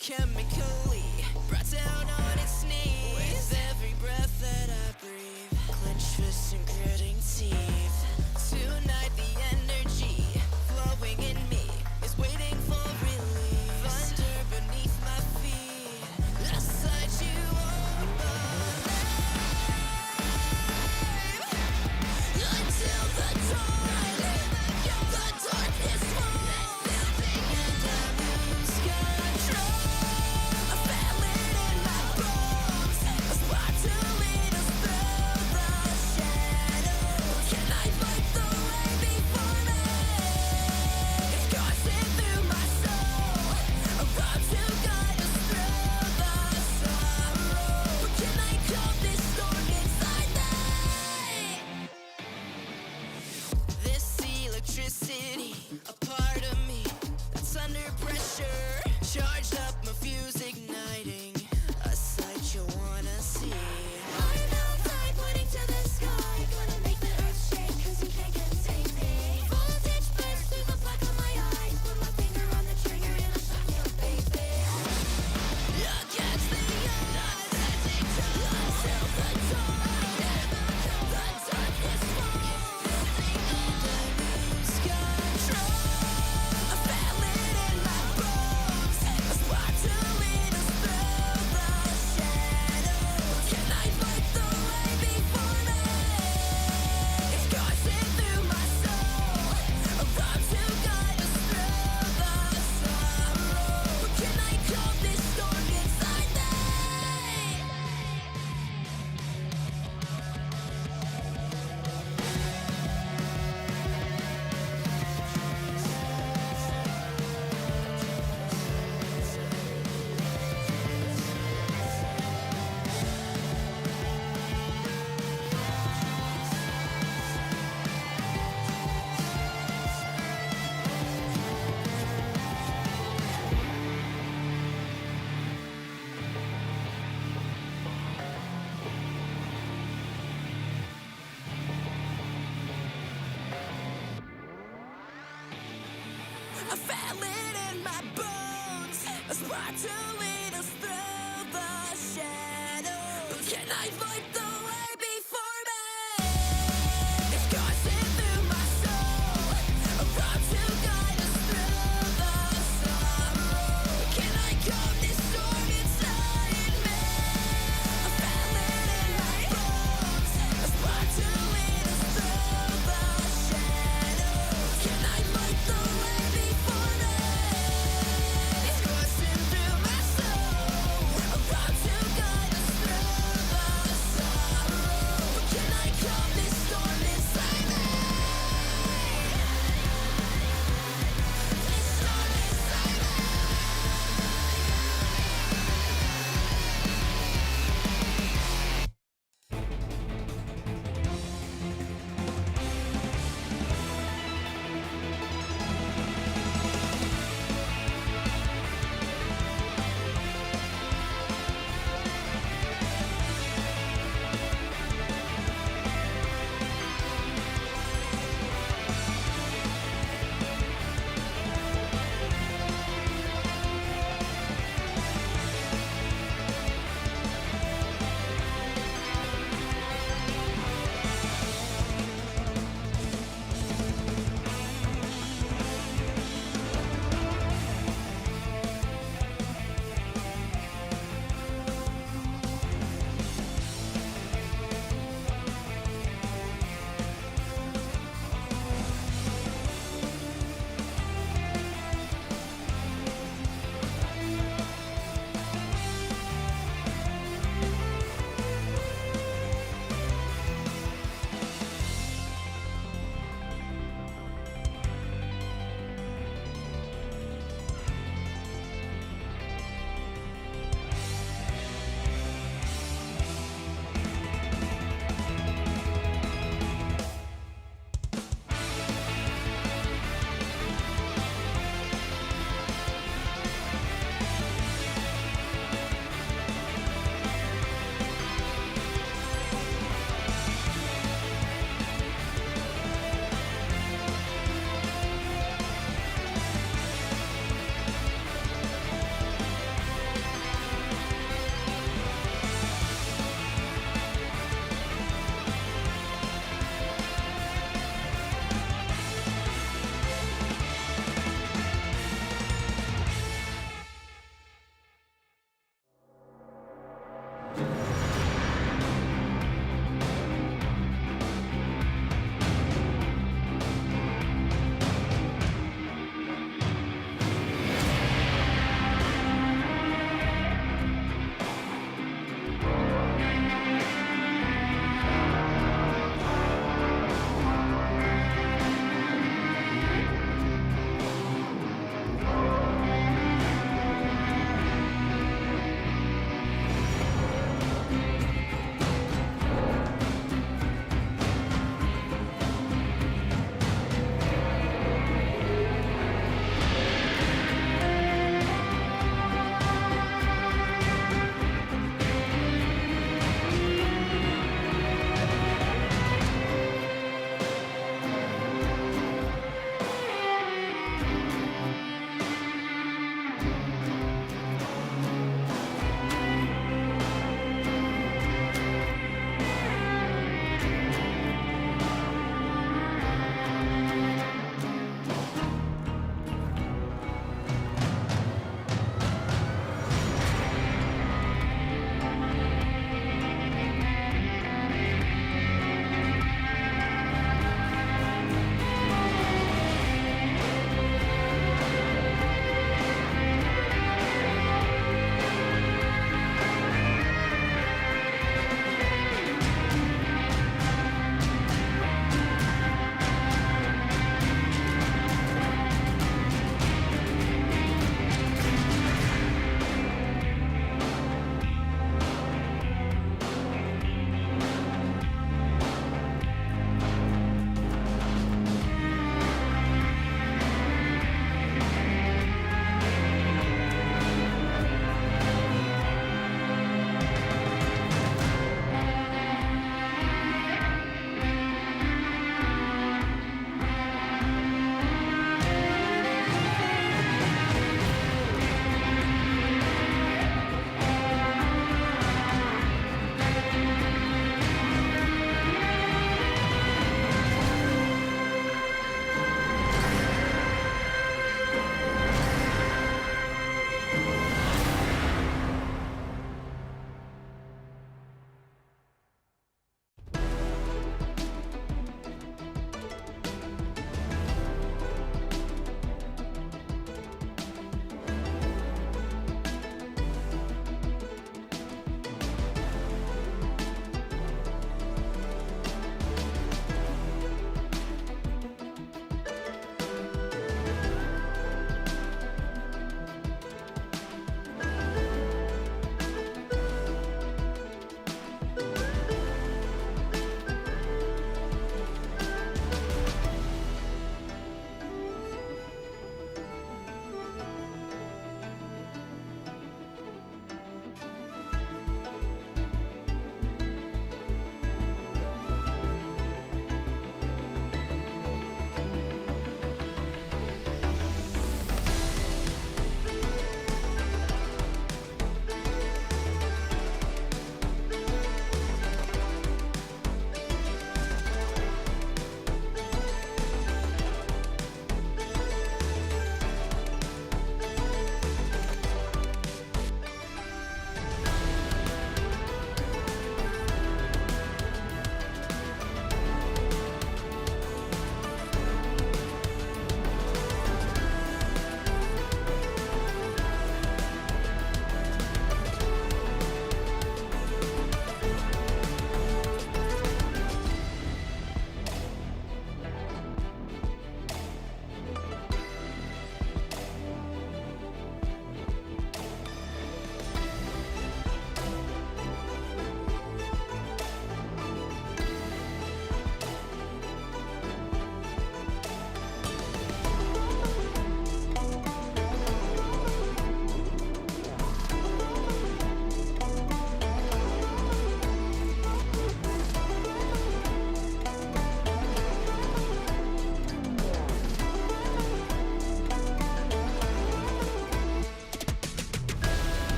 chemically brought down on its knees. With every breath that I breathe, clenched fists and gritting teeth. Tonight the energy flowing in me is waiting for release. Thunder beneath my feet, I sight you on my until the dawn, the darkness falls, and I lose control. I feel it in my bones, a spark to lead us through the shadows. Can I fight the way before me? It's coursing through my soul, a road to guide us through the sorrow. Can I calm this storm inside me? This electricity, a part of me that's under pressure. Charged up, my fuse igniting a sight you wanna see. I'm outside, pointing to the sky, gonna make the earth shake, 'cause you can't contain me. Voltage bursts through the black of my eyes, put my finger on the trigger and I'll shock you, baby. Against the odds, until the dawn, the darkness falls, and I lose control. I feel it in my bones, a spark to lead us through the shadows. Can I fight the way before me? It's coursing through my soul, a road to guide us through the sorrow. Can I calm this storm inside me? I feel it in my bones, a spark to lead us through the shadows. Can I fight the way before me? It's coursing through my soul, a road to guide us through the sorrow. Can I calm this storm inside me? I feel it in my bones, a spark to lead us through the shadows. Can I fight the way before me? It's coursing through my soul, a road to guide us through the sorrow.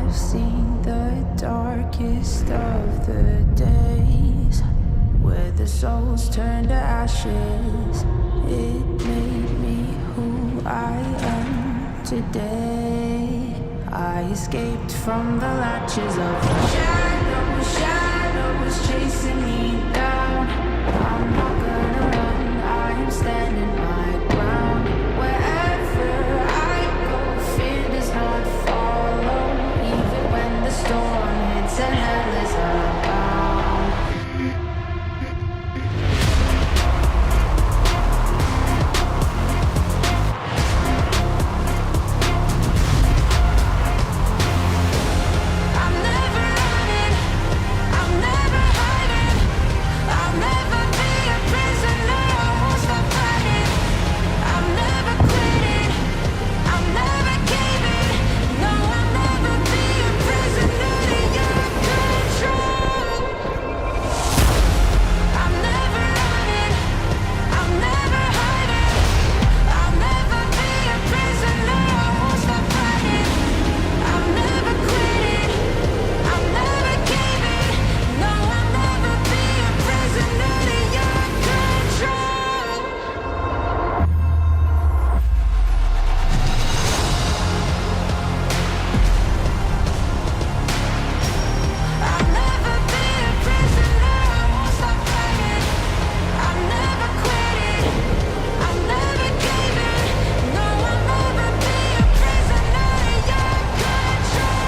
I've seen the darkest of the days, where the souls turn to ashes. It made me who I am today. I escaped from the latches of the shadows chasing me down. I'm not gonna run, I am standing my ground. Wherever I go, fear does not follow, even when the storm hits and hell is abound. I'm never running, I'm never hiding, I'll never be a prisoner, I won't stop fighting. I'm never quitting, I'm never caving, no, I'll never be a prisoner to your control. I'm never running, I'm never hiding, I'll never be a prisoner, I won't stop fighting. I'm never quitting, I'm never caving, no, I'll never be a prisoner to your control. I'll never be a prisoner, I won't stop fighting. I'm never quitting, I'm never caving, no, I'll never be a prisoner to your control.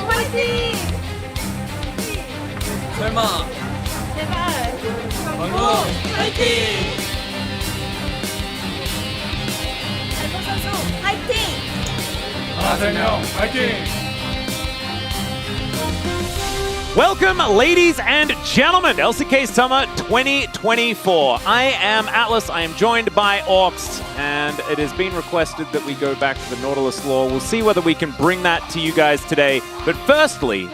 화이팅! 설마 제발! 방금 파이팅! 알고 선수 화이팅! 아세명 파이팅! Welcome, ladies and gentlemen, LCK Summer 2024. I am Atlas, I am joined by Orcs, and it has been requested that we go back to the Nautilus lore. We'll see whether we can bring that to you guys today. But firstly,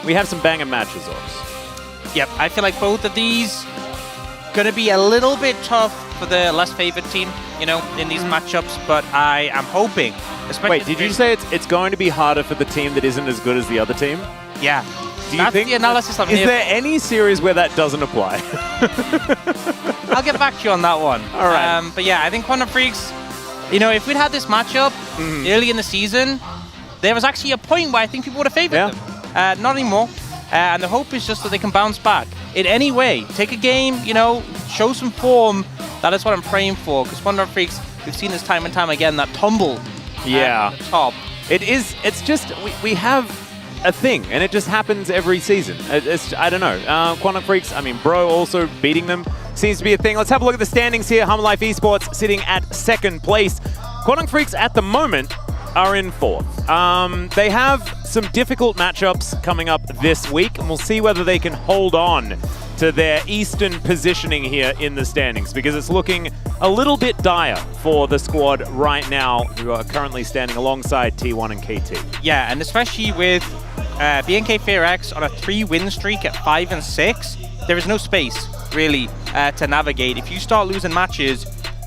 we have some banger matches, Orcs. Yep, I feel like both of these gonna be a little bit tough for the less favored team, you know, in these matchups, but I am hoping, especially... Wait, did you say it's going to be harder for the team that isn't as good as the other team? Yeah. Do you That's think the analysis I'm is here there any series where that doesn't apply? I'll get back to you on that one. All right. But yeah, I think Quantum Freaks, you know, if we'd had this matchup early in the season, there was actually a point where I think people would have favored them. Not anymore. And the hope is just that they can bounce back in any way. Take a game, you know, show some form. That is what I'm praying for. Because Quantum Freaks, we've seen this time and time again, that tumble at the top. It's just, we have a thing, and it just happens every season. I don't know. Quantum Freaks, I mean, Bro also beating them seems to be a thing. Let's have a look at the standings here. Humble Life Esports sitting at 2nd place. Quantum Freaks at the moment are in 4th. They have some difficult matchups coming up this week, and we'll see whether they can hold on to their eastern positioning here in the standings, because it's looking a little bit dire for the squad right now, who are currently standing alongside T1 and KT. Yeah, and especially with BNK FairX on a 3-win streak at 5 and 6, there is no space really to navigate. If you start losing matches,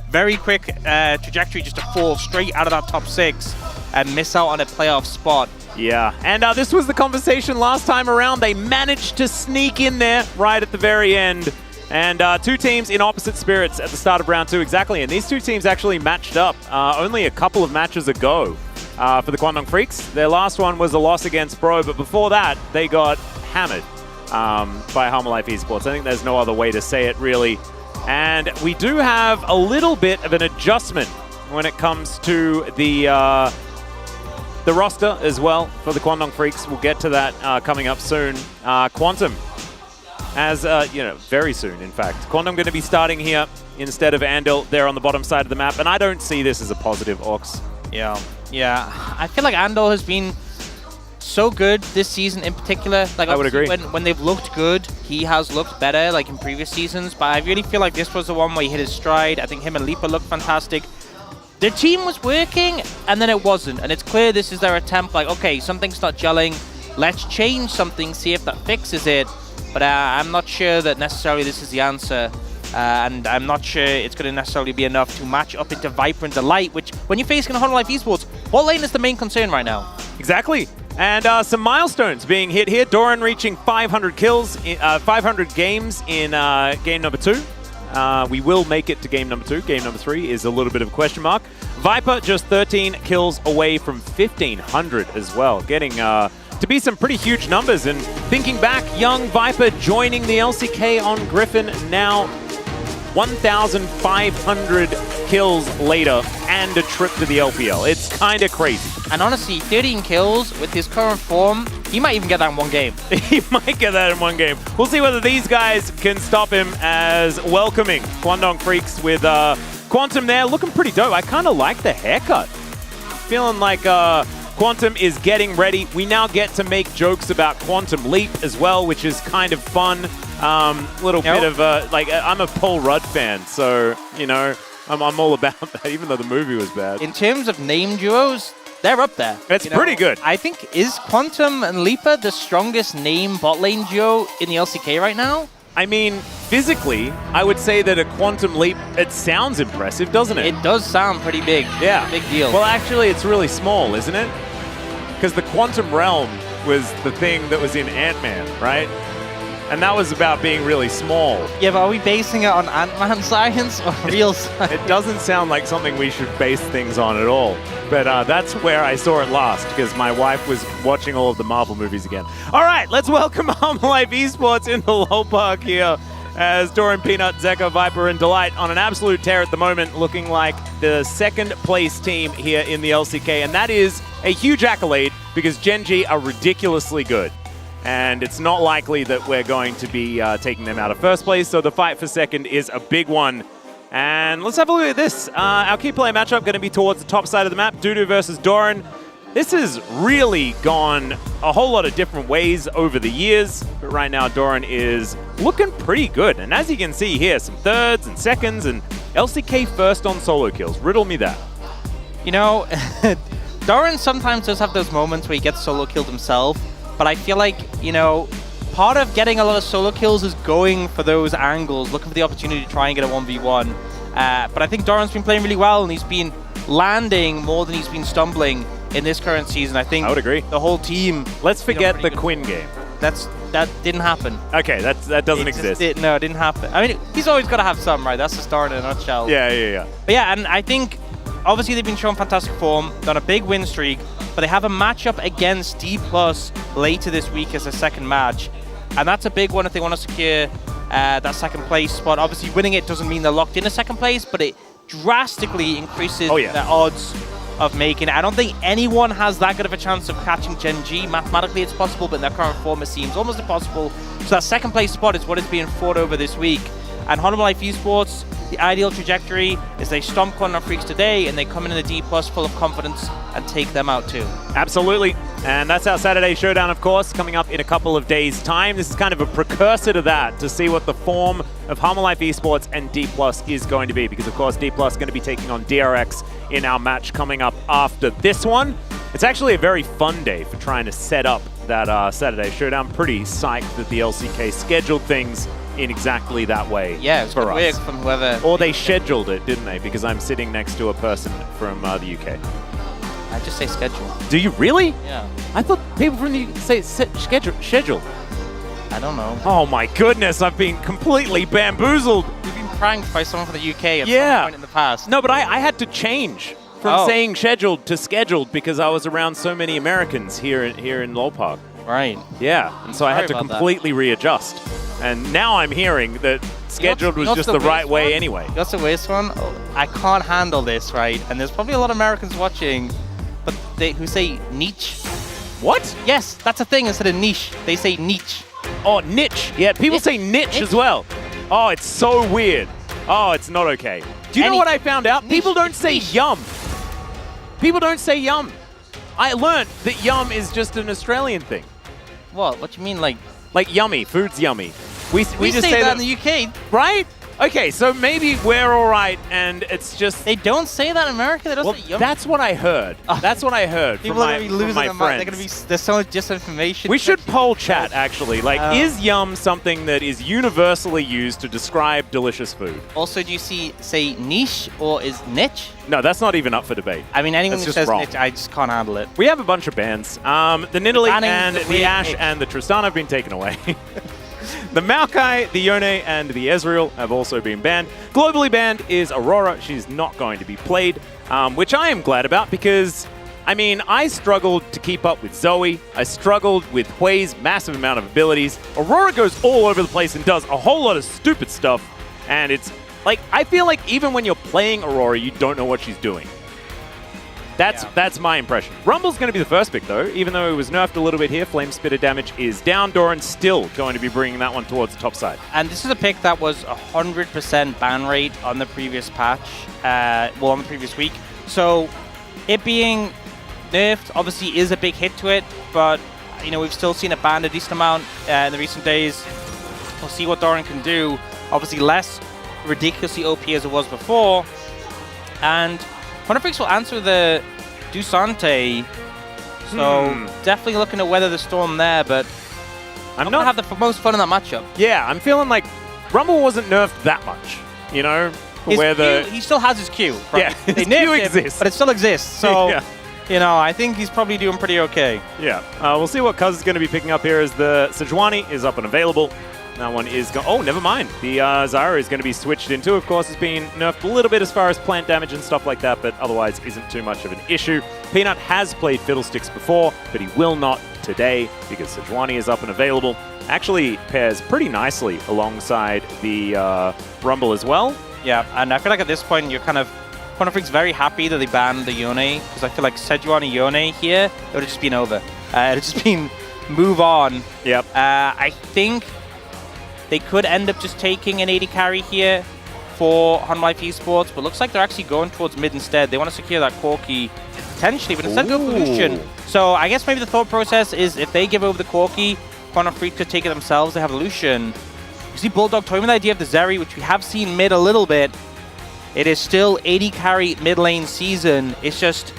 very quick trajectory just to fall straight out of that top 6 and miss out on a playoff spot. Yeah, and this was the conversation last time around. They managed to sneak in there right at the very end. And two teams in opposite spirits at the start of round 2, exactly. And these two teams actually matched up only a couple of matches ago for the Quantum Freaks. Their last one was a loss against Bro, but before that, they got hammered by Humble Life Esports. I think there's no other way to say it, really. And we do have a little bit of an adjustment when it comes to the roster as well for the Quantum Freaks. We'll get to that coming up soon. Quantum, as you know, very soon, in fact. Quantum going to be starting here instead of Andal there on the bottom side of the map, and I don't see this as a positive, Orcs. Yeah. I feel like Andal has been so good this season in particular. Like, I would agree. When they've looked good, he has looked better, like in previous seasons. But I really feel like this was the one where he hit his stride. I think him and Lipa looked fantastic. The team was working, and then it wasn't. And it's clear this is their attempt, like, okay, something's not gelling. Let's change something, see if that fixes it. But I'm not sure that necessarily this is the answer. And I'm not sure it's going to necessarily be enough to match up into Viper and Delight, which, when you're facing Hololive Esports, bot lane is the main concern right now. Exactly. And some milestones being hit here. Doran reaching 500 kills, 500 games in game number 2. We will make it to game number 2. Game number 3 is a little bit of a question mark. Viper just 13 kills away from 1,500 as well, getting to be some pretty huge numbers. And thinking back, young Viper joining the LCK on Griffin, now 1,500 kills later and a trip to the LPL. It's kind of crazy. And honestly, 13 kills with his current form, he might even get that in one game. He might get that in one game. We'll see whether these guys can stop him, as welcoming Kwandong Freaks with Quantum there, looking pretty dope. I kind of like the haircut. Feeling like Quantum is getting ready. We now get to make jokes about Quantum Leap as well, which is kind of fun. Little bit of like, I'm a Paul Rudd fan, so, you know, I'm all about that, even though the movie was bad. In terms of name duos, they're up there. It's pretty good. I think, is Quantum and Lipa the strongest name bot lane duo in the LCK right now? I mean, physically, I would say that a Quantum Leap, it sounds impressive, doesn't it? It does sound pretty big. Yeah. Big deal. Well, actually, it's really small, isn't it? Because the Quantum Realm was the thing that was in Ant-Man, right? And that was about being really small. Yeah, but are we basing it on Ant-Man science or real science? It doesn't sound like something we should base things on at all. But that's where I saw it last, because my wife was watching all of the Marvel movies again. All right, let's welcome Hololive Esports in the Low Park here, as Doran, Peanut, Zeka, Viper, and Delight on an absolute tear at the moment, looking like the second place team here in the LCK. And that is a huge accolade, because Gen G are ridiculously good. And it's not likely that we're going to be taking them out of first place, so the fight for second is a big one. And let's have a look at this. Our key player matchup going to be towards the top side of the map, Dudu versus Doran. This has really gone a whole lot of different ways over the years, but right now Doran is looking pretty good. And as you can see here, some thirds and seconds, and LCK first on solo kills. Riddle me that. You know, Doran sometimes does have those moments where he gets solo killed himself, but I feel like, you know, part of getting a lot of solo kills is going for those angles, looking for the opportunity to try and get a 1v1. But I think Doran's been playing really well, and he's been landing more than he's been stumbling in this current season. I think I would agree. The whole team... Let's forget the Quinn game. That didn't happen. Okay, that doesn't exist. No, it didn't happen. I mean, he's always got to have some, right? That's the star in a nutshell. Yeah. But yeah, and I think, obviously they've been showing fantastic form, done a big win streak, but they have a matchup against D+ later this week as a second match. And that's a big one if they want to secure that second place spot. Obviously, winning it doesn't mean they're locked in a second place, but it drastically increases their odds of making it. I don't think anyone has that good of a chance of catching Gen G. Mathematically, it's possible, but in their current form, it seems almost impossible. So that second place spot is what is being fought over this week. And Hololive Esports, the ideal trajectory is they stomp Quantum Freaks today, and they come in the D+ full of confidence and take them out too. Absolutely. And that's our Saturday showdown, of course, coming up in a couple of days' time. This is kind of a precursor to that, to see what the form of Hololive Esports and D+ is going to be, because, of course, D+ is going to be taking on DRX in our match coming up after this one. It's actually a very fun day for trying to set up that Saturday showdown. Pretty psyched that the LCK scheduled things in exactly that way. Yeah, it's for us. From whoever. Or they scheduled it, didn't they? Because I'm sitting next to a person from the UK. I just say schedule. Do you really? Yeah. I thought people from the UK say schedule. I don't know. Oh my goodness, I've been completely bamboozled. You've been pranked by someone from the UK at some point in the past. No, but I had to change from saying scheduled to scheduled because I was around so many Americans here in Low Park. Right. Yeah, and so I had to completely readjust. And now I'm hearing that scheduled was just the right way anyway. That's the worst one. I can't handle this, right? And there's probably a lot of Americans watching, but who say niche. What? Yes, that's a thing instead of niche. They say niche. Oh, niche. Yeah, people say niche as well. Oh, it's so weird. Oh, it's not okay. Do you know what I found out? People don't say yum. People don't say yum. I learned that yum is just an Australian thing. What do you mean, like yummy, food's yummy. We just say say that in the UK? right? Okay, so maybe we're all right, and it's just... They don't say that in America? They don't say yum? That's what I heard. That's what I heard from People are my, going to be losing from my their mind. friends. There's so much disinformation. We should poll chat, actually. Like, Oh. is yum something that is universally used to describe delicious food? Also, do you say niche or is niche? No, that's not even up for debate. I mean, anyone That's who just says wrong. niche, I just can't handle it. We have a bunch of bans. The Nidalee banning and the the weird Ashe niche. and the Tristana have been taken away. The Maokai, the Yone, and the Ezreal have also been banned. Globally banned is Aurora. She's not going to be played, which I am glad about because, I mean, I struggled to keep up with Zoe. I struggled with Hui's massive amount of abilities. Aurora goes all over the place and does a whole lot of stupid stuff. And it's like, I feel like even when you're playing Aurora, you don't know what she's doing. That's my impression. Rumble's going to be the first pick, though. Even though it was nerfed a little bit here, Flame Spitter damage is down. Doran's still going to be bringing that one towards the top side. And this is a pick that was 100% ban rate on the previous patch, on the previous week. So it being nerfed obviously is a big hit to it, but you know, we've still seen it banned a decent amount in the recent days. We'll see what Doran can do. Obviously less ridiculously OP as it was before. And Quantum will answer the Dusante, so definitely looking to weather the storm there, but I'm not have the most fun in that matchup. Yeah, I'm feeling like Rumble wasn't nerfed that much, you know? He still has his Q. Right? Yeah, they his Q nerfed him, exists. but it still exists, so Yeah. you know, I think he's probably doing pretty okay. Yeah, we'll see what Cuz is going to be picking up here as the Sejuani is up and available. That one is oh, never mind. The Zyra is going to be switched into. Of course, it's been nerfed a little bit as far as plant damage and stuff like that, but otherwise isn't too much of an issue. Peanut has played Fiddlesticks before, but he will not today because Sejuani is up and available. Actually pairs pretty nicely alongside the Rumble as well. Yeah, and I feel like at this point you're kind of Quantum Freak's very happy that they banned the Yone, because I feel like Sejuani Yone here, it would have just been over. It would have just been move on. Yep. I think they could end up just taking an 80 carry here for Hanwha Esports, but looks like they're actually going towards mid instead. They want to secure that Corki potentially, but instead go for Lucian. So I guess maybe the thought process is if they give over the Corki, Quantum Freak could take it themselves. They have Lucian. You see Bulldog toying with the idea of the Zeri, which we have seen mid a little bit. It is still 80 carry mid lane season. It's just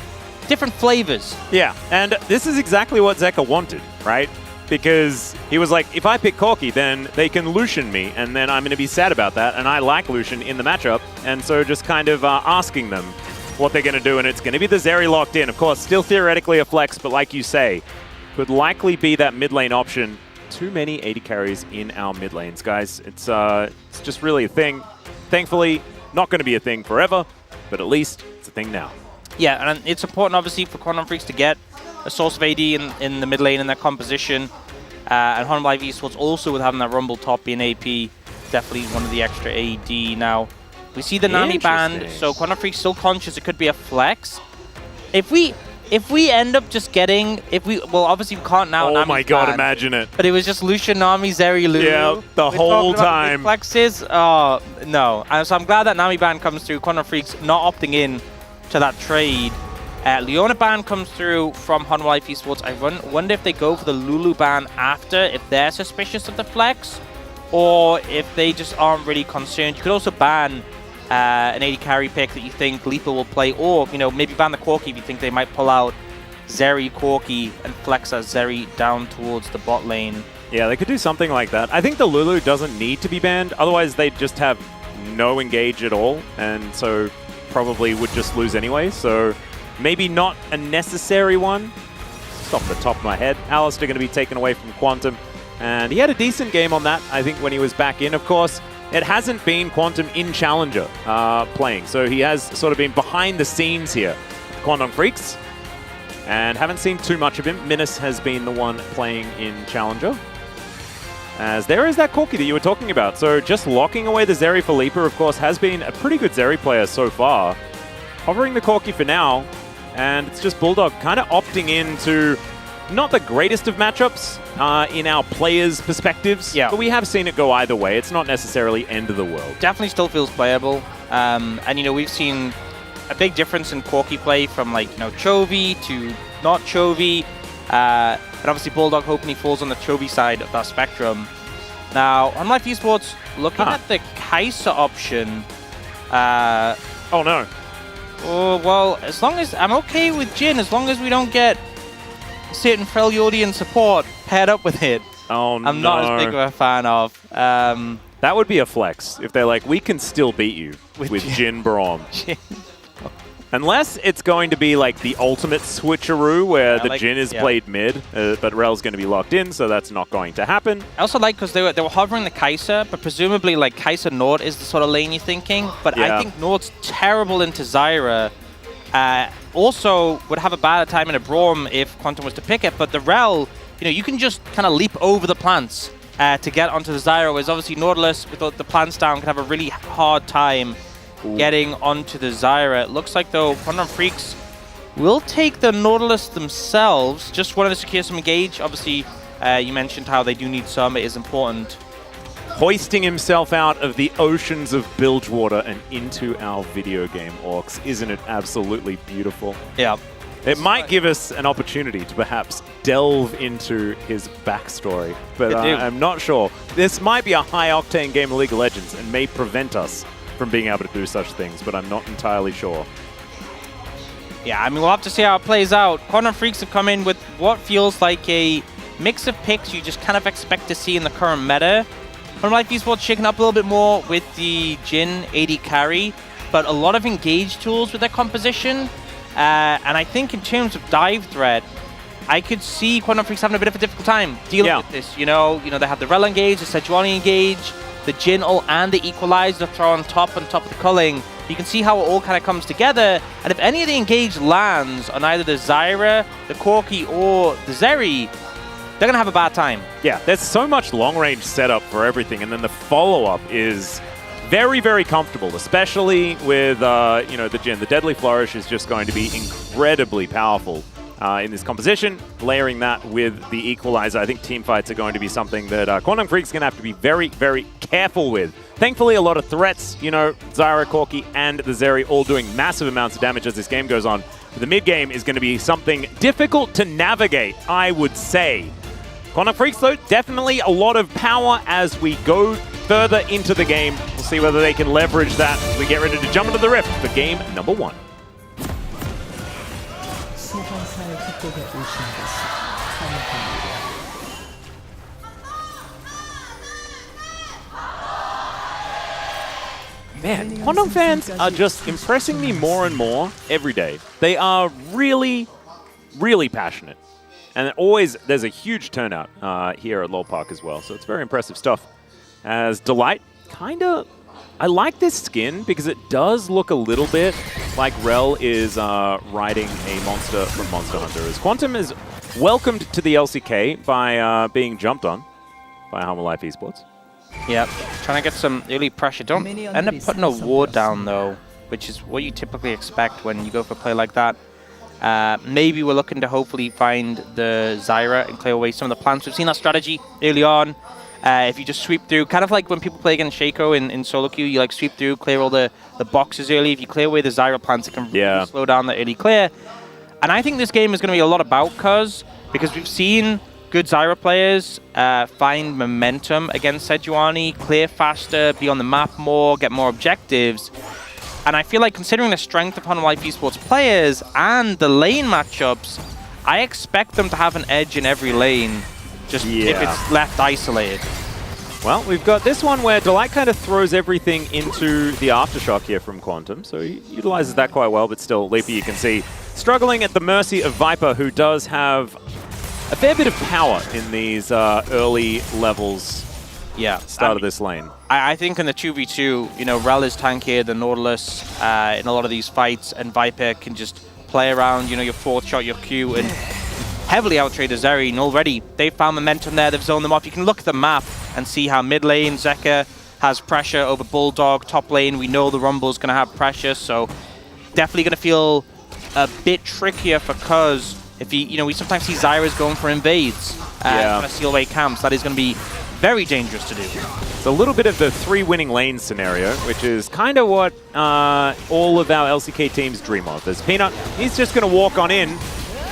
different flavors. Yeah, and this is exactly what Zeka wanted, right? Because he was like, if I pick Corki, then they can Lucian me, and then I'm going to be sad about that, and I like Lucian in the matchup, and so just kind of asking them what they're going to do, and it's going to be the Zeri locked in. Of course, still theoretically a flex, but like you say, could likely be that mid lane option. Too many 80 carries in our mid lanes, guys. It's just really a thing. Thankfully, not going to be a thing forever, but at least it's a thing now. Yeah, and it's important, obviously, for Quantum Freaks to get a source of AD in the mid lane in their composition. And Hanwha Esports also with having that Rumble top being AP, definitely one of the extra AD now. We see the Nami banned, so Quantum Freaks still conscious it could be a flex. If we end up just getting, well, obviously we can't now. Oh Nami's my god, banned, imagine it. But it was just Lucian, Nami, Zeri, Lulu. Yeah, the We're whole talking about time. big flexes. Oh, no. And so I'm glad that Nami ban comes through. Quantum Freaks not opting in to that trade. Leona ban comes through from Hanwha Esports. I wonder if they go for the Lulu ban after, if they're suspicious of the flex, or if they just aren't really concerned. You could also ban an 80 carry pick that you think Leaper will play, or you know, maybe ban the Corki if you think they might pull out Zeri, Corki, and flex as Zeri down towards the bot lane. Yeah, they could do something like that. I think the Lulu doesn't need to be banned, otherwise they'd just have no engage at all, and so probably would just lose anyway, so maybe not a necessary one. Just off the top of my head. Alistair going to be taken away from Quantum, and he had a decent game on that, I think, when he was back in. Of course, it hasn't been Quantum in Challenger playing, so he has sort of been behind the scenes here. Quantum Freaks, and haven't seen too much of him. Minas has been the one playing in Challenger. As there is that Corki that you were talking about. So just locking away the Zeri for Leaper, of course, has been a pretty good Zeri player so far. Hovering the Corki for now, and it's just Bulldog kind of opting into not the greatest of matchups in our players' perspectives, but we have seen it go either way. It's not necessarily end of the world. Definitely still feels playable. And, you know, we've seen a big difference in Corki play from, like, you know, Chovy to not Chovy. And obviously Bulldog hoping he falls on the Chovy side of that spectrum. Now, on Life Esports, looking at the Kai'Sa option. Oh no. Oh, well, as long as I'm okay with Jhin, as long as we don't get certain Freljordian support paired up with it. Oh no. I'm not as big of a fan of. That would be a flex if they're like, we can still beat you with Jhin Braum. Unless it's going to be like the ultimate switcheroo where the Jhin is played mid, but Rel's going to be locked in, so that's not going to happen. I also like because they were hovering the Kai'Sa, but presumably like Kai'Sa Nord is the sort of lane you're thinking. But I think Nord's terrible into Zyra. Also would have a bad time in a Braum if Quantum was to pick it, but the Rel, you know, you can just kind of leap over the plants to get onto the Zyra, whereas obviously Nautilus, with the plants down, can have a really hard time getting onto the Zyra. It looks like, though, Quantum Freaks will take the Nautilus themselves. Just wanted to secure some engage. Obviously, you mentioned how they do need some. It is important. Hoisting himself out of the oceans of bilge water and into our video game, Orcs. Isn't it absolutely beautiful? Yeah. It might give us an opportunity to perhaps delve into his backstory, but I'm not sure. This might be a high-octane game of League of Legends and may prevent us from being able to do such things, but I'm not entirely sure. Yeah, I mean, we'll have to see how it plays out. Quantum Freaks have come in with what feels like a mix of picks you just kind of expect to see in the current meta. From Life Esports shaking up a little bit more with the Jhin AD carry, but a lot of engage tools with their composition. And I think in terms of dive threat, I could see Quantum Freaks having a bit of a difficult time dealing with this. You know, they have the Rel engage, the Sejuani engage, the Jhin ult and the Equalizer throw on top of the culling. You can see how it all kind of comes together. And if any of the engage lands on either the Zyra, the Corki, or the Zeri, they're going to have a bad time. Yeah, there's so much long-range setup for everything, and then the follow-up is very, very comfortable, especially with, the Jhin. The Deadly Flourish is just going to be incredibly powerful in this composition. Layering that with the Equalizer, I think teamfights are going to be something that Quantum Freak's going to have to be very, very careful with. Thankfully, a lot of threats, Zyra, Corki, and the Zeri all doing massive amounts of damage as this game goes on. But the mid-game is going to be something difficult to navigate, I would say. Quantum Freaks, though, definitely a lot of power as we go further into the game. We'll see whether they can leverage that as we get ready to jump into the Rift for game number 1. Man, Quantum fans are just impressing me more and more every day. They are really, really passionate. And there's a huge turnout here at Lowell Park as well, so it's very impressive stuff. As Delight, I like this skin because it does look a little bit like Rel is riding a monster from Monster Hunter. As Quantum is welcomed to the LCK by being jumped on by Humble Life Esports. Yep, trying to get some early pressure. Don't end up putting a ward down, though, which is what you typically expect when you go for a play like that. Maybe we're looking to hopefully find the Zyra and clear away some of the plants. We've seen that strategy early on. If you just sweep through, kind of like when people play against Shaco in solo queue, you like sweep through, clear all the boxes early. If you clear away the Zyra plants, it can really slow down the early clear. And I think this game is going to be a lot about because we've seen good Zyra players find momentum against Sejuani, clear faster, be on the map more, get more objectives. And I feel like considering the strength of Humble Life Esports players and the lane matchups, I expect them to have an edge in every lane, just if it's left isolated. Well, we've got this one where Delight kind of throws everything into the Aftershock here from Quantum, so he utilizes that quite well, but still, Leapy, you can see, struggling at the mercy of Viper, who does have a fair bit of power in these early levels. Start of this lane. I think in the 2v2, Rel is tankier than Nautilus in a lot of these fights, and Viper can just play around, your fourth shot, your Q, and heavily outtrade the Zeri. And already, they've found momentum there, they've zoned them off. You can look at the map and see how mid lane, Zeka has pressure over Bulldog. Top lane, we know the Rumble's going to have pressure, so definitely going to feel a bit trickier for Cuz. If we sometimes see Zyra's going for invades, trying to seal away camps. That is going to be very dangerous to do. It's a little bit of the 3 winning lanes scenario, which is kind of what all of our LCK teams dream of. There's Peanut, he's just going to walk on in,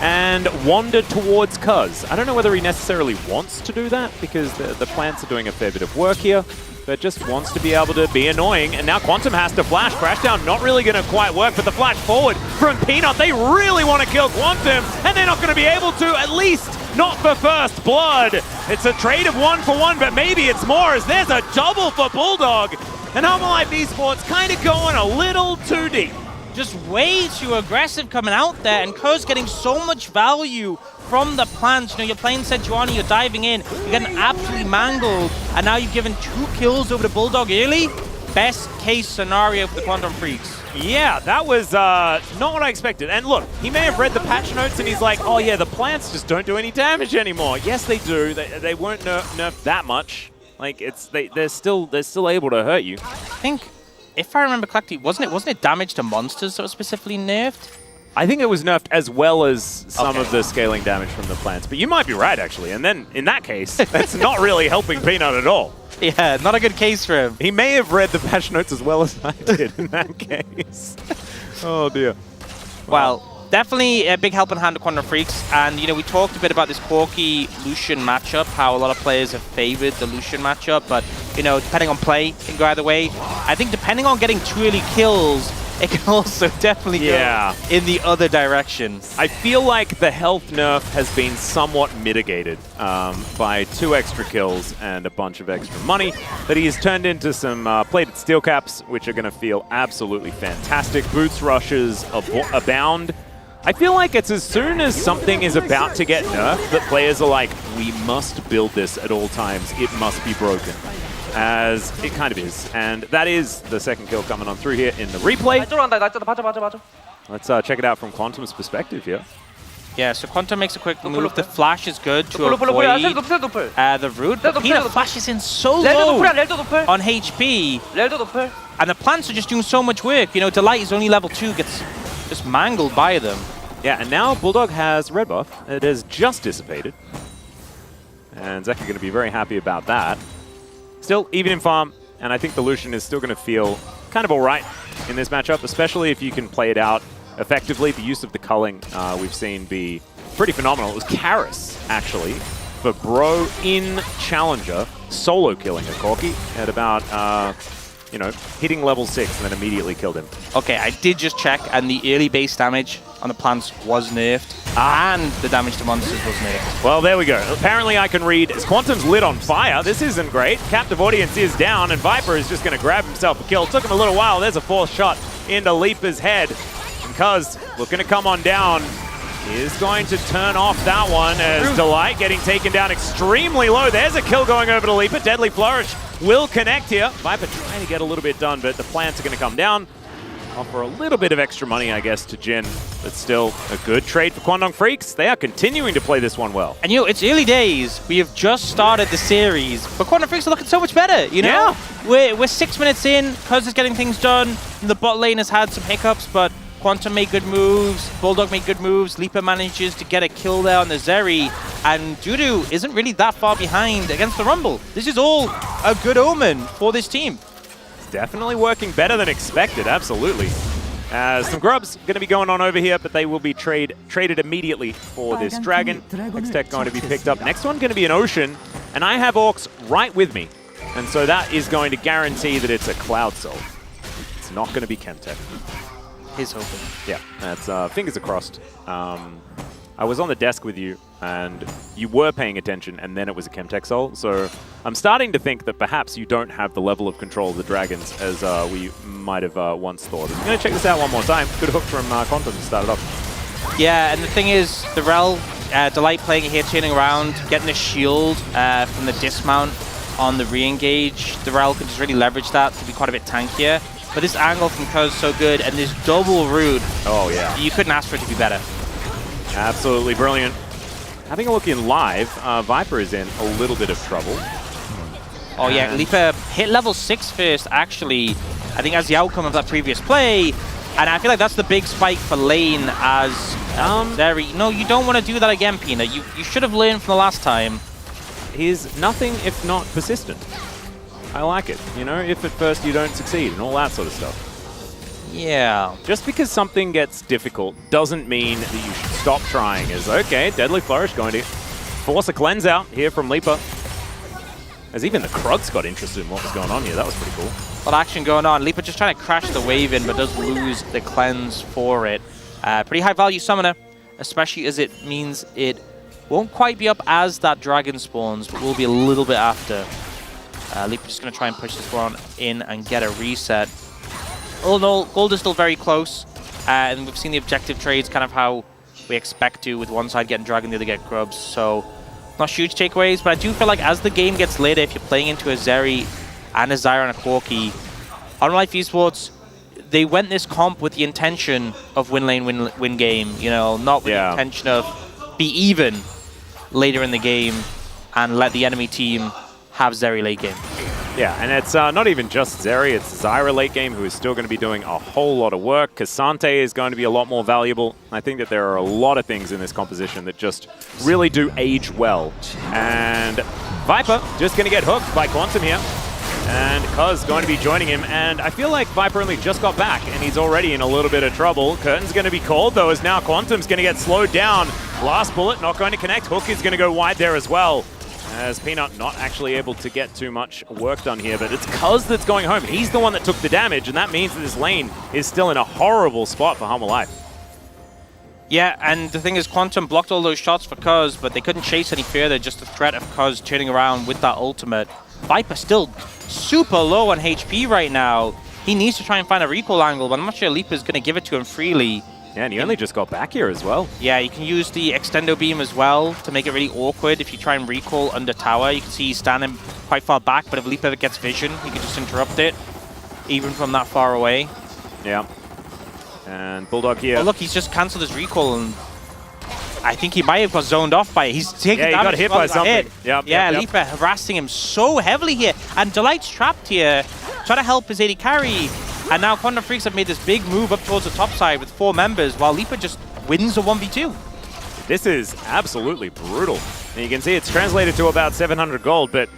and wander towards Cuz. I don't know whether he necessarily wants to do that because the plants are doing a fair bit of work here, but just wants to be able to be annoying. And now Quantum has to flash. Crashdown not really going to quite work, but the flash forward from Peanut. They really want to kill Quantum, and they're not going to be able to, at least not for first blood. It's a trade of 1-for-1, but maybe it's more as there's a double for Bulldog. And HLE Esports kind of going a little too deep. Just way too aggressive coming out there, and Ko's getting so much value from the plants. You know, you're playing Sejuani, you're diving in, you're getting absolutely mangled, and now you've given 2 kills over the Bulldog early. Best case scenario for the Quantum Freaks. Yeah, that was not what I expected. And look, he may have read the patch notes and he's like, oh yeah, the plants just don't do any damage anymore. Yes, they do. They weren't nerfed that much. Like, they're still able to hurt you. I think, if I remember correctly, wasn't it damage to monsters that was specifically nerfed? I think it was nerfed as well as some of the scaling damage from the plants. But you might be right, actually. And then, in that case, that's not really helping Peanut at all. Yeah, not a good case for him. He may have read the patch notes as well as I did in that case. Oh, dear. Well, definitely a big helping hand to Quantum Freaks. And, you know, we talked a bit about this Corki-Lucian matchup, how a lot of players have favored the Lucian matchup. But, you know, depending on play, it can go either way. I think depending on getting 2 early kills, it can also definitely go in the other direction. I feel like the health nerf has been somewhat mitigated by 2 extra kills and a bunch of extra money that he has turned into some plated steel caps, which are going to feel absolutely fantastic. Boots rushes abound. I feel like it's as soon as something is about to get nerfed that players are like, we must build this at all times. It must be broken. As it kind of is. And that is the second kill coming on through here in the replay. Let's check it out from Quantum's perspective here. Yeah, so Quantum makes a quick move. The flash is good to avoid the root. But Peanut flashes in so low on HP. And the plants are just doing so much work. You know, Delight is only level 2, gets just mangled by them. Yeah, and now Bulldog has red buff. It has just dissipated. And Zeka going to be very happy about that. Still, even in farm, and I think the Lucian is still going to feel kind of alright in this matchup, especially if you can play it out effectively. The use of the culling we've seen be pretty phenomenal. It was Karis, actually, for Bro in Challenger, solo killing a Corki at about, you know, hitting level 6 and then immediately killed him. Okay, I did just check, and the early base damage on the plants was nerfed, and the damage to monsters was nerfed. Well, there we go. Apparently I can read as Quantum's lit on fire. This isn't great. Captive Audience is down, and Viper is just going to grab himself a kill. Took him a little while. There's a 4th shot into Leaper's head. And Cuz looking to come on down. Is going to turn off that one as Delight getting taken down extremely low. There's a kill going over to Leaper. Deadly Flourish will connect here. Viper trying to get a little bit done, but the plants are going to come down. Offer a little bit of extra money, I guess, to Jin, but still a good trade for Quantum Freaks. They are continuing to play this one well. And, you know, it's early days. We have just started the series, but Quantum Freaks are looking so much better, you know? Yeah. We're 6 minutes in. Cuz is getting things done. The bot lane has had some hiccups, but Quantum made good moves. Bulldog made good moves. Leaper manages to get a kill there on the Zeri, and Judu isn't really that far behind against the Rumble. This is all a good omen for this team. Definitely working better than expected, absolutely. Some grubs going to be going on over here, but they will be traded immediately for this dragon. X-Tech going to be picked up. Next one going to be an Ocean, and I have Orcs right with me. And so that is going to guarantee that it's a Cloud Soul. It's not going to be Chemtech. He's hoping. Yeah, that's fingers are crossed. I was on the desk with you, and you were paying attention, and then it was a Chemtech Soul. So I'm starting to think that perhaps you don't have the level of control of the dragons as we might have once thought. I'm going to check this out one more time. Good hook from Quantum to start it off. Yeah, and the thing is, the Rel, Delight playing it here, turning around, getting a shield from the dismount on the re-engage. The Rel can just really leverage that to be quite a bit tankier. But this angle from Cuz so good, and this double root. Oh yeah. You couldn't ask for it to be better. Absolutely brilliant. Having a look in live, Viper is in a little bit of trouble. Oh yeah, Leaper hit level 6 first, actually, I think as the outcome of that previous play. And I feel like that's the big spike for lane as Zeri. No, you don't want to do that again, Pina. You should have learned from the last time. He's nothing if not persistent. I like it, you know, if at first you don't succeed and all that sort of stuff. Yeah. Just because something gets difficult doesn't mean that you should stop trying. Is okay, Deadly Flourish going to force a cleanse out here from Leaper. As even the Krugs got interested in what was going on here. That was pretty cool. A lot of action going on. Leaper just trying to crash the wave in, but does lose the cleanse for it. Pretty high value summoner, especially as it means it won't quite be up as that dragon spawns, but will be a little bit after. Leaper just going to try and push this one in and get a reset. All in all, gold is still very close, and we've seen the objective trades kind of how we expect to, with one side getting dragon, the other get grubs. So not huge takeaways, but I do feel like as the game gets later, if you're playing into a Zeri and a Zyra and a Corki, on Life Esports, they went this comp with the intention of win lane, win game, you know, not with the intention of be even later in the game and let the enemy team have Zeri late game. Yeah, and it's not even just Zeri, it's Zyra late game who is still going to be doing a whole lot of work. Cassante is going to be a lot more valuable. I think that there are a lot of things in this composition that just really do age well. And Viper just going to get hooked by Quantum here. And Cuz going to be joining him, and I feel like Viper only just got back, and he's already in a little bit of trouble. Curtain's going to be called, though, as now Quantum's going to get slowed down. Last bullet not going to connect. Hook is going to go wide there as well, as Peanut not actually able to get too much work done here, but it's Cuz that's going home. He's the one that took the damage, and that means that this lane is still in a horrible spot for Humble Life. Yeah, and the thing is, Quantum blocked all those shots for Cuz, but they couldn't chase any further, just the threat of Cuz turning around with that ultimate. Viper still super low on HP right now. He needs to try and find a recall angle, but I'm not sure Leaper's going to give it to him freely. Yeah, and he only just got back here as well. Yeah, you can use the extendo beam as well to make it really awkward if you try and recall under tower. You can see he's standing quite far back, but if Leaper gets vision, he can just interrupt it, even from that far away. Yeah. And Bulldog here. Oh, look, he's just cancelled his recall, and I think he might have got zoned off by it. He's taking damage. He got hit by something. Yep. Leaper harassing him so heavily here. And Delight's trapped here, trying to help his AD carry. And now Quantum Freaks have made this big move up towards the top side with 4 members, while Leaper just wins a 1v2. This is absolutely brutal. And you can see it's translated to about 700 gold, but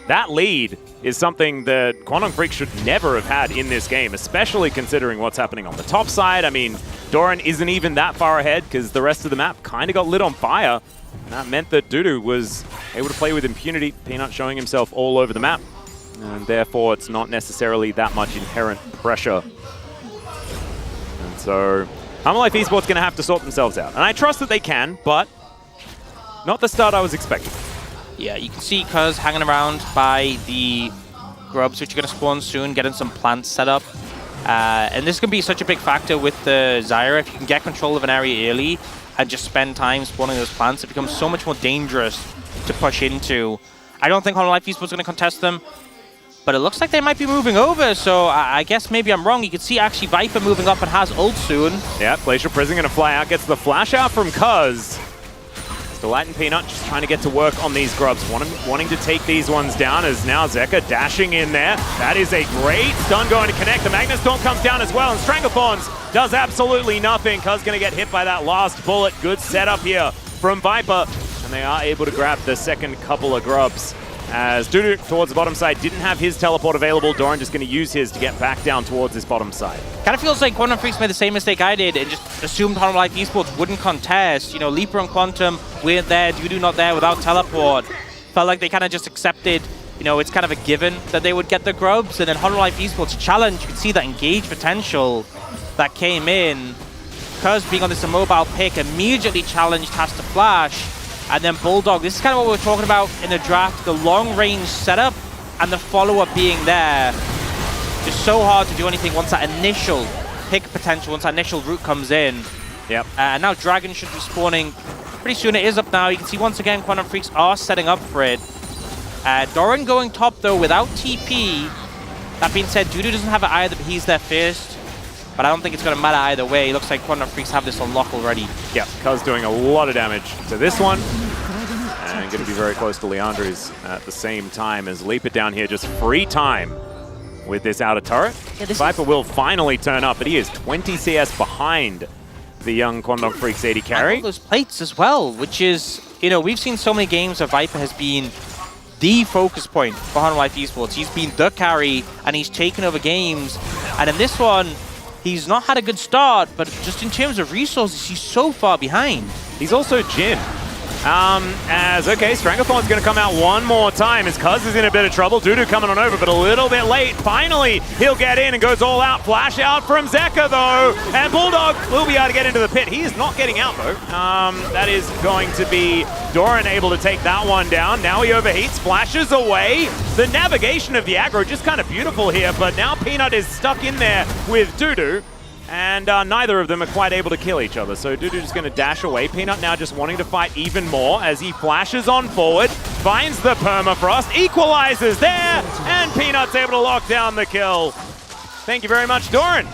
that lead is something that Quantum Freaks should never have had in this game, especially considering what's happening on the top side. I mean, Doran isn't even that far ahead because the rest of the map kind of got lit on fire. And that meant that Dudu was able to play with impunity, Peanut showing himself all over the map. And therefore, it's not necessarily that much inherent pressure. And so, Humble Life Esports going to have to sort themselves out. And I trust that they can, but not the start I was expecting. Yeah, you can see Cuz hanging around by the grubs, which are going to spawn soon, getting some plants set up. And this can be such a big factor with the Zyra. If you can get control of an area early and just spend time spawning those plants, it becomes so much more dangerous to push into. I don't think Humble Life Esports is going to contest them, but it looks like they might be moving over, so I guess maybe I'm wrong. You can see actually Viper moving up and has ult soon. Yeah, Glacial Prison going to fly out, gets the flash out from Cuz. Delight and Peanut just trying to get to work on these grubs, wanting to take these ones down, as now Zeka dashing in there. That is a great stun going to connect. The Magnus Storm comes down as well, and Stranglethorns does absolutely nothing. Cuz going to get hit by that last bullet. Good setup here from Viper, and they are able to grab the second couple of grubs. As Dudu towards the bottom side didn't have his teleport available, Doran just going to use his to get back down towards this bottom side. Kind of feels like Quantum Freaks made the same mistake I did and just assumed Humble Life Esports wouldn't contest. You know, Leaper and Quantum weren't there, Dudu not there without teleport. Felt like they kind of just accepted, you know, it's kind of a given that they would get the grubs. And then Humble Life Esports challenge, you could see that engage potential that came in. Cuz being on this immobile pick, immediately challenged, has to flash. And then Bulldog, this is kind of what we were talking about in the draft, the long-range setup and the follow-up being there. Just so hard to do anything once that initial pick potential, once that initial route comes in. Yep. And now Dragon should be spawning pretty soon. It is up now. You can see once again Quantum Freaks are setting up for it. Doran going top though without TP. That being said, Dudu doesn't have it either, but he's there first. But I don't think it's going to matter either way. It looks like Quantum Freaks have this on lock already. Yeah, Cuz doing a lot of damage to this one. And going to be very close to Leandri's at the same time as Leaper down here. Just free time with this outer turret. Yeah, Viper will finally turn up, but he is 20 CS behind the young Quantum Freaks AD carry. And all those plates as well, which is, you know, we've seen so many games where Viper has been the focus point for Humble Life Esports. He's been the carry, and he's taken over games. And in this one, He's not had a good start, but just in terms of resources, he's so far behind. He's also Jin. Okay, Stranglethorn's going to come out one more time. His Cuz is in a bit of trouble. Dudu coming on over, but a little bit late. Finally, he'll get in and goes all out. Flash out from Zeka, though. And Bulldog will be able to get into the pit. He is not getting out, though. That is going to be Doran able to take that one down. Now he overheats, flashes away. The navigation of the aggro just kind of beautiful here, but now Peanut is stuck in there with Dudu. And neither of them are quite able to kill each other. So Dudu just going to dash away. Peanut now just wanting to fight even more as he flashes on forward, finds the permafrost, equalizes there, and Peanut's able to lock down the kill. Thank you very much, Doran.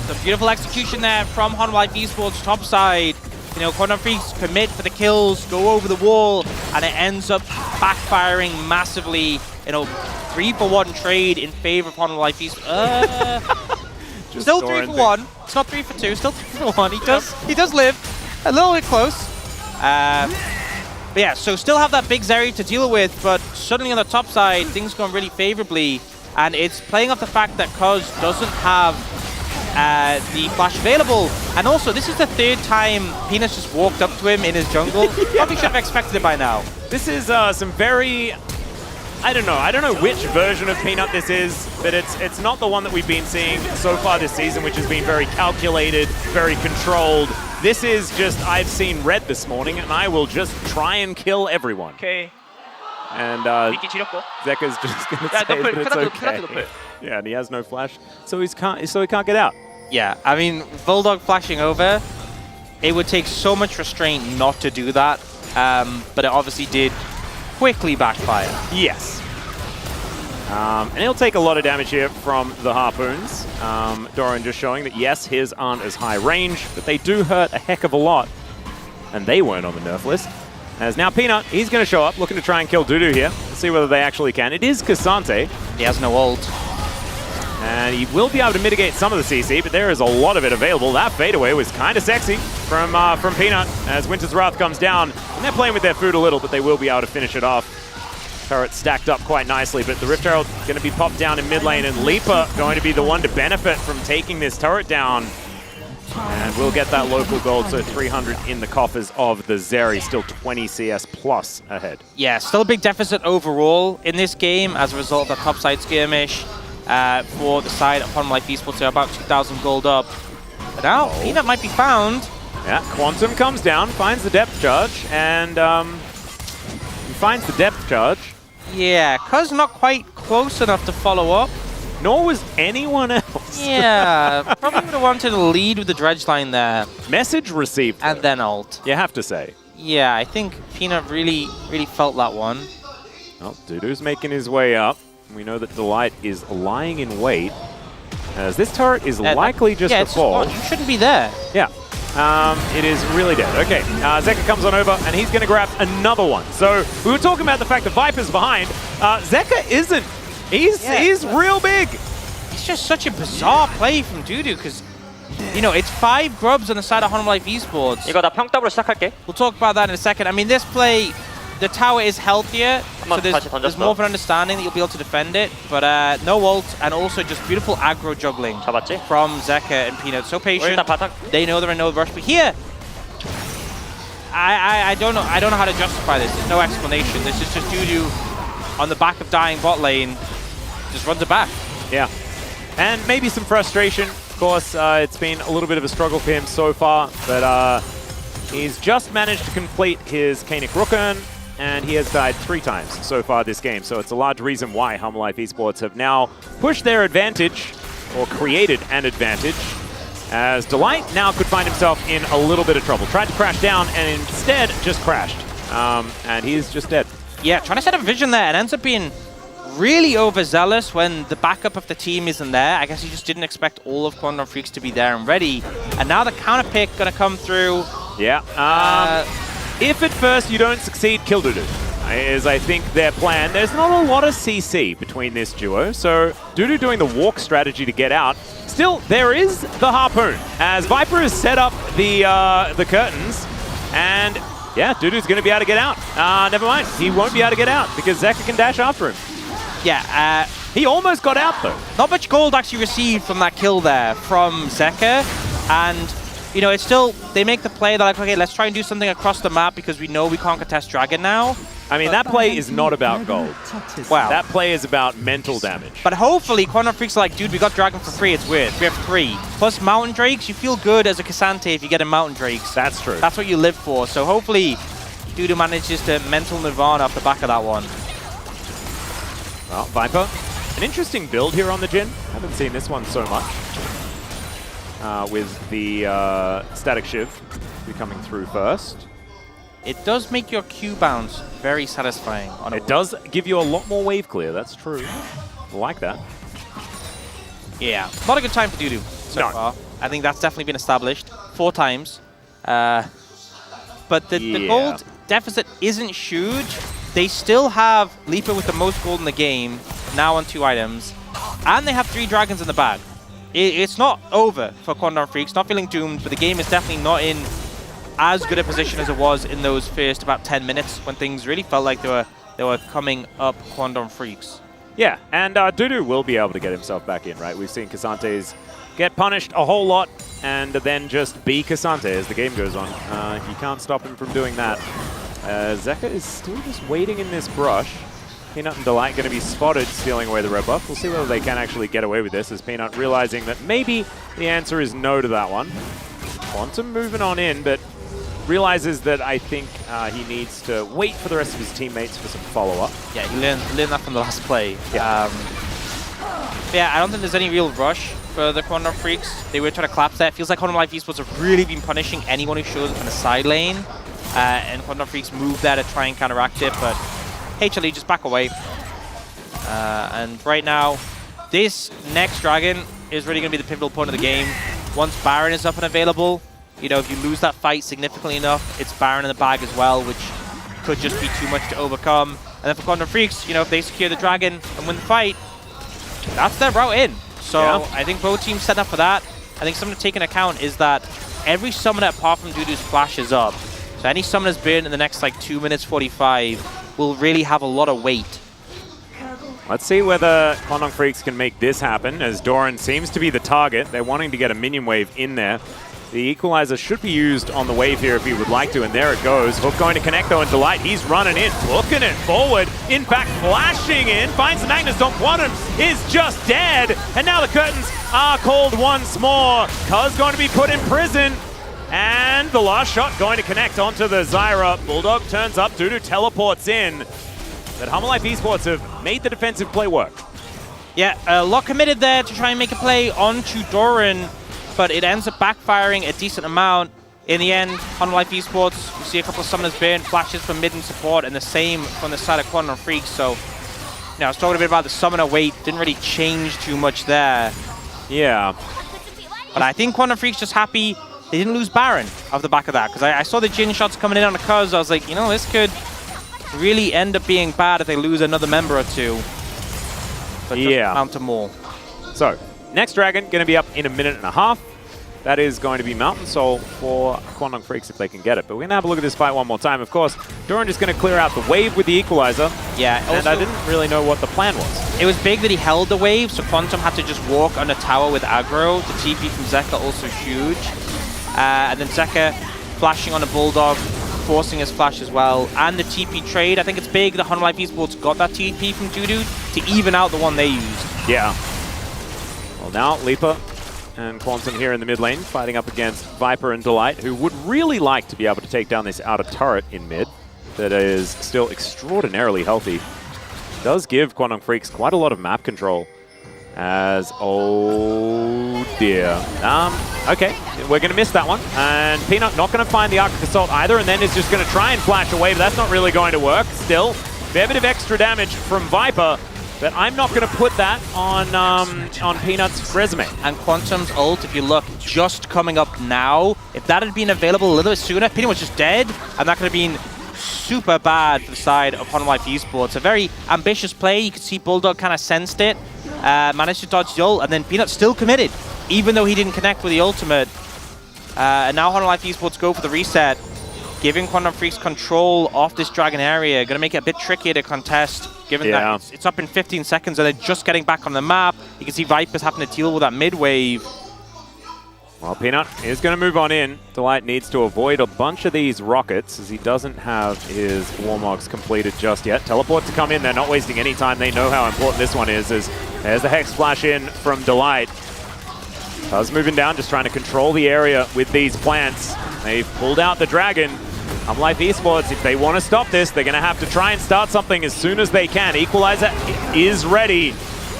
Some beautiful execution there from Life Esports top side. You know, Quantum Freaks commit for the kills, go over the wall, and it ends up backfiring massively. You know, 3-for-1 trade in favor of Life Esports. Still 3-for-1. It's not 3-for-2. Still 3-for-1. He does live a little bit close. But yeah, so still have that big Zeri to deal with, but suddenly on the top side, things going really favorably, and it's playing off the fact that Cuz doesn't have the flash available, and also this is the third time Peanut's just walked up to him in his jungle. Probably should have expected it by now. This is some very... I don't know which version of Peanut this is, but it's not the one that we've been seeing so far this season, which has been very calculated, very controlled. This is just, I've seen red this morning, and I will just try and kill everyone. Okay. And Zeka's just going to say that it's okay. Yeah, and he has no flash, so he can't get out. Yeah, I mean, Bulldog flashing over, it would take so much restraint not to do that, but it obviously did quickly backfire. Yes. And he'll take a lot of damage here from the harpoons. Doran just showing that, yes, his aren't as high range, but they do hurt a heck of a lot. And they weren't on the nerf list. As now Peanut, he's going to show up, looking to try and kill Dudu here. Let's see whether they actually can. It is Cassante. He has no ult. And he will be able to mitigate some of the CC, but there is a lot of it available. That fadeaway was kind of sexy from Peanut as Winter's Wrath comes down. And they're playing with their food a little, but they will be able to finish it off. Turret stacked up quite nicely, but the Rift Herald going to be popped down in mid lane, and Leaper going to be the one to benefit from taking this turret down. And we'll get that local gold, so 300 in the coffers of the Zeri, still 20 CS plus ahead. Yeah, still a big deficit overall in this game as a result of the topside skirmish. For the side of Life Esports, they're about 2,000 gold up. But now, Peanut might be found. Yeah, Quantum comes down, finds the depth charge, and he finds the depth charge. Yeah, Cuz not quite close enough to follow up. Nor was anyone else. Yeah, probably would have wanted to lead with the dredge line there. Message received. And then ult. You have to say. Yeah, I think Peanut really felt that one. Well, Dudu's making his way up. We know that Delight is lying in wait, as this turret is likely just to fall. You shouldn't be there. Yeah, it is really dead. Okay, Zeka comes on over, and he's going to grab another one. So we were talking about the fact that Viper's behind. Zeka isn't. He's real big. It's just such a bizarre play from Dudu, because, you know, it's 5 grubs on the side of Life Esports. 이거 나 평tab으로 시작할게. We'll talk about that in a second. I mean, this play, the tower is healthier, so there's more of an understanding that you'll be able to defend it, but no ult, and also just beautiful aggro juggling 잡았지? from Zeka and Peanut. So patient. 일단 바탕. They know they're in no rush, but here, I don't know how to justify this. There's no explanation. This is just Dudu on the back of dying bot lane, just runs it back. Yeah, and maybe some frustration. Of course, it's been a little bit of a struggle for him so far, but he's just managed to complete his Kanik Rooken, and he has died 3 times so far this game. So it's a large reason why Life Esports have now pushed their advantage, or created an advantage, as Delight now could find himself in a little bit of trouble. Tried to crash down and instead just crashed. And he is just dead. Yeah, trying to set up vision there, and ends up being really overzealous when the backup of the team isn't there. I guess he just didn't expect all of Quantum Freaks to be there and ready. And now the counter pick gonna come through. Yeah. If at first you don't succeed, kill Dudu, is I think their plan. There's not a lot of CC between this duo, so Dudu doing the walk strategy to get out. Still, there is the harpoon, as Viper has set up the curtains, and yeah, Dudu's going to be able to get out. Never mind, he won't be able to get out because Zeka can dash after him. Yeah, He almost got out though. Not much gold actually received from that kill there from Zeka, and you know, it's still, they make the play, they're like, okay, let's try and do something across the map because we know we can't contest Dragon now. I mean, that play is not about gold. Wow. That play is about mental damage. But hopefully, Quantum Freaks are like, dude, we got Dragon for free, it's weird. We have 3. Plus Mountain Drakes, you feel good as a Cassante if you get a Mountain Drakes. That's true. That's what you live for. So hopefully, Dudu manages to mental Nirvana off the back of that one. Well, Viper, an interesting build here on the Jhin. Haven't seen this one so much. With the Static Shiv coming through first. It does make your Q bounce very satisfying. It does give you a lot more wave clear, that's true. I like that. Yeah, not a good time for Dudu so far. I think that's definitely been established 4 times. But the gold deficit isn't huge. They still have Leaper with the most gold in the game, now on 2 items. And they have 3 dragons in the bag. It's not over for Quantum Freaks, not feeling doomed, but the game is definitely not in as good a position as it was in those first about 10 minutes when things really felt like they were coming up Quantum Freaks. Yeah, and Dudu will be able to get himself back in, right? We've seen Cassantes get punished a whole lot and then just be Cassante as the game goes on. You can't stop him from doing that. Zeka is still just waiting in this brush. Peanut and Delight going to be spotted stealing away the red buff. We'll see whether they can actually get away with this, as Peanut realizing that maybe the answer is no to that one. Quantum moving on in, but realizes that I think he needs to wait for the rest of his teammates for some follow-up. Yeah, he learned that from the last play. Yeah. Yeah, I don't think there's any real rush for the Quantum Freaks. They were trying to collapse that. It feels like Quantum Life Esports have really been punishing anyone who shows up in the side lane. And Quantum Freaks moved there to try and counteract it, but HLE just back away. And right now, this next Dragon is really going to be the pivotal point of the game. Once Baron is up and available, you know, if you lose that fight significantly enough, it's Baron in the bag as well, which could just be too much to overcome. And then for Quantum Freaks, you know, if they secure the Dragon and win the fight, that's their route in. So yeah. I think both teams set up for that. I think something to take into account is that every summoner apart from Dudu's flash is up. So any summoner's burn in the next like 2 minutes 45 will really have a lot of weight. Let's see whether Quantum Freaks can make this happen, as Doran seems to be the target. They're wanting to get a minion wave in there. The equalizer should be used on the wave here if he would like to, and there it goes. Hook going to connect though, and Delight, he's running in, booking it forward. In fact, flashing in, finds the Magnus on Quantum, is just dead. And now the curtains are called once more. Cuz going to be put in prison. And the last shot going to connect onto the Zyra. Bulldog turns up, Dudu teleports in. But Humble Life Esports have made the defensive play work. Yeah, a lot committed there to try and make a play onto Doran, but it ends up backfiring a decent amount. In the end, Humble Life Esports, we see a couple of summoners burn, flashes from mid and support, and the same from the side of Quantum Freaks. So, you know, I was talking a bit about the summoner weight, didn't really change too much there. Yeah. But I think Quantum Freaks just happy they didn't lose Baron off the back of that, because I saw the Jhin shots coming in on the Cuz. I was like, you know, this could really end up being bad if they lose another member or two. But yeah, mount to more. So, next Dragon going to be up in a minute and a half. That is going to be Mountain Soul for Quantum Freaks if they can get it. But we're going to have a look at this fight one more time. Of course, Doran is going to clear out the wave with the equalizer. Yeah, and I didn't really know what the plan was. It was big that he held the wave, so Quantum had to just walk on the tower with aggro. The TP from Zeka also huge. And then Zeka flashing on a Bulldog, forcing his flash as well. And the TP trade, I think it's big that Humble Life Esports got that TP from Dudu to even out the one they used. Yeah. Well, now Leaper and Quantum here in the mid lane, fighting up against Viper and Delight, who would really like to be able to take down this outer turret in mid that is still extraordinarily healthy. Does give Quantum Freaks quite a lot of map control. As, oh dear. Okay, we're going to miss that one. And Peanut not going to find the Arctic Assault either, and then is just going to try and flash away, but that's not really going to work. Still, fair bit of extra damage from Viper, but I'm not going to put that on Peanut's resume. And Quantum's ult, if you look, just coming up now. If that had been available a little bit sooner, Peanut was just dead, and that could have been super bad for the side of Humble Life Esports. A very ambitious play. You could see Bulldog kind of sensed it. Managed to dodge the ult, and then Peanut still committed, even though he didn't connect with the ultimate. And now Humble Life Esports go for the reset. giving Quantum Freaks control off this Dragon area. Going to make it a bit trickier to contest, given that it's up in 15 seconds and they're just getting back on the map. You can see Viper's having to deal with that mid wave. Well, Peanut is going to move on in. Delight needs to avoid a bunch of these rockets as he doesn't have his Warmogs completed just yet. Teleport to come in. They're not wasting any time. They know how important this one is. As there's the Hex Splash in from Delight. Cuz moving down, just trying to control the area with these plants. They've pulled out the Dragon. Life Esports, if they want to stop this, they're going to have to try and start something as soon as they can. Equalizer is ready.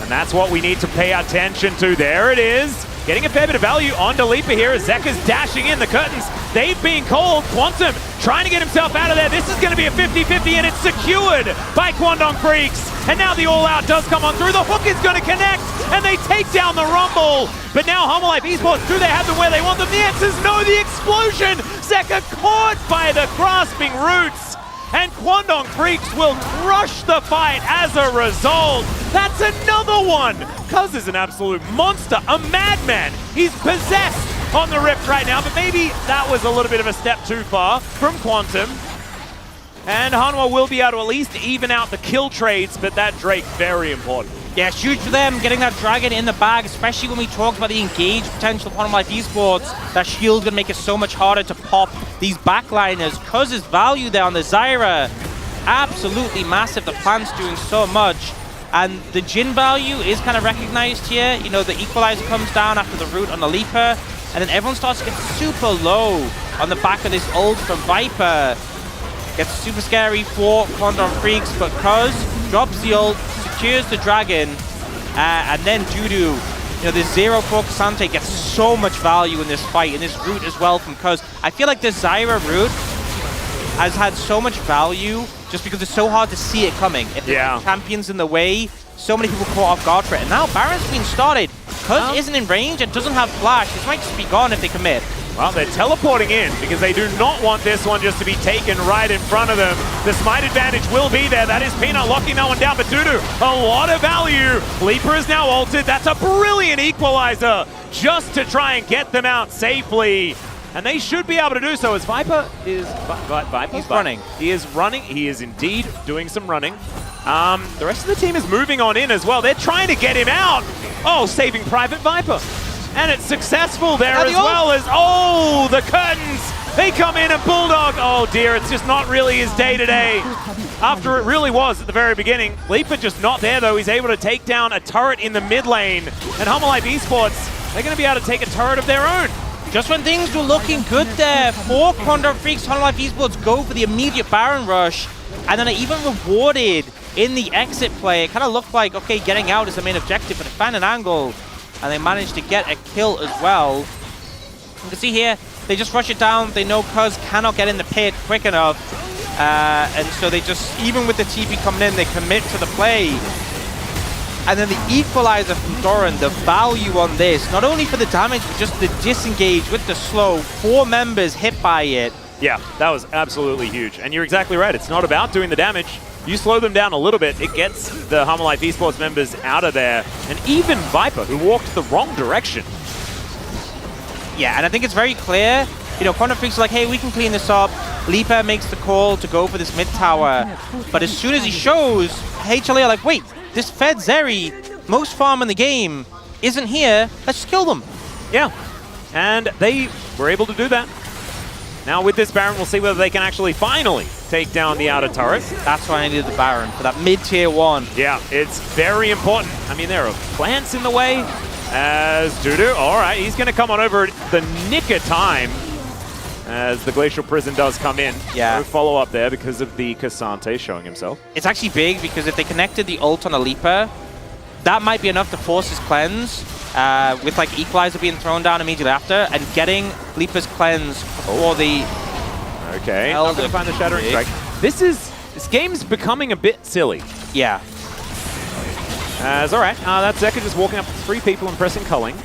And that's what we need to pay attention to. There it is. Getting a fair bit of value on Delipa here as Zeka's dashing in the curtains. They've been called. Quantum trying to get himself out of there. This is going to be a 50-50 and it's secured by Quandong Freaks. And now the all-out does come on through. The hook is going to connect and they take down the Rumble. But now Life Esports, do they have them where they want them? The answer's no, the explosion. Zeka caught by the grasping roots. And Quandong Freaks will crush the fight as a result. That's another one. Cuz is an absolute monster, a madman. He's possessed on the Rift right now, but maybe that was a little bit of a step too far from Quantum. And Hanwha will be able to at least even out the kill trades, but that Drake, very important. Yeah, it's huge for them, getting that Dragon in the bag, especially when we talked about the engage potential of Life Esports. That shield's going to make it so much harder to pop these backliners. Cuz's value there on the Zyra, absolutely massive. The plant's doing so much. And the Jhin value is kind of recognized here. You know, the Equalizer comes down after the root on the Leaper, and then everyone starts to get super low on the back of this ult from Viper. Gets super scary for Quandong Freaks, but Cuz drops the ult, secures the Dragon, and then due to, you know, the 0-4 Cassante gets so much value in this fight, and this root as well from Cuz. I feel like the Zyra root has had so much value just because it's so hard to see it coming. If there's champions in the way, so many people caught off guard for it. And now Baron's been started. Cuz isn't in range and doesn't have flash. This might just be gone if they commit. Well, they're teleporting in because they do not want this one just to be taken right in front of them. The smite advantage will be there. That is Peanut locking that one down, but Dudu, a lot of value. Leaper is now ulted. That's a brilliant equalizer just to try and get them out safely. And they should be able to do so as Viper is... Viper's running. He is running. He is indeed doing some running. The rest of the team is moving on in as well. They're trying to get him out. Oh, saving Private Viper. And it's successful there as well as... Oh, the curtains. They come in and Bulldog. Oh dear, it's just not really his day today. After it really was at the very beginning. Leaper just not there though. He's able to take down a turret in the mid lane. And Life Esports, they're going to be able to take a turret of their own. Just when things were looking good there for Quandong Freaks, Life Esports go for the immediate Baron rush, and then even rewarded in the exit play. It kind of looked like, okay, getting out is the main objective, but they found an angle, and they managed to get a kill as well. You can see here, they just rush it down. They know Cuz cannot get in the pit quick enough, and so they just, even with the TP coming in, they commit to the play. And then the equalizer from Doran, the value on this, not only for the damage, but just the disengage with the slow. 4 members hit by it. Yeah, that was absolutely huge. And you're exactly right. It's not about doing the damage. You slow them down a little bit, it gets the Life Esports members out of there. And even Viper, who walked the wrong direction. Yeah, and I think it's very clear. You know, Quandong Freaks are like, hey, we can clean this up. Leaper makes the call to go for this mid tower. But as soon as he shows, HLE are like, wait, this Fed Zeri, most farm in the game, isn't here. Let's just kill them. Yeah, and they were able to do that. Now with this Baron, we'll see whether they can actually finally take down the outer turret. That's why I needed the Baron, for that mid-tier 1. Yeah, it's very important. I mean, there are plants in the way as Dudu. All right, he's going to come on over at the nick of time as the Glacial Prison does come in. Yeah. No follow-up there because of the Cassante showing himself. It's actually big because if they connected the ult on a Leaper, that might be enough to force his cleanse with like Equalizer being thrown down immediately after and getting Leaper's cleanse for the... Okay, not going to find the Shattering Strike. This game's becoming a bit silly. Yeah. All right, that's Zeka just walking up to 3 people and pressing culling.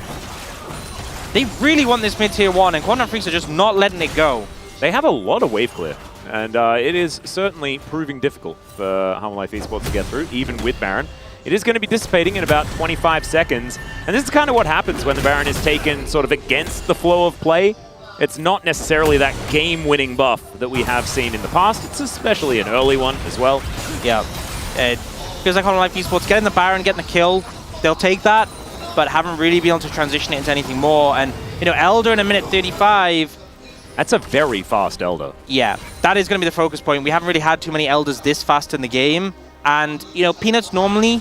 They really want this mid-tier 1, and Quandong Freaks are just not letting it go. They have a lot of wave clear, and it is certainly proving difficult for Life Esports to get through, even with Baron. It is going to be dissipating in about 25 seconds, and this is kind of what happens when the Baron is taken sort of against the flow of play. It's not necessarily that game-winning buff that we have seen in the past. It's especially an early one as well. Yeah. Feels like HLE Esports getting the Baron, getting the kill, they'll take that, but haven't really been able to transition it into anything more. And, you know, Elder in a minute 35. That's a very fast Elder. Yeah, that is going to be the focus point. We haven't really had too many Elders this fast in the game. And, you know, Peanut's normally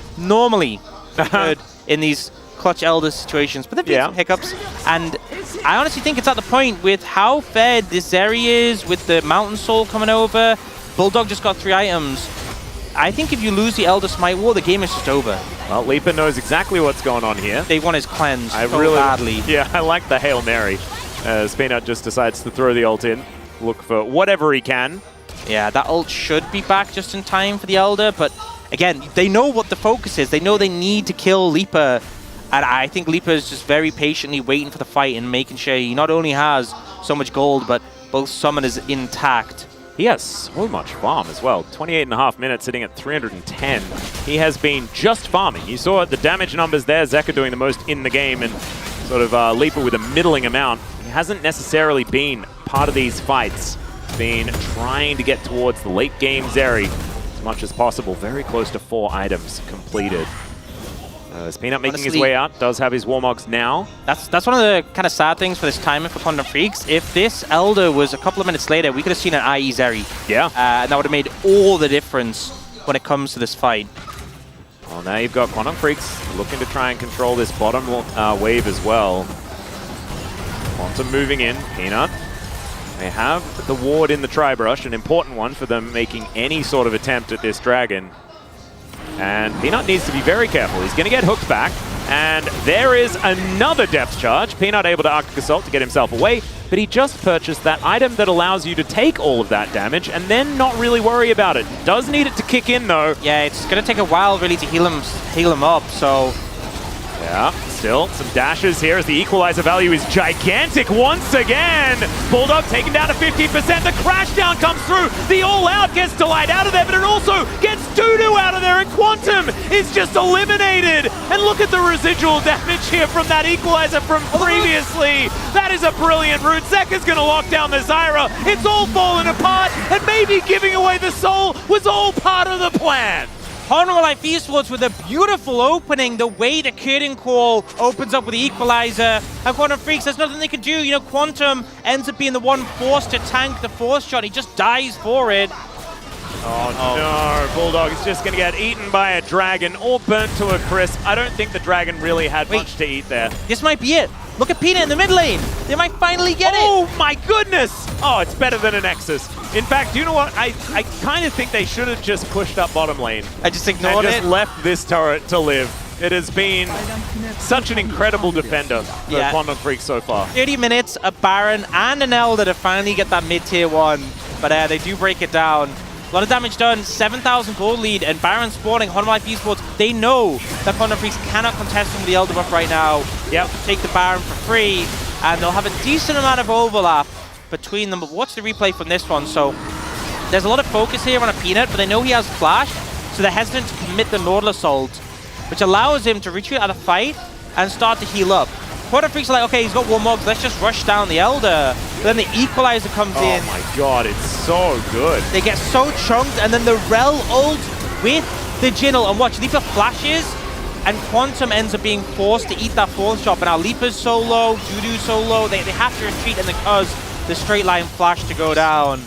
good in these clutch Elder situations, but they've been some hiccups. And I honestly think it's at the point with how fed this area is, with the Mountain Soul coming over. Bulldog just got 3 items. I think if you lose the Elder Smite War, the game is just over. Well, Leaper knows exactly what's going on here. They want his cleanse badly. Yeah, I like the Hail Mary. Peanut just decides to throw the ult in, look for whatever he can. Yeah, that ult should be back just in time for the Elder, but again, they know what the focus is. They know they need to kill Leaper, and I think Leaper is just very patiently waiting for the fight and making sure he not only has so much gold, but both summon is intact. He has so much farm as well. 28.5 minutes, sitting at 310. He has been just farming. You saw the damage numbers there. Zeka doing the most in the game, and sort of Leaper with a middling amount. He hasn't necessarily been part of these fights. Been trying to get towards the late game Zeri as much as possible. Very close to 4 items completed. Is Peanut making his way out? Does have his Warmogs now. That's one of the kind of sad things for this timing for Quantum Freaks. If this Elder was a couple of minutes later, we could have seen an IE Zeri. Yeah. And that would have made all the difference when it comes to this fight. Well, now you've got Quantum Freaks looking to try and control this bottom wave as well. Quantum moving in. Peanut. They have the ward in the Tri-Brush, an important one for them making any sort of attempt at this dragon. And Peanut needs to be very careful. He's going to get hooked back. And there is another depth charge. Peanut able to Arctic Assault to get himself away. But he just purchased that item that allows you to take all of that damage and then not really worry about it. Does need it to kick in, though. Yeah, it's going to take a while, really, to heal him up, so... Yeah, still some dashes here as the equalizer value is gigantic once again. Bulldog taken down to 15%. The crash down comes through. The all-out gets delayed out of there, but it also gets doo-doo out of there, and Quantum is just eliminated. And look at the residual damage here from that equalizer from previously. That is a brilliant route. Zeka's going to lock down the Zyra. It's all falling apart, and maybe giving away the soul was all part of the plan. HLE Esports with a beautiful opening, the way the curtain call opens up with the equalizer, and Quantum Freaks, there's nothing they can do. You know, Quantum ends up being the one forced to tank the fourth shot. He just dies for it. Oh no, Bulldog is just going to get eaten by a dragon or burnt to a crisp. I don't think the dragon really had much to eat there. This might be it. Look at Peanut in the mid lane. They might finally get it. Oh my goodness! Oh, it's better than a Nexus. In fact, you know what? I kind of think they should have just pushed up bottom lane. I just ignored and just left this turret to live. It has been such an incredible defender for Quantum Freaks so far. 30 minutes, a Baron, and an Elder to finally get that mid-tier 1. But they do break it down. A lot of damage done, 7,000 gold lead, and Baron spawning. HLE Esports, they know that Quantum Freaks cannot contest them with the Elder buff right now. Yep, take the Baron for free, and they'll have a decent amount of overlap between them. But watch the replay from this one. So there's a lot of focus here on a Peanut, but they know he has Flash, so they're hesitant to commit the Nautilus Assault, which allows him to retreat out of the fight and start to heal up. Quantum Freaks are like, okay, he's got Warmogs, let's just rush down the Elder. But then the Equalizer comes in. Oh my god, it's so good. They get so chunked, and then the Rel ult with the Jinnle. And watch, Leaper flashes, and Quantum ends up being forced to eat that fourth shot. But now Leaper's so low, Dudu so low, they have to retreat, and because the straight line flash to go down.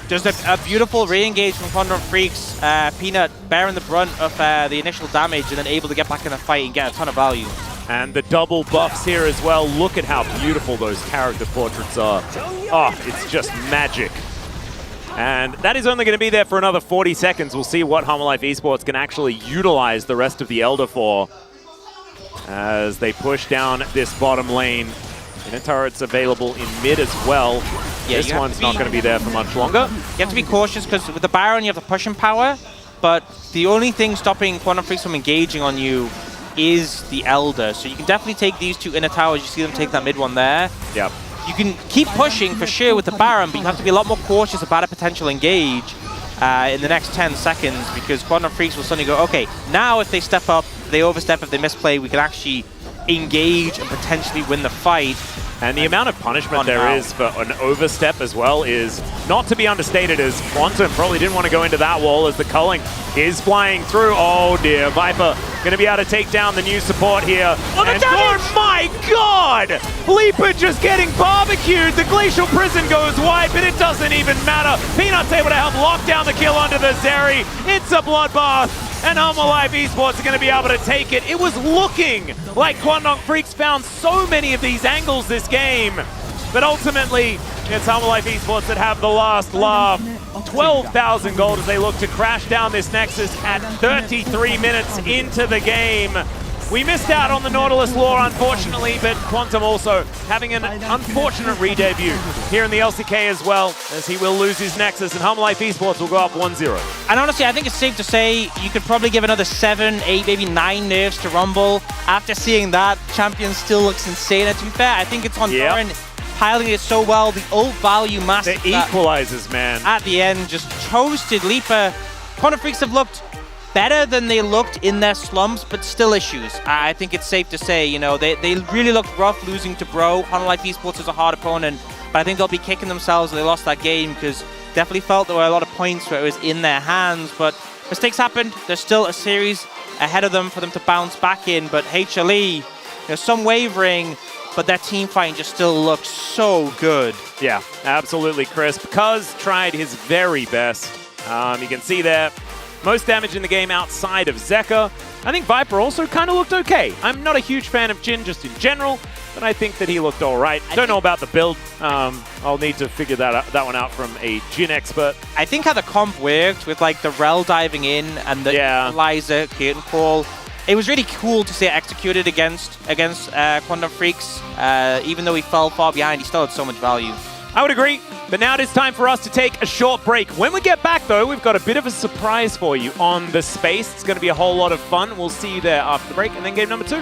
Just a beautiful re-engage from Quantum Freaks. Peanut bearing the brunt of the initial damage and then able to get back in the fight and get a ton of value. And the double buffs here as well. Look at how beautiful those character portraits are. Oh, it's just magic. And that is only going to be there for another 40 seconds. We'll see what HLE Esports can actually utilize the rest of the Elder for as they push down this bottom lane. Inner turrets available in mid as well. Yeah, this one's not going to be there for much longer. You have to be cautious because with the Baron you have the pushing power, but the only thing stopping Quantum Freaks from engaging on you is the Elder. So you can definitely take these two inner towers. You see them take that mid one there. Yep. You can keep pushing for sure with the Baron, but you have to be a lot more cautious about a potential engage in the next 10 seconds because Quantum Freaks will suddenly go, okay, now if they step up, they overstep, if they misplay, we can actually engage and potentially win the fight. And the amount of punishment there is for an overstep as well is not to be understated, as Quantum probably didn't want to go into that wall as the culling is flying through. Oh dear, Viper going to be able to take down the new support here. Oh my god! Leaper just getting barbecued. The Glacial Prison goes wide, but it doesn't even matter. Peanut's able to help lock down the kill onto the Zeri. It's a bloodbath, and Life Esports are going to be able to take it. It was looking like Quantum Freaks found so many of these angles this game, but ultimately it's Life Esports that have the last laugh. 12,000 gold as they look to crash down this Nexus at 33 minutes into the game. We missed out on the Nautilus lore, unfortunately, but Quantum also having an unfortunate re-debut here in the LCK as well, as he will lose his Nexus, and Life Esports will go up 1-0. And honestly, I think it's safe to say you could probably give another 7, 8, maybe 9 nerfs to Rumble. After seeing that, Champion still looks insane. And to be fair, I think it's on Doran piling it so well. The ult value massive. The equalizers, man. At the end, just toasted Leaper. Quantum Freaks have looked better than they looked in their slumps, but still issues. I think it's safe to say, you know, they really looked rough losing to Bro. Life Esports is a hard opponent, but I think they'll be kicking themselves if they lost that game, because definitely felt there were a lot of points where it was in their hands, but mistakes happened. There's still a series ahead of them for them to bounce back in, but HLE, there's some wavering, but that team fighting just still looks so good. Yeah, absolutely crisp. Cuz tried his very best. You can see there, most damage in the game outside of Zeka. I think Viper also kind of looked okay. I'm not a huge fan of Jhin just in general, but I think that he looked all right. Don't know about the build. I'll need to figure that one out from a Jhin expert. I think how the comp worked with like the Rel diving in and the equalizer curtain call, it was really cool to see it executed against Quantum Freaks. Even though he fell far behind, he still had so much value. I would agree, but now it is time for us to take a short break. When we get back, though, we've got a bit of a surprise for you on the space. It's going to be a whole lot of fun. We'll see you there after the break, and then game number 2.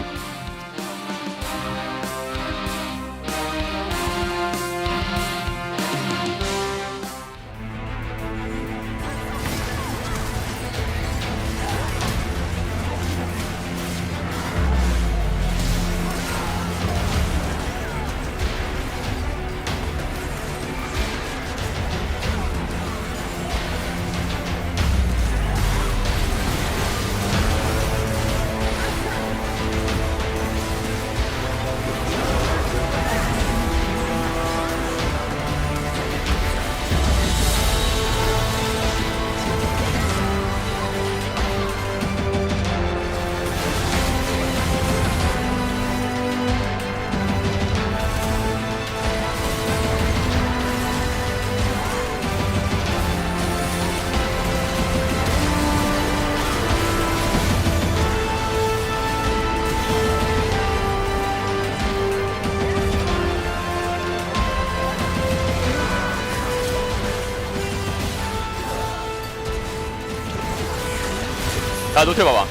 야 노틸 봐봐.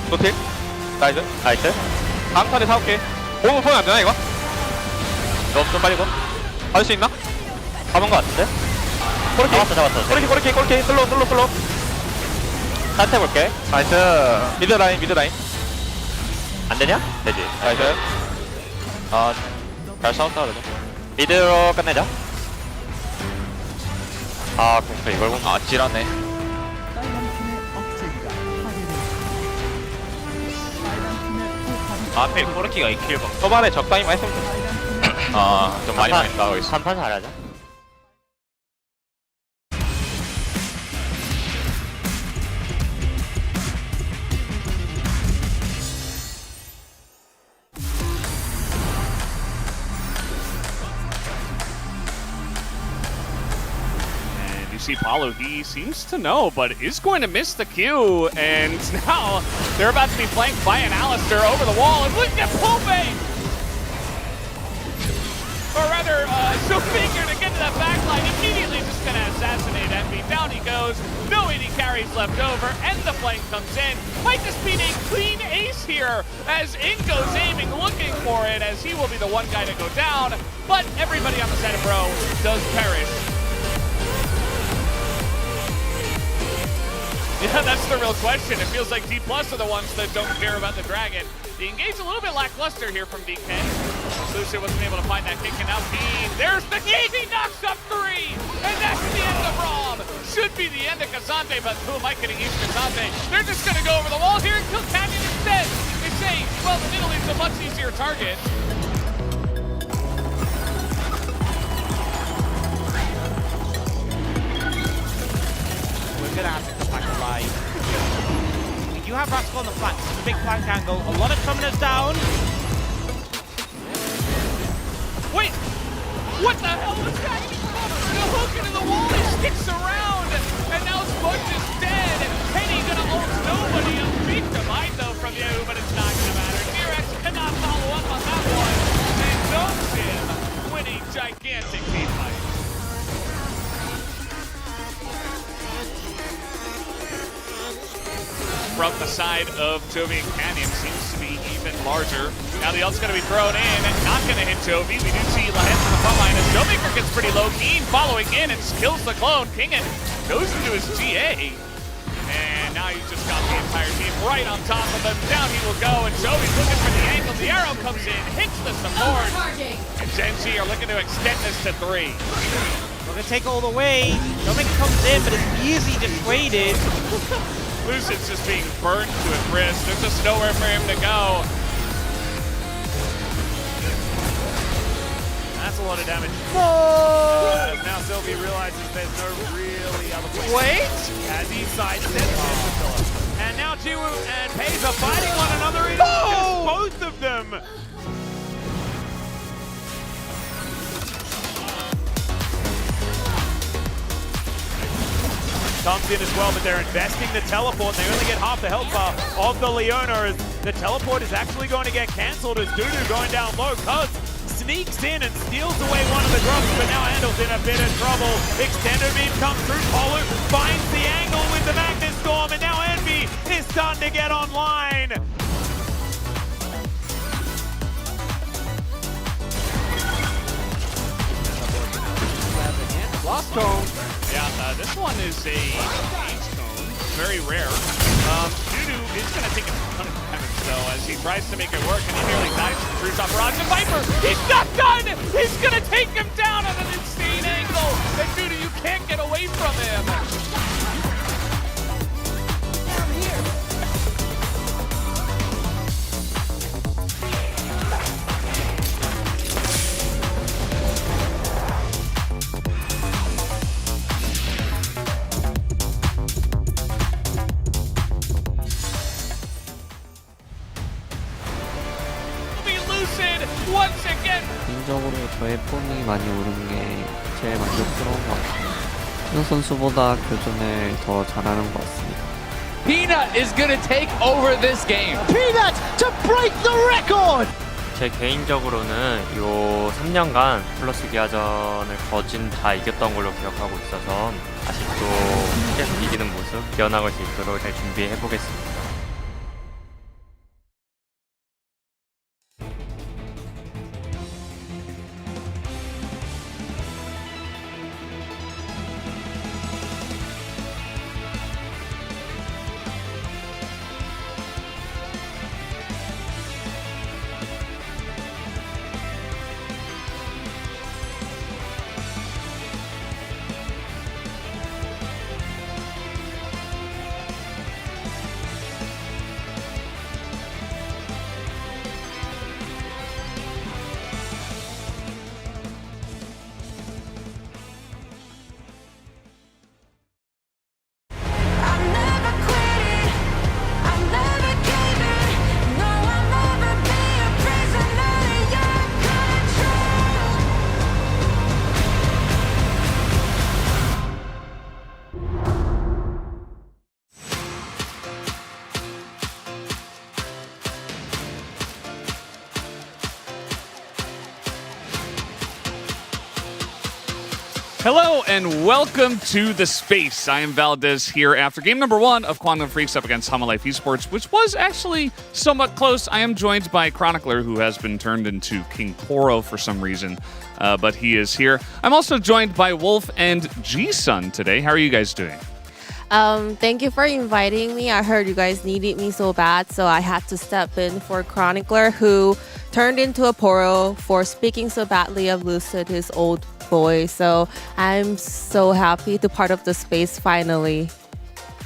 노틸 나이스 나이스. 다음 턴에 사올게. 오 소리 안 되나 이거? 너 좀 빨리 고. 받을 수 있나? 잡은 거 같은데? 코르키 잡았어. 코르키 슬로우 스타트 해볼게. 나이스. 미드 라인 안 되냐? 되지. 나이스. 잘 싸웠다 그래도. 미드로 끝내자. 아 공포 이걸 보면 찔하네. 앞에 코르키가 2킬 봐. 초반에 적당히만 했으면 좋겠어. 좀 많이 나오고 있어. 3판 잘하자. See Paulo, he seems to know, but is going to miss the Q, and now they're about to be flanked by an Alistair over the wall, and look at Pope! Or rather, Sofinger to get to that backline, immediately just going to assassinate Envy. Down he goes, no AD carries left over, and the flank comes in. Might just be a clean ace here, as In goes aiming, looking for it, as he will be the one guy to go down, but everybody on the side of Bro does perish. Yeah, that's the real question. It feels like D+ are the ones that don't care about the Dragon. The engage a little bit lackluster here from DK. Lucid wasn't able to find that kick, and now Bean. There's the kick. He knocks up 3, and that's the end of Rom. Should be the end of Kazante, but who am I kidding? He's Kazante. They're just going to go over the wall here and kill Canyon instead. They say, well, the middle is a much easier target. We're going to have to come back alive. We do have Rascal on the flank. It's a big flank angle. A lot of summoners down. Wait! What the hell was that? The hook into the wall, he sticks around, and now Sponge is dead. Penny gonna ult nobody. A big divide though from you, but it's not gonna matter. DRX cannot follow up on that one, and knows him, winning gigantic team fight. From the side of Jovi and Canyon seems to be even larger. Now the ult's going to be thrown in, not going to hit Jovi. We do see Lahez in the front line as Showmaker gets pretty low. Keen following in and kills the clone. Kingen goes into his GA. And now he's just got the entire team right on top of him. Down he will go, and Jovi's looking for the angle. The arrow comes in, hits the support. And Genji are looking to extend this to 3. We're going to take all the way. Showmaker comes in, but it's easily dissuaded. Lucid's just being burnt to his wrist. There's just nowhere for him to go. That's a lot of damage. Now Sylvie realizes there's no really other place. Wait! As he sidesteps into Philip. And now Jiwoo and Paige are fighting one another. It is both of them. Comes in as well, but they're investing the teleport. They only get half the health bar of the Leona as the teleport is actually going to get cancelled as Dudu going down low. Cuz sneaks in and steals away one of the drops, but now Andel's in a bit of trouble. Extendo beam comes through. Polu finds the angle with the Magnus Storm, and now Envy is starting to get online. Lost cone. Yeah, this one is a H cone, very rare. Dudu is going to take a ton of damage though as he tries to make it work, and he nearly dies from Drew's Operation Viper. He's not done! He's going to take him down at an insane angle, and Dudu, you can't get away from him. Down here. Once again. 개인적으로 저의 폼이 많이 오른 게 제일 만족스러운 것 같아요. 신호 선수보다 교전을 더 잘하는 것 같습니다. Peanut is going to take over this game. Peanut to break the record! 제 개인적으로는 요 3년간 플러스 기아전을 거진 다 이겼던 걸로 기억하고 있어서 아직도 계속 이기는 모습 이어나갈 수 있도록 잘 준비해 보겠습니다. Hello and welcome to the space. I am Valdez here after game number 1 of Quantum Freaks up against Hama Life Esports, which was actually somewhat close. I am joined by Chronicler, who has been turned into King Poro for some reason, but he is here. I'm also joined by Wolf and G-Sun today. How are you guys doing? Thank you for inviting me. I heard you guys needed me so bad, so I had to step in for Chronicler, who turned into a Poro for speaking so badly of Lucid, his old boy. So I'm so happy to part of the space finally.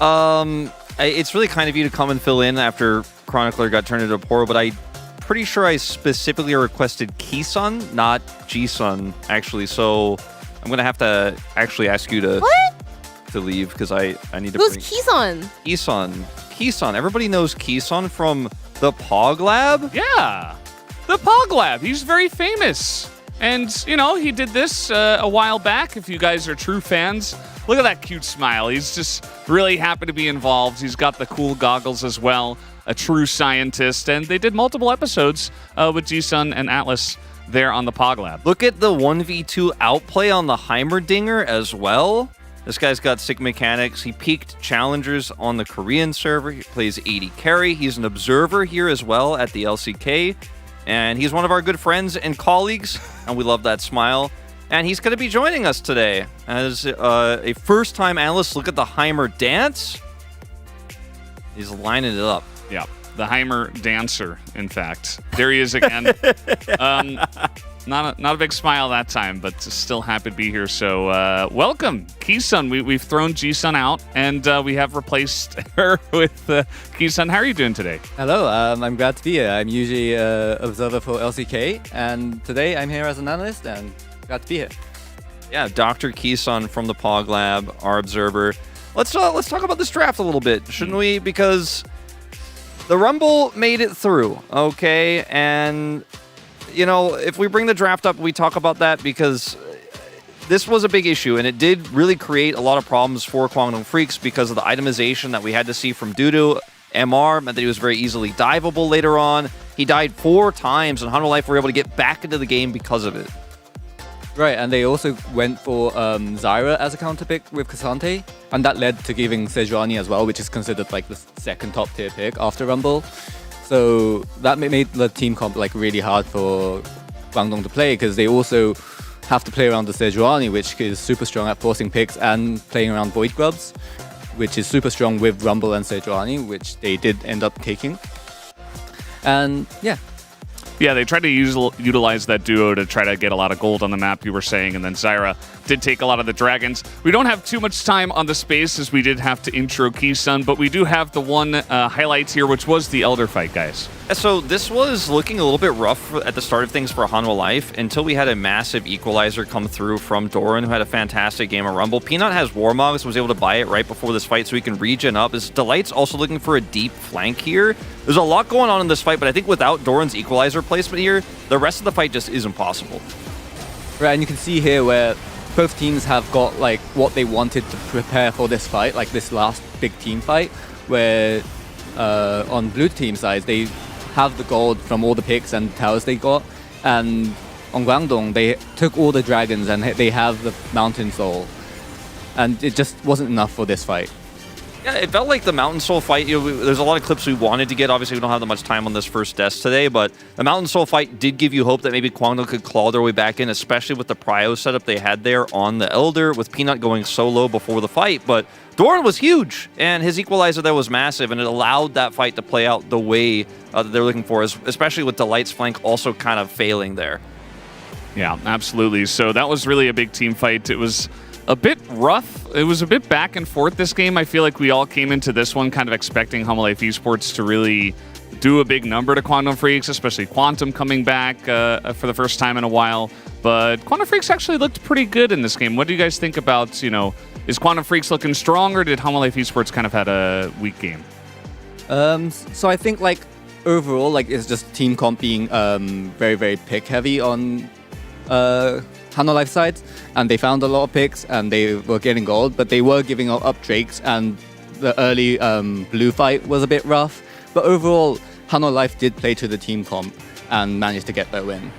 It's really kind of you to come and fill in after Chronicler got turned into a Poro, but I'm pretty sure I specifically requested Kisun, not G-Sun, actually. So I'm going to have to actually ask you to leave because I need to Who's bring... Kisun? Kisun. Everybody knows Kisun from the Pog Lab? Yeah, the Pog Lab. He's very famous. And, you know, he did this a while back. If you guys are true fans, look at that cute smile. He's just really happy to be involved. He's got the cool goggles as well, a true scientist. And they did multiple episodes with G-Sun and Atlas there on the Pog Lab. Look at the 1v2 outplay on the Heimerdinger as well. This guy's got sick mechanics. He peaked challengers on the Korean server. He plays AD carry. He's an observer here as well at the LCK. And he's one of our good friends and colleagues. And we love that smile. And he's going to be joining us today as a first-time analyst. Look at the Heimer dance. He's lining it up. Yeah, the Heimer dancer, in fact. There he is again. Not a big smile that time, but still happy to be here. So welcome, Kisun. We've thrown G-Sun out, and we have replaced her with Kisun. How are you doing today? Hello, I'm glad to be here. I'm usually observer for LCK, and today I'm here as an analyst, and glad to be here. Yeah, Dr. Kisun from the Pog Lab, our observer. Let's talk about this draft a little bit, shouldn't we? Because the Rumble made it through, okay? And you know, if we bring the draft up, we talk about that because this was a big issue, and it did really create a lot of problems for Kwangdong Freaks because of the itemization that we had to see from Dudu. MR meant that he was very easily diveable later on. He died 4 times, and Hanwha Life were able to get back into the game because of it. Right, and they also went for Zyra as a counter pick with Cassante, and that led to giving Sejuani as well, which is considered like the second top tier pick after Rumble. So that made the team comp like really hard for Kwangdong to play because they also have to play around the Sejuani, which is super strong at forcing picks, and playing around Void Grubs, which is super strong with Rumble and Sejuani, which they did end up taking. And yeah. Yeah, they tried to utilize that duo to try to get a lot of gold on the map, you were saying, and then Zyra did take a lot of the dragons. We don't have too much time on the space as we did have to intro Kisun, but we do have the one highlight here, which was the Elder fight, guys. So this was looking a little bit rough at the start of things for Hanwha Life until we had a massive equalizer come through from Doran, who had a fantastic game of Rumble. Peanut has Warmogs, was able to buy it right before this fight so he can regen up. His Delight's also looking for a deep flank here. There's a lot going on in this fight, but I think without Doran's equalizer placement here, the rest of the fight just isn't possible. Right, and you can see here where both teams have got like what they wanted to prepare for this fight, like this last big team fight, where on blue team side, they have the gold from all the picks and towers they got, and on Kwangdong, they took all the dragons and they have the Mountain Soul, and it just wasn't enough for this fight. Yeah, it felt like the Mountain Soul fight, there's a lot of clips we wanted to get. Obviously, we don't have that much time on this first desk today, but the Mountain Soul fight did give you hope that maybe Kwangdong could claw their way back in, especially with the prio setup they had there on the Elder, with Peanut going solo before the fight. But Doran was huge, and his equalizer there was massive, and it allowed that fight to play out the way that they're looking for, especially with Delight's flank also kind of failing there. Yeah, absolutely. So that was really a big team fight. It was a bit rough. It was a bit back and forth this game. I feel like we all came into this one kind of expecting Hanwha Life Esports to really do a big number to Quantum Freaks, especially Quantum coming back for the first time in a while. But Quantum Freaks actually looked pretty good in this game. What do you guys think about, you know, is Quantum Freaks looking strong, or did Hanwha Life Esports kind of had a weak game? So I think like overall, like it's just team comp being very, very pick heavy on Hanwha Life side, and they found a lot of picks and they were getting gold, but they were giving up Drakes, and the early blue fight was a bit rough. But overall, Hanwha Life did play to the team comp and managed to get their win.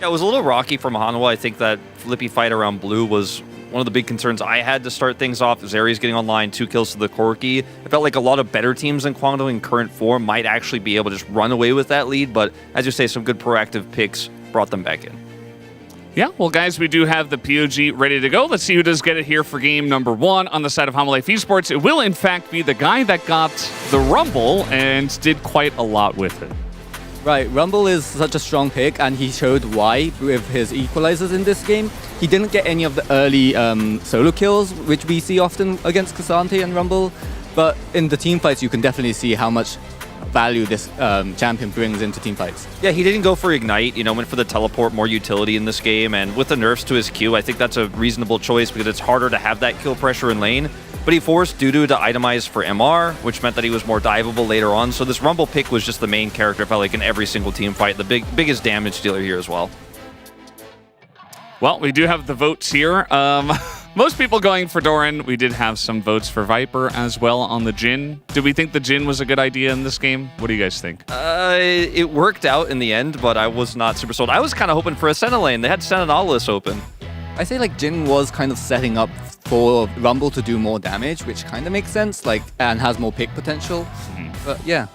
Yeah, it was a little rocky from Hanwha. I think that flippy fight around blue was one of the big concerns I had to start things off. Zeri's getting online, 2 kills to the Corki. I felt like a lot of better teams than Kwangdong in current form might actually be able to just run away with that lead, but as you say, some good proactive picks brought them back in. Yeah, well, guys, we do have the POG ready to go. Let's see who does get it here for game number 1 on the side of Hamalife Esports. It will, in fact, be the guy that got the Rumble and did quite a lot with it. Right, Rumble is such a strong pick, and he showed why with his equalizers in this game. He didn't get any of the early solo kills, which we see often against Cassante and Rumble, but in the team fights, you can definitely see how much value this champion brings into team fights. Yeah, he didn't go for Ignite, went for the teleport, more utility in this game, and with the nerfs to his Q, I think that's a reasonable choice because it's harder to have that kill pressure in lane. But he forced Dudu to itemize for MR, which meant that he was more diveable later on, so this Rumble pick was just the main character, felt like, in every single team fight, the biggest damage dealer here as well. Well, we do have the votes here. Most people going for Doran. We did have some votes for Viper as well on the Jhin. Did we think the Jhin was a good idea in this game? What do you guys think? It worked out in the end, but I was not super sold. I was kind of hoping for a Senna lane. They had Sentinelus open. I say like Jhin was kind of setting up for Rumble to do more damage, which kind of makes sense, and has more pick potential. But yeah.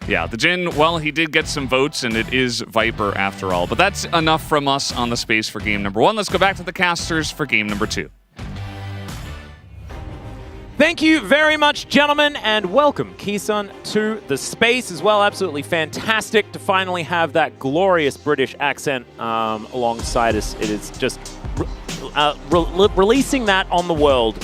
Yeah, the Jhin, well, he did get some votes, and it is Viper after all. But that's enough from us on the space for game number 1. Let's go back to the casters for game number 2. Thank you very much, gentlemen, and welcome, Kisun, to the space as well. Absolutely fantastic to finally have that glorious British accent alongside us. It is just releasing that on the world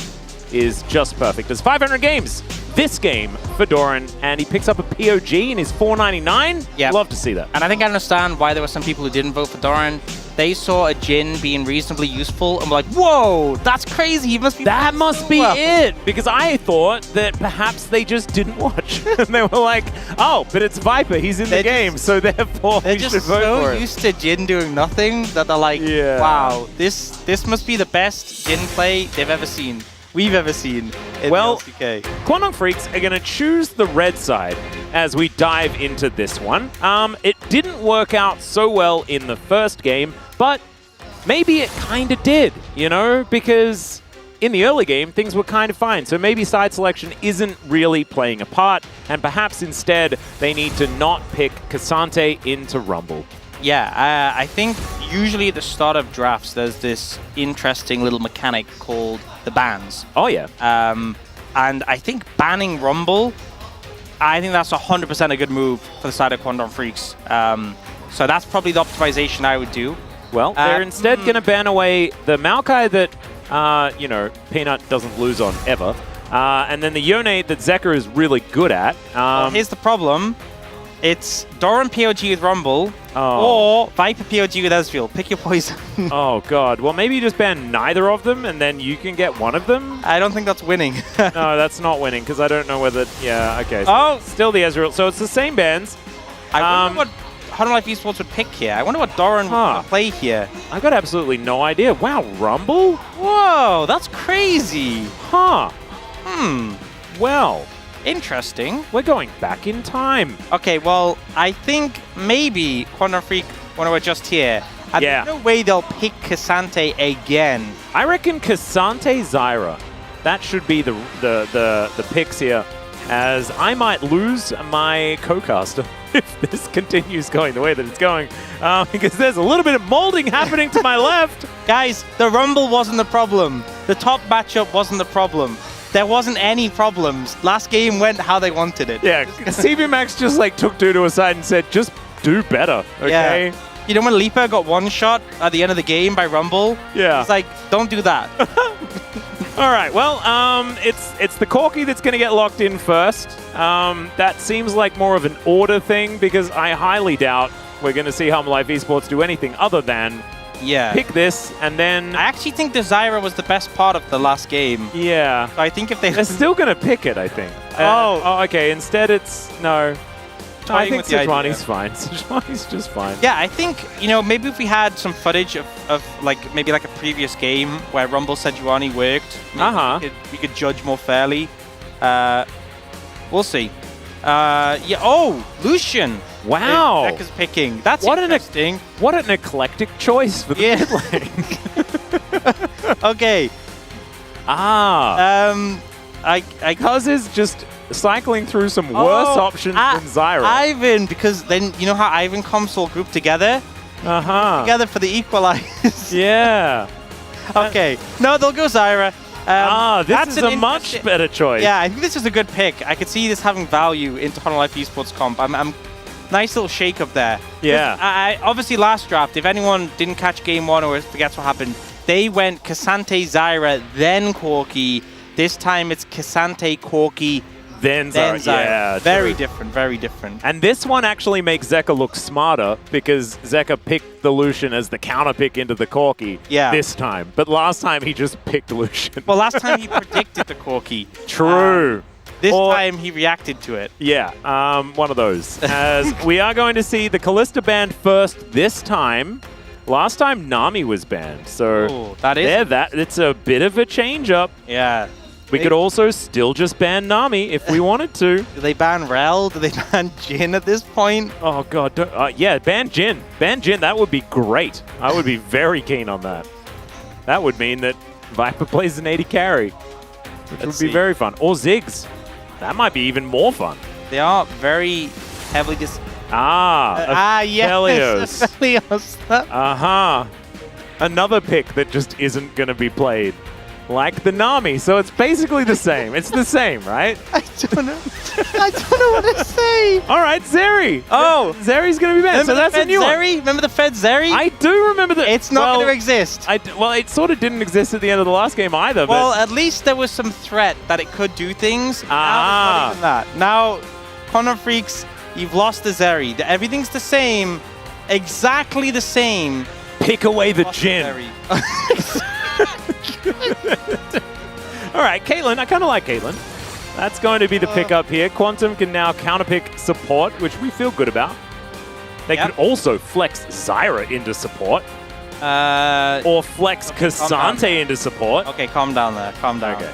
is just perfect. There's 500 games this game for Doran, and he picks up a POG in his 499. Yeah, love to see that. And I think I understand why there were some people who didn't vote for Doran. They saw a Jhin being reasonably useful and were like, whoa, that's crazy. He must be that must be it, because I thought that perhaps they just didn't watch. And they were like, oh, but it's Viper. He's in the game, so therefore they're we just should vote for so it. used to Jhin doing nothing that they're like, wow, this must be the best Jhin play they've ever seen. We've ever seen in the LCK. Quantum Freaks are going to choose the red side as we dive into this one. It didn't work out so well in the first game, but maybe it kind of did, because in the early game, things were kind of fine. So maybe side selection isn't really playing a part, and perhaps instead they need to not pick Cassante into Rumble. Yeah, I think usually at the start of drafts, there's this interesting little mechanic called the bans. Oh, yeah. And I think banning Rumble, I think that's 100% a good move for the side of Quantum Freaks. So that's probably the optimization I would do. Well, they're instead going to ban away the Maokai that, Peanut doesn't lose on ever. And then the Yone that Zeker is really good at. Well, here's the problem. It's Doran POG with Rumble, or Viper POG with Ezreal. Pick your poison. Oh, God. Well, maybe you just ban neither of them, and then you can get one of them? I don't think that's winning. No, that's not winning, because I don't know whether... Yeah, okay. So still the Ezreal. So it's the same bans. I wonder what Hamalife Esports would pick here. I wonder what Doran would play here. I've got absolutely no idea. Wow, Rumble? Whoa, that's crazy. Huh. Well... Interesting. We're going back in time. Okay, well, I think maybe Quantum Freak want to adjust here. And there's no way they'll pick Cassante again. I reckon Cassante Zyra. That should be the picks here, as I might lose my co-caster if this continues going the way that it's going, because there's a little bit of molding happening to my left. Guys, the Rumble wasn't the problem. The top matchup wasn't the problem. There wasn't any problems. Last game went how they wanted it. Yeah, CB Max just took Dudu aside and said, just do better, okay? Yeah. When Lipa got one shot at the end of the game by Rumble? Yeah. It's like, don't do that. All right, well, it's the Corki that's going to get locked in first. That seems like more of an order thing, because I highly doubt we're going to see Hamalife Esports do anything other than pick this, and then... I actually think the Zyra was the best part of the last game. Yeah. So I think if they're still going to pick it, I think. Oh, okay. Instead, it's... No. I think Sejuani's fine. Sejuani's just fine. Yeah, I think, maybe if we had some footage of maybe a previous game where Rumble Sejuani worked, we could judge more fairly. We'll see. Lucian. Wow. Becca's picking. That's interesting. What an eclectic choice for the mid lane. Okay. Cuz is just cycling through some worse options than Zyra. Ivan, because then you know how Ivan comps all grouped together? together for the equalize. Yeah. Okay. No, they'll go Zyra. This is a much better choice. Yeah, I think this is a good pick. I could see this having value into Honor Life Esports comp. I'm nice little shake up there. Yeah. I obviously last draft, if anyone didn't catch game 1 or forgets what happened, they went Cassante, Zyra, then Corki. This time it's Cassante, Corki, then Zyra. Yeah, very true. different, very different. And this one actually makes Zeka look smarter because Zeka picked the Lucian as the counter pick into the Corki this time. But last time he just picked Lucian. Well, last time he predicted the Corki. True. This time he reacted to it. Yeah, one of those. As we are going to see the Kalista banned first this time. Last time Nami was banned, so it's a bit of a change up. Yeah. We could also still just ban Nami if we wanted to. Do they ban Rel? Do they ban Jin at this point? Oh god, yeah, ban Jin. Ban Jin, that would be great. I would be very keen on that. That would mean that Viper plays an 80 carry, which would be very fun. Or Ziggs. That might be even more fun. They are very heavily yes. Helios. Another pick that just isn't going to be played. Like the Nami, so it's basically the same. It's the same, right? I don't know. I don't know what to say. All right, Zeri. Oh, Zeri's going to be banned. So that's a new one. Remember the Fed Zeri? I do remember that. It's not going to exist. Well, it sort of didn't exist at the end of the last game either. Well, but at least there was some threat that it could do things. Now, it's not even that. Now, Quantum Freaks, you've lost the Zeri. Everything's the same, exactly the same. Pick away the Jin. All right, Caitlyn. I kind of like Caitlyn. That's going to be the pickup here. Quantum can now counterpick support, which we feel good about. They could also flex Zyra into support. Or flex Cassante into support. Okay, calm down there. Calm down. Okay.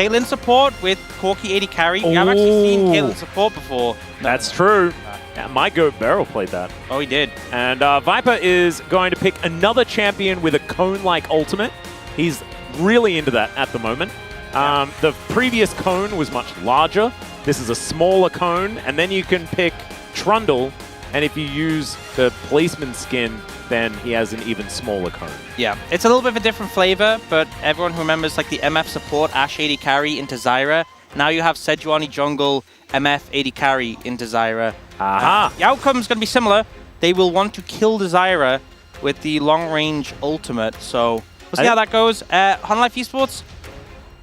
Caitlyn support with Corki 80 carry. I've actually seen Caitlyn support before. That's true. Yeah, my goat Beryl played that. Oh, he did. And Viper is going to pick another champion with a cone-like ultimate. He's really into that at the moment. The previous cone was much larger. This is a smaller cone, and then you can pick Trundle, and if you use the policeman skin, then he has an even smaller cone. Yeah, it's a little bit of a different flavor, but everyone who remembers like the MF support, Ashe 80 carry into Zyra. Now you have Sejuani jungle, MF 80 carry into Zyra. The outcome's going to be similar. They will want to kill the Zyra with the long-range ultimate, so we'll see how that goes. Honor Life Esports,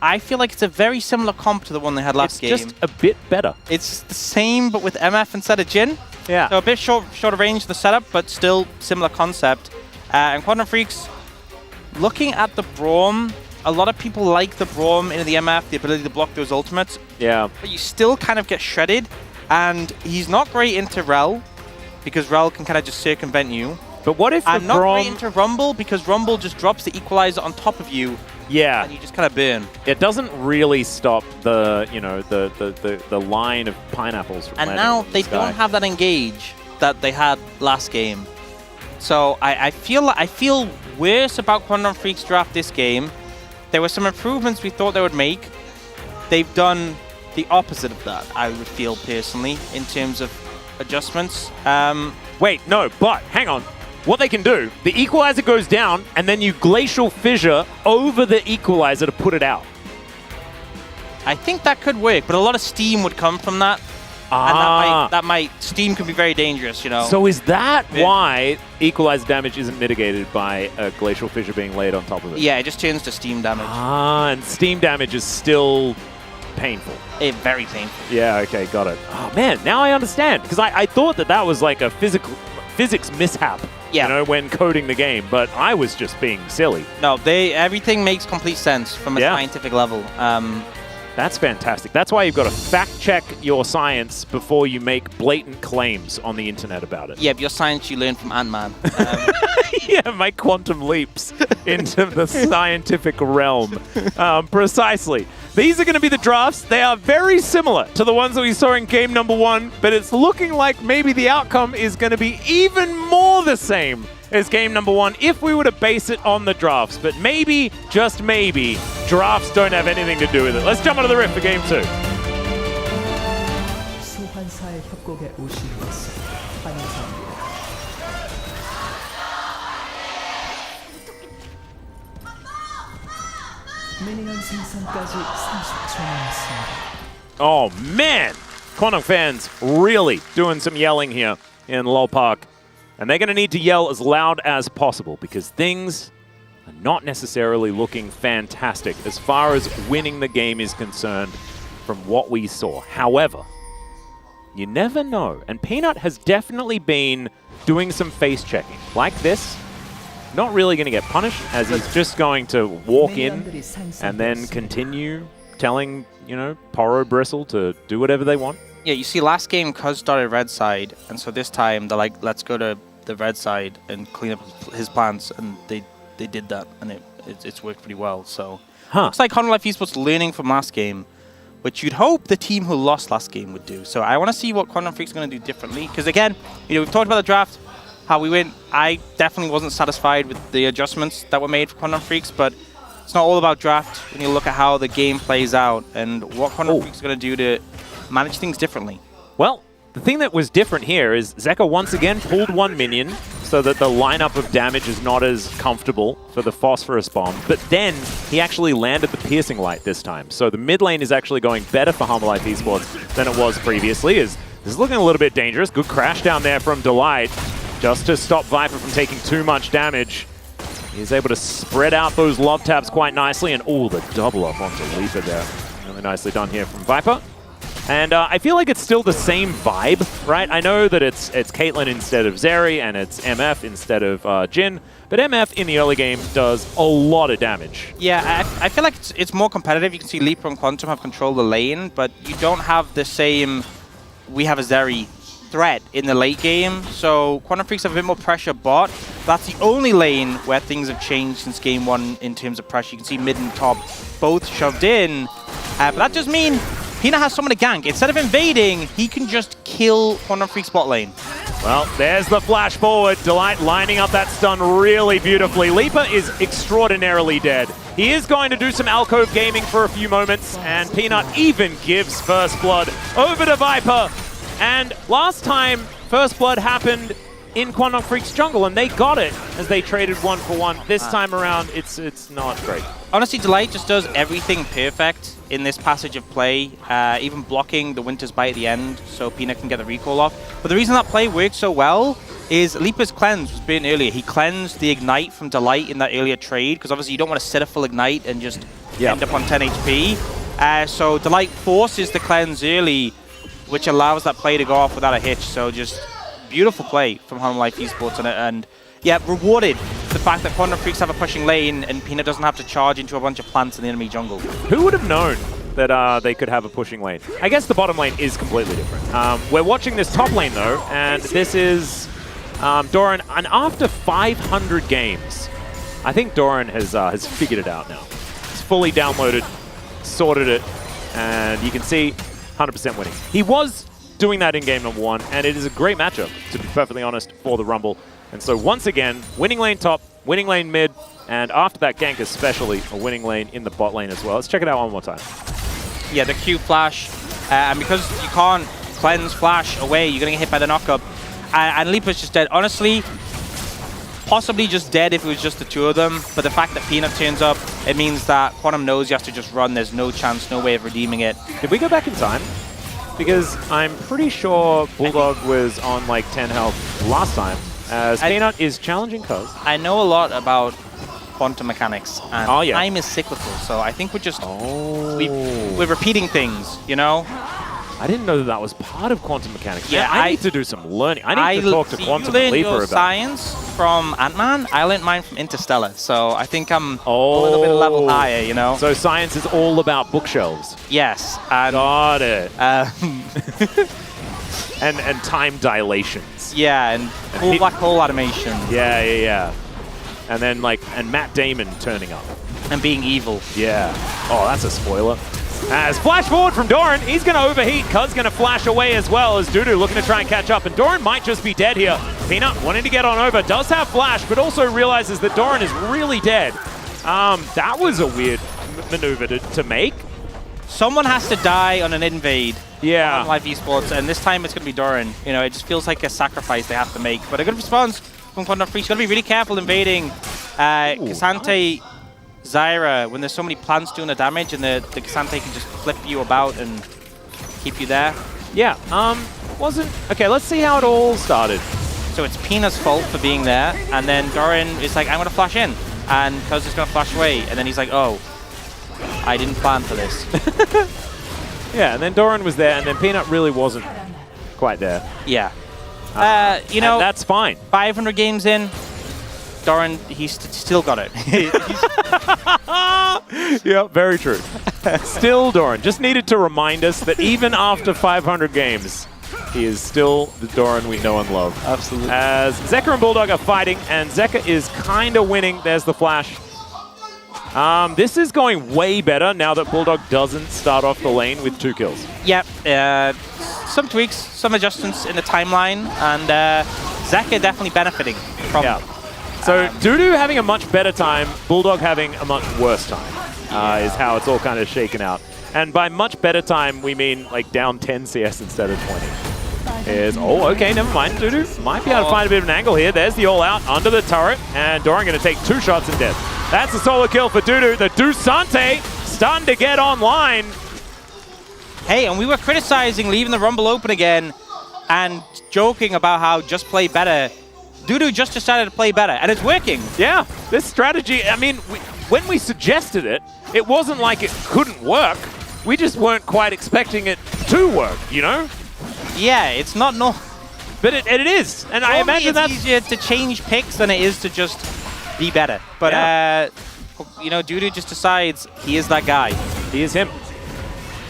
I feel like it's a very similar comp to the one they had last game. It's just a bit better. It's the same, but with MF instead of Jin. Yeah. So a bit shorter range of the setup, but still similar concept. And Quantum Freaks, looking at the Braum, a lot of people like the Braum into the MF, the ability to block those ultimates. Yeah. But you still kind of get shredded, and he's not great into Rel, because Rel can kind of just circumvent you. But what if and not great into Rumble, because Rumble just drops the equalizer on top of you. Yeah. And you just kind of burn. It doesn't really stop the, the line of pineapples from And now they don't have that engage that they had last game. So I feel worse about Quantum Freaks draft this game. There were some improvements we thought they would make. They've done the opposite of that, I would feel personally, in terms of adjustments. Wait, no, but hang on. What they can do, the equalizer goes down, and then you glacial fissure over the equalizer to put it out. I think that could work, but a lot of steam would come from that. And that might steam could be very dangerous, you know. So is that why equalizer damage isn't mitigated by a glacial fissure being laid on top of it? Yeah, it just turns to steam damage. And steam damage is still painful. Very painful. Yeah, okay, got it. Oh man, now I understand. Because I thought that was like a physics mishap. Yeah. You know, when coding the game, but I was just being silly. No, everything makes complete sense from a scientific level. That's fantastic. That's why you've got to fact-check your science before you make blatant claims on the internet about it. Yeah, but your science you learn from Ant-Man. Yeah, make quantum leaps into the scientific realm. Precisely. These are going to be the drafts. They are very similar to the ones that we saw in game number 1, but it's looking like maybe the outcome is going to be even more the same as game number 1 if we were to base it on the drafts. But maybe, just maybe, drafts don't have anything to do with it. Let's jump onto the rift for game 2. Oh man, Quantum fans really doing some yelling here in Lol Park. And they're going to need to yell as loud as possible because things are not necessarily looking fantastic as far as winning the game is concerned from what we saw. However, you never know. And Peanut has definitely been doing some face checking. Like this, not really going to get punished as he's just going to walk in and then continue telling, you know, Poro Bristle to do whatever they want. Yeah, you see last game Cuz started red side, and so this time they're like, let's go to the red side and clean up his plants, and they did that, and it's worked pretty well. So looks like Honor Life Esports learning from last game, which you'd hope the team who lost last game would do. So I want to see what Quantum Freak's going to do differently, because again, you know, we've talked about the draft, how we went. I definitely wasn't satisfied with the adjustments that were made for Quantum Freaks, but it's not all about draft when you look at how the game plays out and what Quantum Freak's going to do to manage things differently. Well, the thing that was different here is Zeka once again pulled one minion so that the lineup of damage is not as comfortable for the Phosphorus Bomb, but then he actually landed the Piercing Light this time. So the mid lane is actually going better for Humble Life Esports than it was previously. This is looking a little bit dangerous. Good crash down there from Delight just to stop Viper from taking too much damage. He's able to spread out those love tabs quite nicely, and the double up onto Leaper there. Really nicely done here from Viper. And I feel like it's still the same vibe, right? I know that it's Caitlyn instead of Zeri, and it's MF instead of Jin, but MF in the early game does a lot of damage. Yeah, I feel like it's more competitive. You can see Leaper and Quantum have control the lane, but you don't have the same, we have a Zeri threat in the late game. So Quantum Freaks have a bit more pressure bot. That's the only lane where things have changed since game one in terms of pressure. You can see mid and top both shoved in, but that does mean Peanut has someone to gank. Instead of invading, he can just kill Quantum Freak's bot lane. Well, there's the flash forward. Delight lining up that stun really beautifully. Leaper is extraordinarily dead. He is going to do some alcove gaming for a few moments, and Peanut even gives First Blood over to Viper. And last time, First Blood happened in Quantum Freak's jungle, and they got it as they traded 1-for-1. This time around, it's not great. Honestly, Delight just does everything perfect in this passage of play, even blocking the Winter's Bite at the end so Peanut can get the recall off. But the reason that play worked so well is Leaper's cleanse was burnt earlier. He cleansed the Ignite from Delight in that earlier trade, because obviously you don't want to set a full Ignite and just end up on 10 HP. So Delight forces the cleanse early, which allows that play to go off without a hitch. So just beautiful play from Home Life Esports, and yeah, rewarded the fact that Quantum Freaks have a pushing lane and Peanut doesn't have to charge into a bunch of plants in the enemy jungle. Who would have known that they could have a pushing lane? I guess the bottom lane is completely different. We're watching this top lane though, and this is Doran. And after 500 games, I think Doran has figured it out now. He's fully downloaded, sorted it, and you can see 100% winning. He was doing that in game number one, and it is a great matchup, to be perfectly honest, for the Rumble. And so once again, winning lane top, winning lane mid, and after that gank especially, a winning lane in the bot lane as well. Let's check it out one more time. Yeah, the Q flash, and because you can't cleanse flash away, you're going to get hit by the knockup. And Leaper's just dead. Honestly, possibly just dead if it was just the two of them, but the fact that Peanut turns up, it means that Quantum knows he has to just run. There's no chance, no way of redeeming it. Did we go back in time? Because I'm pretty sure Bulldog was on like 10 health last time, as Peanut is challenging Cuz. I know a lot about quantum mechanics, and time is cyclical, so I think we're just we're repeating things, you know? I didn't know that was part of quantum mechanics. Yeah, I need to do some learning. I need to talk to Quantum and Leaper about science from Ant-Man. I learned mine from Interstellar, so I think I'm a little bit level higher, you know? So science is all about bookshelves. Yes. Got it. and time dilations. Yeah, and cool black hole animation. Yeah. And then and Matt Damon turning up. And being evil. Yeah. Oh, that's a spoiler. As flash forward from Doran, he's going to overheat. Cuz going to flash away as well as Dudu looking to try and catch up. And Doran might just be dead here. Peanut wanting to get on over, does have flash, but also realizes that Doran is really dead. That was a weird maneuver to make. Someone has to die on an invade. Yeah. On Live Esports, and this time it's going to be Doran. You know, it just feels like a sacrifice they have to make. But a good response from Quantum Freaks. Got to be really careful invading. Cassante Zyra, when there's so many plants doing the damage and the Cassante can just flip you about and keep you there. Yeah, wasn't... Okay, let's see how it all started. So it's Pina's fault for being there, and then Doran is like, I'm going to flash in, and Koz is going to flash away, and then he's like, oh, I didn't plan for this. Yeah, and then Doran was there, and then Peanut really wasn't quite there. Yeah. You know, that's fine. 500 games in, Doran, he's still got it. Yeah, very true. Still Doran. Just needed to remind us that even after 500 games, he is still the Doran we know and love. Absolutely. As Zeka and Bulldog are fighting, and Zeka is kind of winning. There's the flash. This is going way better now that Bulldog doesn't start off the lane with 2 kills. Yep. Some tweaks, some adjustments in the timeline, and Zeka definitely benefiting from Yeah. So Dudu having a much better time, Bulldog having a much worse time is how it's all kind of shaken out. And by much better time, we mean like down 10 CS instead of 20. Oh, okay, never mind. Dudu might be able to find a bit of an angle here. There's the all-out under the turret, and Doran going to take 2 shots and death. That's a solo kill for Dudu. The Dusante starting to get online. Hey, and we were criticizing leaving the Rumble open again and joking about how just play better. Dudu just decided to play better, and it's working. Yeah, this strategy, I mean, when we suggested it, it wasn't like it couldn't work. We just weren't quite expecting it to work, you know? Yeah, it's not no. But it is, and I imagine that's easier to change picks than it is to just be better. But you know, Dudu just decides he is that guy. He is him.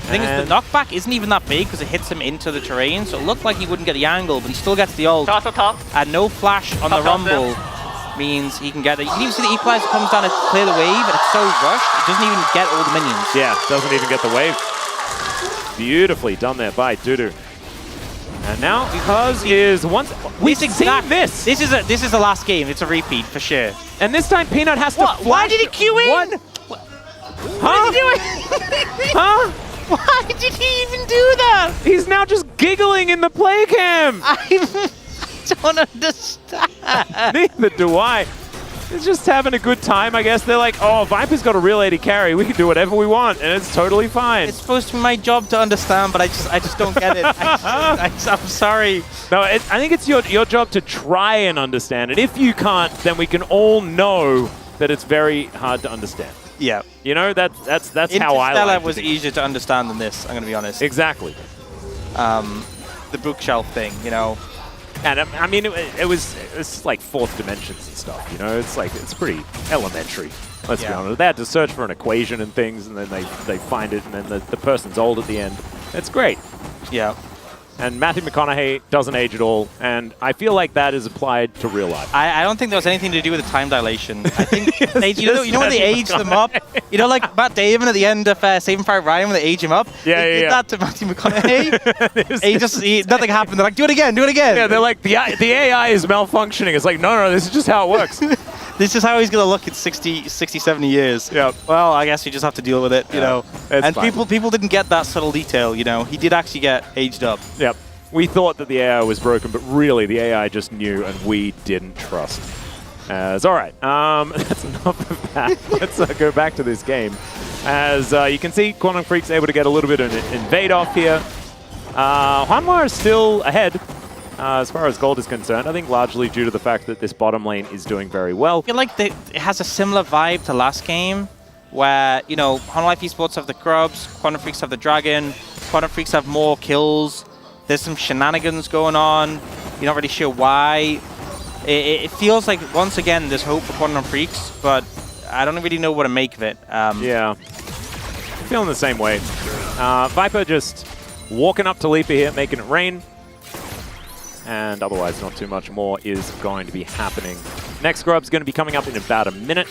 The thing is, the knockback isn't even that big because it hits him into the terrain, so it looked like he wouldn't get the angle, but he still gets the ult. And no flash on the Rumble means he can get it. You can even see the equalizer comes down to clear the wave, and it's so rushed, it doesn't even get all the minions. Yeah, doesn't even get the wave. Beautifully done there by Dudu. And now, because is once we've seen this. This is the last game. It's a repeat for sure. And this time Peanut has to flash. Why did he queue in? What? What did he do? Huh? Why did he even do that? He's now just giggling in the play cam. I don't understand. Neither do I. He's just having a good time, I guess. They're like, oh, Viper's got a real AD carry. We can do whatever we want, and it's totally fine. It's supposed to be my job to understand, but I just don't get it. I'm sorry. No, I think it's your job to try and understand it. If you can't, then we can all know that it's very hard to understand. Yeah. You know, that's how I like it. Was easier to understand than this, I'm going to be honest. Exactly. The bookshelf thing, you know. And I mean, it was like 4th dimensions and stuff, you know? It's like, it's pretty elementary, let's be honest. They had to search for an equation and things, and then they find it, and then the person's old at the end. It's great. Yeah. And Matthew McConaughey doesn't age at all, and I feel like that is applied to real life. I don't think there was anything to do with the time dilation. I think you know when they age them up? You know, like Matt Damon at the end of Saving Private Ryan when they age him up? They did that to Matthew McConaughey. Nothing happened. They're like, do it again, do it again. Yeah, they're like, the AI is malfunctioning. It's like, no, this is just how it works. This is how he's going to look in 60, 70 years. Yeah. Well, I guess you just have to deal with it, you know. And fine. people didn't get that subtle detail, you know. He did actually get aged up. Yep. We thought that the AI was broken, but really the AI just knew, and we didn't trust. It's all right. That's enough of that. Let's go back to this game. As you can see, Quantum Freak's able to get a little bit of an invade off here. Hanwha is still ahead. As far as gold is concerned, I think largely due to the fact that this bottom lane is doing very well. I feel like it has a similar vibe to last game, where, you know, Hanwha Esports have the Grubs, Quantum Freaks have the Dragon, Quantum Freaks have more kills, there's some shenanigans going on, you're not really sure why. It feels like, once again, there's hope for Quantum Freaks, but I don't really know what to make of it. Yeah, feeling the same way. Viper just walking up to Leaper here, making it rain. And otherwise, not too much more is going to be happening. Next Grub's going to be coming up in about a minute.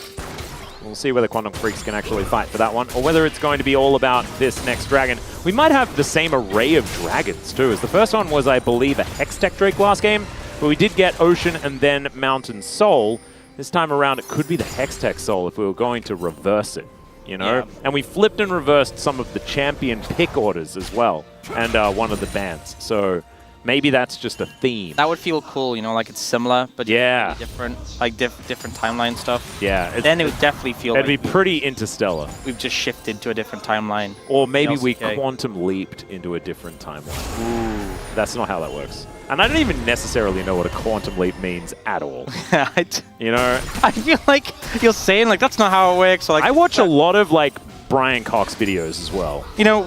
We'll see whether Quantum Freaks can actually fight for that one, or whether it's going to be all about this next dragon. We might have the same array of dragons, too, as the first one was, I believe, a Hextech Drake last game, but we did get Ocean and then Mountain Soul. This time around, it could be the Hextech Soul if we were going to reverse it, you know? Yeah. And we flipped and reversed some of the champion pick orders as well, and one of the bans. So Maybe that's just a theme. That would feel cool, you know, like it's similar, but yeah, different, like different timeline stuff. Yeah. Then it would definitely feel it'd like be pretty interstellar. We've just shifted to a different timeline. Or maybe we LCK. quantum leaped into a different timeline. Ooh. That's not how that works. And I don't even necessarily know what a quantum leap means at all. You know? I feel like you're saying, like, that's not how it works. Or, like, I watch a lot of, like, Brian Cox videos as well. You know,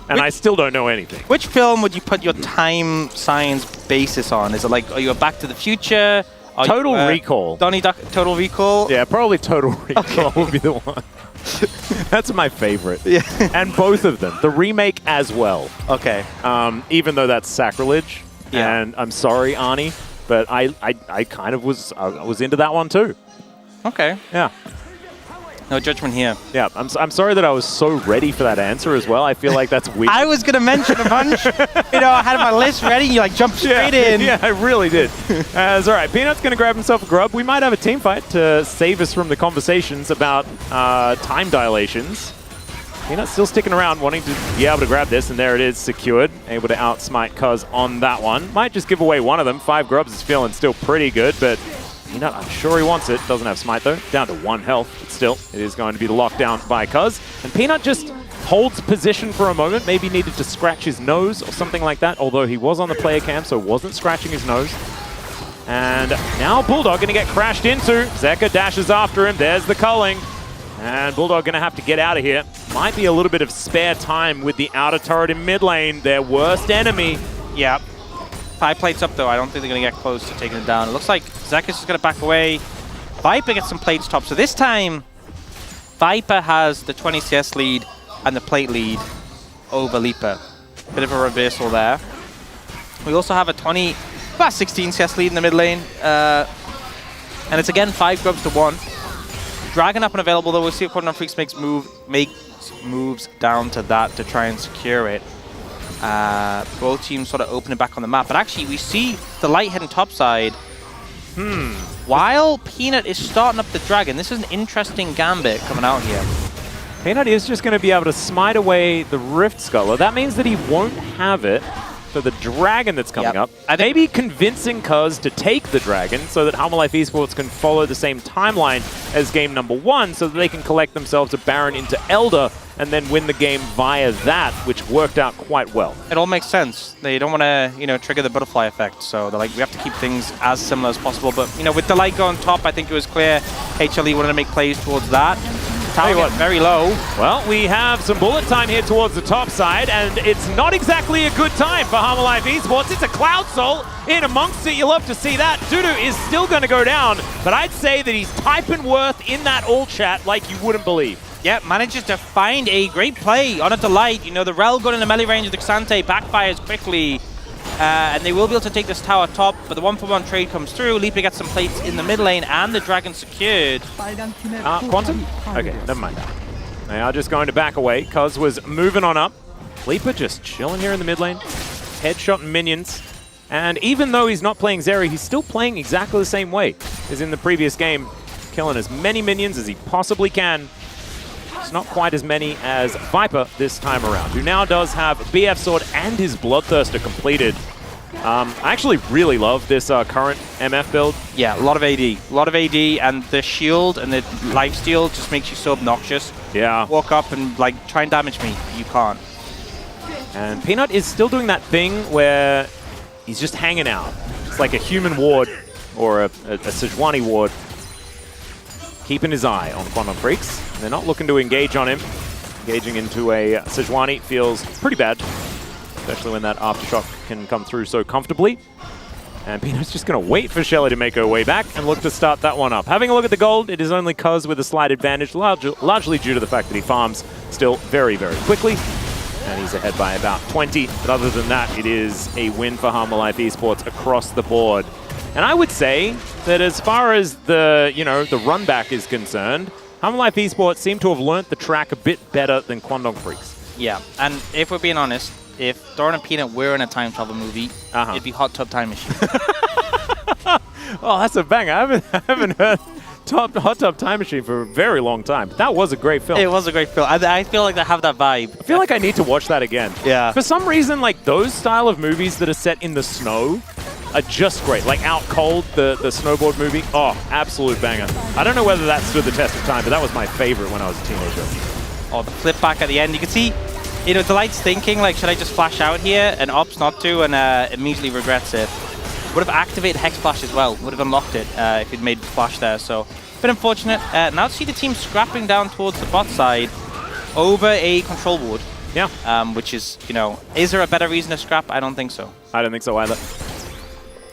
and I still don't know anything. Which film would you put your time science basis on? Is it like, are you a Back to the Future? Total Recall. Total Recall? Yeah, probably Total Recall would be the one. That's my favorite. Yeah. And both of them. The remake as well. Okay. Even though that's sacrilege. Yeah. And I'm sorry, Arnie, but I kind of was into that one too. Okay. Yeah. No judgment here. Yeah, I'm sorry that I was so ready for that answer as well. I feel like that's weird. I was going to mention a bunch. You know, I had my list ready, and you like jumped straight in. Yeah, I really did. It's all right. Peanut's going to grab himself a grub. We might have a team fight to save us from the conversations about time dilations. Peanut's still sticking around, wanting to be able to grab this, and there it is, secured. Able to outsmite Cuz on that one. Might just give away one of them. 5 grubs is feeling still pretty good, but Peanut, I'm sure he wants it. Doesn't have smite though. Down to 1 health, but still, it is going to be locked down by Cuz. And Peanut just holds position for a moment. Maybe needed to scratch his nose or something like that, although he was on the player cam, so wasn't scratching his nose. And now Bulldog going to get crashed into. Zeka dashes after him. There's the culling. And Bulldog going to have to get out of here. Might be a little bit of spare time with the outer turret in mid lane, their worst enemy. Yeah. 5 plates up, though. I don't think they're going to get close to taking it down. It looks like Zeka's just going to back away. Viper gets some plates top. So this time, Viper has the 20 CS lead and the plate lead over Leaper. Bit of a reversal there. We also have about 16 CS lead in the mid lane. And it's again 5 grubs to 1. Dragon up and available, though. We'll see if Freaks makes moves down to that to try and secure it. Both teams sort of open it back on the map. But actually, we see the light heading topside. While Peanut is starting up the Dragon, this is an interesting gambit coming out here. Peanut is just going to be able to smite away the Rift Sculler. That means that he won't have it for the Dragon that's coming up. Maybe convincing Cuz to take the Dragon so that Humble Life Esports can follow the same timeline as game number 1 so that they can collect themselves a Baron into Elder and then win the game via that, which worked out quite well. It all makes sense. They don't want to, you know, trigger the butterfly effect, so they're like, we have to keep things as similar as possible. But, you know, with the light going top, I think it was clear HLE wanted to make plays towards that. Target very low. Well, we have some bullet time here towards the top side, and it's not exactly a good time for Humble Life Esports. It's a Cloud Soul in amongst it. You love to see that. Dudu is still going to go down, but I'd say that he's typing Worth in that all chat like you wouldn't believe. Yeah, manages to find a great play on a Delight. You know, the Rel gun in the melee range of the Xante backfires quickly. And they will be able to take this tower top, but the 1-for-1 trade comes through. Leaper gets some plates in the mid lane, and the Dragon secured. Quantum? Okay, never mind. They are just going to back away. Cuz was moving on up. Leaper just chilling here in the mid lane. Headshot minions. And even though he's not playing Zeri, he's still playing exactly the same way as in the previous game. Killing as many minions as he possibly can. It's not quite as many as Viper this time around, who now does have BF Sword and his Bloodthirster completed. I actually really love this current MF build. Yeah, a lot of AD. A lot of AD, and the shield and the lifesteal just makes you so obnoxious. Yeah. Walk up and, like, try and damage me. You can't. And Peanut is still doing that thing where he's just hanging out. It's like a human ward or a Sejuani ward. Keeping his eye on Quantum Freaks. They're not looking to engage on him. Engaging into a Sejuani feels pretty bad, especially when that Aftershock can come through so comfortably. And Peanut's just going to wait for Shelly to make her way back and look to start that one up. Having a look at the gold, it is only Cuz with a slight advantage, largely due to the fact that he farms still very, very quickly. And he's ahead by about 20. But other than that, it is a win for Humble Life Esports across the board. And I would say that as far as the, you know, the run back is concerned, Humble Life Esports seem to have learnt the track a bit better than Quandong Freaks. Yeah, and if we're being honest, if Doran and Peanut were in a time travel movie, it'd be Hot Tub Time Machine. Oh, that's a banger. I haven't heard Hot Tub Time Machine for a very long time. But that was a great film. It was a great film. I feel like they have that vibe. I feel like I need to watch that again. Yeah. For some reason, like those style of movies that are set in the snow are just great. Like Out Cold, the snowboard movie. Oh, absolute banger. I don't know whether that stood the test of time, but that was my favorite when I was a teenager. Oh, the flip back at the end. You can see, you know, Delight's thinking, like, should I just flash out here? And opts not to, and immediately regrets it. Would have activated Hex Flash as well. Would have unlocked it if he'd made Flash there. So, a bit unfortunate. Now to see the team scrapping down towards the bot side over a control ward. Yeah. Which is, you know, is there a better reason to scrap? I don't think so. I don't think so either.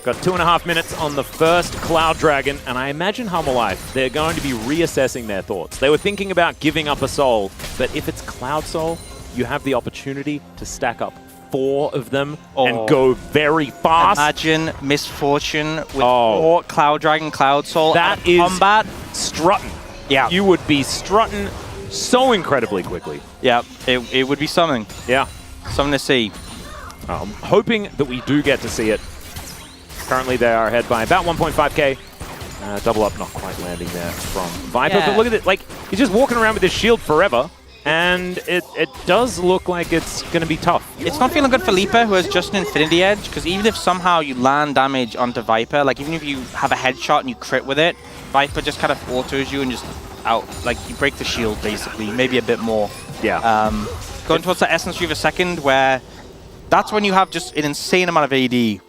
Got 2.5 minutes on the first Cloud Dragon, and I imagine Humble Life, they're going to be reassessing their thoughts. They were thinking about giving up a soul, but if it's Cloud Soul, you have the opportunity to stack up 4 of them and go very fast. Imagine Misfortune with 4 Cloud Dragon, Cloud Soul. That is combat. strutting. Yeah. You would be strutting so incredibly quickly. Yeah, it would be something. Yeah. Something to see. Hoping that we do get to see it. Currently, they are ahead by about 1.5k. Double up, not quite landing there from Viper. Yeah. But look at it, like, he's just walking around with his shield forever. And it does look like it's going to be tough. It's not feeling good for Leaper, who has just an Infinity Edge, because even if somehow you land damage onto Viper, like even if you have a headshot and you crit with it, Viper just kind of autos you and just out, like you break the shield basically, maybe a bit more. Yeah. Going towards the Essence Reaver second, where that's when you have just an insane amount of AD.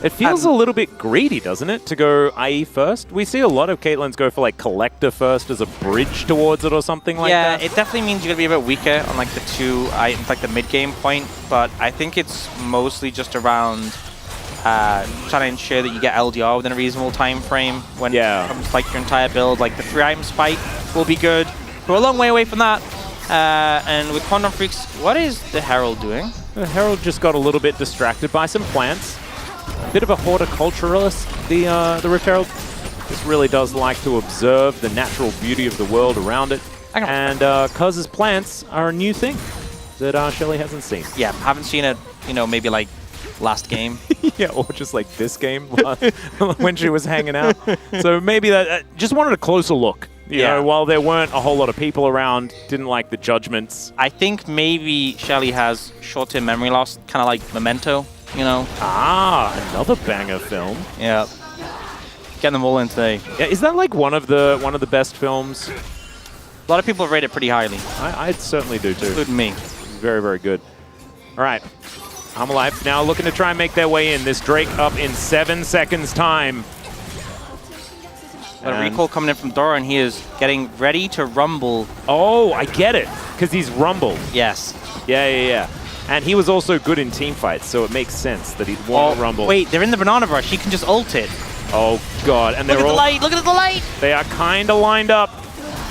It feels a little bit greedy, doesn't it, to go IE first? We see a lot of Caitlyn's go for like Collector first as a bridge towards it or something like that. Yeah, it definitely means you're going to be a bit weaker on like the like the mid-game point, but I think it's mostly just around trying to ensure that you get LDR within a reasonable time frame when it comes to like your entire build. Like the 3-item spike will be good. We're a long way away from that. And with Quantum Freaks, what is the Herald doing? The Herald just got a little bit distracted by some plants. A bit of a horticulturalist, the Rift Herald. This really does like to observe the natural beauty of the world around it. And Cuz's plants are a new thing that Shelly hasn't seen. Yeah, haven't seen it, you know, maybe like last game. Yeah, or just like this game when she was hanging out. So maybe that, just wanted a closer look. You know, while there weren't a whole lot of people around, didn't like the judgments. I think maybe Shelly has short-term memory loss, kind of like Memento. You know. Another banger film. Yeah. Getting them all in today. Yeah, is that like one of the best films? A lot of people rate it pretty highly. I certainly do too. Including me. Very, very good. All right. Humble Life now looking to try and make their way in. This Drake up in 7 seconds time. A recall coming in from Dora, and he is getting ready to rumble. Oh, I get it. Because he's rumbled. Yes. Yeah. And he was also good in team fights, so it makes sense that he'd want to rumble. Wait, they're in the banana brush. He can just ult it. Oh, God. And look at the light. Look at the light. They are kind of lined up.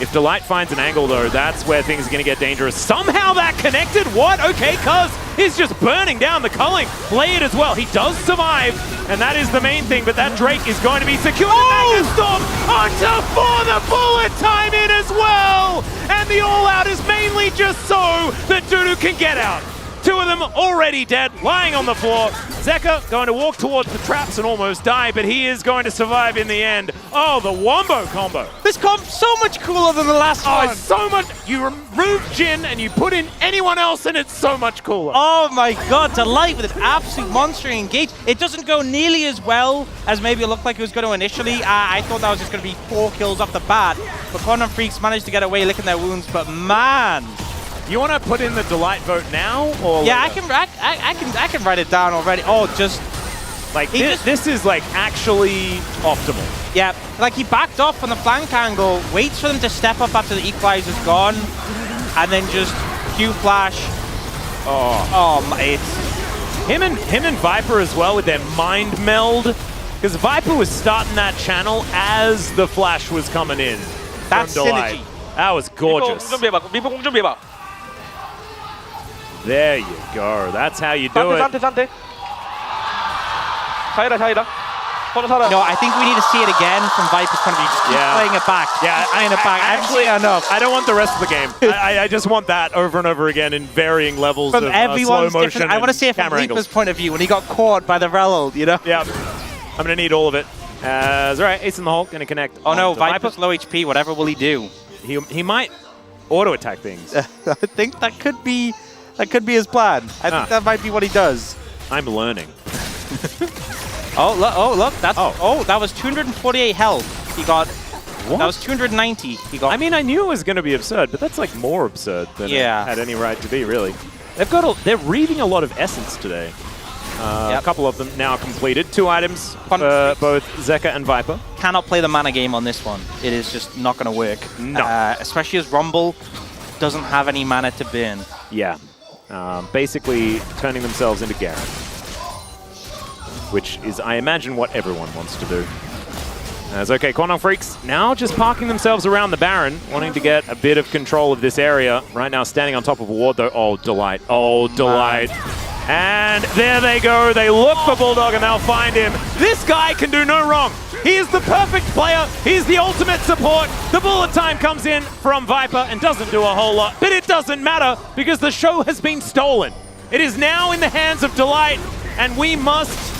If Delight finds an angle, though, that's where things are going to get dangerous. Somehow that connected. What? Okay, Cuz is just burning down the culling. Lay it as well. He does survive, and that is the main thing, but that Drake is going to be secured. Oh! Storm onto for the bullet time in as well. And the all-out is mainly just so that Dudu can get out. 2 of them already dead, lying on the floor. Zeka going to walk towards the traps and almost die, but he is going to survive in the end. Oh, the Wombo combo. This comp's so much cooler than the last one. It's so much. You remove Jin and you put in anyone else and it's so much cooler. Oh my God, Delight with an absolute monster engage. It doesn't go nearly as well as maybe it looked like it was going to initially. I thought that was just going to be 4 kills off the bat, but Quantum Freaks managed to get away licking their wounds, but man. You want to put in the Delight vote now, or yeah, I can write it down already. Oh, just like this is like actually optimal. Yeah, like he backed off from the flank angle, waits for them to step up after the equalizer's gone, and then just Q flash. It's him and Viper as well with their mind meld, because Viper was starting that channel as the flash was coming in. That's synergy. That was gorgeous. There you go. That's how you do it. No, I think we need to see it again from Viper's point of view. Just keep playing it back. Yeah, playing it back. Actually, enough. I don't want the rest of the game. I just want that over and over again in varying levels from of everyone's slow motion. I want to see it from Reaper's point of view when he got caught by the Relald, you know? Yeah. I'm going to need all of it. As right, Ace in the Hole going to connect. Oh no, onto Viper's low HP. Whatever will he do? He might auto attack things. I think that could be his plan. I think that might be what he does. I'm learning. Oh look, that's that was 248 health. He got. What? That was 290. He got. I mean, I knew it was going to be absurd, but that's like more absurd than it had any right to be, really. They're reading a lot of essence today. A couple of them now completed. 2 items for both Zeka and Viper. Cannot play the mana game on this one. It is just not going to work. No. Especially as Rumble doesn't have any mana to burn. Yeah. Basically turning themselves into Garen. Which is, I imagine, what everyone wants to do. As okay, Quantum Freaks now just parking themselves around the Baron, wanting to get a bit of control of this area. Right now standing on top of a ward though. Oh, Delight. Oh, Delight. And there they go. They look for Bulldog and they'll find him. This guy can do no wrong. He is the perfect player. He's the ultimate support. The bullet time comes in from Viper and doesn't do a whole lot. But it doesn't matter because the show has been stolen. It is now in the hands of Delight and we must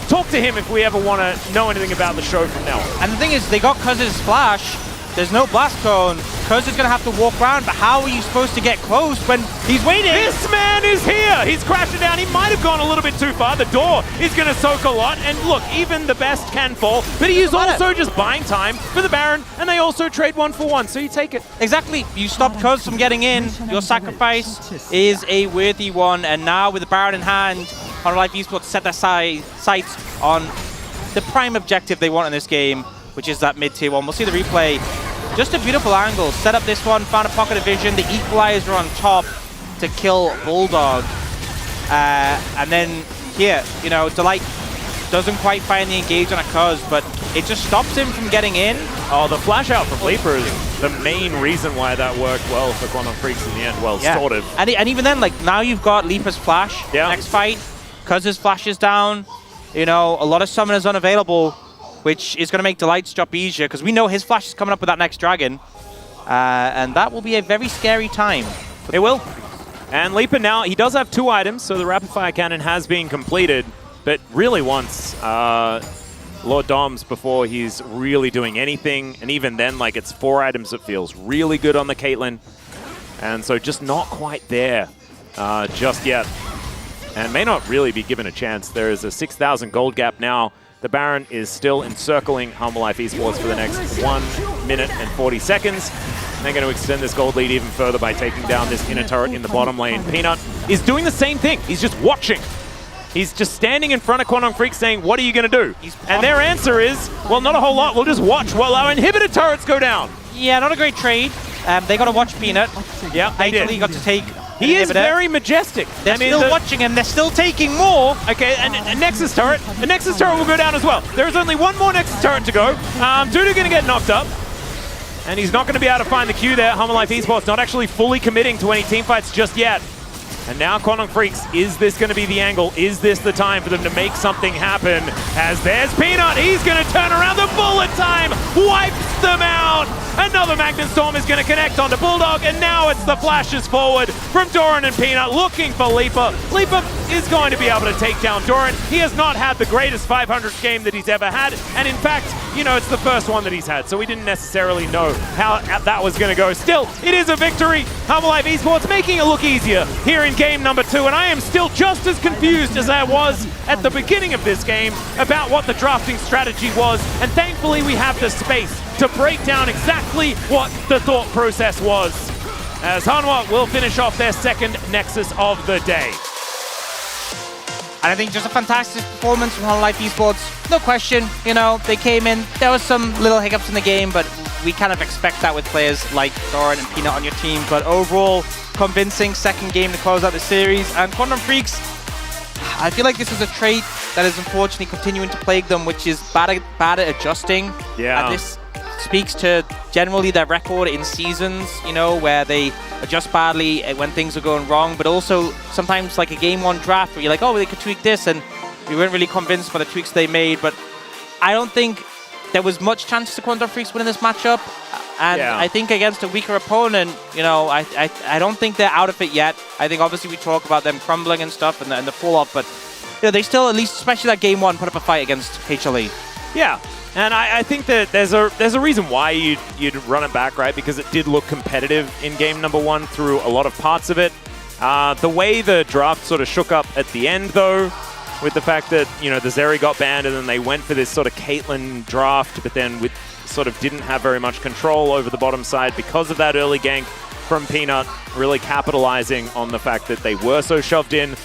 talk to him if we ever want to know anything about the show from now on. And the thing is, they got Cuz's Splash. There's no Blast Cone. Cuz is going to have to walk around, but how are you supposed to get close when he's waiting? This man is here! He's crashing down. He might have gone a little bit too far. The door is going to soak a lot. And look, even the best can fall. But he is also just buying time for the Baron, and they also trade 1 for 1, so you take it. Exactly. You stop Cuz from getting in. Your sacrifice is a worthy one. And now with the Baron in hand, HLE Esports set their sights on the prime objective they want in this game, which is that mid-tier one. We'll see the replay. Just a beautiful angle. Set up this one, found a pocket of vision. The equalizer on top to kill Bulldog. And then here, you know, Delight doesn't quite find the engage on a Cuz, but it just stops him from getting in. Oh, the flash out from Leaper is the main reason why that worked well for Quantum Freaks in the end. Well, sort of. And even then, like, now you've got Leaper's flash. Next fight, Cuz's flash is down. You know, a lot of summoners unavailable, which is going to make Delight's job easier, because we know his flash is coming up with that next dragon. And that will be a very scary time. It will. And Leaper now, he does have 2 items, so the rapid fire cannon has been completed, but really wants Lord Doms before he's really doing anything. And even then, like, it's 4 items that feels really good on the Caitlyn. And so just not quite there just yet. And may not really be given a chance. There is a 6,000 gold gap now. The Baron is still encircling HLE Esports for the next 1 minute and 40 seconds. They're going to extend this gold lead even further by taking down this inner turret in the bottom lane. Peanut is doing the same thing. He's just watching. He's just standing in front of Quantum Freak saying, what are you going to do? And their answer is, well, not a whole lot. We'll just watch while our inhibitor turrets go down. Yeah, not a great trade. They got to watch Peanut. Yeah, they did. Got to take He is very majestic. They're still watching and they're still taking more. Okay, and Nexus turret. The Nexus turret will go down as well. There is only 1 more Nexus turret to go. Dudu going to get knocked up. And he's not going to be able to find the Q there. HLE Esports not actually fully committing to any teamfights just yet. And now Quantum Freaks, is this going to be the angle? Is this the time for them to make something happen? As there's Peanut, he's going to turn around. The bullet time wipes them out. Another Magnet Storm is going to connect onto Bulldog, and now it's the flashes forward from Doran and Peanut looking for Leaper. Leaper is going to be able to take down Doran. He has not had the greatest 500 game that he's ever had, and in fact, you know, it's the first one that he's had, so we didn't necessarily know how that was going to go. Still, it is a victory. HLE Esports making it look easier here in game number 2, and I am still just as confused as I was at the beginning of this game about what the drafting strategy was, and thankfully we have the space to break down exactly what the thought process was, as Hanwha will finish off their second Nexus of the day. And I think just a fantastic performance from HLE Esports. No question, you know, they came in, there was some little hiccups in the game, but we kind of expect that with players like Doran and Peanut on your team. But overall, convincing second game to close out the series. And Quantum Freaks, I feel like this is a trait that is unfortunately continuing to plague them, which is bad at adjusting. Yeah. And this speaks to generally their record in seasons, you know, where they adjust badly when things are going wrong, but also sometimes like a game 1 draft where you're like, oh, they could tweak this, and we weren't really convinced by the tweaks they made. But I don't think there was much chance to Quantum Freaks winning this matchup. And I think against a weaker opponent, you know, I don't think they're out of it yet. I think obviously we talk about them crumbling and stuff and the fall-off, but you know, they still, at least, especially that game 1, put up a fight against HLE. Yeah, and I think that there's a reason why you'd run it back, right? Because it did look competitive in game number 1 through a lot of parts of it. The way the draft sort of shook up at the end, though, with the fact that, you know, the Zeri got banned and then they went for this sort of Caitlyn draft, but then with sort of didn't have very much control over the bottom side because of that early gank from Peanut, really capitalizing on the fact that they were so shoved in.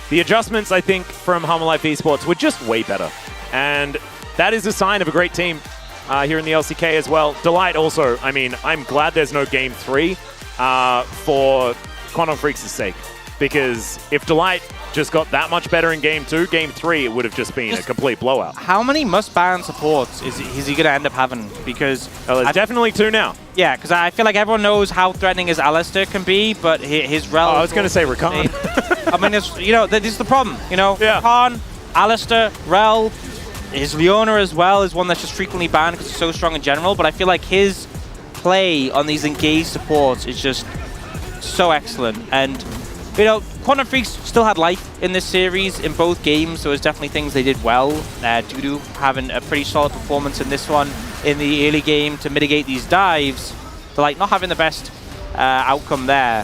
The adjustments, I think, from HLE Esports were just way better. And that is a sign of a great team here in the LCK as well. Delight also, I mean, I'm glad there's no Game 3 for Quantum Freaks' sake. Because if Delight just got that much better in Game 2, Game 3, it would have just been a complete blowout. How many must-ban supports is he going to end up having? Because there's definitely 2 now. Yeah, because I feel like everyone knows how threatening his Alistair can be, but his Rel... I was going to say Rakan. I mean, it's, you know, this is the problem. You know, Rakan, Alistair, Rel, his Leona as well is one that's just frequently banned because he's so strong in general, but I feel like his play on these engaged supports is just so excellent. And you know, Quantum Freaks still had life in this series in both games, so there's definitely things they did well. Dudu having a pretty solid performance in this one in the early game to mitigate these dives, but like not having the best outcome there.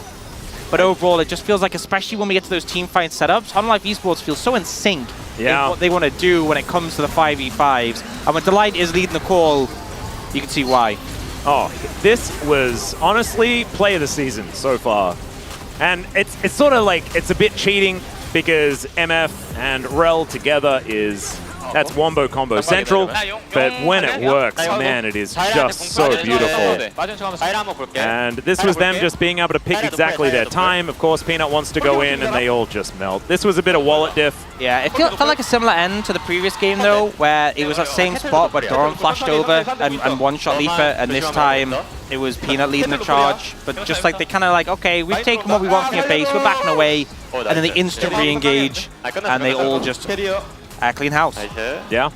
But overall, it just feels like, especially when we get to those team fight setups, HLE Esports feels so in sync in what they want to do when it comes to the 5v5s. And when Delight is leading the call, you can see why. Oh, this was honestly play of the season so far. And it's sort of like, it's a bit cheating because MF and Rel together that's Wombo Combo Central, but when it works, man, it is just so beautiful. And this was them just being able to pick exactly their time. Of course, Peanut wants to go in and they all just melt. This was a bit of wallet diff. Yeah, it felt like a similar end to the previous game though, where it was that same spot where Doran flashed over and one-shot Leaper, and this time it was Peanut leading the charge. But just like they kind of like, okay, we've taken what we want from your base, we're backing away, and then they instant re-engage, and they all just clean house. Yeah.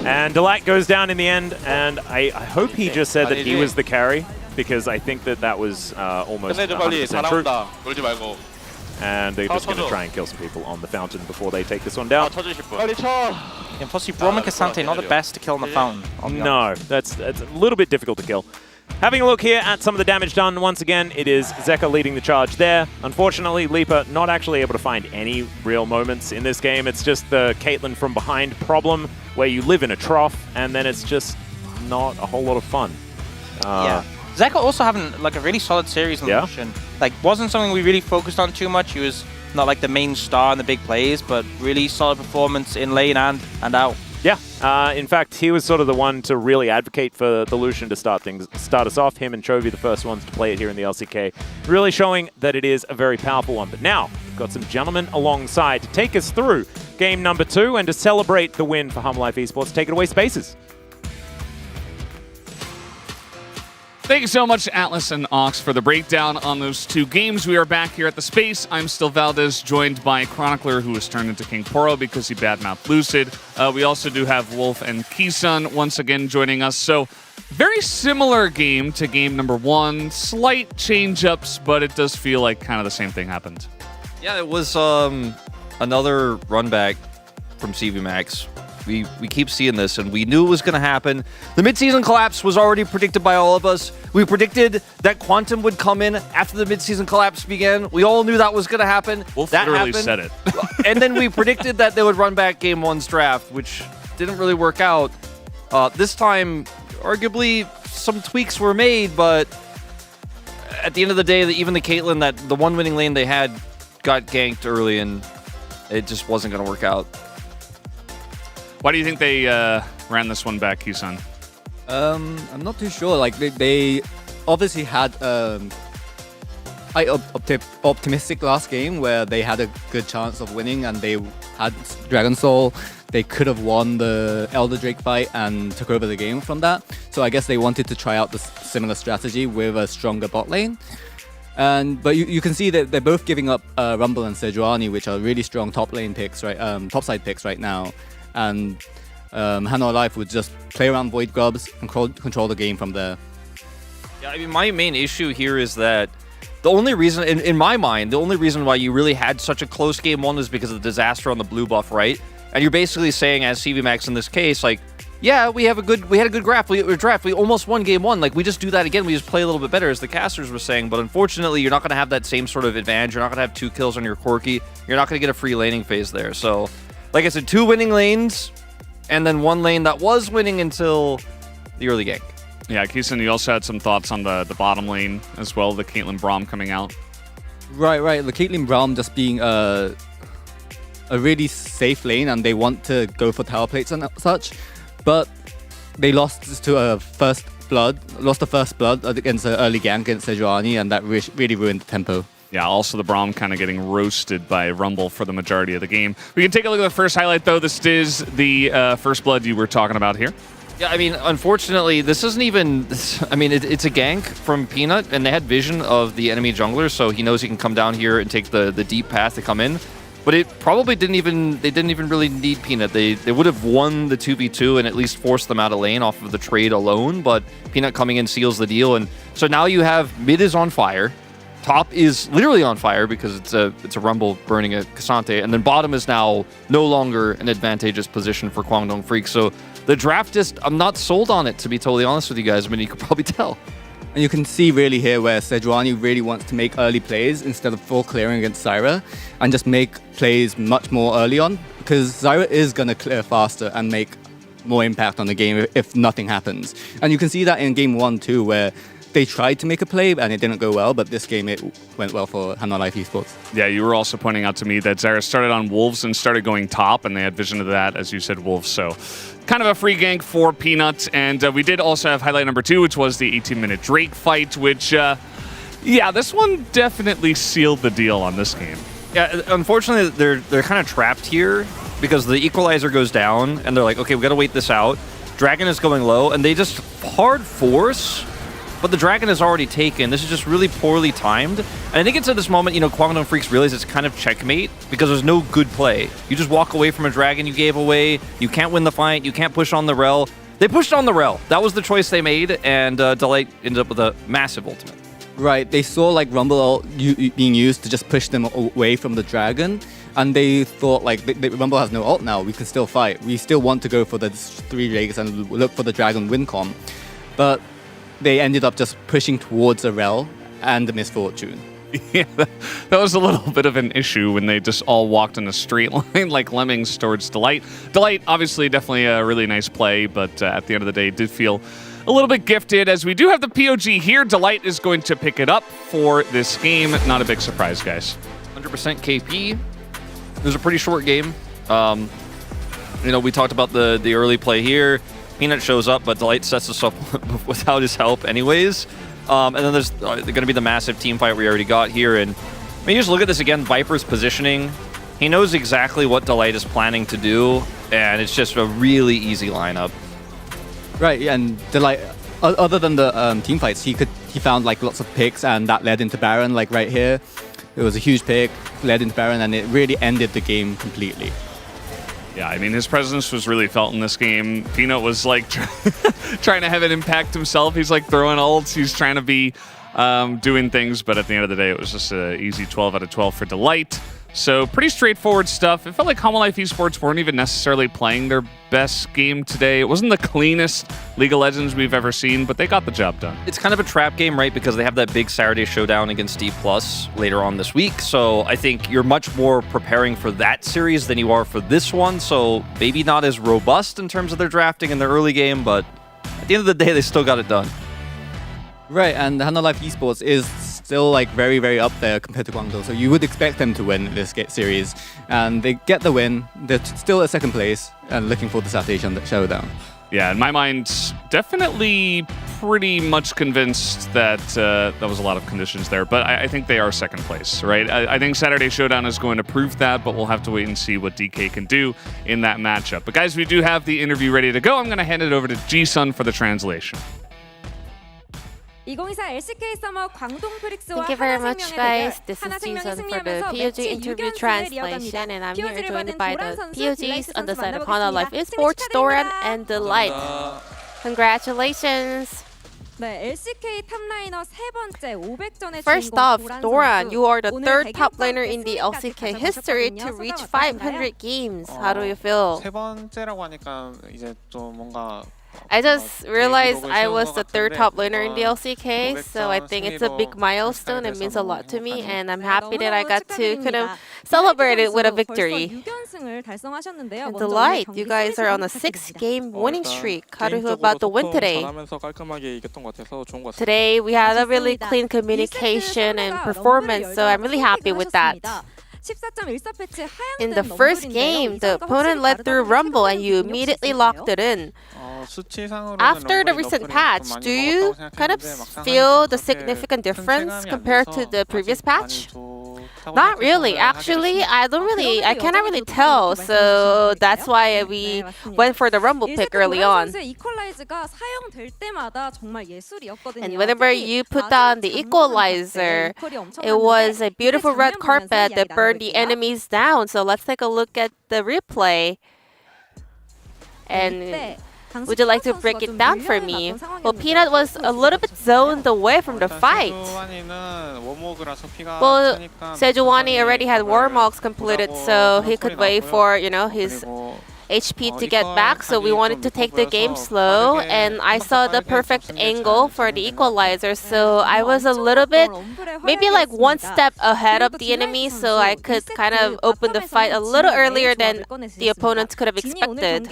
And Delight goes down in the end, and I hope he just said that he was the carry, because I think that was almost 100% true. And they're just going to try and kill some people on the fountain before they take this one down. And plus, Braum and Cassante, not the best to kill on the fountain. No, that's a little bit difficult to kill. Having a look here at some of the damage done, once again, it is Zeka leading the charge there. Unfortunately, Leaper not actually able to find any real moments in this game. It's just the Caitlyn from behind problem, where you live in a trough, and then it's just not a whole lot of fun. Yeah. Zeka also having like a really solid series on Lucian. Like, wasn't something we really focused on too much. He was not like the main star in the big plays, but really solid performance in lane and out. Yeah, in fact, he was sort of the one to really advocate for the Lucian to start us off. Him and Chovy, the first ones to play it here in the LCK, really showing that it is a very powerful one. But now, we've got some gentlemen alongside to take us through game number 2 and to celebrate the win for HLE Esports. Take it away, Spaces. Thank you so much, Atlas and Ox, for the breakdown on those 2 games. We are back here at the Space. I'm still Valdez, joined by Chronicler, who was turned into King Poro because he badmouthed Lucid. We also do have Wolf and Kisun once again joining us. So, very similar game to game number 1. Slight change-ups, but it does feel like kind of the same thing happened. Yeah, it was another run back from CV Max. We keep seeing this, and we knew it was going to happen. The midseason collapse was already predicted by all of us. We predicted that Quantum would come in after the midseason collapse began. We all knew that was going to happen. Wolf that literally happened. said it. And then we predicted that they would run back Game 1's draft, which didn't really work out. This time, arguably, some tweaks were made, but at the end of the day, even the Caitlyn, the one winning lane they had, got ganked early, and it just wasn't going to work out. Why do you think they ran this one back, Kisun? I'm not too sure. Like they obviously had optimistic last game where they had a good chance of winning, and they had Dragon Soul. They could have won the Elder Drake fight and took over the game from that. So I guess they wanted to try out the similar strategy with a stronger bot lane. But you can see that they're both giving up Rumble and Sejuani, which are really strong top lane picks, right? Topside picks right now. And HLE Life would just play around Void Grubs and control the game from there. Yeah, I mean, my main issue here is that the only reason, in my mind, the only reason why you really had such a close game 1 is because of the disaster on the blue buff, right? And you're basically saying, as CVMAX in this case, like, yeah, we had a good draft. We almost won game 1. Like, we just do that again. We just play a little bit better, as the casters were saying. But unfortunately, you're not going to have that same sort of advantage. You're not going to have 2 kills on your Corki. You're not going to get a free laning phase there. So, like I said, 2 winning lanes, and then 1 lane that was winning until the early gank. Yeah, Keeson, you also had some thoughts on the bottom lane as well, the Caitlyn Braum coming out. Right. The Caitlyn Braum just being a really safe lane, and they want to go for tower plates and such. But they lost to the first blood against an early gank against Sejuani, and that really ruined the tempo. Yeah, also the Braum kind of getting roasted by Rumble for the majority of the game. We can take a look at the first highlight, though. This is the first blood you were talking about here. Yeah, I mean, unfortunately, this isn't even... I mean, it's a gank from Peanut, and they had vision of the enemy jungler, so he knows he can come down here and take the deep path to come in. But it probably didn't even really need Peanut. They would have won the 2v2 and at least forced them out of lane off of the trade alone, but Peanut coming in seals the deal. And so now you have mid is on fire, top is literally on fire because it's a Rumble burning a Cassante, and then bottom is now no longer an advantageous position for Kwangdong Freaks. So the draft I'm not sold on it, to be totally honest with you guys. I mean, you could probably tell. And you can see really here where Sejuani really wants to make early plays instead of full clearing against Zyra, and just make plays much more early on, because Zyra is going to clear faster and make more impact on the game if nothing happens. And you can see that in game 1 too, where they tried to make a play and it didn't go well, but this game it went well for Hanwha Life Esports. Yeah, you were also pointing out to me that Zyra started on Wolves and started going top, and they had vision of that, as you said, Wolves. So kind of a free gank for Peanut. And we did also have highlight number 2, which was the 18-minute Drake fight, which, yeah, this one definitely sealed the deal on this game. Yeah, unfortunately, they're kind of trapped here because the equalizer goes down, and they're like, okay, we got to wait this out. Dragon is going low, and they just hard force, but the Dragon is already taken. This is just really poorly timed. And I think it's at this moment, you know, Kwangdong Freaks realize it's kind of checkmate because there's no good play. You just walk away from a Dragon you gave away. You can't win the fight. You can't push on the rel. They pushed on the rel. That was the choice they made, and Delight ended up with a massive ultimate. Right, they saw like Rumble ult being used to just push them away from the Dragon, and they thought like, Rumble has no ult now, we can still fight. We still want to go for the 3 Jaegers and look for the Dragon win com. But they ended up just pushing towards the rel and the misfortune. Yeah, that was a little bit of an issue when they just all walked in a straight line like lemmings towards Delight. Delight, obviously, definitely a really nice play, but at the end of the day, it did feel a little bit gifted. As we do have the POG here, Delight is going to pick it up for this game. Not a big surprise, guys. 100% KP. It was a pretty short game. You know, we talked about the early play here. Peanut shows up, but Delight sets us up without his help anyways. And then there's going to be the massive team fight we already got here. And I mean, you just look at this again, Viper's positioning. He knows exactly what Delight is planning to do, and it's just a really easy lineup. Right, yeah, and Delight, other than the team fights, he found like lots of picks, and that led into Baron, like right here. It was a huge pick, led into Baron, and it really ended the game completely. Yeah, I mean, his presence was really felt in this game. Peanut was like trying to have an impact himself. He's like throwing ults. He's trying to be doing things, but at the end of the day, it was just an easy 12 out of 12 for Delight. So pretty straightforward stuff. It felt like Hanwha Life Esports weren't even necessarily playing their best game today. It wasn't the cleanest League of Legends we've ever seen, but they got the job done. It's kind of a trap game, right? Because they have that big Saturday showdown against D+ later on this week. So I think you're much more preparing for that series than you are for this one. So maybe not as robust in terms of their drafting in the early game, but at the end of the day, they still got it done. Right, and Hanwha Life Esports is still like very, very up there compared to Guangzhou, so you would expect them to win this series, and they get the win. They're still at second place and looking for the Saturday showdown. Yeah, in my mind, definitely pretty much convinced that that was a lot of conditions there, but I think they are second place, right? I think Saturday Showdown is going to prove that, but we'll have to wait and see what DK can do in that matchup. But guys, we do have the interview ready to go. I'm going to hand it over to Ji-sun for the translation. Thank you very much, guys. This is Ji-sun for the POG interview translation, and I'm here joined by the POGs on the side of Hanwha Life Esports, Doran and Delight. Congratulations! First off, Doran, you are the third top laner in the LCK history to reach 500 games. How do you feel? 세 번째라고 하니까 이제 좀 뭔가 I just realized I was the third top laner in the LCK, so I think it's a big milestone. It means a lot to me, and I'm happy that I got to kind of celebrate it with a victory. And Delight, you guys are on a 6-game winning streak. How do you feel about the win today? Today, we had a really clean communication and performance, so I'm really happy with that. In the first game, the opponent led through Rumble and you immediately locked it in. After the recent patch, do you kind of feel the significant difference compared to the previous patch? Not really. Actually, I cannot really tell. So that's why we went for the Rumble pick early on. And whenever you put down the equalizer, it was a beautiful red carpet that burned the enemies down. So let's take a look at the replay. And would you like to break it down for me? Well, Peanut was a little bit zoned away from the fight. Well, Sejuani already had Warmogs completed, so he could wait for, his HP to get back, so we wanted to take the game slow, and I saw the perfect angle for the equalizer, so I was a little bit, maybe like one step ahead of the enemy, so I could kind of open the fight a little earlier than the opponents could have expected.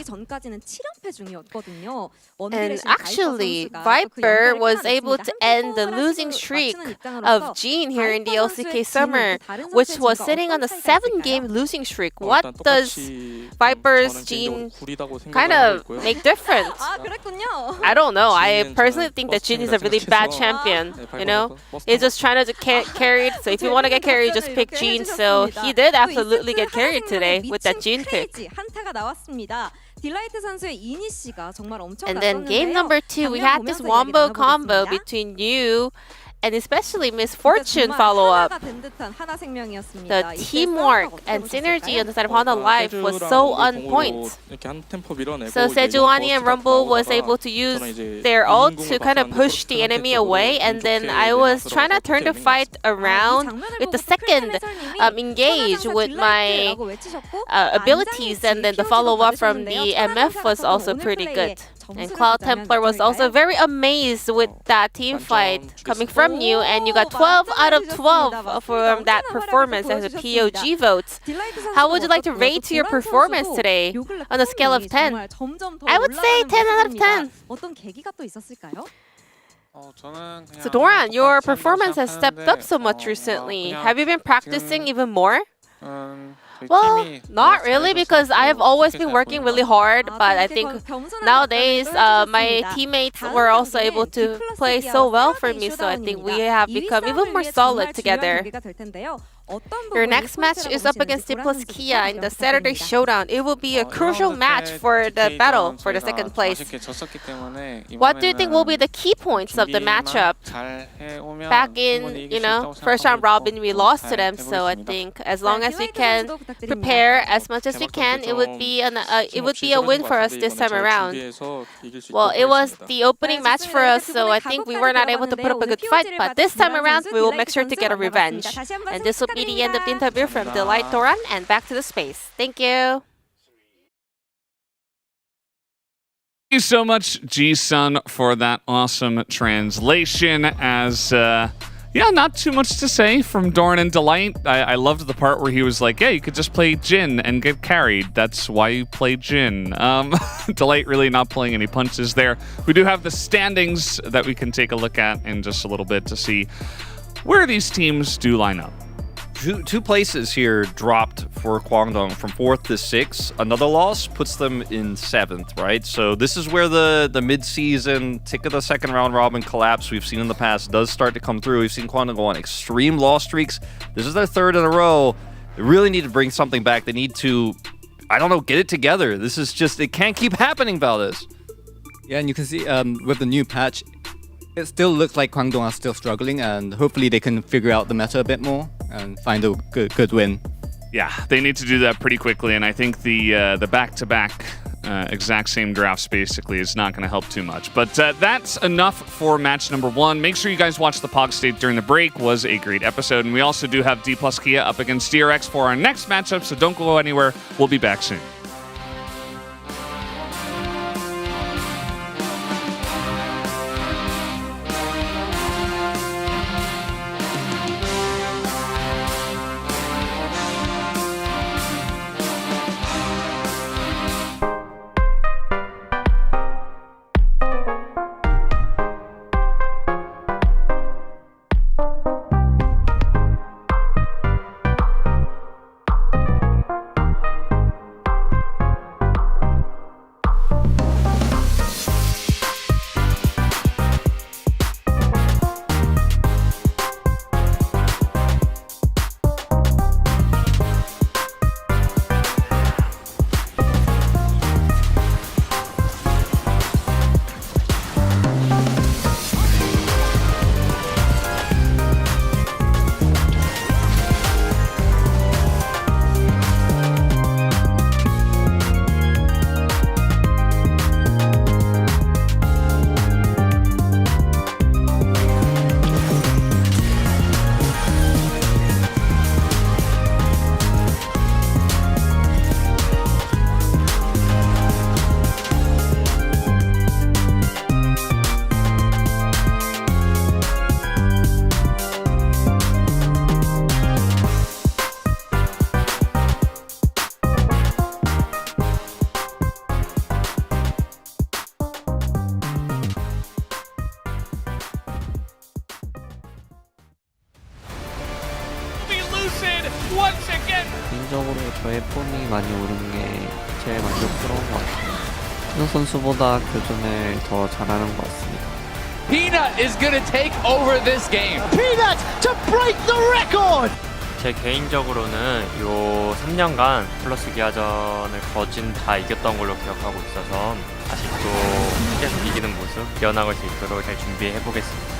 And actually, Viper was able to end the losing streak of Jean here in the LCK Summer, which was sitting on a 7-game losing streak. What does Viper's Jean kind of make different? I don't know. I personally think that Jean is a really bad champion. He's just trying to get carried. So if you want to get carried, just pick Jean. So he did absolutely get carried today with that Jean pick. And then game number 2, we had this wombo combo between you and especially Miss Fortune follow-up. The teamwork and synergy on the side of Honda Life was so on point. So Sejuani and Rumble was able to use their ult to kind of push the enemy away, and then I was trying to turn the fight around with the second engage with my abilities, and then the follow-up from the MF was also pretty good. And Cloud Templar was also very amazed with that team fight coming from you, and you got 12 out of 12 from that performance as a POG vote. How would you like to rate your performance today on a scale of 10? I would say 10 out of 10. So Doran, your performance has stepped up so much recently. Have you been practicing even more? Well, not really, because I have always been working really hard, but I think nowadays my teammates were also able to play so well for me, so I think we have become even more solid together. Your next match is up against Diplos Kia in the Saturday Showdown. It will be a crucial match for the battle for the second place. What do you think will be the key points of the matchup? Back in, first round robin, we lost to them, so I think as long as we can prepare as much as we can, it would be a win for us this time around. Well, it was the opening match for us, so I think we were not able to put up a good fight, but this time around, we will make sure to get a revenge. And this will be the end of the interview from Delight Doran, and back to the space. Thank you. Thank you so much, Ji-sun, for that awesome translation. As not too much to say from Doran and Delight. I loved the part where he was like, yeah, you could just play Jhin and get carried. That's why you play Jhin. Delight really not pulling any punches there. We do have the standings that we can take a look at in just a little bit to see where these teams do line up. Two places here dropped for Kwangdong from 4th to 6th. Another loss puts them in 7th, right? So this is where the mid-season tick of the second round robin collapse we've seen in the past does start to come through. We've seen Kwangdong go on extreme loss streaks. This is their 3rd in a row. They really need to bring something back. They need to, get it together. This is just, it can't keep happening, Valdez. Yeah, and you can see with the new patch, it still looks like Kwangdong are still struggling, and hopefully they can figure out the meta a bit more and find a good win. Yeah, they need to do that pretty quickly, and I think the back-to-back exact same graphs basically is not going to help too much. But that's enough for match number 1. Make sure you guys watch the Pog State during the break. Was a great episode. And we also do have D plus Kia up against DRX for our next matchup, so don't go anywhere. We'll be back soon. Once again. 개인적으로 저의 폼이 많이 오른 게 제일 만족스러운 것 같아요. 신호 선수보다 교전을 더 잘하는 것 같습니다. Peanut is gonna take over this game. Peanut to break the record! 제 개인적으로는 요 3년간 플러스 기아전을 거진 다 이겼던 걸로 기억하고 있어서 아직도 계속 이기는 모습 이어나갈 수 있도록 잘 준비해 보겠습니다.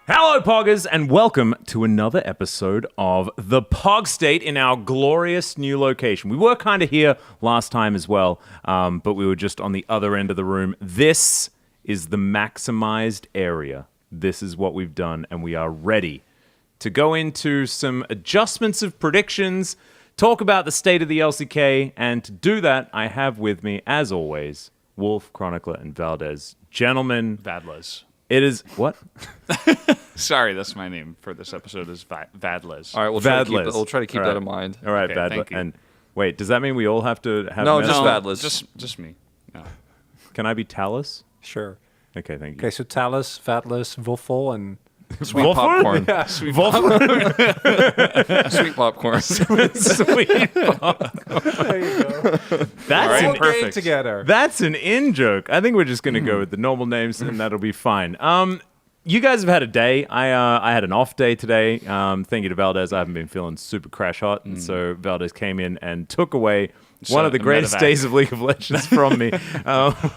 Hello, Poggers, and welcome to another episode of The Pog State in our glorious new location. We were kind of here last time as well, but we were just on the other end of the room. This is the maximized area. This is what we've done, and we are ready to go into some adjustments of predictions, talk about the state of the LCK, and to do that, I have with me, as always, Wolf, Chronicler, and Valdez. Gentlemen. Vadles. It is... What? Sorry, that's my name for this episode is Vadles. All right, we'll try to keep that in mind. All right, Okay, Vadles. thank you. And wait, does that mean we all have to have... No, men- just Vadles. Just me. No. Can I be Talus? Sure. Okay, thank you. Okay, so Talus, Fatlas, Wuffel, and Sweet Wolford? popcorn. Yeah, Sweet Wolford. Sweet popcorn. Sweet popcorn. there you go. That's All an right, perfect. Together. That's an in-joke. I think we're just going to go with the normal names, and that'll be fine. You guys have had a day. I had an off day today. Thank you to Valdez. I haven't been feeling super crash hot, and so Valdez came in and took away one of the greatest medevac. days of League of Legends from me,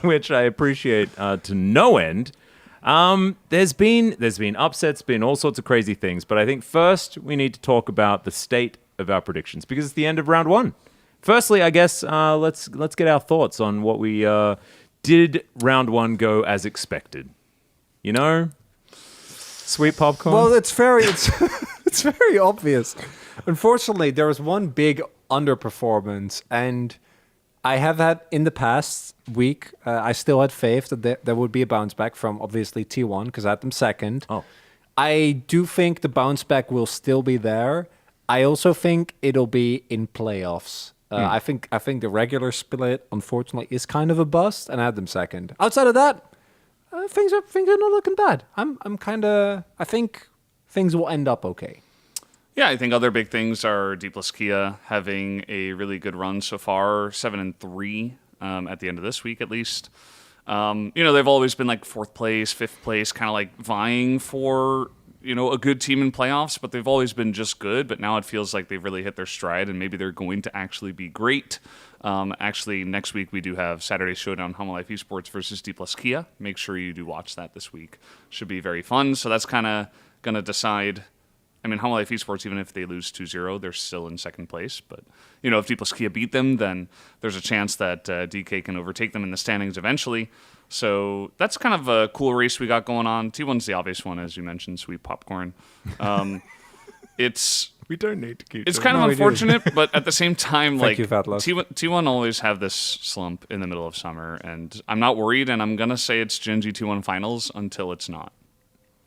which I appreciate to no end. There's been upsets, been all sorts of crazy things, but I think first we need to talk about the state of our predictions because it's the end of round 1. Firstly, I guess let's get our thoughts on what we did round 1 go as expected. You know, sweet popcorn. Well, it's it's very obvious. Unfortunately, there was one big underperformance, and I have had in the past week. I still had faith that there would be a bounce back from obviously T1 because I had them second. Oh, I do think the bounce back will still be there. I also think it'll be in playoffs. I think the regular split, unfortunately, is kind of a bust, and I had them second. Outside of that, things are not looking bad. I think things will end up okay. Yeah, I think other big things are D plus Kia having a really good run so far, 7-3 at the end of this week at least. They've always been like 4th place, 5th place, kind of like vying for a good team in playoffs, but they've always been just good. But now it feels like they've really hit their stride, and maybe they're going to actually be great. Actually, next week we do have Saturday Showdown Home Life Esports versus D plus Kia. Make sure you do watch that this week. Should be very fun. So that's kind of going to decide. I mean, Home Life Esports, even if they lose 2-0, they're still in 2nd place. But, if D plus Kia beat them, then there's a chance that DK can overtake them in the standings eventually. So that's kind of a cool race we got going on. T1's the obvious one, as you mentioned, sweet popcorn. We don't need to keep. It's kind of unfortunate, but at the same time, Thank you, Fatlos. T1 always have this slump in the middle of summer, and I'm not worried, and I'm going to say it's Gen.G T1 finals until it's not.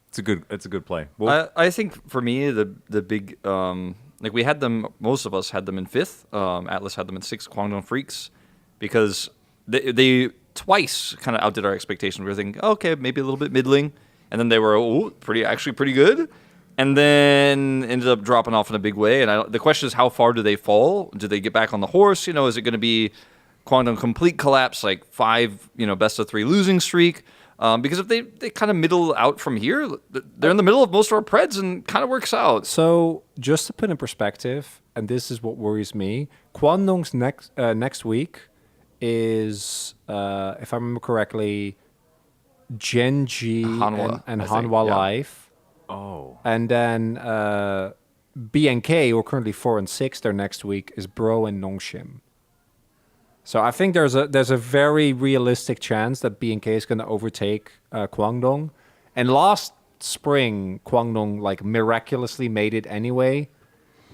It's a good play. I think for me the big we had them. Most of us had them in 5th. Atlas had them in 6th. Guangdong Freaks, because they twice kind of outdid our expectations. We were thinking, okay, maybe a little bit middling, and then they were pretty good, and then ended up dropping off in a big way. And the question is, how far do they fall? Do they get back on the horse? Is it going to be Guangdong complete collapse, like 5 best of 3 losing streak? Because if they kind of middle out from here, they're in the middle of most of our preds and kind of works out. So just to put in perspective, and this is what worries me, Guangdong's next week is, if I remember correctly, Gen.G and Hanwha Live. Oh. And then BNK, who are currently 4 and 6, their next week is Bro and Nongshim. So I think there's a very realistic chance that BNK is going to overtake Guangdong. And last spring, Guangdong miraculously made it anyway.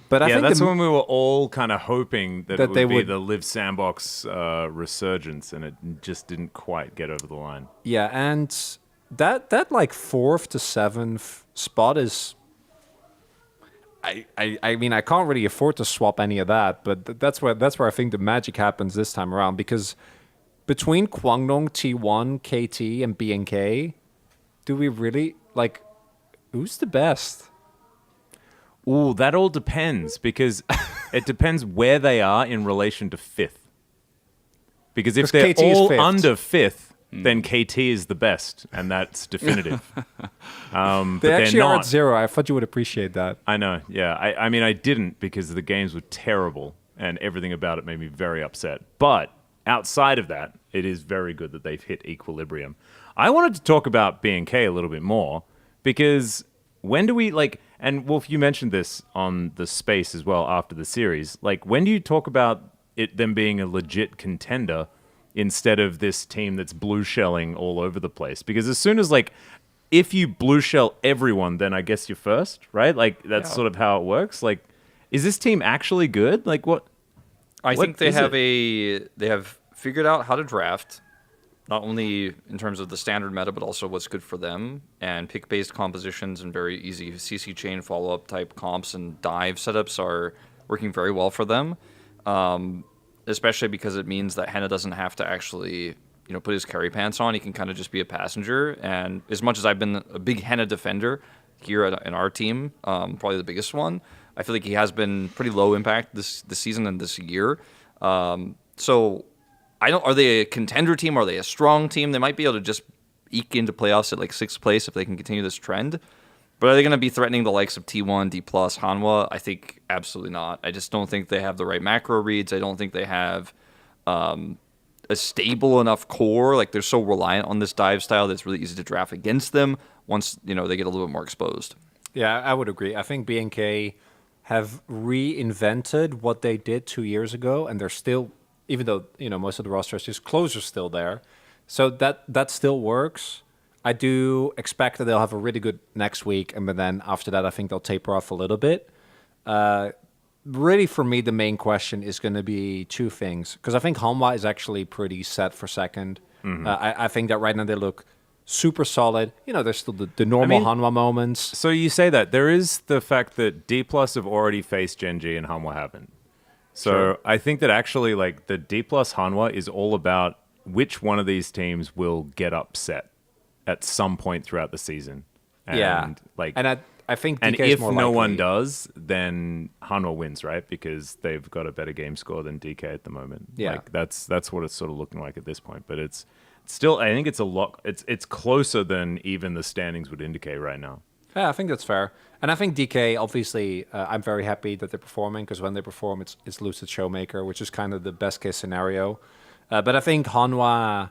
But I think that's when we were all kind of hoping that it would be the Live Sandbox resurgence, and it just didn't quite get over the line. Yeah, and that 4th to 7th spot is. I mean, I can't really afford to swap any of that, but that's where I think the magic happens this time around, because between Guangdong, T1, KT, and BNK, do we really who's the best? Ooh, that all depends, because it depends where they are in relation to 5th. Because if they're KT is all 5th. under 5th, then KT is the best, and that's definitive. They actually are at 0. I thought you would appreciate that. I know, yeah. I mean, I didn't, because the games were terrible, and everything about it made me very upset. But outside of that, it is very good that they've hit equilibrium. I wanted to talk about BNK a little bit more, because when do we, and Wolf, you mentioned this on the space as well after the series, when do you talk about them being a legit contender instead of this team that's blue shelling all over the place? Because as soon as if you blue shell everyone, then I guess you're first, right? That's sort of how it works. Is this team actually good? What? I think they have figured out how to draft, not only in terms of the standard meta, but also what's good for them, and pick-based compositions and very easy CC chain follow-up type comps and dive setups are working very well for them. Especially because it means that Henna doesn't have to actually, put his carry pants on. He can kind of just be a passenger. And as much as I've been a big Henna defender here in our team, probably the biggest one, I feel like he has been pretty low impact this season and this year. So are they a contender team? Are they a strong team? They might be able to just eke into playoffs at 6th place if they can continue this trend. But are they going to be threatening the likes of T1, D+, Hanwha? I think absolutely not. I just don't think they have the right macro reads. I don't think they have a stable enough core. Like they're so reliant on this dive style that's really easy to draft against them once they get a little bit more exposed. Yeah, I would agree. I think BNK have reinvented what they did 2 years ago, and they're still, even though most of the roster is just closer still there, so that still works. I do expect that they'll have a really good next week, and then after that, I think they'll taper off a little bit. Really, for me, the main question is going to be two things, because I think Hanwha is actually pretty set for second. I think that right now they look super solid. There's still the normal Hanwha moments. So you say that. There is the fact that D+ have already faced Gen G and Hanwha haven't. So sure. I think that actually, like, the D+ Hanwha is all about which one of these teams will get upset at some point throughout the season. And, I think DK and if more no likely. one does, then Hanwha wins, right? Because they've got a better game score than DK at the moment. Yeah. Like, that's what it's sort of looking like at this point. But it's still, I think it's a lot. It's closer than even the standings would indicate right now. Yeah, I think that's fair. And I think DK, obviously, I'm very happy that they're performing, because when they perform, it's Lucid Showmaker, which is kind of the best case scenario. But I think Hanwha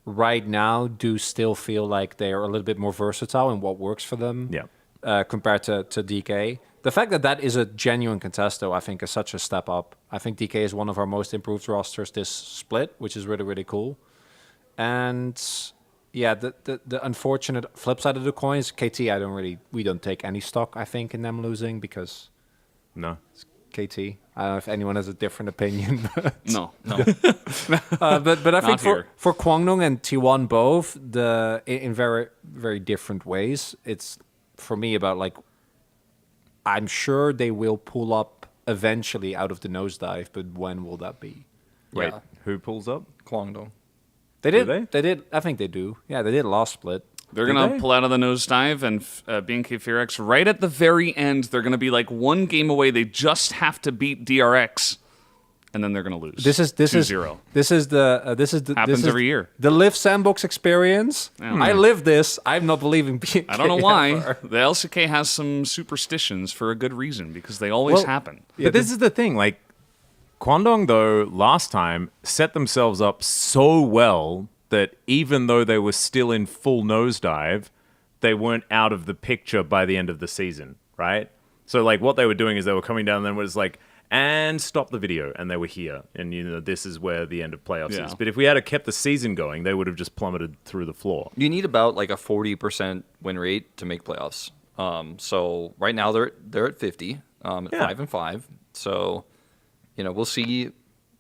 right now do still feel like they are a little bit more versatile in what works for them. Yeah. Compared to DK. The fact that is a genuine contest, though, I think is such a step up. I think DK is one of our most improved rosters this split, which is really, really cool. And yeah, the unfortunate flip side of the coin is KT. We don't take any stock, I think, in them losing, because no, it's KT. I don't know if anyone has a different opinion. But No. but I think here. for Kwangdong and T1 both, in very, very different ways, it's for me about, like, I'm sure they will pull up eventually out of the nosedive, but when will that be? Wait, who pulls up? Kwangdong. They did. Do They did. I think they do. Yeah, they did last split. They're going to pull out of the nosedive, and BNK Fearex, right at the very end, they're going to be like one game away. They just have to beat DRX, and then they're going to lose. This is 2-0. Happens every year. The Live Sandbox experience. Yeah. I live this. I'm not believing BNK. I don't know why. ever. The LCK has some superstitions for a good reason, because they always happen. But this is the thing, like, Kwangdong, though, last time set themselves up so well that even though they were still in full nosedive, they weren't out of the picture by the end of the season, right? So, like, what they were doing is they were coming down and then was like, and stop the video, and they were here. And, this is where the end of playoffs is. But if we had kept the season going, they would have just plummeted through the floor. You need about, like, a 40% win rate to make playoffs. So right now they're at 50, at 5-5. So, we'll see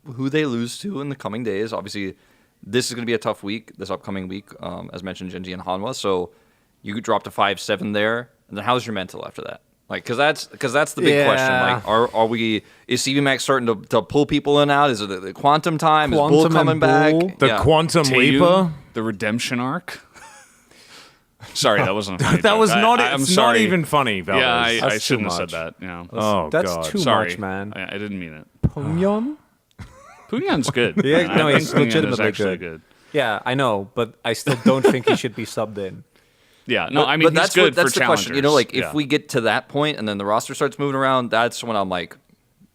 who they lose to in the coming days. Obviously, this is going to be a tough week, this upcoming week, as mentioned, Gen G and Hanwha. So you could drop to 5-7 there, and then how's your mental after that? Like, because that's the big question. Like, is CV Max starting to pull people in and out? Is it the quantum time? Is Bull coming back? The Quantum Leaper? The redemption arc? Sorry, that wasn't a funny That joke. was not. I'm it's sorry. not even funny, Valdes. Yeah, I That's shouldn't too have said much. that. Yeah. That's God. too Sorry. much, man. I didn't mean it. Punyon? Punyan's good. Yeah, no, I he's think Punyan is legitimately actually good. Yeah, I know, but I still don't think he should be subbed in. Yeah, no, I mean, that's he's good that's for the question. challengers. If we get to that point and then the roster starts moving around, that's when I'm like,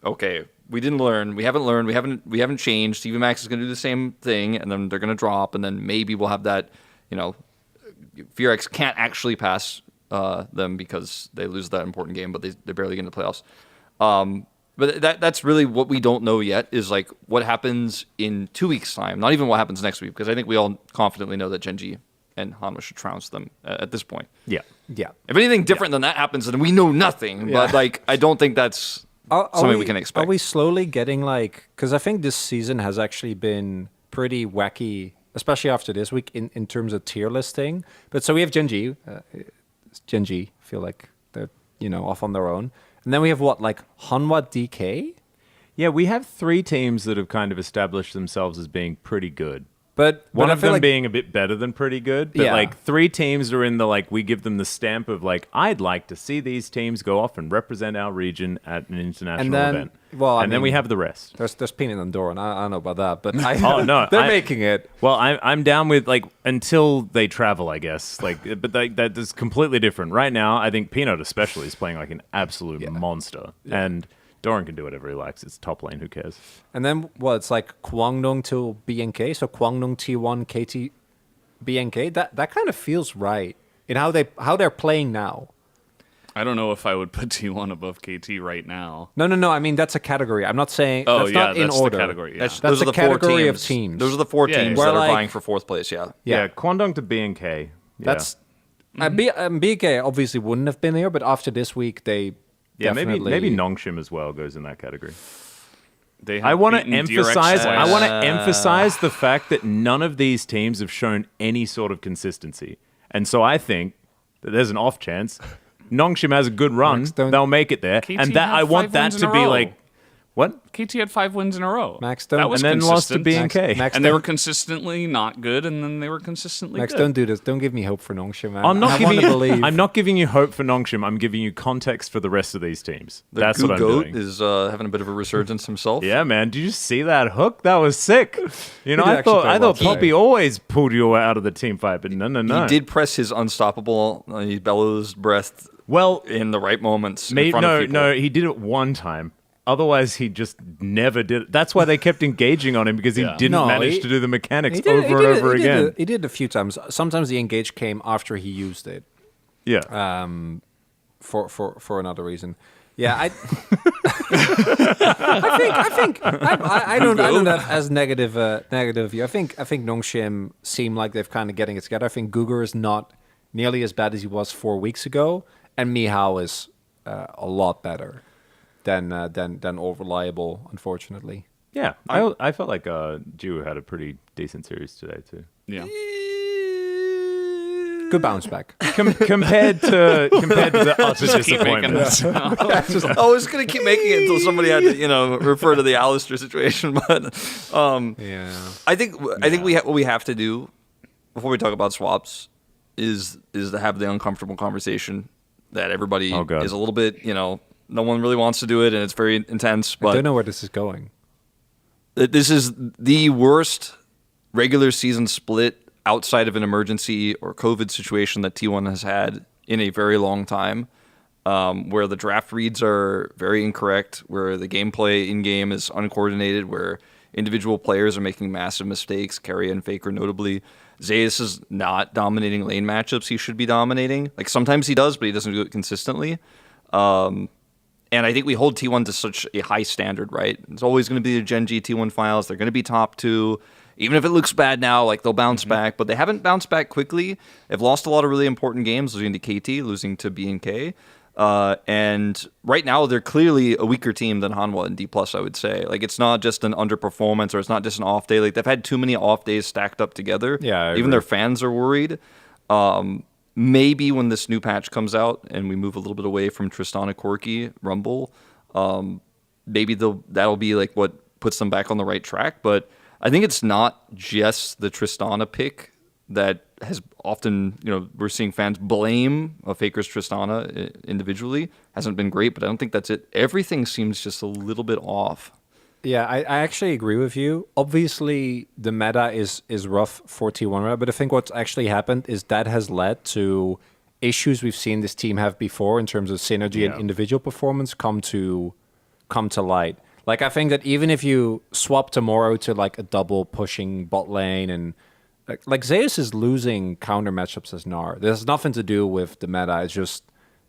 okay, we didn't learn. We haven't learned. We haven't changed. CV Max is going to do the same thing, and then they're going to drop, and then maybe we'll have that. Fearex can't actually pass them because they lose that important game, but they barely get into the playoffs. But that's really what we don't know yet, is like what happens in 2 weeks' time. Not even what happens next week, because I think we all confidently know that Gen G and Hanwha should trounce them at this point. Yeah. If anything different than that happens, then we know nothing. Yeah. But I don't think that's something we can expect. Are we slowly getting because I think this season has actually been pretty wacky, especially after this week in terms of tier listing. But so we have Gen G. Gen G feel like they're off on their own. And then we have Hanwha DK? Yeah, we have 3 teams that have kind of established themselves as being pretty good. But one I of feel them being a bit better than pretty good. But 3 teams are in the we give them the stamp of I'd like to see these teams go off and represent our region at an international event. Then we have the rest. There's Peanut and Doran. I don't know about that, but they're making it. Well, I'm down with until they travel, I guess. But that is completely different. Right now, I think Peanut especially is playing like an absolute monster. Yeah. And Doran can do whatever he likes. It's top lane. Who cares? And then, it's like Kwangdong to BNK. So Kwangdong T1, KT, BNK. That kind of feels right in how they're playing now. I don't know if I would put T1 above KT right now. No. I mean, that's a category. I'm not saying that's not in that's order. the category. Yeah. Those That's are a the four category of teams. teams. Those are the four teams Where, that are like- vying for 4th place. Yeah. Yeah, Kwangdong to BNK. Yeah. That's BNK obviously wouldn't have been there, but after this week, they definitely... maybe Nongshim as well goes in that category. They I want to beaten DRX emphasize. twice. I want to emphasize the fact that none of these teams have shown any sort of consistency, and so I think that there's an off chance Nongshim has a good run. They'll make it there, KT and that had I want 5 that wins to in a be row. like what? KT had 5 wins in a row. Max, don't... That was and then lost to consistent. BNK. And they were consistently not good, and then they were consistently Max, good. don't do this. Don't give me hope for Nongshim, man. I'm not I giving want to believe. I'm not giving you hope for Nongshim. I'm giving you context for the rest of these teams. That's what I'm Goat doing. is having a bit of a resurgence himself. Yeah, man. Did you see that hook? That was sick. You know, He did I actually thought play well Poppy today. always pulled you out of the team fight, but no. He did press his unstoppable. He bellows breath. Well, in the right moments. Maybe, in front of people. no, he did it one time. Otherwise, he just never did it. That's why they kept engaging on him, because he didn't manage to do the mechanics over again. He did it a few times. Sometimes the engage came after he used it. Yeah. For another reason. Yeah, I don't have as negative view. I think Nongshim seem like they've kind of getting it together. I think Gugur is not nearly as bad as he was 4 weeks ago, and Mihao is a lot better than Overliable, unfortunately. Yeah, I felt like Ju had a pretty decent series today too. Yeah. Good bounce back. Compared to the utter disappointment. I was gonna keep making it until somebody had to, refer to the Alistair situation. But I think what we have to do before we talk about swaps is to have the uncomfortable conversation that everybody is a little bit, no one really wants to do it, and it's very intense. But I don't know where this is going. This is the worst regular season split outside of an emergency or COVID situation that T1 has had in a very long time, where the draft reads are very incorrect, where the gameplay in-game is uncoordinated, where individual players are making massive mistakes, Carry and Faker notably. Zeus is not dominating lane matchups he should be dominating. Like, sometimes he does, but he doesn't do it consistently. And I think we hold T1 to such a high standard, right? It's always going to be the Gen G T1 finals. They're going to be top 2. Even if it looks bad now, like, they'll bounce back. But they haven't bounced back quickly. They've lost a lot of really important games, losing to KT, losing to BNK. And right now, they're clearly a weaker team than Hanwha and D+, I would say. Like, it's not just an underperformance, or it's not just an off day. Like, they've had too many off days stacked up together. Yeah, I Even agree. their fans are worried. Maybe when this new patch comes out and we move a little bit away from Tristana Corki, Rumble, maybe that'll be like what puts them back on the right track. But I think it's not just the Tristana pick that has often, we're seeing fans blame Faker's Tristana individually. Hasn't been great, but I don't think that's it. Everything seems just a little bit off. Yeah, I actually agree with you. Obviously, the meta is rough for T1, right? But I think what's actually happened is that has led to issues we've seen this team have before in terms of synergy and individual performance come to light. Like, I think that even if you swap tomorrow to like a double pushing bot lane, and like Zeus is losing counter matchups as Gnar. There's nothing to do with the meta. It's just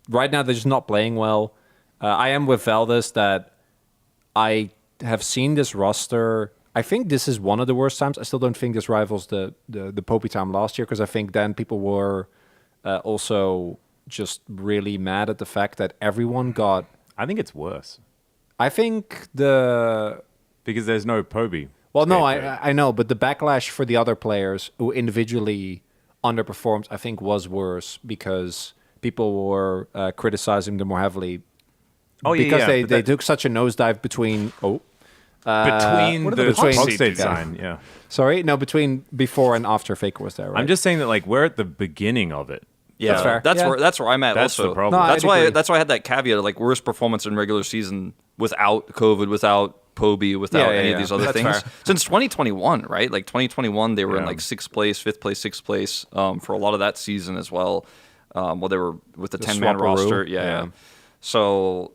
right now they're just not playing well. I am with Valdez that I have seen this roster. I think this is one of the worst times. I still don't think this rivals the Poppy time last year, because I think then people were also just really mad at the fact that everyone got... I think it's worse. I think because there's no Poby. Well, no, I know, but the backlash for the other players who individually underperformed, I think, was worse because people were criticizing them more heavily. Because they took such a nosedive between the Hogstate sign, yeah. Sorry, no, between before and after Faker was there. Right? I'm just saying that like we're at the beginning of it. Yeah, that's fair. That's where I'm at. That's also the problem. No, that's why I had that caveat of like worst performance in regular season without COVID, without Poby, without any of these other That's things fair. since 2021, right? Like 2021, they were in like 6th place, 5th place, 6th place for a lot of that season as well. Well, they were with the 10-man Swapperoo. roster, yeah. So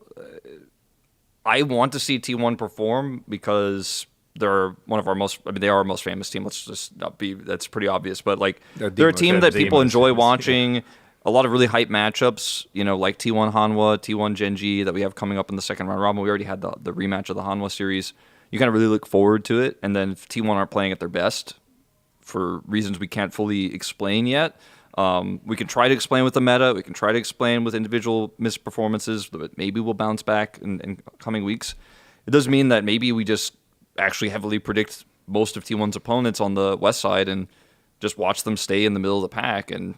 I want to see T1 perform because they're one of our most. I mean, they are our most famous team. Let's just not be. That's pretty obvious. But like, they're a team that people enjoy watching. Yeah. A lot of really hype matchups. You know, like T1 Hanwha, T1 Genji that we have coming up in the second round robin. We already had the rematch of the Hanwha series. You kind of really look forward to it. And then if T1 aren't playing at their best for reasons we can't fully explain yet, we can try to explain with the meta. We can try to explain with individual missed performances, but maybe we'll bounce back in coming weeks. It does mean that maybe we just actually heavily predict most of T1's opponents on the west side and just watch them stay in the middle of the pack. And,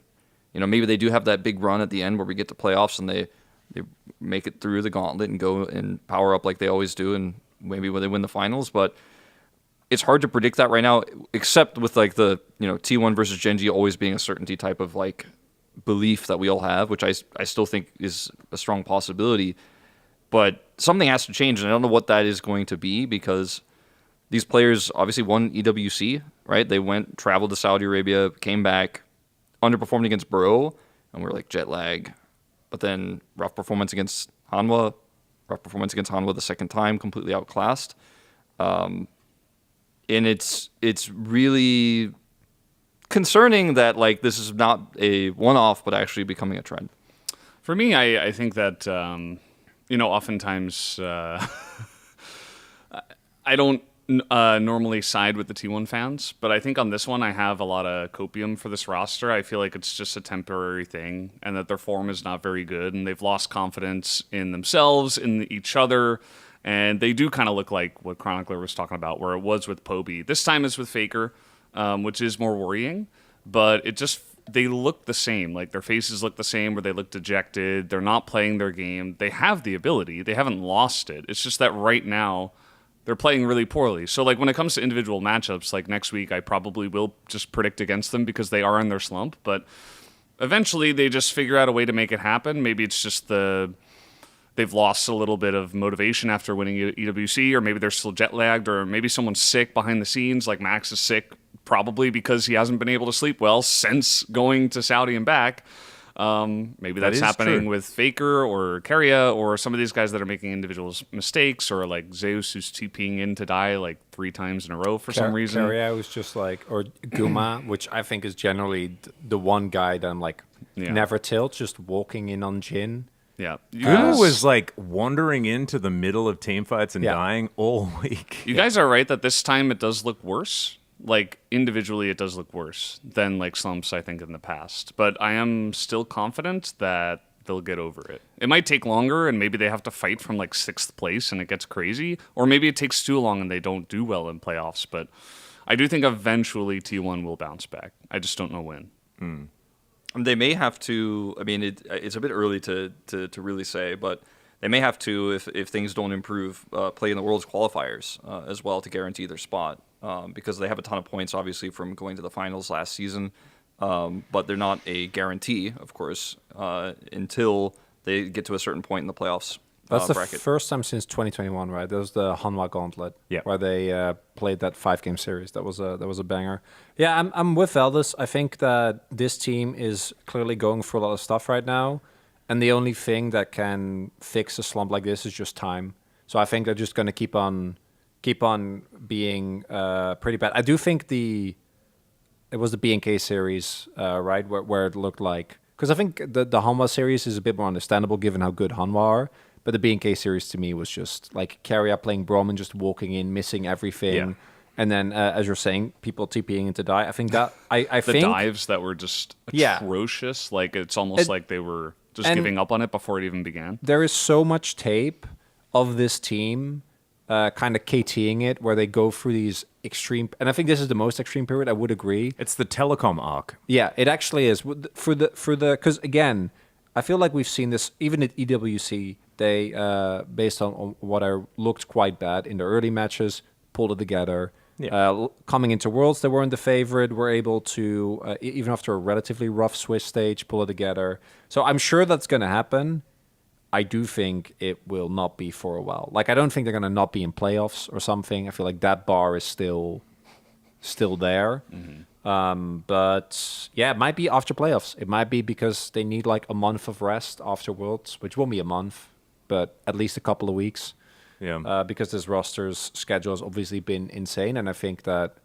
you know, maybe they do have that big run at the end where we get to playoffs and they make it through the gauntlet and go and power up like they always do, and maybe when they win the finals. But it's hard to predict that right now, except with like the, you know, T1 versus Genji always being a certainty type of like belief that we all have, which I still think is a strong possibility. But something has to change, and I don't know what that is going to be, because these players obviously won EWC, right? They traveled to Saudi Arabia, came back, underperformed against Bro, and we're like jet lag. But then rough performance against Hanwha, the second time, completely outclassed. And it's really concerning that like this is not a one-off, but actually becoming a trend. For me, I think that you know, oftentimes I don't normally side with the T1 fans, but I think on this one I have a lot of copium for this roster. I feel like it's just a temporary thing, and that their form is not very good, and they've lost confidence in themselves, in each other. And they do kind of look like what Chronicler was talking about, where it was with Poby. This time it's with Faker, which is more worrying. But they look the same. Like, their faces look the same, where they look dejected. They're not playing their game. They have the ability. They haven't lost it. It's just that right now they're playing really poorly. So, like, when it comes to individual matchups, like next week, I probably will just predict against them because they are in their slump. But eventually they just figure out a way to make it happen. Maybe it's just they've lost a little bit of motivation after winning EWC, or maybe they're still jet lagged, or maybe someone's sick behind the scenes, like Max is sick, probably because he hasn't been able to sleep well since going to Saudi and back. Maybe that's happening with Faker or Keria or some of these guys that are making individual mistakes, or like Zeus who's TPing in to die like 3 times in a row for some reason. Keria was just like, or Guma, which I think is generally the one guy that I'm like, never tilt, just walking in on Jhin. Yeah. Guma was like wandering into the middle of team fights and dying all week. You guys are right that this time it does look worse. Like, individually it does look worse than like slumps, I think, in the past. But I am still confident that they'll get over it. It might take longer, and maybe they have to fight from like 6th place and it gets crazy. Or maybe it takes too long and they don't do well in playoffs. But I do think eventually T1 will bounce back. I just don't know when. They may have to. I mean, it's a bit early to really say, but they may have to, if things don't improve, play in the World's qualifiers as well to guarantee their spot, because they have a ton of points, obviously, from going to the finals last season, but they're not a guarantee, of course, until they get to a certain point in the playoffs. That's the bracket. first time since 2021, right? That was the Hanwha Gauntlet, where they played that 5-game series. That was a banger. Yeah, I'm with Valdez. I think that this team is clearly going through a lot of stuff right now, and the only thing that can fix a slump like this is just time. So I think they're just going to keep on being pretty bad. I do think it was the BNK series, right, where it looked like, because I think the Hanwha series is a bit more understandable given how good Hanwha are. But the BNK series to me was just like Keria playing Brom and just walking in, missing everything. Yeah. And then, as you're saying, people TPing into die. I think that I the think dives that were just atrocious. Like, it's almost like they were just giving up on it before it even began. There is so much tape of this team kind of KTing it, where they go through these extreme, and I think this is the most extreme period. I would agree. It's the telecom arc. Yeah, it actually is for the because again, I feel like we've seen this even at EWC. They, based on what I looked quite bad in the early matches, pulled it together. Yeah. Coming into Worlds, they weren't the favorite. Were able to, even after a relatively rough Swiss stage, pull it together. So I'm sure that's going to happen. I do think it will not be for a while. Like, I don't think they're going to not be in playoffs or something. I feel like that bar is still there. Mm-hmm. But yeah, it might be after playoffs. It might be because they need like a month of rest after Worlds, which won't be a month, but at least a couple of weeks. Yeah. Because this roster's schedule has obviously been insane, and I think that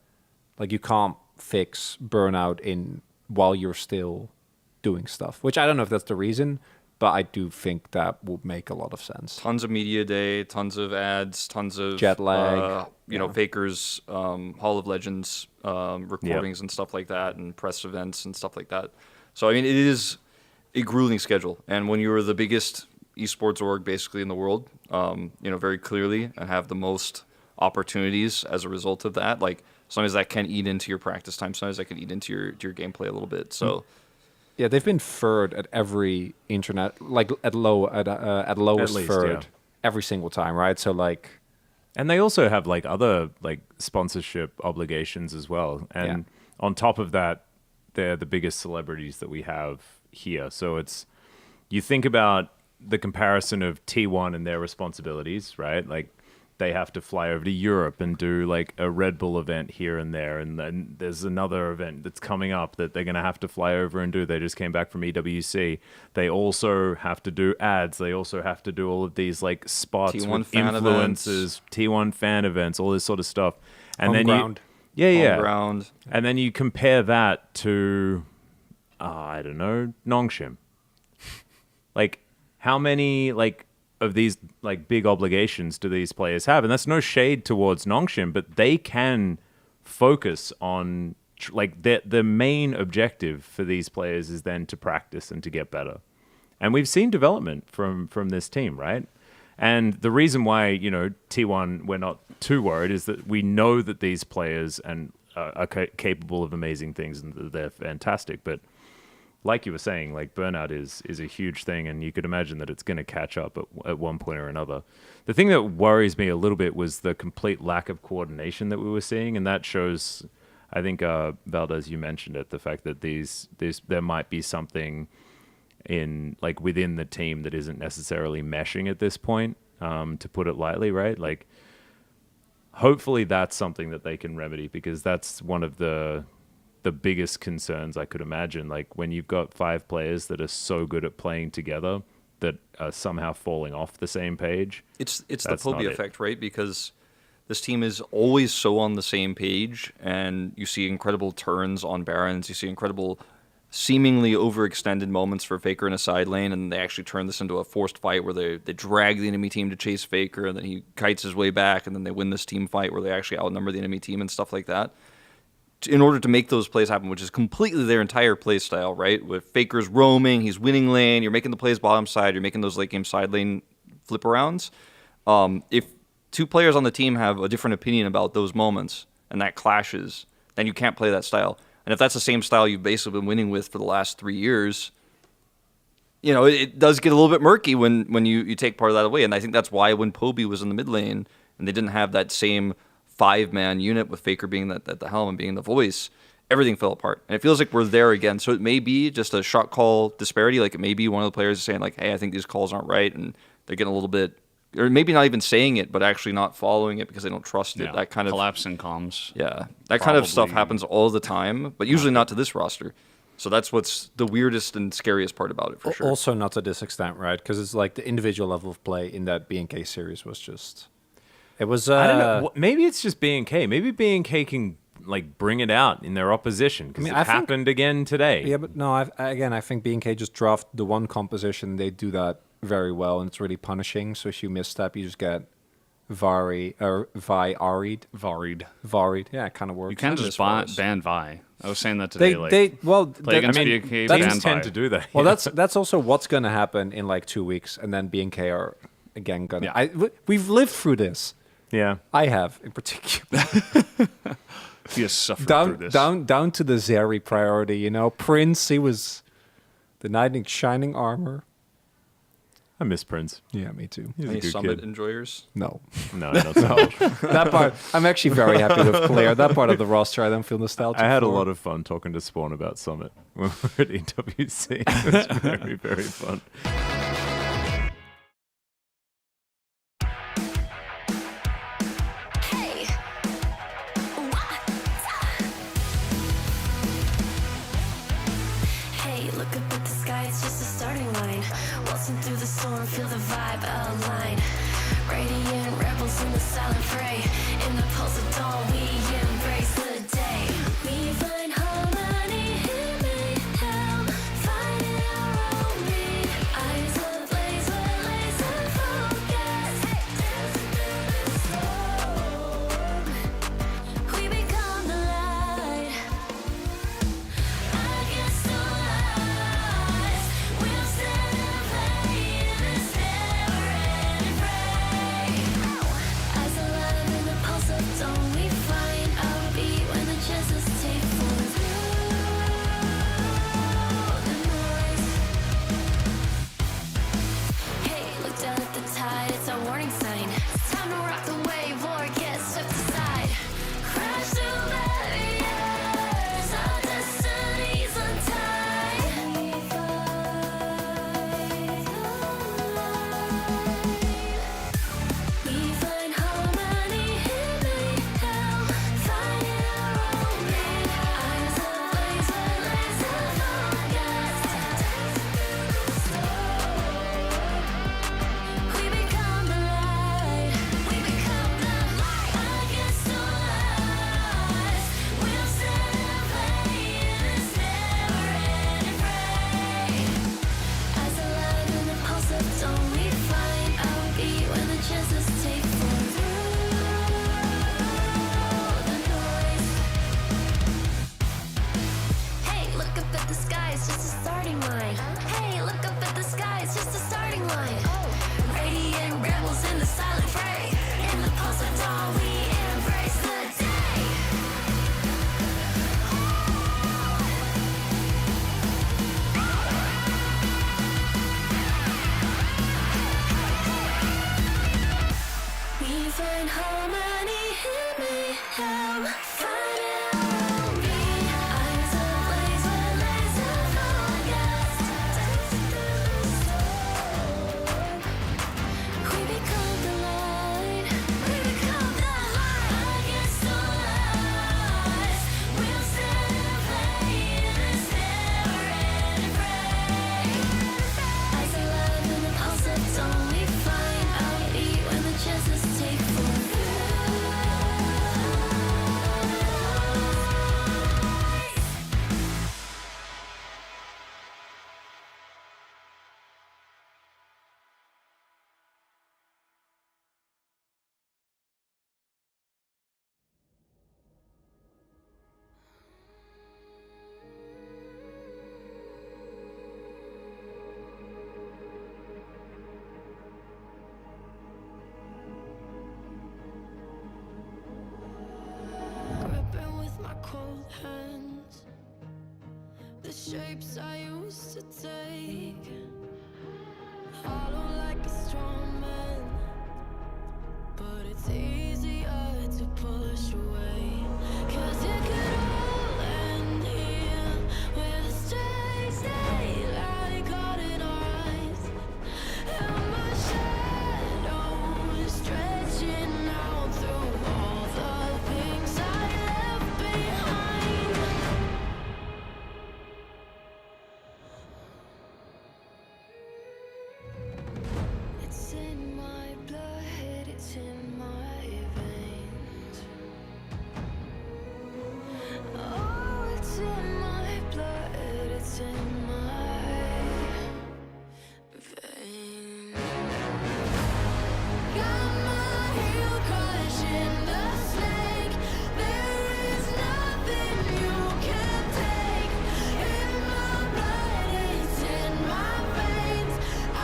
like you can't fix burnout while you're still doing stuff. Which I don't know if that's the reason, but I do think that would make a lot of sense. Tons of media day, tons of ads, tons of jet lag, you know, Faker's Hall of Legends recordings and stuff like that, and press events and stuff like that. So I mean, it is a grueling schedule, and when you're the biggest esports org basically in the world, you know, very clearly, and have the most opportunities as a result of that, like sometimes that can eat into your practice time, sometimes that can eat into your gameplay a little bit. So. Yeah, they've been third at every internet, like at lowest least, third every single time, right? So like, and they also have like other like sponsorship obligations as well. And on top of that, they're the biggest celebrities that we have here. So it's, you think about the comparison of T1 and their responsibilities, right? Like they have to fly over to Europe and do like a Red Bull event here and there. And then there's another event that's coming up that they're going to have to fly over and do. They just came back from EWC. They also have to do ads. They also have to do all of these like spots T1 with fan influencers, T1 fan events, all this sort of stuff. And then ground. Ground. And then you compare that to, I don't know, Nongshim. Like how many like of these like big obligations do these players have? And that's no shade towards Nongshim, but they can focus on like the main objective for these players is then to practice and to get better. And we've seen development from this team, right? And the reason why, you know, T1 we're not too worried is that we know that these players and are capable of amazing things and they're fantastic, but like you were saying, like burnout is a huge thing, and you could imagine that it's going to catch up at one point or another. The thing that worries me a little bit was the complete lack of coordination that we were seeing, and that shows, I think, Valdez, you mentioned it, the fact that there might be something in like within the team that isn't necessarily meshing at this point, to put it lightly, right? Like, hopefully that's something that they can remedy, because that's one of the biggest concerns I could imagine. Like when you've got 5 players that are so good at playing together that are somehow falling off the same page. It's the Poby effect, right? Because this team is always so on the same page, and you see incredible turns on Barons, you see incredible seemingly overextended moments for Faker in a side lane, and they actually turn this into a forced fight where they drag the enemy team to chase Faker, and then he kites his way back, and then they win this team fight where they actually outnumber the enemy team and stuff like that. In order to make those plays happen, which is completely their entire play style, right? With Faker's roaming, he's winning lane, you're making the plays bottom side, you're making those late game side lane flip arounds. If 2 players on the team have a different opinion about those moments and that clashes, then you can't play that style. And if that's the same style you've basically been winning with for the last 3 years, you know, it does get a little bit murky when you take part of that away. And I think that's why when Poby was in the mid lane and they didn't have that same 5-man unit with Faker being at the helm and being the voice, everything fell apart. And it feels like we're there again. So it may be just a shot call disparity. Like it may be one of the players saying like, hey, I think these calls aren't right. And they're getting a little bit, or maybe not even saying it, but actually not following it because they don't trust it. That kind of collapsing comms. Yeah. That kind of stuff happens all the time, but usually not to this roster. So that's what's the weirdest and scariest part about it for sure. Also not to this extent, right? Because it's like the individual level of play in that B&K series was just... It was. I don't know. Maybe it's just B&K. Maybe B&K can like bring it out in their opposition because it happened again today. Yeah, but no. I think B&K just draft the one composition. They do that very well, and it's really punishing. So if you misstep, you just get varied. Yeah, it kind of works. You can't just ban Vi. I was saying that today. Play against B&K. They just tend to do that. Well, that's also what's going to happen in like 2 weeks, and then B&K are again going to... Yeah. We've lived through this. Yeah, I have in particular. He has suffered through this. Down to the Zeri priority, you know. Prince, he was the knight in shining armor. I miss Prince. Yeah, me too. He's Any Summit enjoyers? No, not so much. That part, I'm actually very happy with Claire. That part of the roster, I don't feel nostalgic. I had a lot of fun talking to Spawn about Summit when we were at EWC. It was very, very fun. Through the storm, feel the vibe align. Radiant rebels in the silent fray. In the pulse of dawn, we embrace the day. We find harmony in mayhem, finding our own beat. Eyes ablaze, we're laser focused. Dancing through the storm, we become the light. Against the lies, we'll stand and play in this never-ending fray. Eyes alive in the pulse of dawn, we find our beat when the chances take form through the noise. Hey, look down at the tide, it's our warning sign. It's time to rock the wave or get swept aside. Crash through barriers, our destinies untied. We find harmony in mayhem, finding our own beat. Eyes ablaze, we're laser focused. We become the light. We become the light. Against the lies, we'll stand and play in this never-ending fray. Eyes alive in the pulse of dawn, we find our beat when the chances take form through the noise. Hey, look up at the sky, it's just a starting line. Hey, look up at the sky, it's just a starting line. Radiant rebels in the silent fray. In the pulse of dawn, we embrace the day. We find harmony in mayhem, finding our own beat. Eyes ablaze, we're laser focused. Dancing through the storm, we become the light. We become the light. Against the lies, we'll stand and play in this never-ending fray. Eyes alive in the pulse of dawn, we find our beat when the chances take form. Gripping with my cold hands, the shapes I used to take, hollow like a strong man, but it's easier to push away. 'Cause it could all end here with a strange daylight caught in our eyes, and my shadow is stretching out through all the things I left behind. It's in my blood, it's in my veins. Oh, it's in my blood, it's in my veins. Got my heel crushing the snake. There is nothing you can take. In my blood, it's in my veins.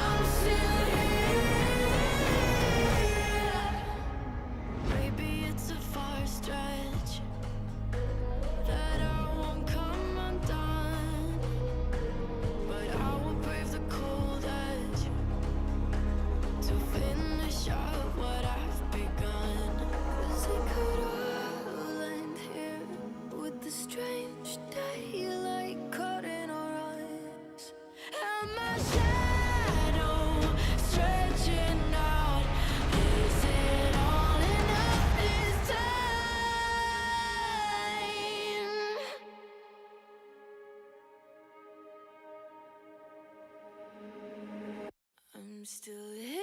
I'm still here. Maybe it's a far stretch that I won't come undone, but I will brave the cold edge to finish up what I've begun. 'Cause it could all end here with the strange daylight caught in our eyes, and my shadow stretching out. Is it all enough this time? I'm still here.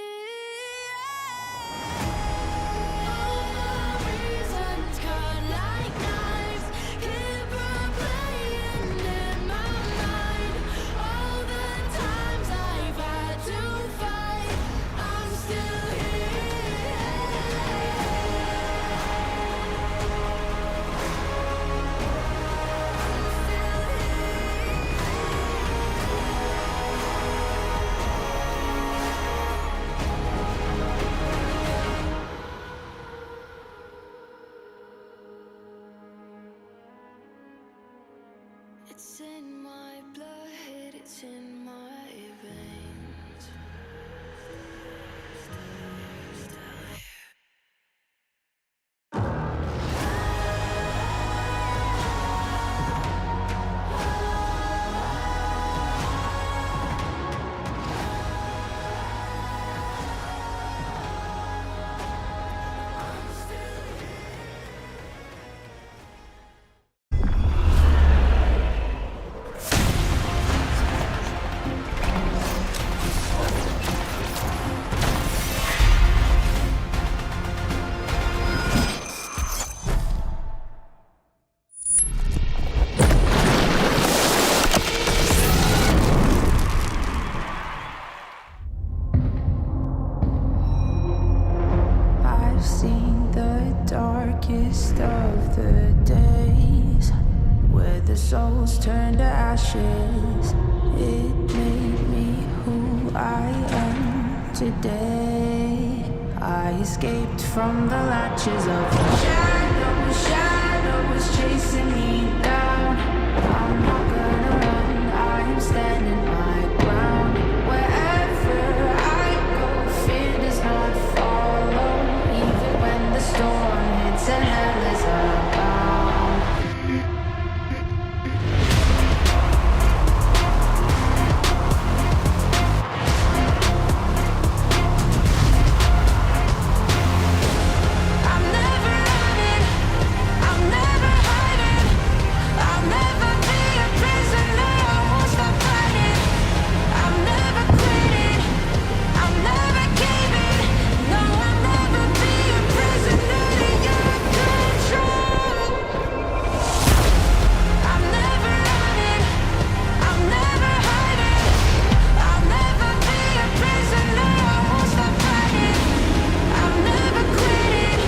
seen the darkest of the days, where the souls turn to ashes. It made me who I am today. I escaped from the latches of the shadows chasing me down. I'm not gonna run, I am standing my ground. Wherever I go, fear does not follow, even when the storm hits and hell is abound. I'm never running, I'm never hiding, I'll never be a prisoner, I won't stop fighting. I'm never quitting, I'm never giving, no, I'll never be a prisoner to your control. I'm never running, I'm never hiding, I'll never be a prisoner, I won't stop fighting. I'm never quitting,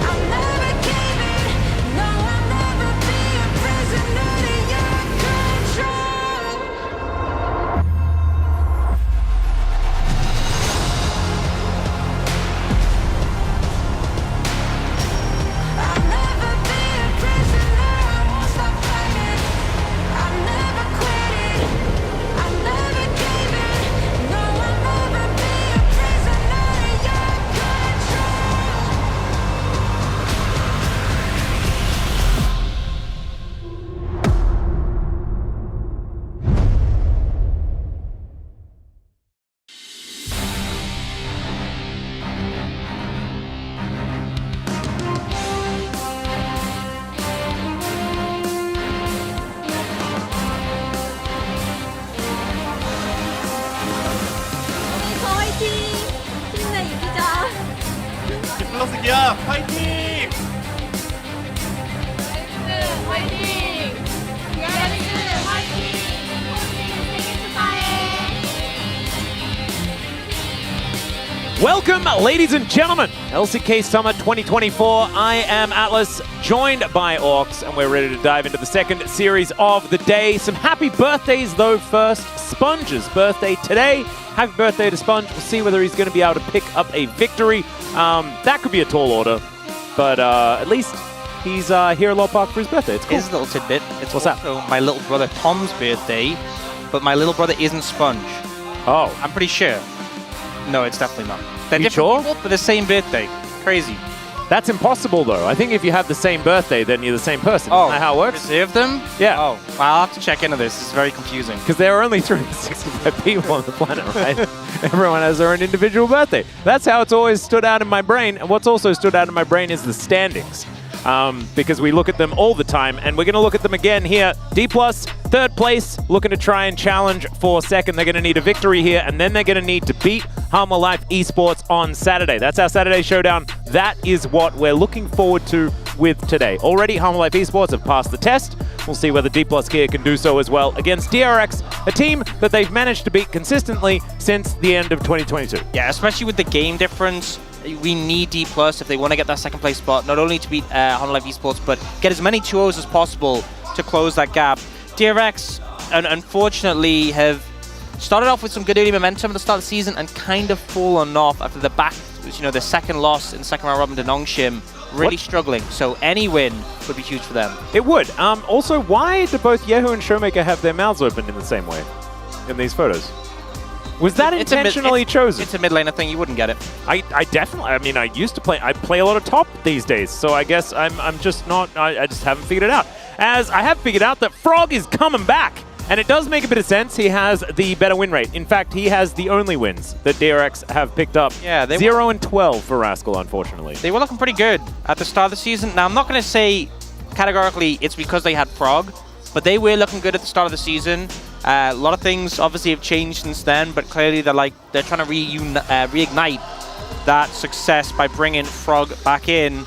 I'm never giving, no, I'll never be a prisoner to your control. I'll never be a prisoner, I won't stop fighting. I'm never quitting, I'm never giving, no, I'll never be a prisoner to your control. 화이팅! 힘내 이기자. 플러스 기아 파이팅! 화이팅! DRX 화이팅! 생일 축하해. Welcome, ladies and gentlemen. LCK Summer 2024. I am Atlas, joined by Orcs, and we're ready to dive into the second series of the day. Some happy birthdays, though, first. Sponge's birthday today. Happy birthday to Sponge. We'll see whether he's going to be able to pick up a victory. That could be a tall order, but at least he's here at Lord Park for his birthday. It's cool. Here's a little tidbit. It's What's that? also my little brother Tom's birthday, but my little brother isn't Sponge. Oh. I'm pretty sure. No, it's definitely not. They're You different sure? people, but the same birthday. Crazy. That's impossible, though. I think if you have the same birthday, then you're the same person. Oh, Isn't that how it works? Preserve them? Yeah. Oh, well, I'll have to check into this. It's very confusing. Because there are only 365 people on the planet, right? Everyone has their own individual birthday. That's how it's always stood out in my brain. And what's also stood out in my brain is the standings. Because we look at them all the time, and we're going to look at them again here. D+, third place, looking to try and challenge for second. They're going to need a victory here, and then they're going to need to beat Harma Life Esports on Saturday. That's our Saturday showdown. That is what we're looking forward to with today. Already, Harma Life Esports have passed the test. We'll see whether D+ here can do so as well against DRX, a team that they've managed to beat consistently since the end of 2022. Yeah, especially with the game difference. We need D+ if they want to get that second place spot, not only to beat Harma Life Esports, but get as many 2-0s as possible to close that gap. DRX, unfortunately, have started off with some good early momentum at the start of the season and kind of fallen off after the second loss in the second round robin to Nongshim. Really struggling, so any win would be huge for them. It would. Also, why do both Yehu and Showmaker have their mouths open in the same way in these photos? Was that intentionally chosen? It's a mid laner thing. You wouldn't get it. I definitely. I mean, I used to play. I play a lot of top these days, so I guess I'm just not. I just haven't figured it out. As I have figured out that Frog is coming back, and it does make a bit of sense. He has the better win rate. In fact, he has the only wins that DRX have picked up. Yeah, 0 and 12 for Rascal, unfortunately. They were looking pretty good at the start of the season. Now, I'm not going to say categorically it's because they had Frog, but they were looking good at the start of the season. A lot of things obviously have changed since then, but clearly they're trying to reignite that success by bringing Frog back in.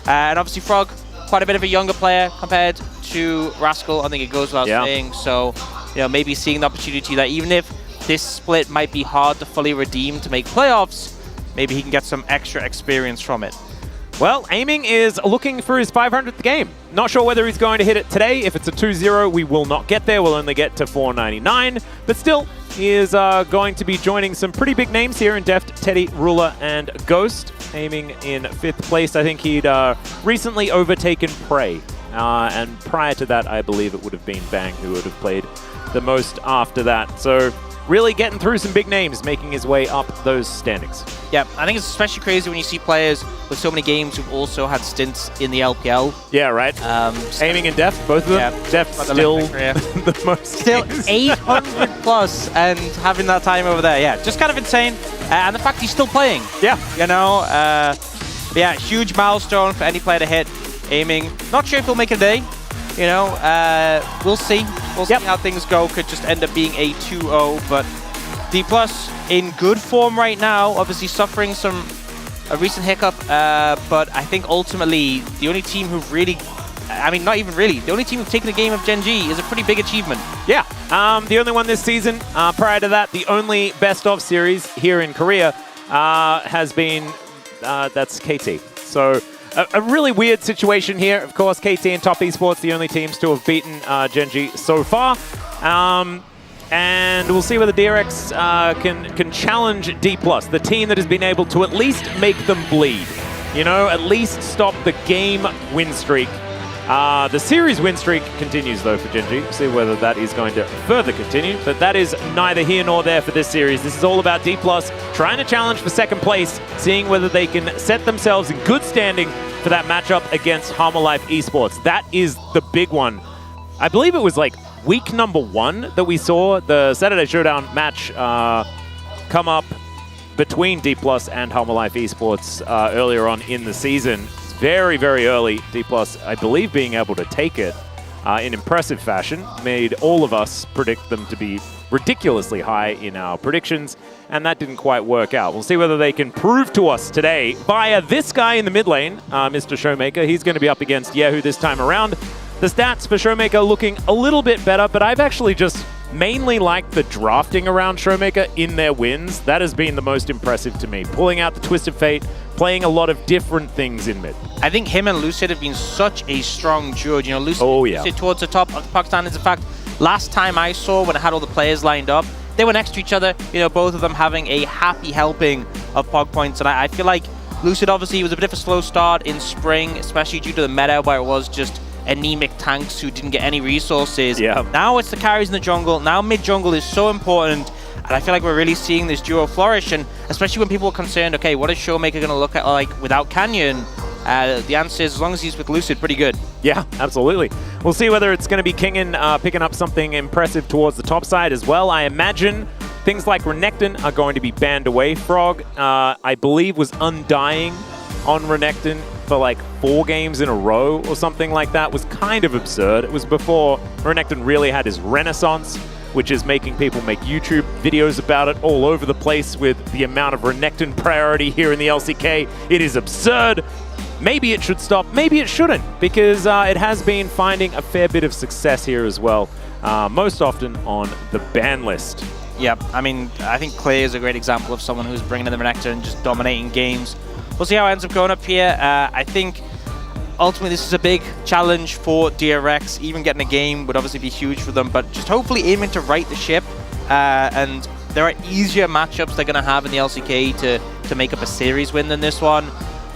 And obviously Frog, quite a bit of a younger player compared to Rascal. I think it goes without saying. So, maybe seeing the opportunity that even if this split might be hard to fully redeem to make playoffs, maybe he can get some extra experience from it. Well, Aiming is looking for his 500th game. Not sure whether he's going to hit it today. If it's a 2-0, we will not get there. We'll only get to 499. But still, he is going to be joining some pretty big names here in Deft, Teddy, Ruler, and Ghost. Aiming in 5th place. I think he'd recently overtaken Prey. And prior to that, I believe it would have been Bang who would have played the most after that. So really getting through some big names, making his way up those standings. Yeah, I think it's especially crazy when you see players with so many games who've also had stints in the LPL. Yeah, right. Aiming and Deft, both of them. Yeah, Deft still the most. Still 800 plus and having that time over there. Yeah, just kind of insane. And the fact he's still playing. Yeah. You know, yeah, huge milestone for any player to hit. Aiming. Not sure if he'll make it a day. You know, we'll see. We'll see how things go. Could just end up being a 2-0, but D+ in good form right now. Obviously suffering a recent hiccup, but I think ultimately the only team who've really, I mean, not even really, the only team who've taken the game of Gen G is a pretty big achievement. Yeah, the only one this season. Prior to that, the only best-of series here in Korea has been, that's KT. So a really weird situation here. Of course, KT and Top Esports, the only teams to have beaten Gen G so far. And we'll see whether DRX can challenge D+, the team that has been able to at least make them bleed. You know, at least stop the game win streak. The series win streak continues, though, for Gen G. We'll see whether that is going to further continue. But that is neither here nor there for this series. This is all about D+, trying to challenge for second place, seeing whether they can set themselves in good standing for that matchup against Harmolife Esports. That is the big one. I believe it was like week number 1 that we saw the Saturday Showdown match come up between D+ and Harmolife Esports earlier on in the season. It's very, very early. D+, I believe, being able to take it in impressive fashion made all of us predict them to be ridiculously high in our predictions, and that didn't quite work out. We'll see whether they can prove to us today via this guy in the mid lane, Mr. Showmaker. He's going to be up against Yehu this time around. The stats for Showmaker looking a little bit better, but I've actually just mainly liked the drafting around Showmaker in their wins. That has been the most impressive to me. Pulling out the Twisted Fate, playing a lot of different things in mid. I think him and Lucid have been such a strong duo. You know, Lucid towards the top of the puck standards. In fact, last time I saw when I had all the players lined up, they were next to each other, you know, both of them having a happy helping of POG points. And I feel like Lucid obviously was a bit of a slow start in spring, especially due to the meta where it was just anemic tanks who didn't get any resources. Yeah. Now it's the carries in the jungle. Now mid jungle is so important. And I feel like we're really seeing this duo flourish. And especially when people are concerned, okay, what is Showmaker going to look at like without Canyon? The answer is, as long as he's with Lucid, pretty good. Yeah, absolutely. We'll see whether it's going to be Kingen picking up something impressive towards the top side as well. I imagine things like Renekton are going to be banned away. Frog, I believe, was undying on Renekton for like 4 games in a row or something like that. Was kind of absurd. It was before Renekton really had his renaissance, which is making people make YouTube videos about it all over the place with the amount of Renekton priority here in the LCK. It is absurd. Maybe it should stop, maybe it shouldn't, because it has been finding a fair bit of success here as well, most often on the ban list. Yeah, I mean, I think Clay is a great example of someone who's bringing in the Renekton and just dominating games. We'll see how it ends up going up here. I think ultimately this is a big challenge for DRX. Even getting a game would obviously be huge for them, but just hopefully aiming to right the ship. And there are easier matchups they're going to have in the LCK to make up a series win than this one.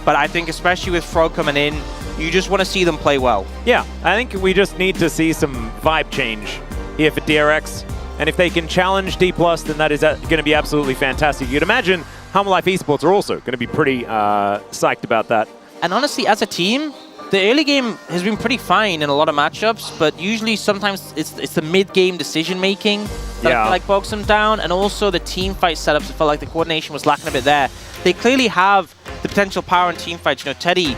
But I think especially with Frog coming in, you just want to see them play well. Yeah, I think we just need to see some vibe change here for DRX. And if they can challenge D+, then that is going to be absolutely fantastic. You'd imagine Harmolife Esports are also going to be pretty psyched about that. And honestly, as a team, the early game has been pretty fine in a lot of matchups, but usually sometimes it's the mid-game decision-making that I feel like bogs them down, and also the team fight setups. I felt like the coordination was lacking a bit there. They clearly have the potential power in team fights. You know, Teddy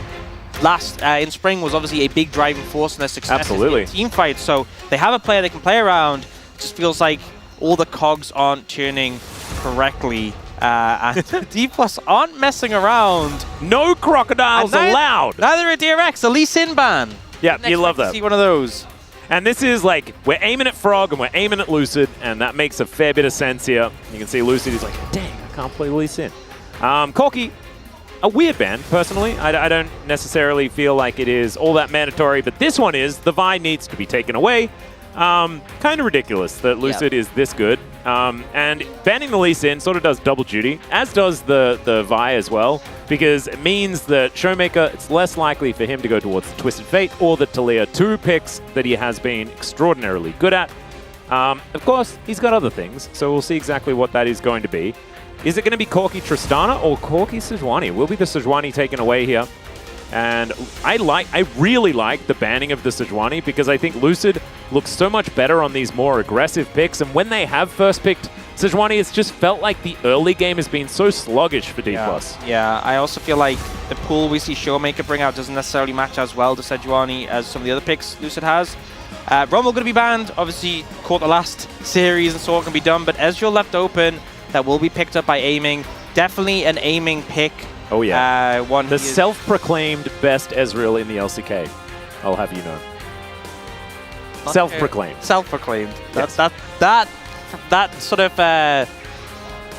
last in spring was obviously a big driving force in their success in team fights, so they have a player they can play around. It just feels like all the cogs aren't turning correctly. And D+ aren't messing around. No crocodiles allowed. Neither are DRX, a Lee Sin ban. Yeah, you love that. See one of those. And this is like, we're aiming at Frog and we're aiming at Lucid, and that makes a fair bit of sense here. You can see Lucid is like, dang, I can't play Lee Sin. Corki, a weird ban, personally. I don't necessarily feel like it is all that mandatory, but this one is. The Vi needs to be taken away. Kind of ridiculous that Lucid is this good. And banning the Lee Sin sort of does double duty, as does the Vi as well, because it means that Showmaker, it's less likely for him to go towards the Twisted Fate or the Talia, 2 picks that he has been extraordinarily good at. Of course, he's got other things, so we'll see exactly what that is going to be. Is it going to be Corki Tristana or Corki Sejuani? Will be the Sejuani taken away here. And I really like the banning of the Sejuani because I think Lucid looks so much better on these more aggressive picks. And when they have first picked Sejuani, it's just felt like the early game has been so sluggish for D+. Yeah, I also feel like the pool we see Showmaker bring out doesn't necessarily match as well to Sejuani as some of the other picks Lucid has. Rumble going to be banned. Obviously, caught the last series and so it can be done. But Ezreal left open. That will be picked up by aiming. Definitely an aiming pick. Oh, yeah. The self-proclaimed best Ezreal in the LCK. I'll have you know. Self-proclaimed. Self-proclaimed. Yes. That sort of...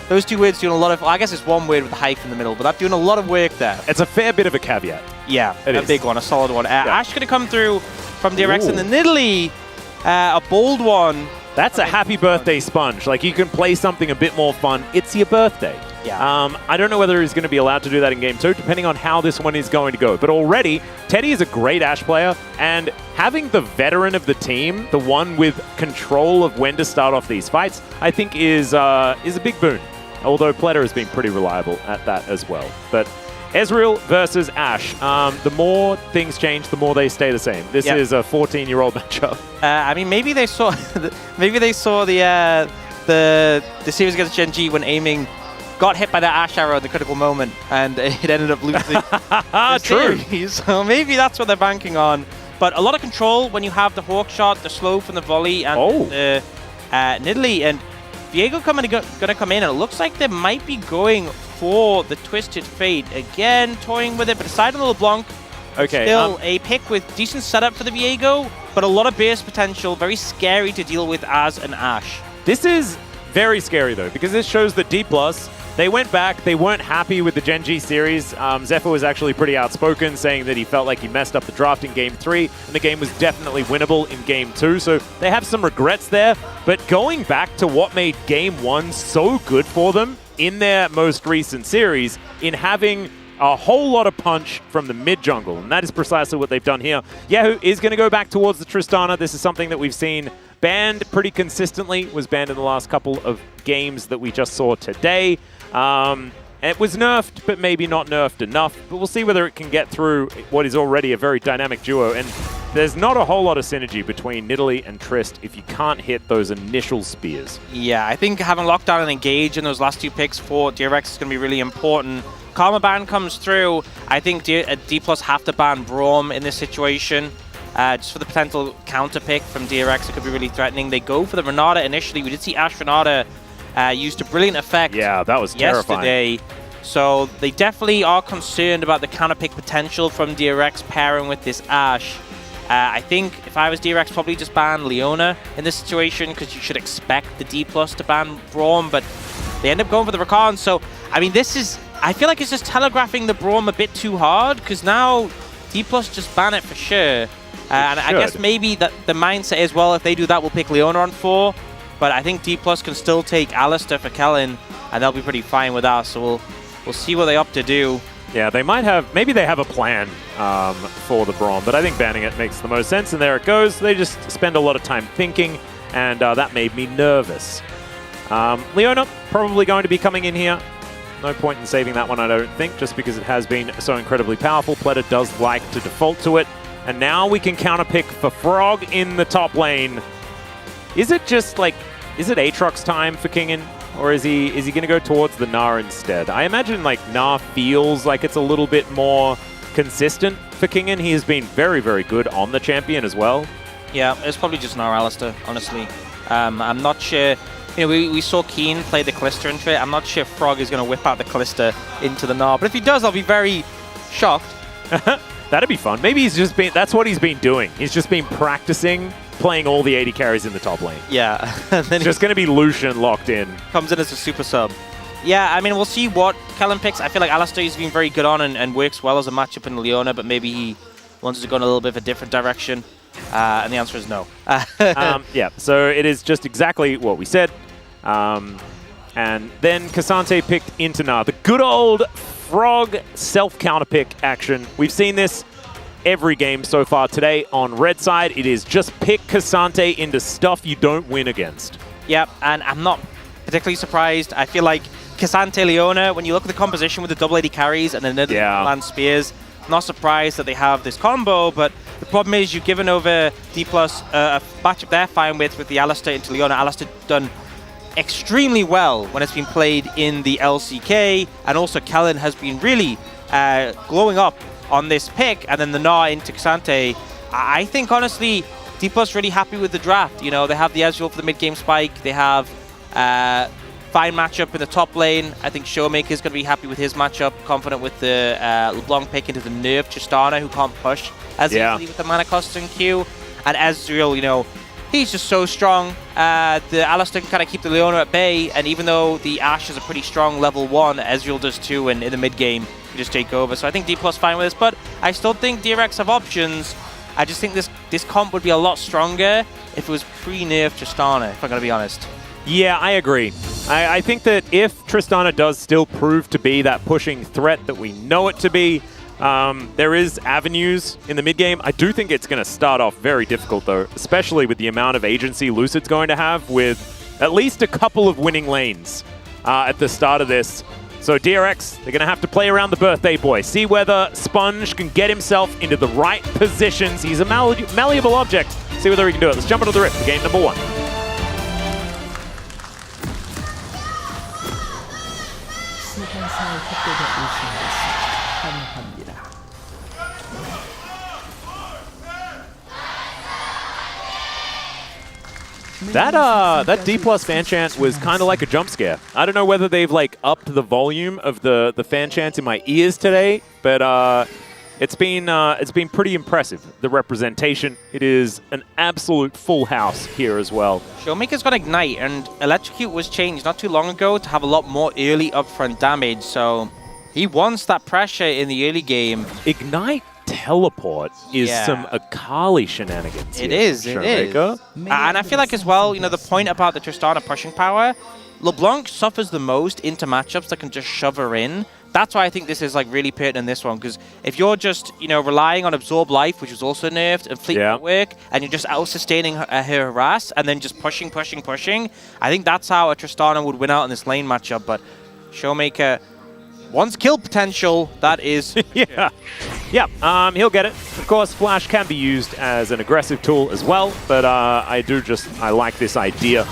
those 2 words doing a lot of... I guess it's one word with a hyphen in the middle, but that's doing a lot of work there. It's a fair bit of a caveat. Yeah, a big one, a solid one. Ash going to come through from DRX and then Nidalee, a bold one. That's a happy birthday sponge. Like, you can play something a bit more fun. It's your birthday. Yeah. I don't know whether he's going to be allowed to do that in Game 2, depending on how this one is going to go. But already, Teddy is a great Ashe player, and having the veteran of the team, the one with control of when to start off these fights, I think is a big boon. Although Pleta has been pretty reliable at that as well. But Ezreal versus Ashe. The more things change, the more they stay the same. This is a 14-year-old matchup. I mean, maybe they saw the series against Gen G when aiming got hit by that Ashe arrow at the critical moment, and it ended up losing the series. So maybe that's what they're banking on. But a lot of control when you have the Hawk shot, the slow from the volley, and the Nidalee. And Viego going to come in, and it looks like they might be going for the Twisted Fate. Again, toying with it, but deciding on LeBlanc. Okay. Still a pick with decent setup for the Viego, but a lot of base potential. Very scary to deal with as an Ashe. This is very scary, though, because this shows that D+, they went back, they weren't happy with the Gen G series. Zephyr was actually pretty outspoken, saying that he felt like he messed up the draft in Game 3, and the game was definitely winnable in Game 2, so they have some regrets there. But going back to what made Game 1 so good for them in their most recent series, in having a whole lot of punch from the mid-jungle, and that is precisely what they've done here. Yahoo is going to go back towards the Tristana. This is something that we've seen banned pretty consistently, was banned in the last couple of games that we just saw today. It was nerfed, but maybe not nerfed enough. But we'll see whether it can get through what is already a very dynamic duo. And there's not a whole lot of synergy between Nidalee and Trist if you can't hit those initial spears. Yeah, I think having lockdown and engage in those last 2 picks for DRX is going to be really important. Karma ban comes through. I think D+ have to ban Braum in this situation. Just for the potential counter pick from DRX, it could be really threatening. They go for the Renata initially. We did see Ashe Renata used a brilliant effect. Yeah, that was terrifying. Yesterday. So they definitely are concerned about the counter pick potential from DRX pairing with this Ashe. I think if I was DRX, probably just ban Leona in this situation because you should expect the D+ to ban Braum, but they end up going for the Rakan. So, I mean, I feel like it's just telegraphing the Braum a bit too hard because now D+ just ban it for sure. And I guess maybe that the mindset is, well, if they do that, we'll pick Leona on 4. But I think D+ can still take Alistair for Kellen, and they'll be pretty fine with that. So we'll see what they opt to do. Yeah, they might have, maybe they have a plan for the Braum, but I think banning it makes the most sense, and there it goes. They just spend a lot of time thinking, and that made me nervous. Leona probably going to be coming in here. No point in saving that one, I don't think, just because it has been so incredibly powerful. Pleta does like to default to it. And now we can counterpick for Frog in the top lane. Is it just like, is it Aatrox time for Kingen? Or is he going to go towards the Gnar instead? I imagine like Gnar feels like it's a little bit more consistent for Kingen. He has been very, very good on the champion as well. Yeah, it's probably just Gnar Alistair, honestly. I'm not sure. You know, we saw Keen play the Kalista into it. I'm not sure if Frog is going to whip out the Kalista into the Gnar. But if he does, I'll be very shocked. That'd be fun. Maybe he's just been, that's what he's been doing. He's just been practicing playing all the AD carries in the top lane. Yeah. And then it's just going to be Lucian locked in. Comes in as a super sub. Yeah, I mean, we'll see what Kellen picks. I feel like Alistair's been very good on and works well as a matchup in Leona, but maybe he wants to go in a little bit of a different direction. And the answer is no. Yeah, so it is just exactly what we said. And then Cassante picked Internar, the good old Frog self-counter pick action. We've seen this every game so far today on red side. It is just pick Cassante into stuff you don't win against. Yep, and I'm not particularly surprised. I feel like Cassante Leona, when you look at the composition with the double AD carries and then the land spears, not surprised that they have this combo, but the problem is you've given over D+ a matchup they're fine with the Alistair into Leona. Alistair done extremely well when it's been played in the LCK, and also Kellen has been really glowing up on this pick, and then the Gnar into Cassante. I think, honestly, D+ really happy with the draft. You know, they have the Ezreal for the mid-game spike. They have fine matchup in the top lane. I think Showmaker's going to be happy with his matchup, confident with the LeBlanc pick into the nerf Tristana, who can't push as easily with the mana cost and Q. And Ezreal, you know, he's just so strong. The Alistair can kind of keep the Leona at bay, and even though the Ashe is a pretty strong level 1, Ezreal does too, and in the mid-game, you just take over. So I think D+ fine with this, but I still think DRX have options. I just think this comp would be a lot stronger if it was pre-nerf Tristana, if I'm going to be honest. Yeah, I agree. I think that if Tristana does still prove to be that pushing threat that we know it to be, there is avenues in the mid-game. I do think it's going to start off very difficult, though, especially with the amount of agency Lucid's going to have with at least a couple of winning lanes at the start of this. So DRX, they're going to have to play around the birthday boy, see whether Sponge can get himself into the right positions. He's a malleable object. See whether he can do it. Let's jump into the Rift for game number 1. That D+ fan chant was kind of like a jump scare. I don't know whether they've like upped the volume of the fan chants in my ears today, but it's been pretty impressive. The representation, it is an absolute full house here as well. Showmaker's got Ignite, and Electrocute was changed not too long ago to have a lot more early upfront damage, so he wants that pressure in the early game. Ignite teleport is some Akali shenanigans. It is. And I feel like as well, you know, the point about the Tristana pushing power, LeBlanc suffers the most into matchups that can just shove her in. That's why I think this is like really pertinent in this one, because if you're just, you know, relying on Absorb Life, which was also nerfed, and Fleet Footwork, and you're just out-sustaining her harass, and then just pushing, I think that's how a Tristana would win out in this lane matchup, but Showmaker wants kill potential, that is... he'll get it. Of course, Flash can be used as an aggressive tool as well, but I like this idea,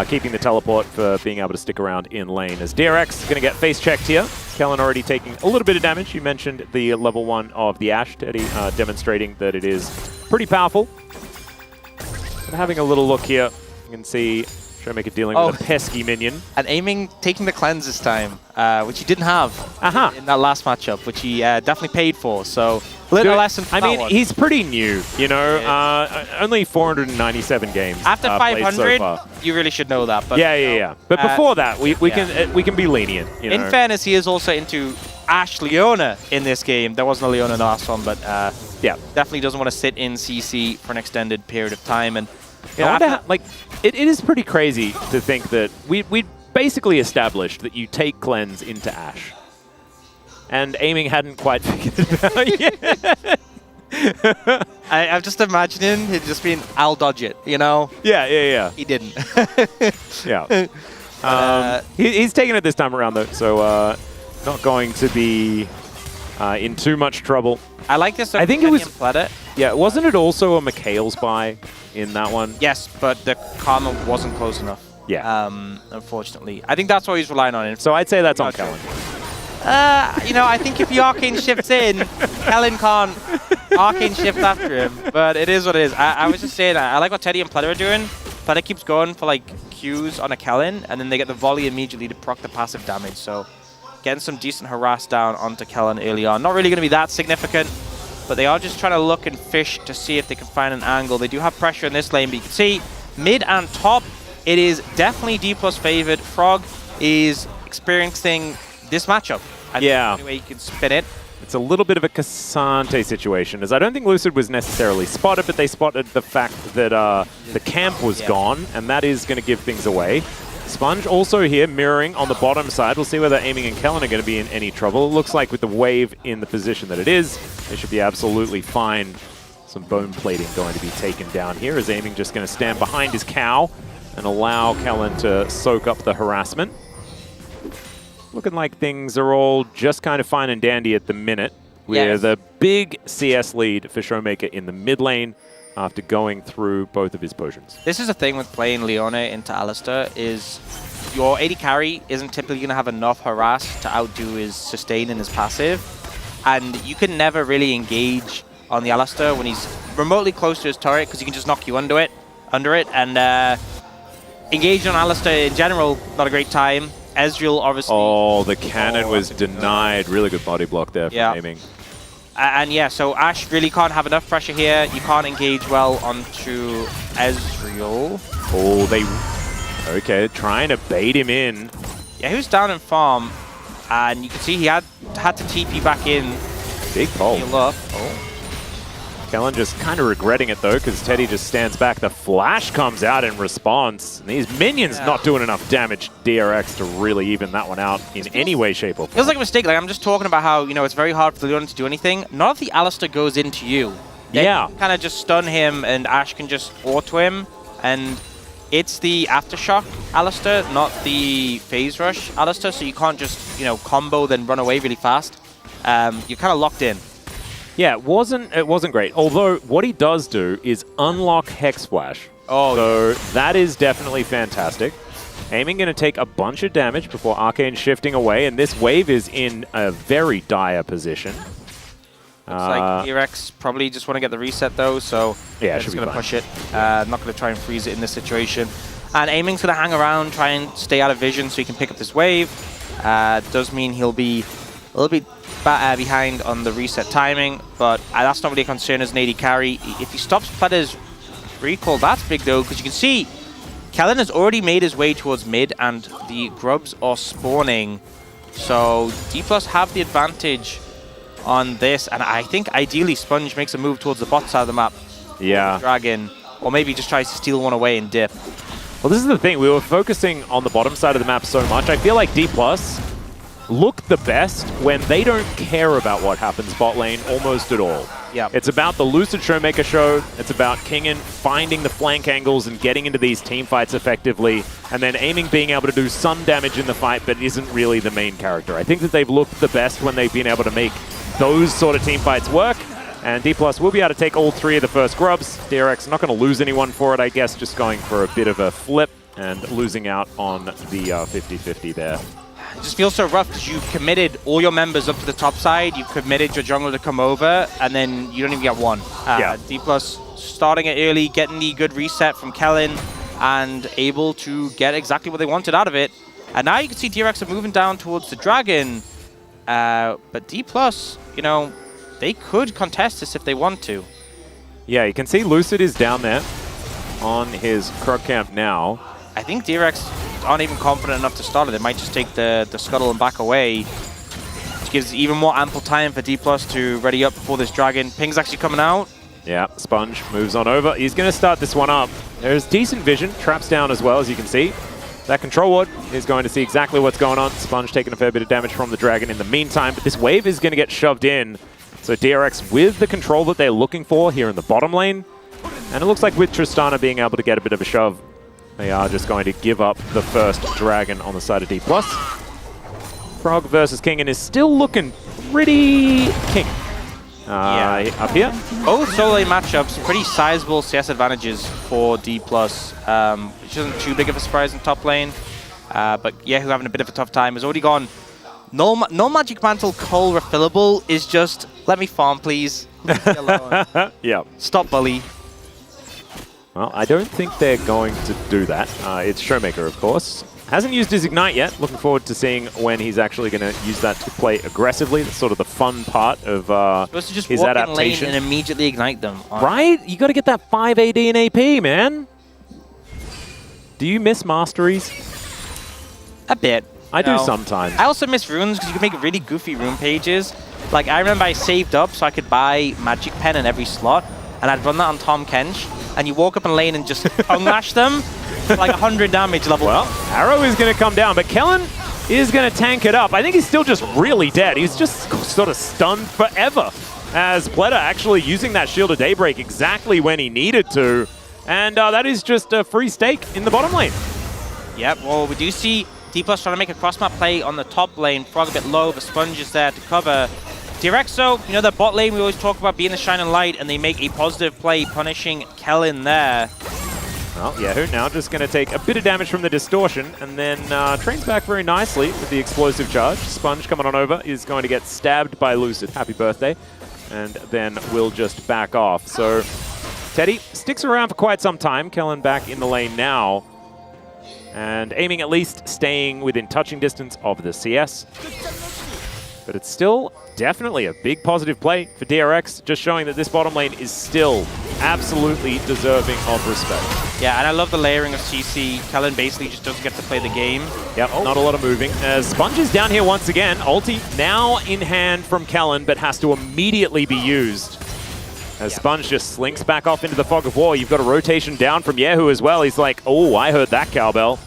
keeping the teleport for being able to stick around in lane. As DRX is going to get face checked here. Kellen already taking a little bit of damage. You mentioned the level 1 of the Ashe, Teddy, demonstrating that it is pretty powerful. And having a little look here, you can see Showmaker dealing with a pesky minion. And aiming, taking the cleanse this time, which he didn't have in that last matchup, which he definitely paid for. So, little lesson for that one. He's pretty new, you know, only 497 games. After 500, so far. you really should know that. But, But before that, we can be lenient. You know? In fairness, he is also into Ashe Leona in this game. There wasn't a Leona in the last one, but definitely doesn't want to sit in CC for an extended period of time. And it is pretty crazy to think that we basically established that you take cleanse into Ashe, and aiming hadn't quite figured it out yet. I'm just imagining him just being, I'll dodge it, you know? Yeah. He didn't. He's taking it this time around though, so not going to be in too much trouble. I like this. I think it was. Planet. Yeah, wasn't it also a Mikhail's buy in that one? Yes, but the karma wasn't close enough. Yeah. Unfortunately. I think that's what he's relying on. So I'd say that's on Kellen. You know, I think if the Arcane shifts in, Kellen can't Arcane shift after him. But it is what it is. I was just saying, I like what Teddy and Pleta are doing. Pleta keeps going for like Qs on a Kellen, and then they get the volley immediately to proc the passive damage. So getting some decent harass down onto Kellen early on. Not really going to be that significant, but they are just trying to look and fish to see if they can find an angle. They do have pressure in this lane, but you can see mid and top, it is definitely D+ favored. Frog is experiencing this matchup. I think Yeah. that's the only way you can spin it. It's a little bit of a Cassante situation, as I don't think Lucid was necessarily spotted, but they spotted the fact that the camp was gone, and that is going to give things away. Sponge also here mirroring on the bottom side. We'll see whether Aiming and Kellen are going to be in any trouble. It looks like with the wave in the position that it is, they should be absolutely fine. Some bone plating going to be taken down here, as Aiming just going to stand behind his cow and allow Kellen to soak up the harassment. Looking like things are all just kind of fine and dandy at the minute. With a big CS lead for Showmaker in the mid lane after going through both of his potions. This is the thing with playing Leona into Alistar is your AD carry isn't typically going to have enough harass to outdo his sustain and his passive. And you can never really engage on the Alistar when he's remotely close to his turret because he can just knock you under it. And engage on Alistar in general, not a great time. Ezreal obviously... Oh, the cannon was denied. Really good body block there from Aiming. And yeah, so Ashe really can't have enough pressure here. You can't engage well onto Ezreal. Oh, they... Okay, trying to bait him in. Yeah, he was down in farm, and you can see he had to TP back in. Big pull. Heal up. Oh. Kellen just kind of regretting it, though, because Teddy just stands back. The flash comes out in response. And these minions not doing enough damage, DRX, to really even that one out in any way, shape, or form. Feels like a mistake. Like, I'm just talking about how, you know, it's very hard for the Leona to do anything. None of the Alistar goes into you. They kind of just stun him, and Ashe can just auto him. And it's the Aftershock Alistar, not the Phase Rush Alistar, so you can't just, you know, combo, then run away really fast. You're kind of locked in. Yeah, it wasn't great. Although what he does do is unlock Hex Splash. Oh, so that is definitely fantastic. Aiming going to take a bunch of damage before Arcane shifting away, and this wave is in a very dire position. Looks like DRX probably just want to get the reset though, so yeah, just going to push it. Not going to try and freeze it in this situation. And Aiming's going to hang around, try and stay out of vision so he can pick up this wave. Does mean he'll be a little bit behind on the reset timing, but that's not really a concern as an AD carry. If he stops Pletter's recall, that's big though, because you can see Kellen has already made his way towards mid and the grubs are spawning. So D+ have the advantage on this, and I think ideally Sponge makes a move towards the bot side of the map. Yeah. Dragon, or maybe just tries to steal one away and dip. Well, this is the thing. We were focusing on the bottom side of the map so much. I feel like D+ look the best when they don't care about what happens bot lane almost at all. Yep. It's about the Lucid Showmaker show. It's about Kingen finding the flank angles and getting into these team fights effectively, and then Aiming being able to do some damage in the fight but isn't really the main character. I think that they've looked the best when they've been able to make those sort of team fights work, and D+ will be able to take all three of the first grubs. DRX not going to lose anyone for it, I guess, just going for a bit of a flip and losing out on the 50-50 there. It just feels so rough because you've committed all your members up to the top side, you've committed your jungler to come over, and then you don't even get one. D+ starting it early, getting the good reset from Kellen, and able to get exactly what they wanted out of it. And now you can see DRX are moving down towards the Dragon, but D+, you know, they could contest this if they want to. Yeah, you can see Lucid is down there on his Krug camp now. I think DRX aren't even confident enough to start it. They might just take the scuttle and back away, which gives even more ample time for D+ to ready up before this Dragon. Ping's actually coming out. Yeah, Sponge moves on over. He's going to start this one up. There's decent vision. Traps down as well, as you can see. That control ward is going to see exactly what's going on. Sponge taking a fair bit of damage from the Dragon in the meantime, but this wave is going to get shoved in. So DRX with the control that they're looking for here in the bottom lane. And it looks like with Tristana being able to get a bit of a shove, they are just going to give up the first Dragon on the side of D+. Frog versus Kingen is still looking pretty king. Up here. Both solo lane matchups, pretty sizable CS advantages for D+, which isn't too big of a surprise in top lane. But yeah, who having a bit of a tough time. Has already gone no Magic Mantle Cole refillable is just, let me farm please. Leave me alone. Yeah. Stop bully. Well, I don't think they're going to do that. It's Showmaker, of course. Hasn't used his Ignite yet. Looking forward to seeing when he's actually going to use that to play aggressively. That's sort of the fun part of supposed to just his walk adaptation. in lane and immediately ignite them. Right? You got to get that 5 AD and AP, man. Do you miss Masteries? A bit. I do sometimes. I also miss runes because you can make really goofy rune pages. Like, I remember I saved up so I could buy Magic Pen in every slot, and I'd run that on Tom Kench, and you walk up in lane and just tongue lash them for like 100 damage level. Well, Arrow is going to come down, but Kellen is going to tank it up. I think he's still just really dead. He's just sort of stunned forever, as Pleta actually using that Shield of Daybreak exactly when he needed to. And that is just a free stake in the bottom lane. Yep, well, we do see D+ trying to make a cross-map play on the top lane. Frog a bit low, the Sponge is there to cover. DRX, though, you know, the bot lane, we always talk about being the shining light, and they make a positive play, punishing Kellen there. Well, Yahoo now just going to take a bit of damage from the distortion, and then trains back very nicely with the explosive charge. Sponge coming on over is going to get stabbed by Lucid. Happy birthday. And then will just back off. So Teddy sticks around for quite some time. Kellen back in the lane now. And aiming at least staying within touching distance of the CS. But it's still definitely a big positive play for DRX, just showing that this bottom lane is still absolutely deserving of respect. Yeah, and I love the layering of CC. Kellen basically just doesn't get to play the game. Yep, not a lot of moving. Sponge is down here once again. Ulti now in hand from Kellen, but has to immediately be used. As Sponge just slinks back off into the fog of war. You've got a rotation down from Yahoo as well. He's like, oh, I heard that cowbell.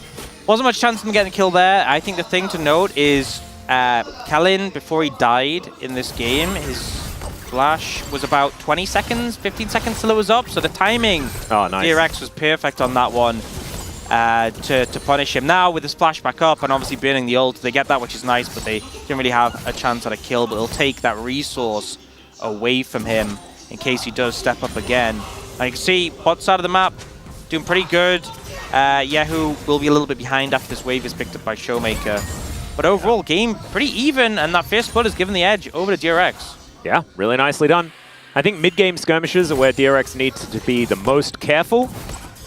Wasn't much chance of him getting a kill there. I think the thing to note is Kellen, before he died in this game, his flash was about 20 seconds, 15 seconds till it was up. So the timing, DRX was perfect on that one to punish him. Now with his flash back up and obviously burning the ult, they get that, which is nice, but they didn't really have a chance at a kill. But it'll take that resource away from him in case he does step up again. And you can see bot side of the map doing pretty good. Yahoo will be a little bit behind after this wave is picked up by Showmaker. But overall, game pretty even, and that first split has given the edge over to DRX. Yeah, really nicely done. I think mid-game skirmishes are where DRX needs to be the most careful,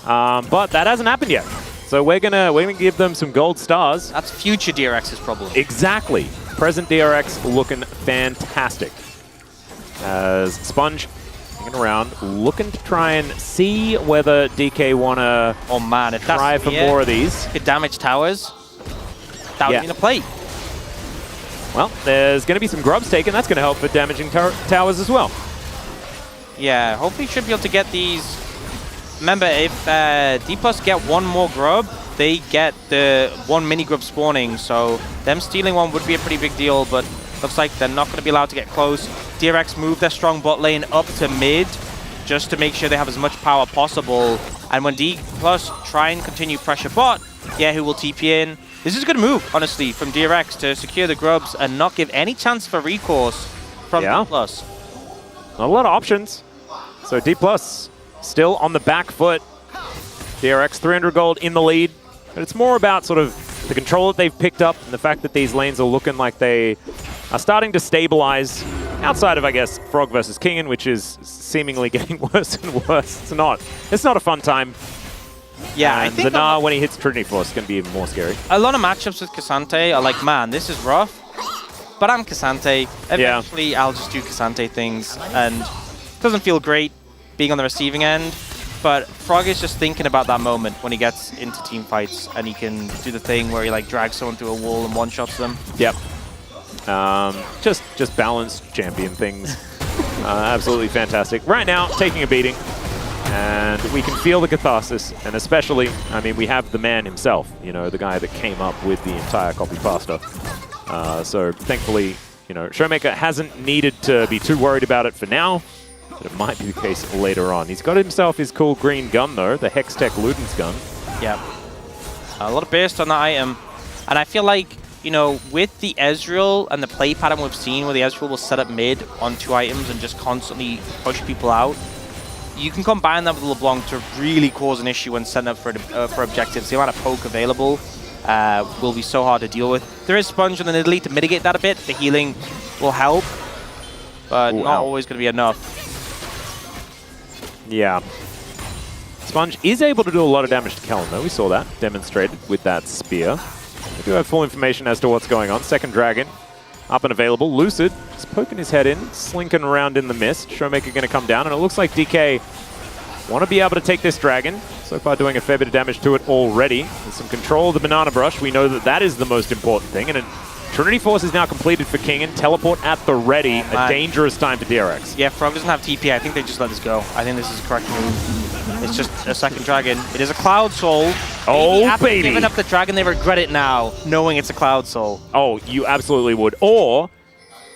but that hasn't happened yet. So we're gonna give them some gold stars. That's future DRX's problem. Exactly. Present DRX looking fantastic. As Sponge hanging around, looking to try and see whether DK wanna try for more of these. Could damage towers. That would be in a play. Well, there's going to be some grubs taken. That's going to help with damaging towers as well. Yeah, hopefully should be able to get these. Remember, if D+ get one more grub, they get the one mini grub spawning. So them stealing one would be a pretty big deal, but looks like they're not going to be allowed to get close. DRX move their strong bot lane up to mid just to make sure they have as much power possible. And when D+ try and continue pressure bot, Yahoo will TP in. This is a good move, honestly, from DRX to secure the grubs and not give any chance for recourse from D+. Not a lot of options. So D+ still on the back foot. DRX 300 gold in the lead. But it's more about sort of the control that they've picked up and the fact that these lanes are looking like they are starting to stabilize outside of, I guess, Frog versus Kingen, which is seemingly getting worse and worse. It's not a fun time. Yeah, and I think Zanar, when he hits Trinity Force, is going to be even more scary. A lot of matchups with Cassante are like, man, this is rough, but I'm Cassante. Eventually, I'll just do Cassante things, and it doesn't feel great being on the receiving end, but Frog is just thinking about that moment when he gets into team fights, and he can do the thing where he like drags someone through a wall and one-shots them. Yep. Just balanced champion things. Absolutely fantastic. Right now, taking a beating. And we can feel the catharsis, and especially, I mean, we have the man himself, you know, the guy that came up with the entire copy pasta. So thankfully, you know, Showmaker hasn't needed to be too worried about it for now, but it might be the case later on. He's got himself his cool green gun, though, the Hextech Luden's gun. Yeah. A lot of burst on that item. And I feel like, you know, with the Ezreal and the play pattern we've seen where the Ezreal will set up mid on 2 items and just constantly push people out, you can combine that with LeBlanc to really cause an issue when setting up for objectives. The amount of poke available will be so hard to deal with. There is Sponge on the Nidalee to mitigate that a bit. The healing will help, but not always going to be enough. Yeah. Sponge is able to do a lot of damage to Kellen, though. We saw that demonstrated with that spear. We do have full information as to what's going on. Second Dragon up and available. Lucid just poking his head in, slinking around in the mist. Showmaker going to come down, and it looks like DK want to be able to take this dragon. So far doing a fair bit of damage to it already. With some control of the Banana Brush, we know that that is the most important thing. And Trinity Force is now completed for King, and Teleport at the ready. A dangerous time for DRX. Yeah, Frog doesn't have TP. I think they just let this go. I think this is the correct move. It's just a second dragon. It is a Cloud Soul. Oh, after baby. giving up the dragon, they regret it now, knowing it's a Cloud Soul. Oh, you absolutely would. Or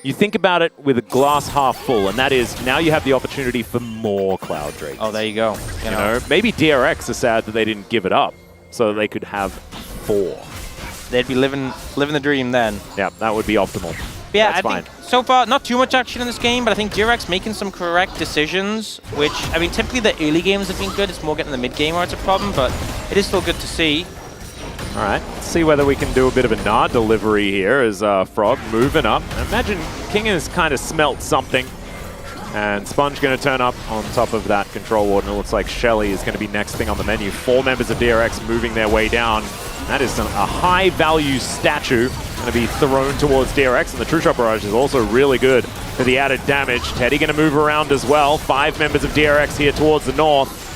you think about it with a glass half full, and that is now you have the opportunity for more Cloud Drakes. Oh, there you go. You know, maybe DRX are sad that they didn't give it up, so they could have 4. They'd be living the dream then. Yeah, that would be optimal. But yeah, That's I think so far, not too much action in this game, but I think DRX making some correct decisions, which, I mean, typically the early games have been good. It's more getting the mid game where it's a problem, but it is still good to see. All right, let's see whether we can do a bit of a nod delivery here as Frog moving up. I imagine King has kind of smelt something, and Sponge going to turn up on top of that control ward, and it looks like Shelly is going to be next thing on the menu. 4 members of DRX moving their way down. That is a high-value statue going to be thrown towards DRX, and the True Shot Barrage is also really good for the added damage. Teddy going to move around as well. 5 members of DRX here towards the north.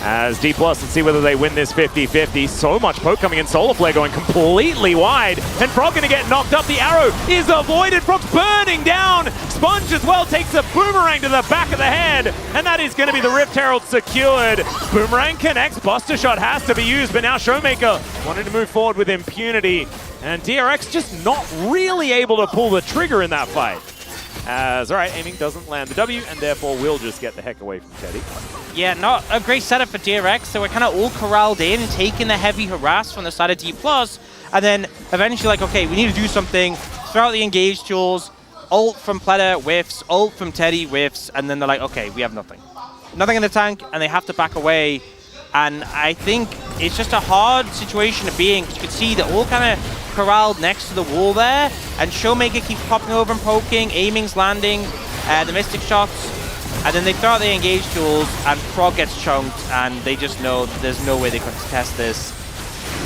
As D+, let's see whether they win this 50-50. So much poke coming in. Solar Flare going completely wide. And Frog going to get knocked up. The arrow is avoided. Frog's burning down. Sponge as well takes a boomerang to the back of the head. And that is going to be the Rift Herald secured. Boomerang connects. Buster Shot has to be used. But now Showmaker wanted to move forward with impunity. And DRX just not really able to pull the trigger in that fight. As, all right, aiming doesn't land the W, and therefore will just get the heck away from Teddy. Yeah, not a great setup for DRX. So we're kind of all corralled in and taking the heavy harass from the side of D+. And then eventually like, okay, we need to do something. Throw out the engage tools. Ult from Pleta whiffs. Ult from Teddy whiffs. And then they're like, okay, we have nothing. Nothing in the tank, and they have to back away. And I think it's just a hard situation to be in, because you can see they're all kind of corralled next to the wall there, and Showmaker keeps popping over and poking, aiming's landing, the Mystic shots, and then they throw out the engage tools, and Frog gets chunked, and they just know there's no way they can test this.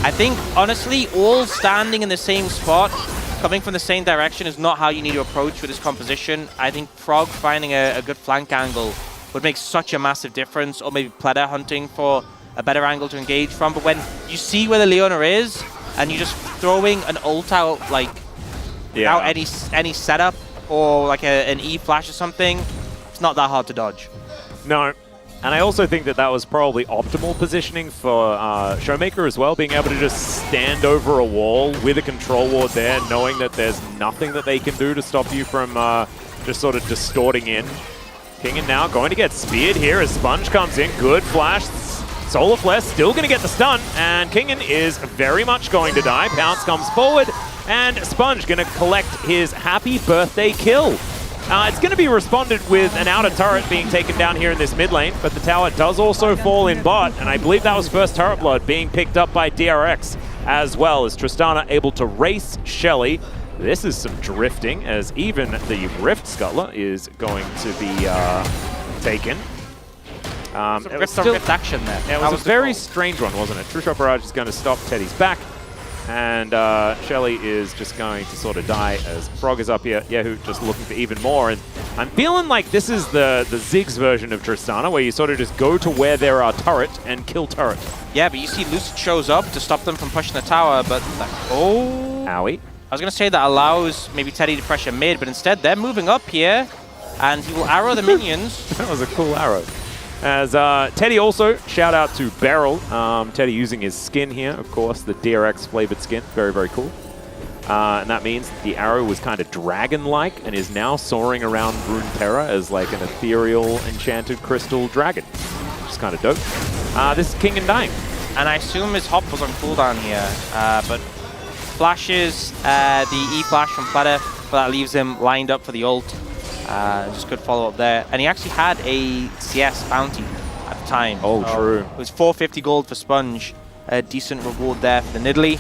I think, honestly, all standing in the same spot, coming from the same direction, is not how you need to approach with this composition. I think Frog finding a good flank angle would make such a massive difference, or maybe Pleta hunting for a better angle to engage from. But when you see where the Leona is, and you're just throwing an ult out, like, without any setup, or like an E flash or something, it's not that hard to dodge. No. And I also think that that was probably optimal positioning for Showmaker as well, being able to just stand over a wall with a control ward there, knowing that there's nothing that they can do to stop you from just sort of distorting in. Kingen now going to get speared here as Sponge comes in. Good flash. Solar Flare still going to get the stun, and Kingen is very much going to die. Pounce comes forward, and Sponge going to collect his happy birthday kill. It's going to be responded with an outer turret being taken down here in this mid lane, but the tower does also fall in bot, and I believe that was first turret blood being picked up by DRX as well, as Tristana able to race Shelly. This is some drifting, as even the Rift Scuttler is going to be taken. It was still Rift action there. Yeah, it was a very strange one, wasn't it? True Shot Barrage is going to stop Teddy's back, and Shelly is just going to sort of die as Frog is up here. Yahoo just looking for even more, and I'm feeling like this is the Ziggs version of Tristana, where you sort of just go to where there are turret and kill turret. Yeah, but you see Lucid shows up to stop them from pushing the tower, but like, oh. Owie. I was going to say that allows maybe Teddy to pressure mid, but instead they're moving up here, and he will arrow the minions. That was a cool arrow. As Teddy also, shout out to Beryl. Teddy using his skin here, of course, the DRX flavored skin. Very, very cool. And that means the arrow was kind of dragon-like and is now soaring around Runeterra as like an ethereal, enchanted crystal dragon. Which is kind of dope. This is Kingen dying. And I assume his hop was on cooldown here, but flashes the E flash from Pleta, but that leaves him lined up for the ult. Just good follow up there. And he actually had a CS bounty at the time. Oh, so true. It was 450 gold for Sponge. A decent reward there for the Nidalee.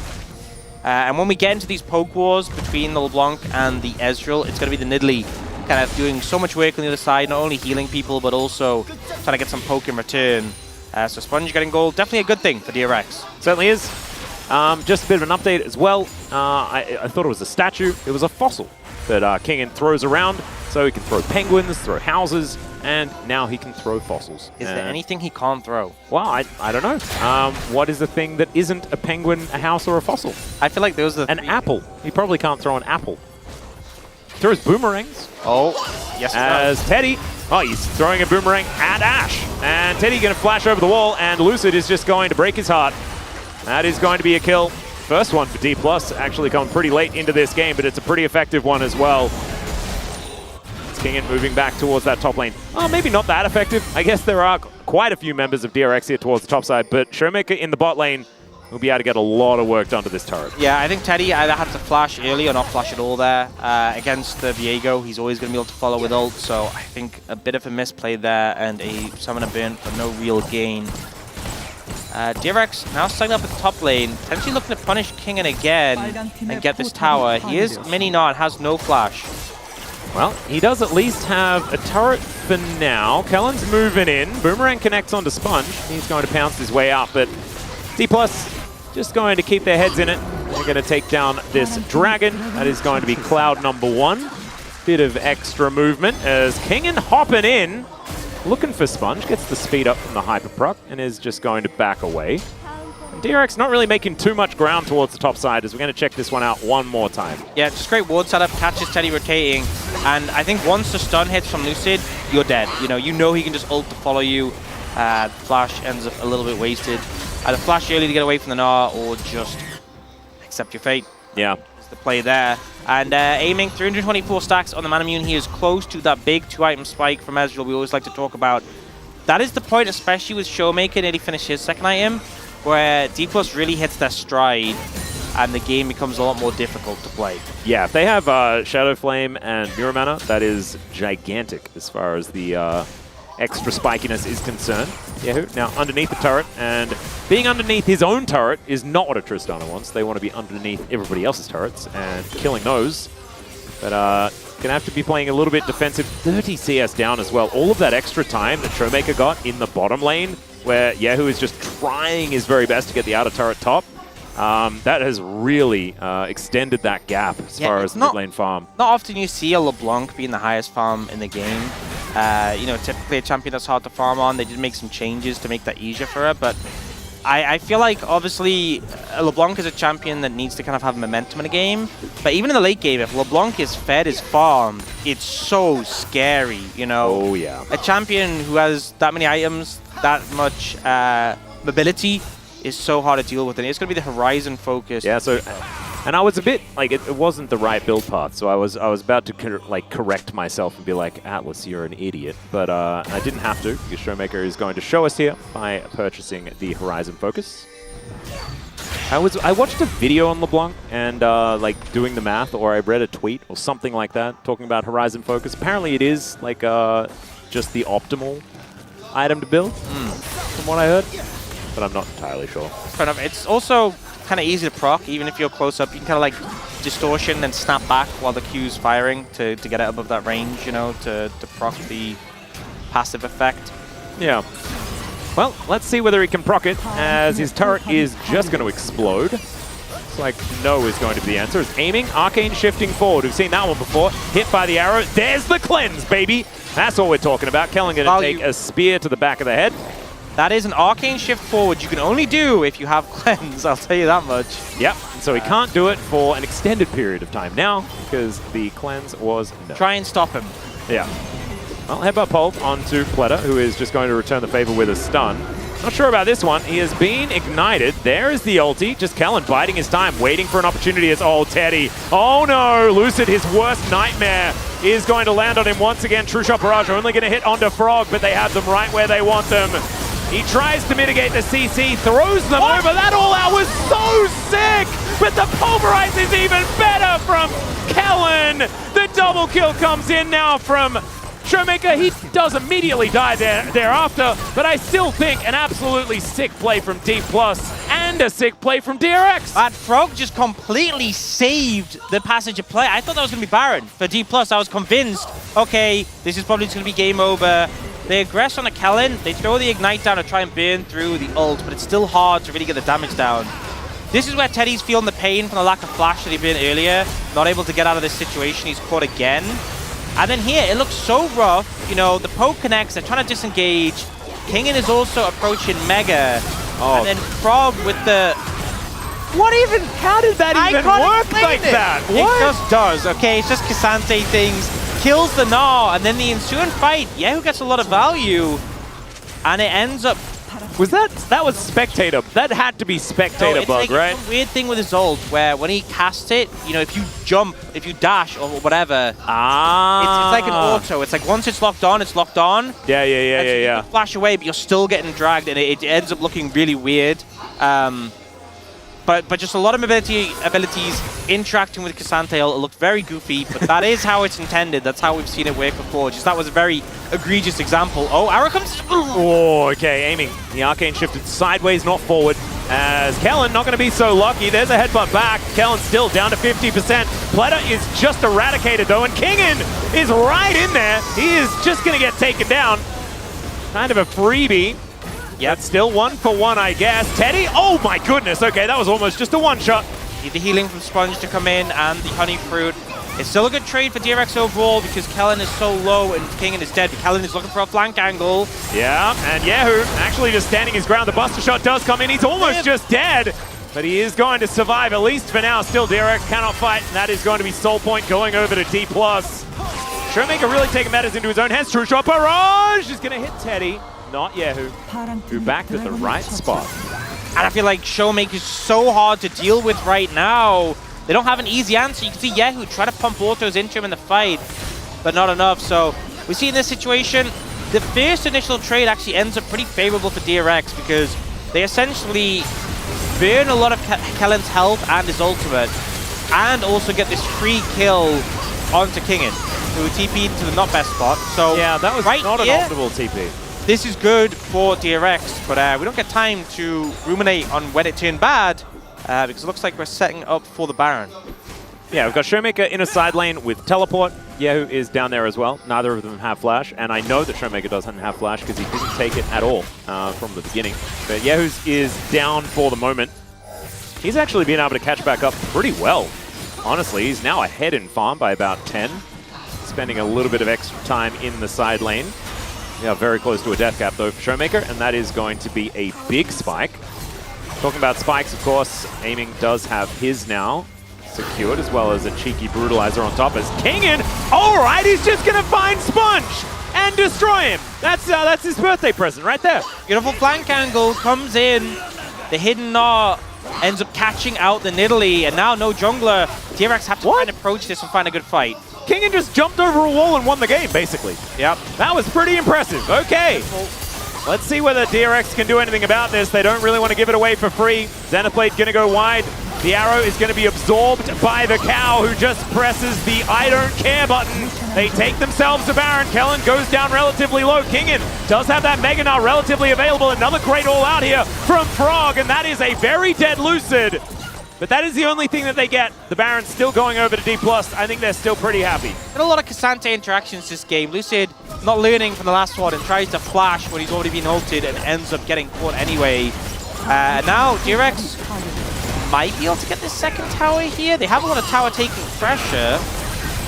And when we get into these poke wars between the LeBlanc and the Ezreal, it's going to be the Nidalee kind of doing so much work on the other side, not only healing people, but also trying to get some poke in return. So Sponge getting gold, definitely a good thing for DRX. Certainly is. Just a bit of an update as well. I thought it was a statue. It was a fossil that Kingen throws around. So he can throw penguins, throw houses, and now he can throw fossils. Is there anything he can't throw? Well, I don't know. What is the thing that isn't a penguin, a house, or a fossil? I feel like those are an apple. He probably can't throw an apple. Throws boomerangs. Oh, yes. As Teddy, he's throwing a boomerang at Ash, and Teddy going to flash over the wall, and Lucid is just going to break his heart. That is going to be a kill. First one for D+, actually coming pretty late into this game, but it's a pretty effective one as well. It's Kingen moving back towards that top lane. Oh, maybe not that effective. I guess there are quite a few members of DRX here towards the top side, but Showmaker in the bot lane will be able to get a lot of work done to this turret. Yeah, I think Teddy either had to flash early or not flash at all there. Against the Viego, he's always going to be able to follow with ult, so I think a bit of a misplay there and a summoner burn for no real gain. DRX now setting up at the top lane, potentially looking to punish Kingen again and get this tower. He is mini not, has no flash. Well, he does at least have a turret for now. Kellen's moving in. Boomerang connects onto Sponge. He's going to pounce his way out, but D+ just going to keep their heads in it. They're going to take down this dragon. That is going to be cloud number 1. Bit of extra movement as Kingen hopping in. Looking for Sponge, gets the speed up from the Hyper Proc and is just going to back away. And DRX not really making too much ground towards the top side as we're going to check this one out one more time. Yeah, just great ward setup, catches Teddy rotating, and I think once the stun hits from Lucid, you're dead. You know he can just ult to follow you. Flash ends up a little bit wasted. Either flash early to get away from the Gnar or just accept your fate. Yeah. Is the play there. And aiming 324 stacks on the Manamune, he is close to that big 2-item spike from Ezreal we always like to talk about. That is the point, especially with Showmaker nearly finished his second item, where D+ really hits their stride and the game becomes a lot more difficult to play. Yeah, if they have Shadow Flame and Mirror Mana, that is gigantic as far as the extra spikiness is concerned. Yahoo now underneath the turret, and being underneath his own turret is not what a Tristana wants. They want to be underneath everybody else's turrets and killing those. But gonna have to be playing a little bit defensive. 30 CS down as well. All of that extra time that Showmaker got in the bottom lane, where Yahoo is just trying his very best to get the outer turret top. That has really extended that gap as far as the mid lane farm. Not often you see a LeBlanc being the highest farm in the game. Typically a champion that's hard to farm on. They did make some changes to make that easier for her, but I feel like obviously LeBlanc is a champion that needs to kind of have momentum in a game. But even in the late game, if LeBlanc is fed his farm, it's so scary, Oh, yeah. A champion who has that many items, that much mobility, is so hard to deal with, and it's going to be the Horizon focus. Yeah, so, and I was a bit, like, it wasn't the right build path, so I was about to, correct myself and be like, Atlas, you're an idiot, but I didn't have to, because Showmaker is going to show us here by purchasing the Horizon focus. I watched a video on LeBlanc and, doing the math, or I read a tweet or something like that, talking about Horizon focus. Apparently it is, just the optimal item to build, from what I heard. But I'm not entirely sure. Fair enough. It's also kind of easy to proc, even if you're close up. You can kind of distortion and snap back while the Q's firing to get it above that range, to proc the passive effect. Yeah. Well, let's see whether he can proc it, as his turret is just going to explode. Looks like no is going to be the answer. It's aiming, arcane shifting forward. We've seen that one before. Hit by the arrow. There's the cleanse, baby. That's what we're talking about. Kellen going to take a spear to the back of the head. That is an arcane shift forward you can only do if you have cleanse, I'll tell you that much. Yep, and so he can't do it for an extended period of time now because the cleanse was no. Try and stop him. Yeah. Well, headbutt pulp onto Pleta, who is just going to return the favor with a stun. Not sure about this one. He has been ignited. There is the ulti. Just Kellen biding his time, waiting for an opportunity as, Teddy. Oh no, Lucid, his worst nightmare, is going to land on him once again. True Shot Barrage only going to hit onto Frog, but they have them right where they want them. He tries to mitigate the CC, throws them over. That all-out was so sick! But the Pulverize is even better from Kellen! The double kill comes in now from Showmaker. He does immediately die thereafter, but I still think an absolutely sick play from D+, and a sick play from DRX. That Frog just completely saved the passage of play. I thought that was going to be Baron for D+. I was convinced, okay, this is probably just going to be game over. They aggress on a Kellen, they throw the Ignite down to try and burn through the ult, but it's still hard to really get the damage down. This is where Teddy's feeling the pain from the lack of flash that he'd been earlier, not able to get out of this situation. He's caught again. And then here, it looks so rough. You know, the poke connects, they're trying to disengage. Kingen is also approaching Mega. And then Frog with the... What even? How did that even work like that? It just does, okay? It's just K'Sante things. Kills the Gnaw, and then the ensuing fight, Yehu gets a lot of value. And it ends up... That was spectator. That had to be spectator bug, right? It's a weird thing with his ult where when he casts it, you know, if you jump, if you dash or whatever, it's like an auto. It's like once it's locked on, it's locked on. Yeah. You can flash away, but you're still getting dragged, and it ends up looking really weird. But just a lot of abilities interacting with K'Sante. It looked very goofy, but that is how it's intended. That's how we've seen it work before. Just that was a very egregious example. Oh, arrow comes. Oh, okay, aiming. The Arcane shifted sideways, not forward. As Kellen not going to be so lucky. There's a headbutt back. Kellen's still down to 50%. Pleta is just eradicated though, and Kingen is right in there. He is just going to get taken down. Kind of a freebie. Yeah, still 1 for 1, I guess. Teddy, oh my goodness. Okay, that was almost just a one-shot. Need the healing from Sponge to come in and the Honey Fruit. It's still a good trade for DRX overall because Kellen is so low and Kingen is dead. But Kellen is looking for a flank angle. Yeah, and Yehu actually just standing his ground. The Buster Shot does come in. He's almost just dead, but he is going to survive, at least for now. Still, DRX cannot fight, and that is going to be Soul Point going over to D+. Showmaker really taking matters into his own hands. True Shot Barrage is going to hit Teddy. Not Yehu, who backed at the right spot. And I feel like Showmaker is so hard to deal with right now. They don't have an easy answer. You can see Yehu try to pump autos into him in the fight, but not enough. So we see in this situation, the first initial trade actually ends up pretty favorable for DRX because they essentially burn a lot of Kellen's health and his ultimate, and also get this free kill onto Kingen, who TP'd to the not best spot. So yeah, that was right not here, an optimal TP. This is good for DRX, but we don't get time to ruminate on when it turned bad, because it looks like we're setting up for the Baron. Yeah, we've got Showmaker in a side lane with Teleport. Yehu is down there as well. Neither of them have Flash, and I know that Showmaker doesn't have Flash because he didn't take it at all from the beginning. But Yehu's is down for the moment. He's actually been able to catch back up pretty well. Honestly, he's now ahead in farm by about 10, spending a little bit of extra time in the side lane. Yeah, very close to a death cap though for Showmaker, and that is going to be a big spike. Talking about spikes, of course, Aiming does have his now secured, as well as a cheeky brutalizer on top as Kingen. All right, he's just gonna find Sponge and destroy him. That's his birthday present right there. Beautiful flank angle comes in. The hidden Gnaw ends up catching out the Nidalee, and now no jungler. DRX have to try and approach this and find a good fight. Kingen just jumped over a wall and won the game, basically. Yep. That was pretty impressive. Okay. Let's see whether DRX can do anything about this. They don't really want to give it away for free. Zenithblade going to go wide. The arrow is going to be absorbed by the cow, who just presses the I don't care button. They take themselves a Baron. Kellen goes down relatively low. Kingen does have that Mega now relatively available. Another great all-out here from Frog, and that is a very dead Lucid. But that is the only thing that they get. The Baron's still going over to D+. I think they're still pretty happy. Got a lot of K'Sante interactions this game. Lucid not learning from the last one and tries to flash when he's already been ulted and ends up getting caught anyway. Now DRX might be able to get this second tower here. They have a lot of tower taking pressure.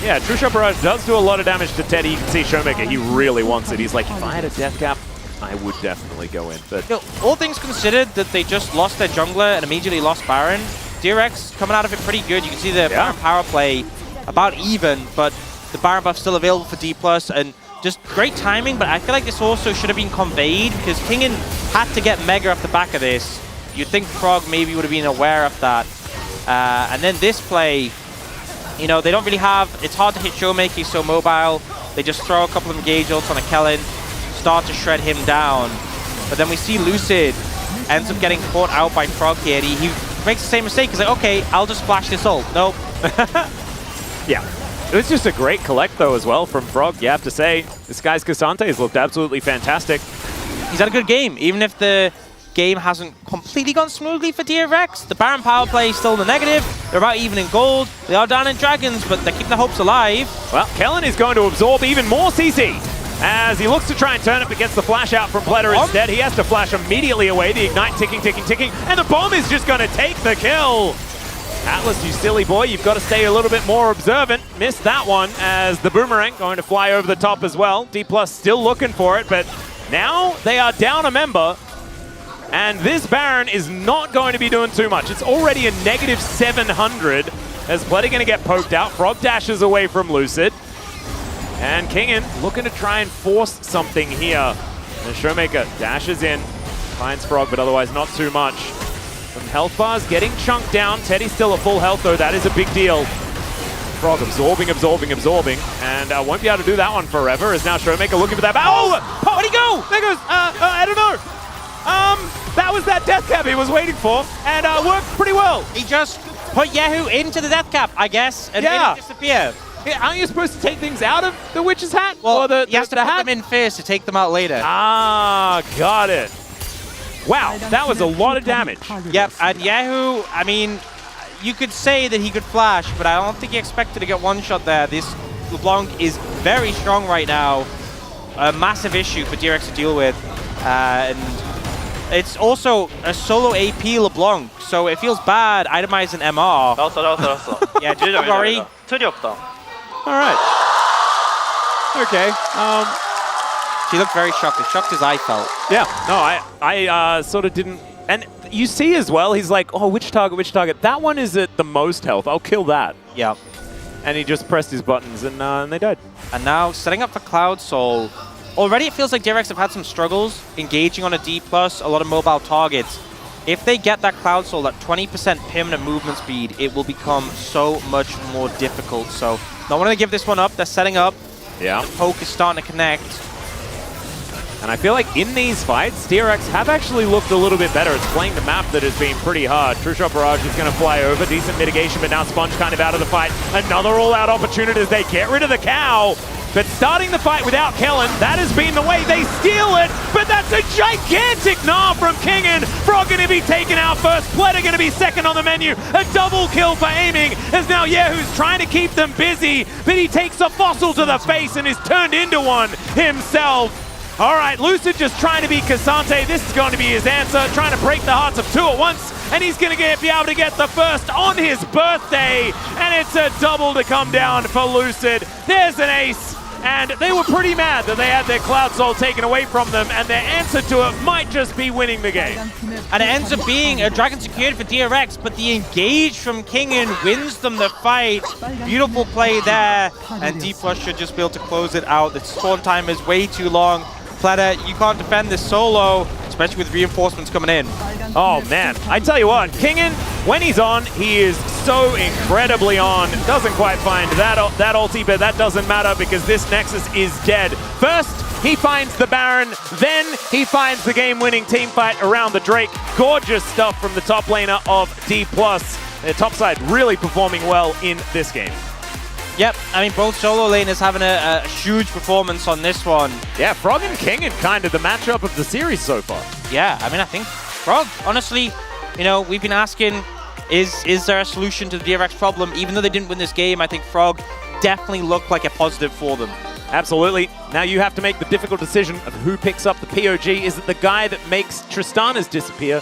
Yeah, True Shot Barrage does do a lot of damage to Teddy. You can see Showmaker, he really wants it. He's like, if I had a death cap, I would definitely go in. But you know, all things considered, that they just lost their jungler and immediately lost Baron. DRX coming out of it pretty good. You can see the Baron power play about even, but the Baron buff still available for D+, and just great timing, but I feel like this also should have been conveyed because Kingen had to get Mega off the back of this. You'd think Frog maybe would have been aware of that. And then this play, you know, they don't really have, it's hard to hit Showmaker, he's so mobile. They just throw a couple of engage ults on a Kellen, start to shred him down. But then we see Lucid ends up getting caught out by Frog here. He makes the same mistake. He's like, okay, I'll just flash this ult. Nope. Yeah. It was just a great collect, though, as well, from Frog. You have to say, this guy's K'Sante has looked absolutely fantastic. He's had a good game, even if the game hasn't completely gone smoothly for DRX. The Baron power play is still in the negative. They're about even in gold. They are down in dragons, but they're keeping the hopes alive. Well, Kellen is going to absorb even more CC. As he looks to try and turn it, but gets the flash out from Pleta instead. He has to flash immediately away. The Ignite ticking, ticking, ticking. And the bomb is just going to take the kill. Atlas, you silly boy, you've got to stay a little bit more observant. Missed that one as the boomerang going to fly over the top as well. D+ still looking for it, but now they are down a member. And this Baron is not going to be doing too much. It's already a negative 700 as Pletty going to get poked out. Frog dashes away from Lucid. And Kingen looking to try and force something here. And Showmaker dashes in, finds Frog, but otherwise not too much. Some health bars getting chunked down. Teddy's still at full health though, that is a big deal. Frog absorbing, and won't be able to do that one forever as now Showmaker looking for that. Oh! Where'd he go? There goes, I don't know. That was that death cap he was waiting for, and worked pretty well. He just put Yahoo into the death cap, I guess, and made it disappear. Yeah, aren't you supposed to take things out of the witch's hat? Well, or he has to put them in first to take them out later. Ah, got it. Wow, that was a lot of damage. Yep, and Yahoo, I mean, you could say that he could flash, but I don't think he expected to get one shot there. This LeBlanc is very strong right now. A massive issue for DRX to deal with. And it's also a solo AP LeBlanc, so it feels bad itemizing MR. Yeah, sorry. All right. Okay. She looked very shocked, as shocked as I felt. Yeah, no, I sort of didn't. And you see as well, he's like, oh, which target? That one is at the most health. I'll kill that. Yeah. And he just pressed his buttons and they died. And now setting up for Cloud Soul. Already it feels like DRX have had some struggles engaging on a D+, a lot of mobile targets. If they get that Cloud Soul, that 20% permanent movement speed, it will become so much more difficult. So not wanting to give this one up. They're setting up. Yeah. The poke is starting to connect. And I feel like in these fights, DRX have actually looked a little bit better. It's playing the map that has been pretty hard. True Shot Barrage is going to fly over. Decent mitigation, but now Sponge kind of out of the fight. Another all-out opportunity as they get rid of the cow. But starting the fight without Kellen, that has been the way. They steal it, but that's a gigantic gnaw from Kingen. Frog going to be taken out first. Pletty going to be second on the menu. A double kill for aiming as now Yahoo's trying to keep them busy, but he takes a fossil to the face and is turned into one himself. All right, Lucid just trying to be Cassante. This is going to be his answer, trying to break the hearts of two at once, and he's going to be able to get the first on his birthday, and it's a double to come down for Lucid. There's an ace, and they were pretty mad that they had their Cloud Soul taken away from them, and their answer to it might just be winning the game. And it ends up being a Dragon secured for DRX, but the engage from Kingen wins them the fight. Beautiful play there, and D+ should just be able to close it out. The spawn time is way too long. Pletty, you can't defend this solo, especially with reinforcements coming in. Oh man, I tell you what, Kingen, when he's on, he is so incredibly on. Doesn't quite find that ulti, but that doesn't matter because this Nexus is dead. First, he finds the Baron, then he finds the game-winning team fight around the Drake. Gorgeous stuff from the top laner of D+. Their top side really performing well in this game. Yep, I mean, both solo laners having a huge performance on this one. Yeah, Frog and Kingen kind of the matchup of the series so far. Yeah, I mean, I think Frog, honestly, you know, we've been asking, is there a solution to the DRX problem? Even though they didn't win this game, I think Frog definitely looked like a positive for them. Absolutely. Now you have to make the difficult decision of who picks up the POG. Is it the guy that makes Tristana's disappear?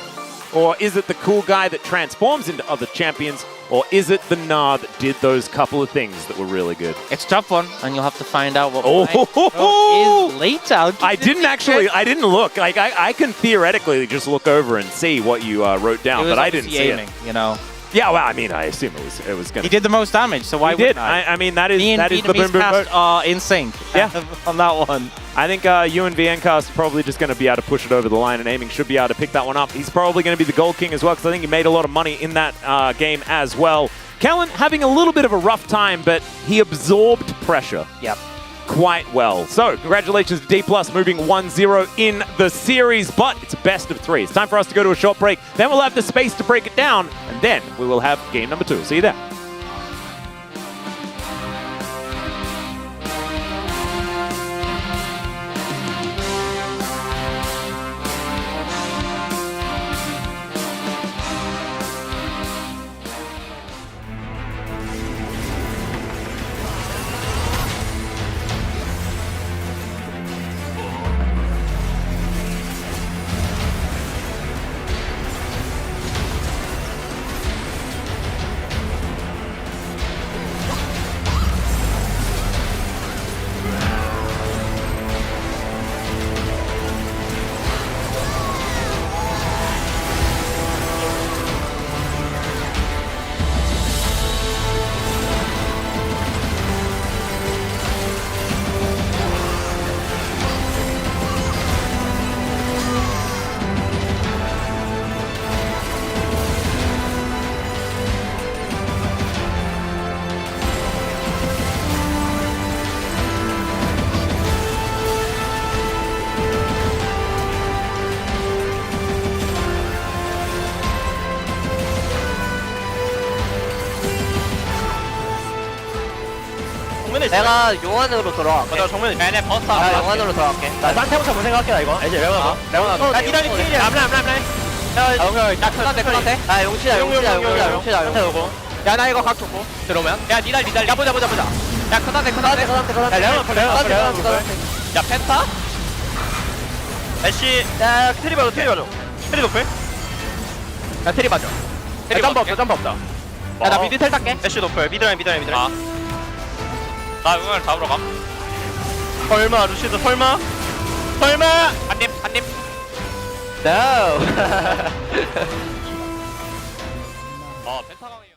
Or is it the cool guy that transforms into other champions? Or is it the Gnar that did those couple of things that were really good? It's a tough one, and you'll have to find out what is later. I didn't look. Like I can theoretically just look over and see what you wrote down, but I didn't see it. You know. Yeah, well, I mean, I assume it was going to... He did the most damage, so why wouldn't I? I mean, that is the boom boom cast are in sync. Yeah. On that one. I think you and VNcast are probably just going to be able to push it over the line, and Aiming should be able to pick that one up. He's probably going to be the Gold King as well, because I think he made a lot of money in that game as well. Kellen having a little bit of a rough time, but he absorbed pressure. Yep. Quite well. So, congratulations to D+, moving 1-0 in the series, but it's a best of 3. It's time for us to go to a short break. Then we'll have the space to break it down, and then we will have game number 2. See you there. 내가 용안으로 돌아갈게. 나 정면에 얘네 버스 나 용안으로 돌아갈게. 나 산태부터 못 생각할게 나 이거. 이제 레오나. 레오나. 나 니달리 필이야. 야 큰한테. 아 용치다 용치다. 상태 오고. 야 나 이거 각 좋고. 들어오면. 야 니달리. 야 보자. 야 큰한테. 야 레오나. 야 펜타. 애쉬. 야 트리 봐줘. 트리 높을. 야 트리 봐줘. 점프 없다. 야 나 미드 텔 탈게. 애쉬 높을. 미드라인. 나 응원을 잡으러 가. 설마 루시드 설마. 한입. No. 펜타강이요.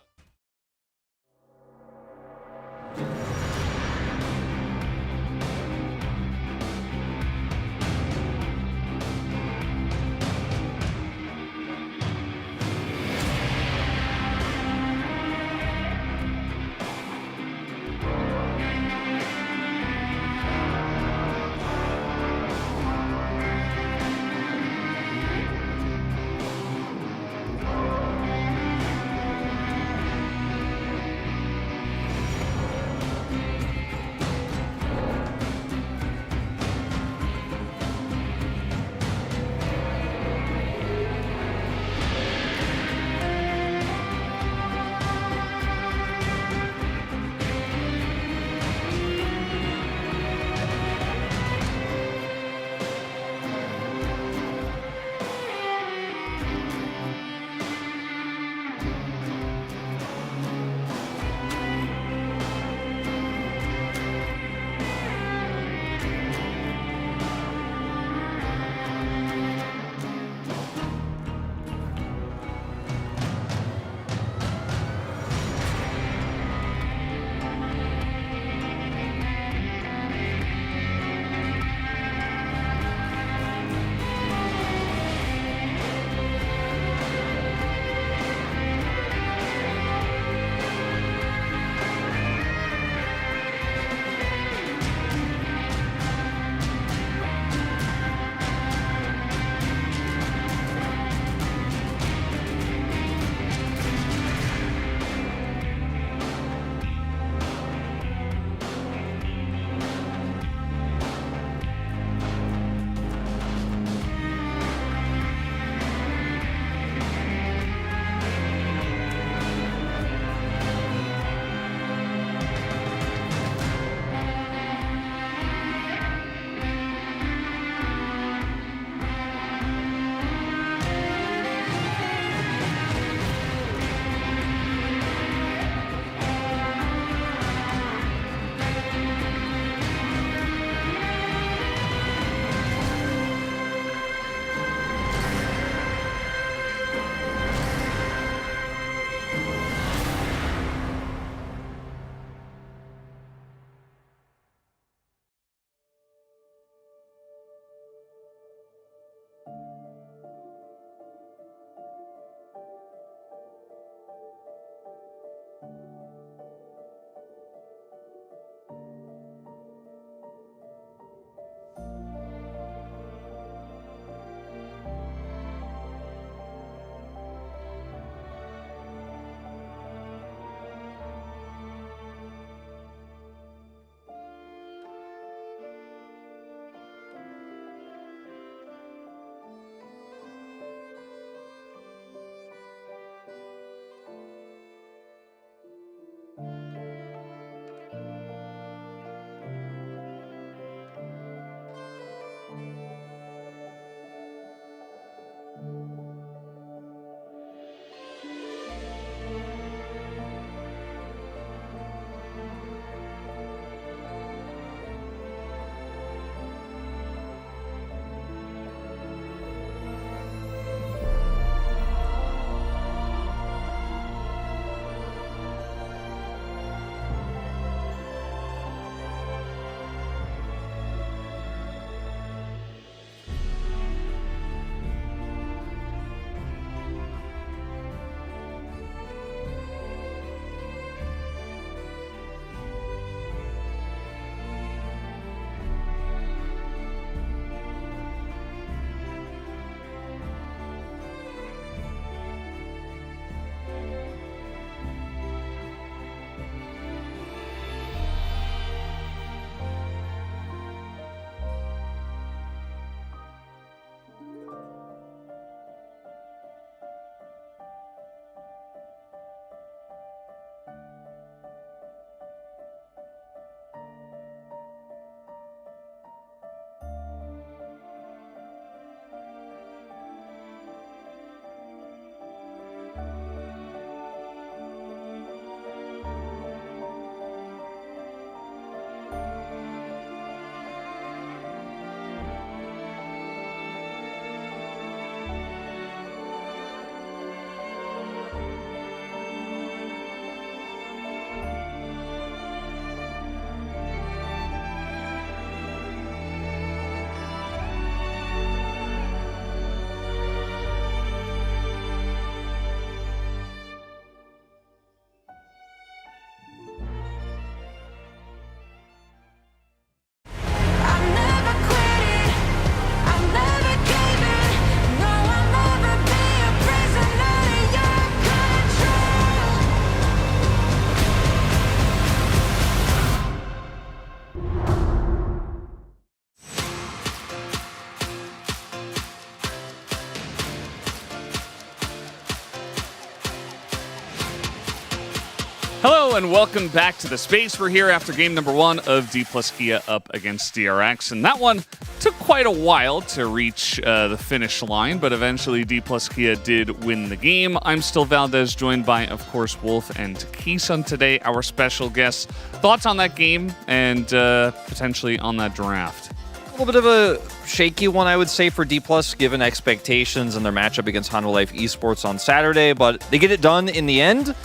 Hello and welcome back to the space. We're here after game number 1 of D plus Kia up against DRX, and that one took quite a while to reach the finish line, but eventually D plus Kia did win the game. I'm still Valdez, joined by, of course, Wolf and Kisun today, our special guests. Thoughts on that game and potentially on that draft? A little bit of a shaky one, I would say, for D+, given expectations and their matchup against Hanwha Life Esports on Saturday, but they get it done in the end.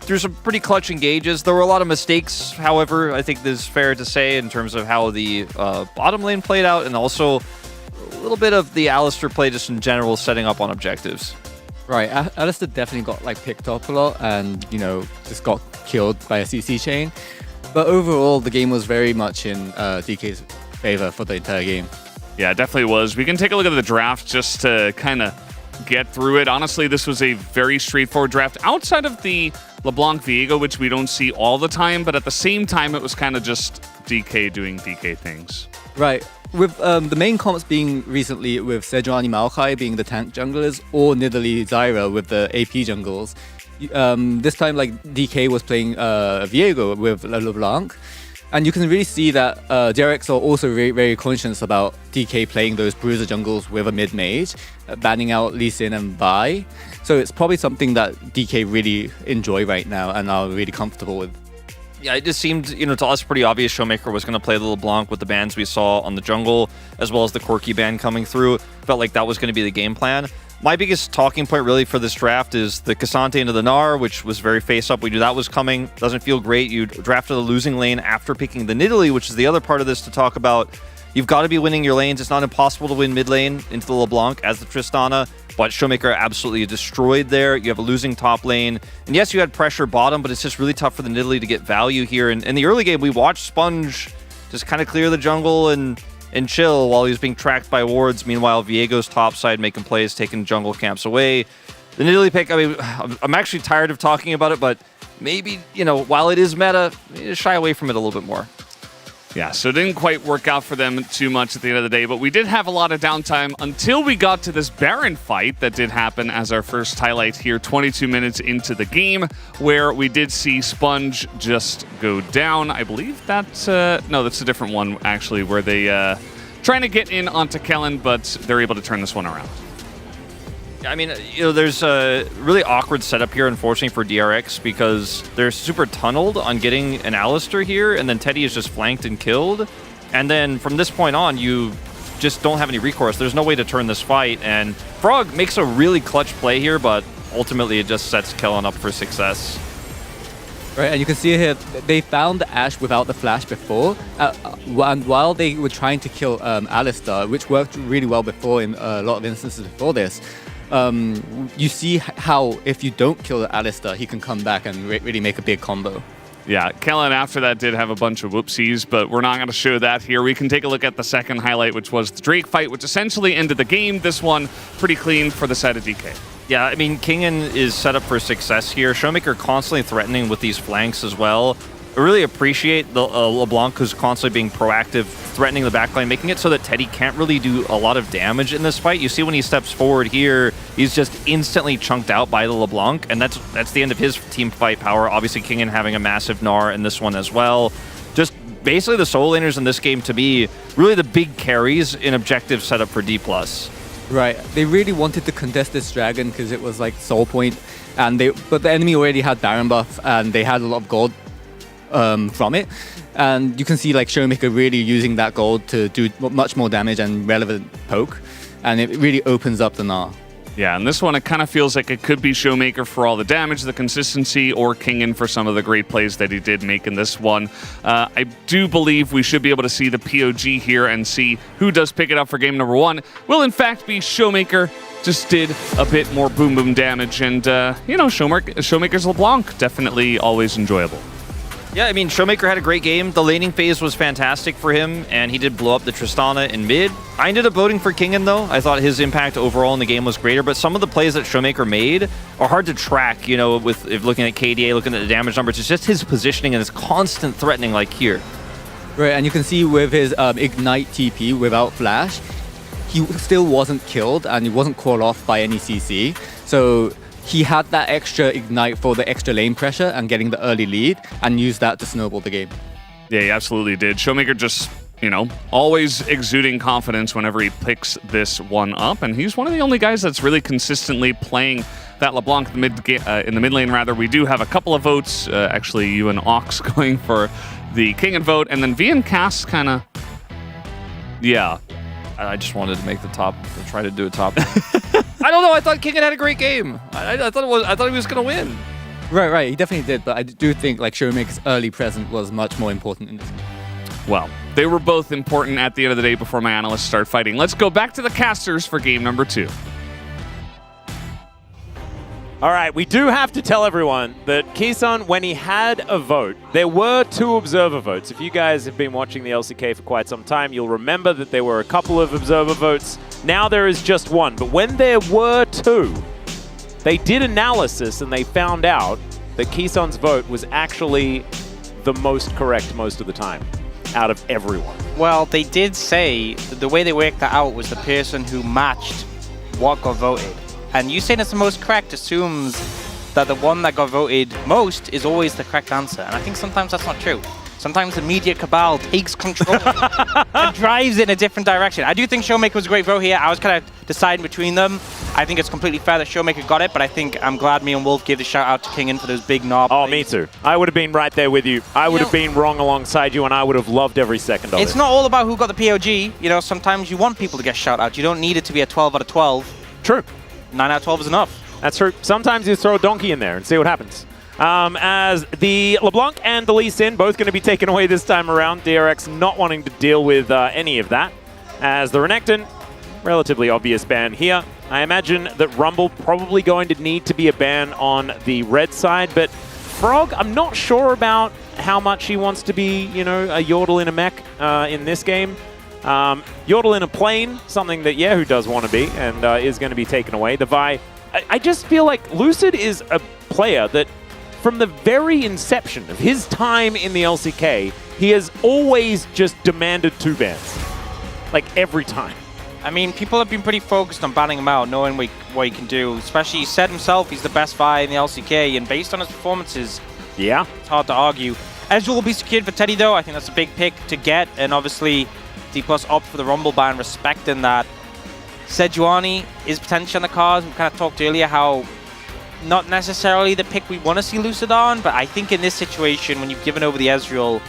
Through some pretty clutch engages. There were a lot of mistakes, however, I think this is fair to say, in terms of how the bottom lane played out, and also a little bit of the Alistar play just in general, setting up on objectives. Right, Alistar definitely got like picked up a lot and, you know, just got killed by a CC chain. But overall, the game was very much in DK's favor for the entire game. Yeah, it definitely was. We can take a look at the draft just to kind of get through it. Honestly, this was a very straightforward draft outside of the LeBlanc Viego, which we don't see all the time, but at the same time, it was kind of just DK doing DK things. Right. With the main comps being recently with Sejuani Maokai being the tank junglers, or Nidalee Zyra with the AP jungles, this time like DK was playing Viego with LeBlanc. And you can really see that DRX are also very, very conscious about DK playing those bruiser jungles with a mid-mage, banning out Lee Sin and Vi. So it's probably something that DK really enjoy right now and are really comfortable with. Yeah, it just seemed, you know, to us pretty obvious Showmaker was going to play the LeBlanc with the bans we saw on the jungle, as well as the Corki ban coming through. Felt like that was going to be the game plan. My biggest talking point really for this draft is the Cassante into the Gnar, which was very face-up. We knew that was coming. Doesn't feel great. You drafted a losing lane after picking the Nidalee, which is the other part of this to talk about. You've got to be winning your lanes. It's not impossible to win mid lane into the LeBlanc as the Tristana, but Showmaker absolutely destroyed there. You have a losing top lane. And yes, you had pressure bottom, but it's just really tough for the Nidalee to get value here. And in the early game, we watched Sponge just kind of clear the jungle and chill while he was being tracked by wards. Meanwhile, Viego's top side making plays, taking jungle camps away. The Nidalee pick, I mean, I'm actually tired of talking about it, but maybe, you know, while it is meta, shy away from it a little bit more. Yeah, so it didn't quite work out for them too much at the end of the day, but we did have a lot of downtime until we got to this Baron fight that did happen as our first highlight here, 22 minutes into the game, where we did see Sponge just go down. I believe that's, no, that's a different one, actually, where they trying to get in onto Kellen, but they're able to turn this one around. I mean, you know, there's a really awkward setup here, unfortunately, for DRX because they're super tunneled on getting an Alistar here, and then Teddy is just flanked and killed. And then from this point on, you just don't have any recourse. There's no way to turn this fight, and Frog makes a really clutch play here, but ultimately it just sets Kellen up for success. Right, and you can see here, they found the Ashe without the flash before, and while they were trying to kill Alistar, which worked really well before in a lot of instances before this, you see how if you don't kill the Alistar, he can come back and really make a big combo. Yeah, Kellen after that did have a bunch of whoopsies, but we're not going to show that here. We can take a look at the second highlight, which was the Drake fight, which essentially ended the game. This one pretty clean for the side of DK. Yeah, I mean, Kingen is set up for success here. Showmaker constantly threatening with these flanks as well. I really appreciate the LeBlanc who's constantly being proactive, threatening the backline, making it so that Teddy can't really do a lot of damage in this fight. You see when he steps forward here, he's just instantly chunked out by the LeBlanc, and that's the end of his team fight power. Obviously, Kingen having a massive Gnar in this one as well. Just basically the solo laners in this game to be really the big carries in objective setup for D+. Right, they really wanted to contest this dragon because it was like soul point, and but the enemy already had Baron buff, and they had a lot of gold from it, and you can see like Showmaker really using that gold to do much more damage and relevant poke, and it really opens up the Gnar. Yeah, and this one, it kind of feels like it could be Showmaker for all the damage, the consistency, or Kingen for some of the great plays that he did make in this one. I do believe we should be able to see the POG here and see who does pick it up for game number 1. Will in fact be Showmaker. Just did a bit more boom boom damage, and you know, Showmaker's LeBlanc, definitely always enjoyable. Yeah, I mean, Showmaker had a great game. The laning phase was fantastic for him, and he did blow up the Tristana in mid. I ended up voting for Kingen, though. I thought his impact overall in the game was greater, but some of the plays that Showmaker made are hard to track, you know, if looking at KDA, looking at the damage numbers. It's just his positioning and his constant threatening like here. Right, and you can see with his Ignite TP without Flash, he still wasn't killed, and he wasn't called off by any CC. So he had that extra ignite for the extra lane pressure and getting the early lead and used that to snowball the game. Yeah, he absolutely did. Showmaker just, you know, always exuding confidence whenever he picks this one up, and he's one of the only guys that's really consistently playing that LeBlanc in the mid lane. Rather, we do have a couple of votes. Actually, you and Ox going for the King and vote, and then V and Cass kind of, yeah. I just wanted to make the top, try to do a top. I don't know. I thought King had a great game. I thought he was gonna win. Right. He definitely did, but I do think like Showmaker's early presence was much more important in this game. Well, they were both important at the end of the day before my analysts start fighting. Let's go back to the casters for game number 2. All right, we do have to tell everyone that Kisan, when he had a vote, there were 2 observer votes. If you guys have been watching the LCK for quite some time, you'll remember that there were a couple of observer votes. Now there is just 1. But when there were 2, they did analysis and they found out that Kisan's vote was actually the most correct most of the time out of everyone. Well, they did say that the way they worked that out was the person who matched what got voted. And you saying it's the most correct assumes that the one that got voted most is always the correct answer. And I think sometimes that's not true. Sometimes the media cabal takes control and drives in a different direction. I do think Showmaker was a great vote here. I was kind of deciding between them. I think it's completely fair that Showmaker got it, but I think I'm glad me and Wolf gave the shout out to Kingen for those big knob plays. Me too. I would have been right there with you. I would have been wrong alongside you, and I would have loved every second of it. It's not all about who got the POG. You know, sometimes you want people to get shout out. You don't need it to be a 12 out of 12. True. 9 out of 12 is enough. That's true. Sometimes you throw a donkey in there and see what happens. As the LeBlanc and the Lee Sin both going to be taken away this time around. DRX not wanting to deal with any of that. As the Renekton, relatively obvious ban here. I imagine that Rumble probably going to need to be a ban on the red side, but Frog, I'm not sure about how much he wants to be, you know, a Yordle in a mech in this game. Yordle in a plane, something that Yehu does want to be, and is going to be taken away. The Vi, I just feel like Lucid is a player that, from the very inception of his time in the LCK, he has always just demanded 2 bans. Like, every time. I mean, people have been pretty focused on banning him out, knowing what he can do. Especially, he said himself he's the best Vi in the LCK, and based on his performances, yeah, it's hard to argue. Ezreal will be secured for Teddy, though. I think that's a big pick to get, and obviously, D+ opt for the Rumble ban, respecting that. Sejuani is potentially on the cards. We kind of talked earlier how not necessarily the pick we want to see Lucid on, but I think in this situation, when you've given over the Ezreal,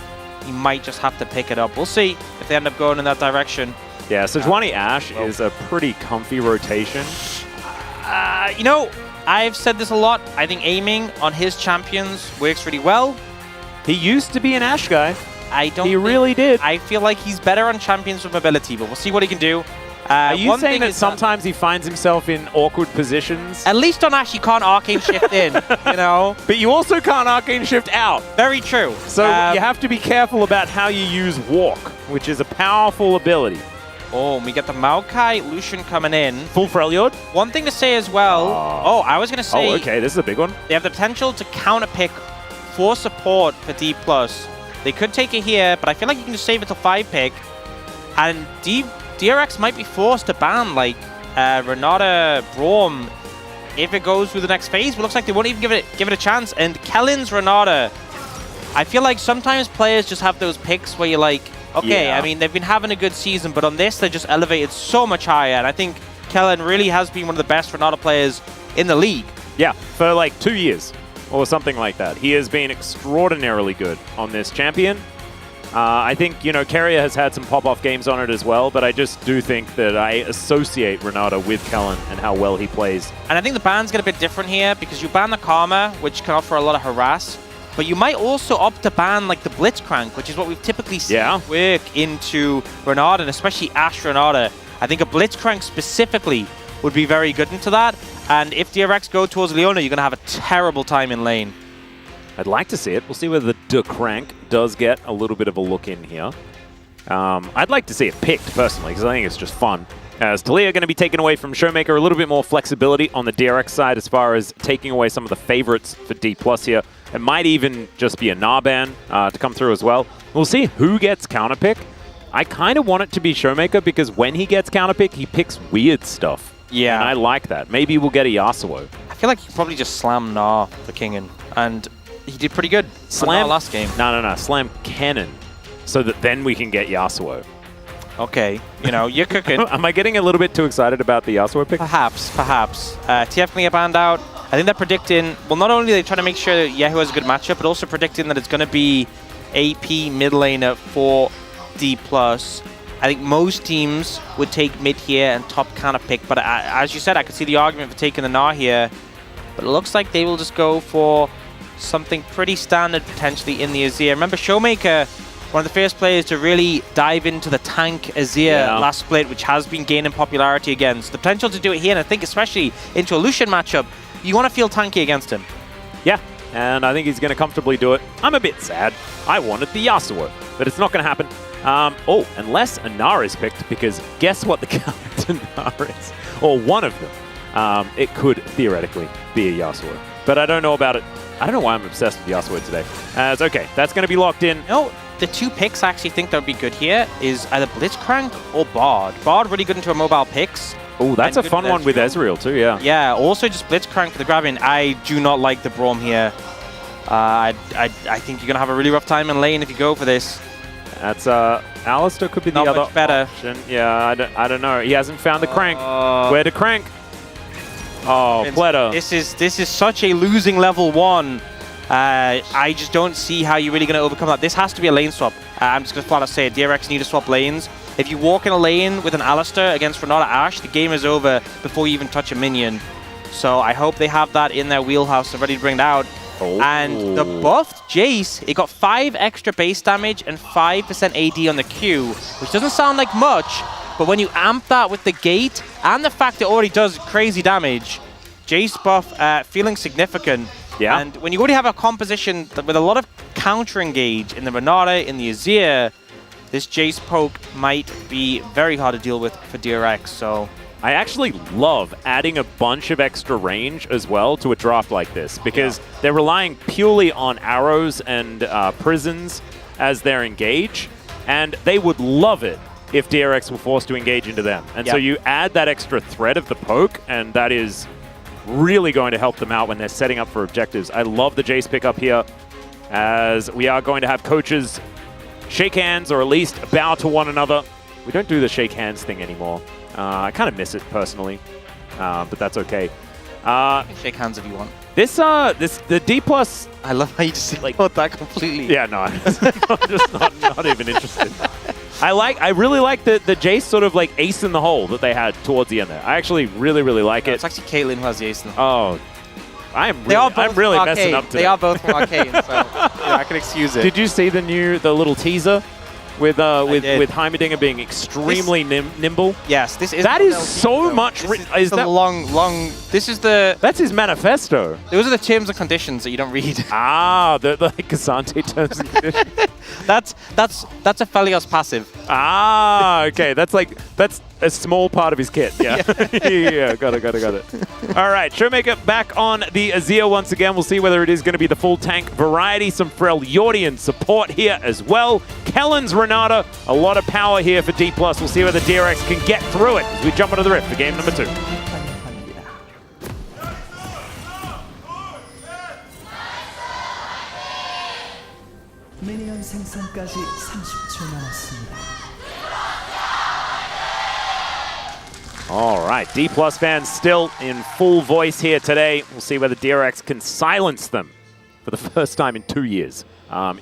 you might just have to pick it up. We'll see if they end up going in that direction. Yeah, Sejuani Ashe is a pretty comfy rotation. You know, I've said this a lot. I think aiming on his champions works really well. He used to be an Ashe guy. He really did. I feel like he's better on champions with mobility, but we'll see what he can do. Are you saying that sometimes he finds himself in awkward positions? At least on Ashe, you can't arcane shift in, you know? But you also can't arcane shift out. Very true. So you have to be careful about how you use walk, which is a powerful ability. Oh, we get the Maokai Lucian coming in. Full Freljord. One thing to say as well. Oh, I was going to say. Oh, okay, this is a big one. They have the potential to counter pick for support for D+. They could take it here, but I feel like you can just save it till 5 pick. And DRX might be forced to ban like Renata Braum if it goes through the next phase. But it looks like they won't even give it a chance. And Kellen's Renata, I feel like sometimes players just have those picks where you're like, okay, I mean, they've been having a good season, but on this, they're just elevated so much higher. And I think Kellen really has been one of the best Renata players in the league. Yeah, for like 2 years or something like that. He has been extraordinarily good on this champion. I think, you know, Carrier has had some pop-off games on it as well, but I just do think that I associate Renata with Kellen and how well he plays. And I think the bans get a bit different here because you ban the Karma, which can offer a lot of harass, but you might also opt to ban like the Blitzcrank, which is what we've typically seen work into Renata, and especially Ashe Renata. I think a Blitzcrank specifically would be very good into that. And if DRX go towards Leona, you're going to have a terrible time in lane. I'd like to see it. We'll see whether the Crank does get a little bit of a look in here. I'd like to see it picked, personally, because I think it's just fun. As Talia going to be taken away from Showmaker, a little bit more flexibility on the DRX side as far as taking away some of the favorites for D+ here. It might even just be a Narban to come through as well. We'll see who gets counterpick. I kind of want it to be Showmaker because when he gets counterpick, he picks weird stuff. Yeah. And I like that. Maybe we'll get a Yasuo. I feel like he probably just slammed Gnar for Kingen, and he did pretty good. Slam last game. No. Slam Cannon, so that then we can get Yasuo. Okay, you know, you're cooking. Am I getting a little bit too excited about the Yasuo pick? Perhaps. TF can get banned out. I think they're predicting, well, not only are they trying to make sure that Yahoo has a good matchup, but also predicting that it's going to be AP mid laner for D+. I think most teams would take mid here and top counter pick, but as you said, I could see the argument for taking the Gnar here. But it looks like they will just go for something pretty standard potentially in the Azir. Remember, Showmaker, one of the first players to really dive into the tank Azir last split, which has been gaining popularity again. So the potential to do it here, and I think especially into a Lucian matchup, you want to feel tanky against him. Yeah, and I think he's going to comfortably do it. I'm a bit sad. I wanted the Yasuo, but it's not going to happen. Unless a Gnar is picked, because guess what the character Gnar is? Or one of them. It could theoretically be a Yasuo, but I don't know about it. I don't know why I'm obsessed with Yasuo today. It's okay. That's going to be locked in. No, the two picks I actually think that would be good here is either Blitzcrank or Bard. Bard really good into a mobile picks. Oh, that's a fun one with Ezreal too, yeah. Yeah, also just Blitzcrank for the grabbing. I do not like the Braum here. I think you're going to have a really rough time in lane if you go for this. That's Alistar could be the other better option. Yeah, I don't know. He hasn't found the crank. Where to crank? Oh, Pleto. This is such a losing level 1. I just don't see how you're really going to overcome that. This has to be a lane swap. I'm just going to flat out say it. DRX need to swap lanes. If you walk in a lane with an Alistar against Renata Ashe, the game is over before you even touch a minion. So I hope they have that in their wheelhouse and ready to bring it out. Oh. And the buffed Jace, it got 5 extra base damage and 5% AD on the Q, which doesn't sound like much, but when you amp that with the gate and the fact it already does crazy damage, Jace buff feeling significant. Yeah. And when you already have a composition with a lot of counter engage in the Renata, in the Azir, this Jace poke might be very hard to deal with for DRX. So I actually love adding a bunch of extra range as well to a draft like this, because they're relying purely on arrows and prisons as their engage, and they would love it if DRX were forced to engage into them. And so you add that extra threat of the poke, and that is really going to help them out when they're setting up for objectives. I love the Jace pickup here, as we are going to have coaches shake hands or at least bow to one another. We don't do the shake hands thing anymore. I kind of miss it personally, but that's okay. you can shake hands if you want. The D+. I love how you just ignored that completely. Yeah, no, I'm just not even interested. I really like the Jace sort of like ace in the hole that they had towards the end there. I actually really like it. It's actually Caitlyn who has the ace in the hole. Oh, I'm really messing up today. They are both from Arcane, so I can excuse it. Did you see the little teaser with Heimerdinger being extremely nimble? Yes, this is. That is so much. Is that long? This is the. That's his manifesto. Those are the terms and conditions that you don't read. Ah, the Cassante terms and conditions. That's a Felios passive. Ah, okay. That's a small part of his kit. Yeah. Yeah, got it. All right, Showmaker back on the Azir once again. We'll see whether it is going to be the full tank variety. Some Freljordian support here as well. Kellen's Renata, a lot of power here for D+. We'll see whether DRX can get through it as we jump into the rift for game number 2. 미니언 생성까지 30초 남았습니다. All right, D+ fans still in full voice here today. We'll see whether DRX can silence them for the first time in 2 years.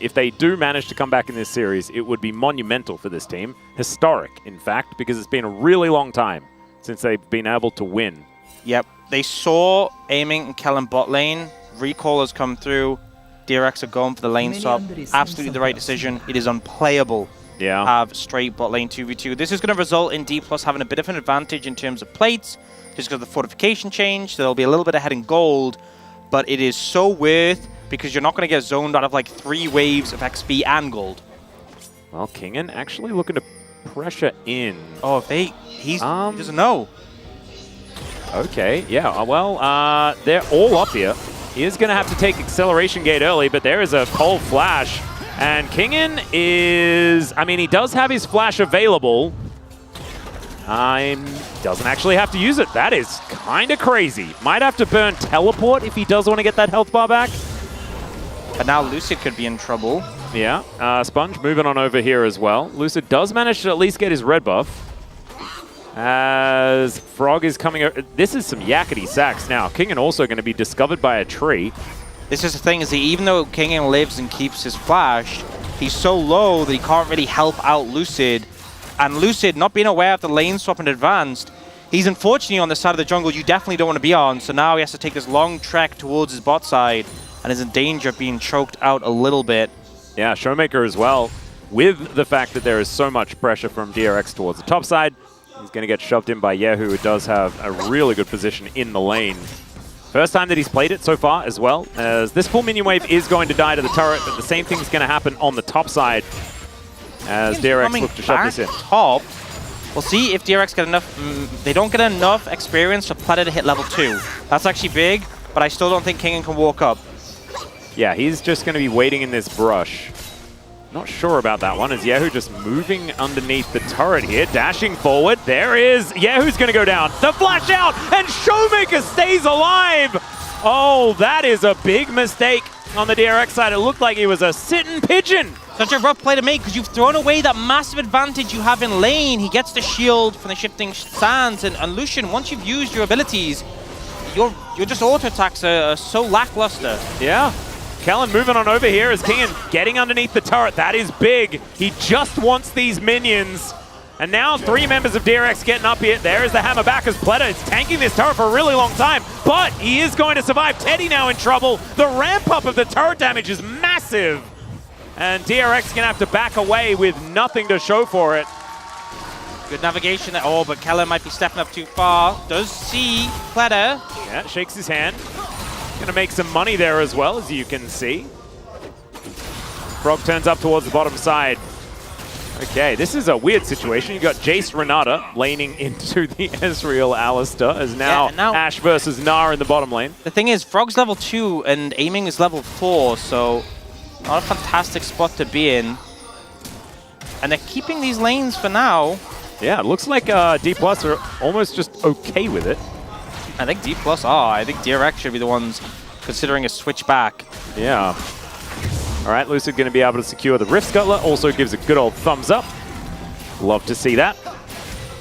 If they do manage to come back in this series, it would be monumental for this team. Historic, in fact, because it's been a really long time since they've been able to win. Yep, they saw aiming and Kellen bot lane. Recall has come through. DRX are going for the lane swap. Absolutely the right decision. It is unplayable to have straight bot lane 2v2. This is going to result in D+ having a bit of an advantage in terms of plates, just because of the fortification change. So they'll be a little bit ahead in gold, but it is so worth because you're not going to get zoned out of like 3 waves of XP and gold. Well, Kingen actually looking to pressure in. Oh, if he doesn't know. Okay, yeah, well, they're all up here. He is going to have to take acceleration gate early, but there is a cold flash. And Kingen is... I mean, he does have his flash available. Doesn't actually have to use it. That is kind of crazy. Might have to burn teleport if he does want to get that health bar back. But now Lucid could be in trouble. Yeah, Sponge moving on over here as well. Lucid does manage to at least get his red buff. As Frog is coming over. This is some yakety sacks now. Kingen also going to be discovered by a tree. This is the thing, is that even though Kingen lives and keeps his flash, he's so low that he can't really help out Lucid. And Lucid, not being aware of the lane swap and advanced, he's unfortunately on the side of the jungle you definitely don't want to be on, so now he has to take this long trek towards his bot side and is in danger of being choked out a little bit. Yeah, Showmaker as well, with the fact that there is so much pressure from DRX towards the top side. He's going to get shoved in by Yehu, who does have a really good position in the lane. First time that he's played it so far as well, as this full minion wave is going to die to the turret, but the same thing's going to happen on the top side as DRX look to shove this in. Top. We'll see if DRX get enough. They don't get enough experience for Pleta to hit level 2. That's actually big, but I still don't think Kingen can walk up. Yeah, he's just going to be waiting in this brush. Not sure about that one. Is Yehu just moving underneath the turret here, dashing forward. There is Yehu's going to go down. The flash out, and Showmaker stays alive. Oh, that is a big mistake on the DRX side. It looked like he was a sitting pigeon. Such a rough play to make because you've thrown away that massive advantage you have in lane. He gets the shield from the shifting sands, and Lucian, once you've used your abilities, your just auto attacks are so lackluster. Yeah. Kellen moving on over here as Kingen getting underneath the turret. That is big. He just wants these minions. And now 3 members of DRX getting up here. There is the hammer back as Pleta is tanking this turret for a really long time. But he is going to survive. Teddy now in trouble. The ramp up of the turret damage is massive. And DRX going to have to back away with nothing to show for it. Good navigation there. Oh, but Kellen might be stepping up too far. Does see Pleta. Yeah, shakes his hand. Going to make some money there as well, as you can see. Frog turns up towards the bottom side. Okay, this is a weird situation. You got Jace Renata laning into the Ezreal Alistair, as now Ashe versus Gnar in the bottom lane. The thing is, Frog's level 2 and aiming is level 4, so not a fantastic spot to be in. And they're keeping these lanes for now. Yeah, it looks like D+ are almost just okay with it. I think D+ are. I think DRX should be the ones considering a switch back. Yeah. All right, Lucid going to be able to secure the Rift Scuttler. Also gives a good old thumbs up. Love to see that.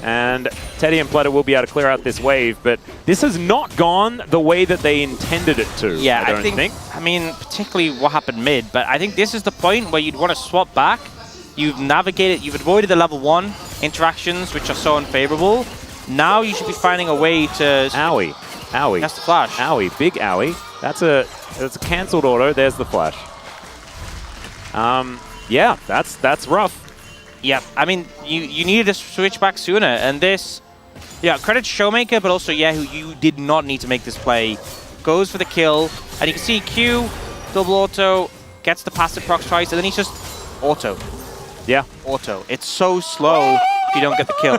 And Teddy and Pleta will be able to clear out this wave, but this has not gone the way that they intended it to. Yeah, I don't think. I mean, particularly what happened mid, but I think this is the point where you'd want to swap back. You've navigated, you've avoided the level 1 interactions, which are so unfavorable. Now you should be finding a way to... Owie. Owie. That's the flash. Owie. Big owie. That's a cancelled auto. There's the flash. Yeah, that's rough. Yeah, I mean, you needed to switch back sooner, and this... Yeah, credit to Showmaker, but also Yehu, you did not need to make this play. Goes for the kill, and you can see Q, double auto, gets the passive procs twice, and then he's just auto. Yeah. Auto. It's so slow if you don't get the kill.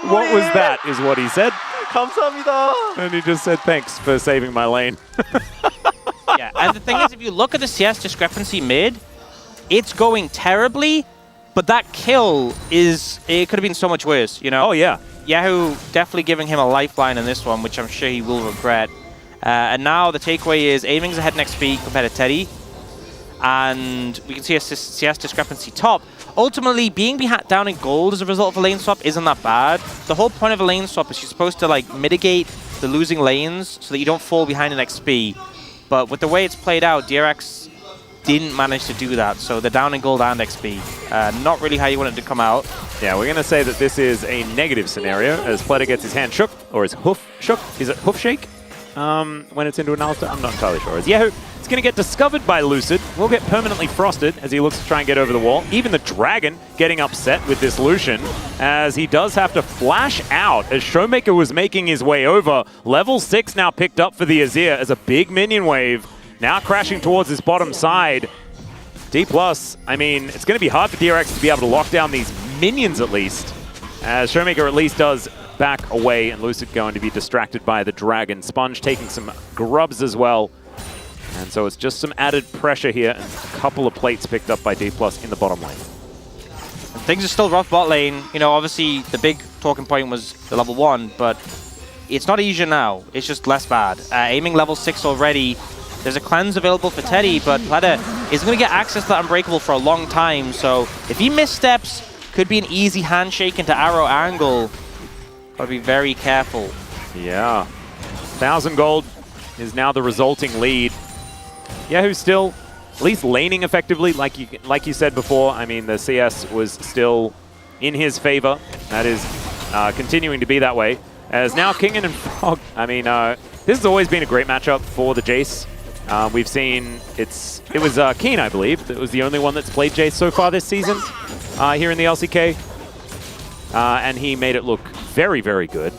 What was that, is what he said. 감사합니다. And he just said, thanks for saving my lane. Yeah, and the thing is, if you look at the CS discrepancy mid, it's going terribly, but that kill it could have been so much worse, you know? Oh, yeah. Yehu definitely giving him a lifeline in this one, which I'm sure he will regret. And now the takeaway is aiming's ahead in XP compared to Teddy. And we can see a CS discrepancy top. Ultimately, being down in gold as a result of a lane swap isn't that bad. The whole point of a lane swap is you're supposed to like mitigate the losing lanes so that you don't fall behind in XP. But with the way it's played out, DRX didn't manage to do that. So they're down in gold and XP. Not really how you want it to come out. Yeah, we're going to say that this is a negative scenario as Pleta gets his hand shook, or his hoof shook. Is it hoof shake? When it's into an Alistair? I'm not entirely sure. As Yehu, it's going to get discovered by Lucid. Will get permanently frosted as he looks to try and get over the wall. Even the Dragon getting upset with this Lucian as he does have to flash out as Showmaker was making his way over. Level 6 now picked up for the Azir as a big minion wave. Now crashing towards his bottom side. D+, I mean, it's going to be hard for DRX to be able to lock down these minions at least. As Showmaker at least does back away, and Lucid going to be distracted by the Dragon. Sponge taking some grubs as well. And so it's just some added pressure here, and a couple of plates picked up by D+ in the bottom lane. Things are still rough bot lane. You know, obviously the big talking point was the level 1, but it's not easier now. It's just less bad. Aiming level 6 already. There's a cleanse available for Teddy, but Pleta is going to get access to that Unbreakable for a long time. So if he missteps, could be an easy handshake into arrow angle. Got to be very careful. Yeah. 1,000 gold is now the resulting lead. Yahoo's still at least laning effectively, like you said before. I mean, the CS was still in his favor. That is continuing to be that way. As now Kingen and Frog, I mean, this has always been a great matchup for the Jace. We've seen it was Keen, I believe, that was the only one that's played Jace so far this season here in the LCK. And he made it look very, very good.